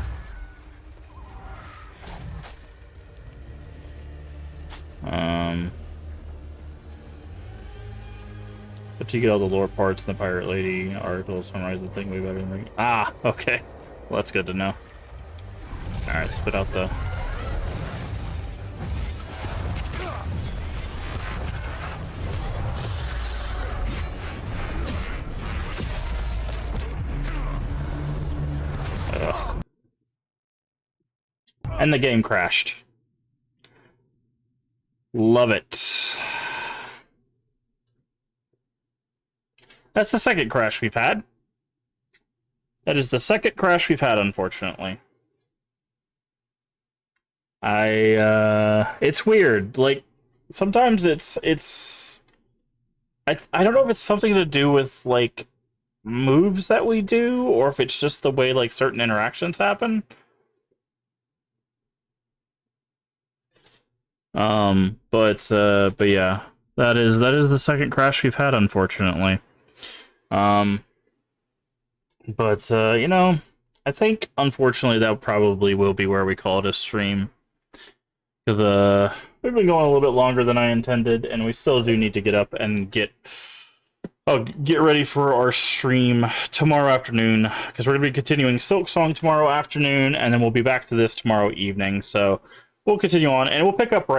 But you get all the lore parts in the Pirate Lady article, summarize the thing way better than... Ah, okay. Well, that's good to know. Alright, spit out the... Ugh. And the game crashed. Love it. That's the second crash we've had. That is the second crash we've had, unfortunately. It's weird. Like, sometimes I don't know if it's something to do with, like, moves that we do, or if it's just the way, like, certain interactions happen. But yeah, that is the second crash we've had, unfortunately. You know, I think, unfortunately, that probably will be where we call it a stream. Because, we've been going a little bit longer than I intended, and we still do need to get up and get ready for our stream tomorrow afternoon, because we're going to be continuing Silksong tomorrow afternoon, and then we'll be back to this tomorrow evening, so we'll continue on, and we'll pick up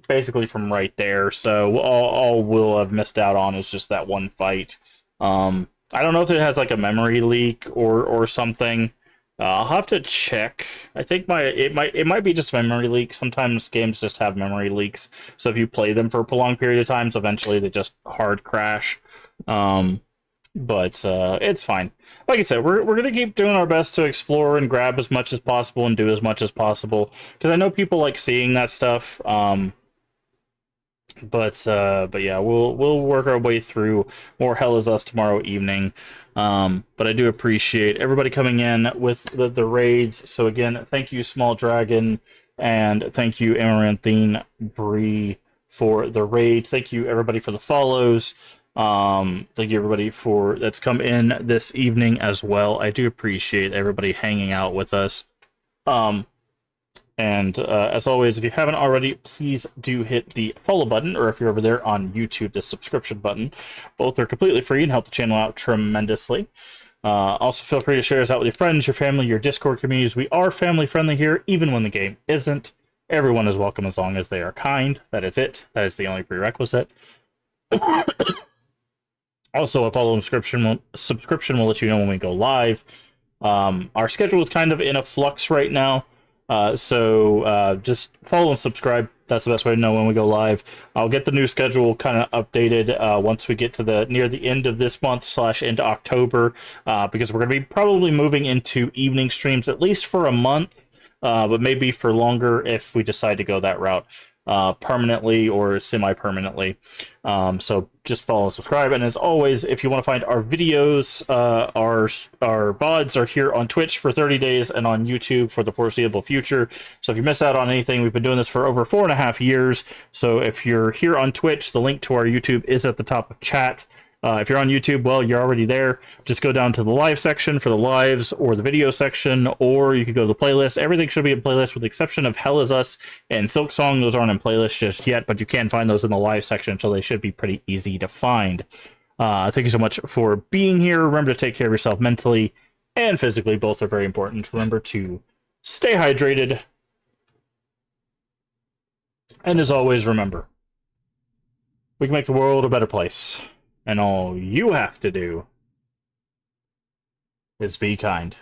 basically from right there, so all we'll have missed out on is just that one fight. I don't know if it has like a memory leak or something. I'll have to check. I think it might be just a memory leak. Sometimes games just have memory leaks, so if you play them for a prolonged period of time, eventually they just hard crash. But it's fine. Like I said, we're gonna keep doing our best to explore and grab as much as possible and do as much as possible, because I know people like seeing that stuff. But yeah, we'll work our way through more Hell Is Us tomorrow evening. But I do appreciate everybody coming in with the raids. So again, thank you, Small Dragon, And thank you, Amaranthine Bree, for the raid. Thank you, everybody, for the follows. Thank you, everybody, for that's come in this evening as well. I do appreciate everybody hanging out with us. As always, if you haven't already, please do hit the follow button, or if you're over there on YouTube, the subscription button. Both are completely free and help the channel out tremendously. Also, feel free to share us out with your friends, your family, your Discord communities. We are family friendly here, even when the game isn't. Everyone is welcome as long as they are kind. That is it. That is the only prerequisite. Also, a follow subscription will let you know when we go live. Our schedule is kind of in a flux right now. So just follow and subscribe. That's the best way to know when we go live. I'll get the new schedule kind of updated once we get to near the end of this month / into October, because we're going to be probably moving into evening streams at least for a month, but maybe for longer if we decide to go that route permanently or semi-permanently. So just follow and subscribe. And as always, if you want to find our videos, our VODs are here on Twitch for 30 days and on YouTube for the foreseeable future. So if you miss out on anything, we've been doing this for over 4.5 years. So if you're here on Twitch, the link to our YouTube is at the top of chat. If you're on YouTube, well, you're already there. Just go down to the live section for the lives, or the video section, or you could go to the playlist. Everything should be in playlist with the exception of Hell Is Us and Silk Song. Those aren't in playlist just yet, but you can find those in the live section, so they should be pretty easy to find. Thank you so much for being here. Remember to take care of yourself mentally and physically. Both are very important. Remember to stay hydrated. And as always, remember, we can make the world a better place. And all you have to do is be kind.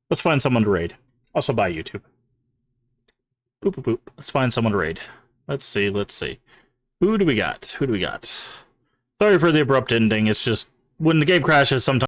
Let's find someone to raid. Also buy YouTube. Boop, boop, boop. Let's find someone to raid. Let's see. Who do we got? Sorry for the abrupt ending. It's just, when the game crashes, sometimes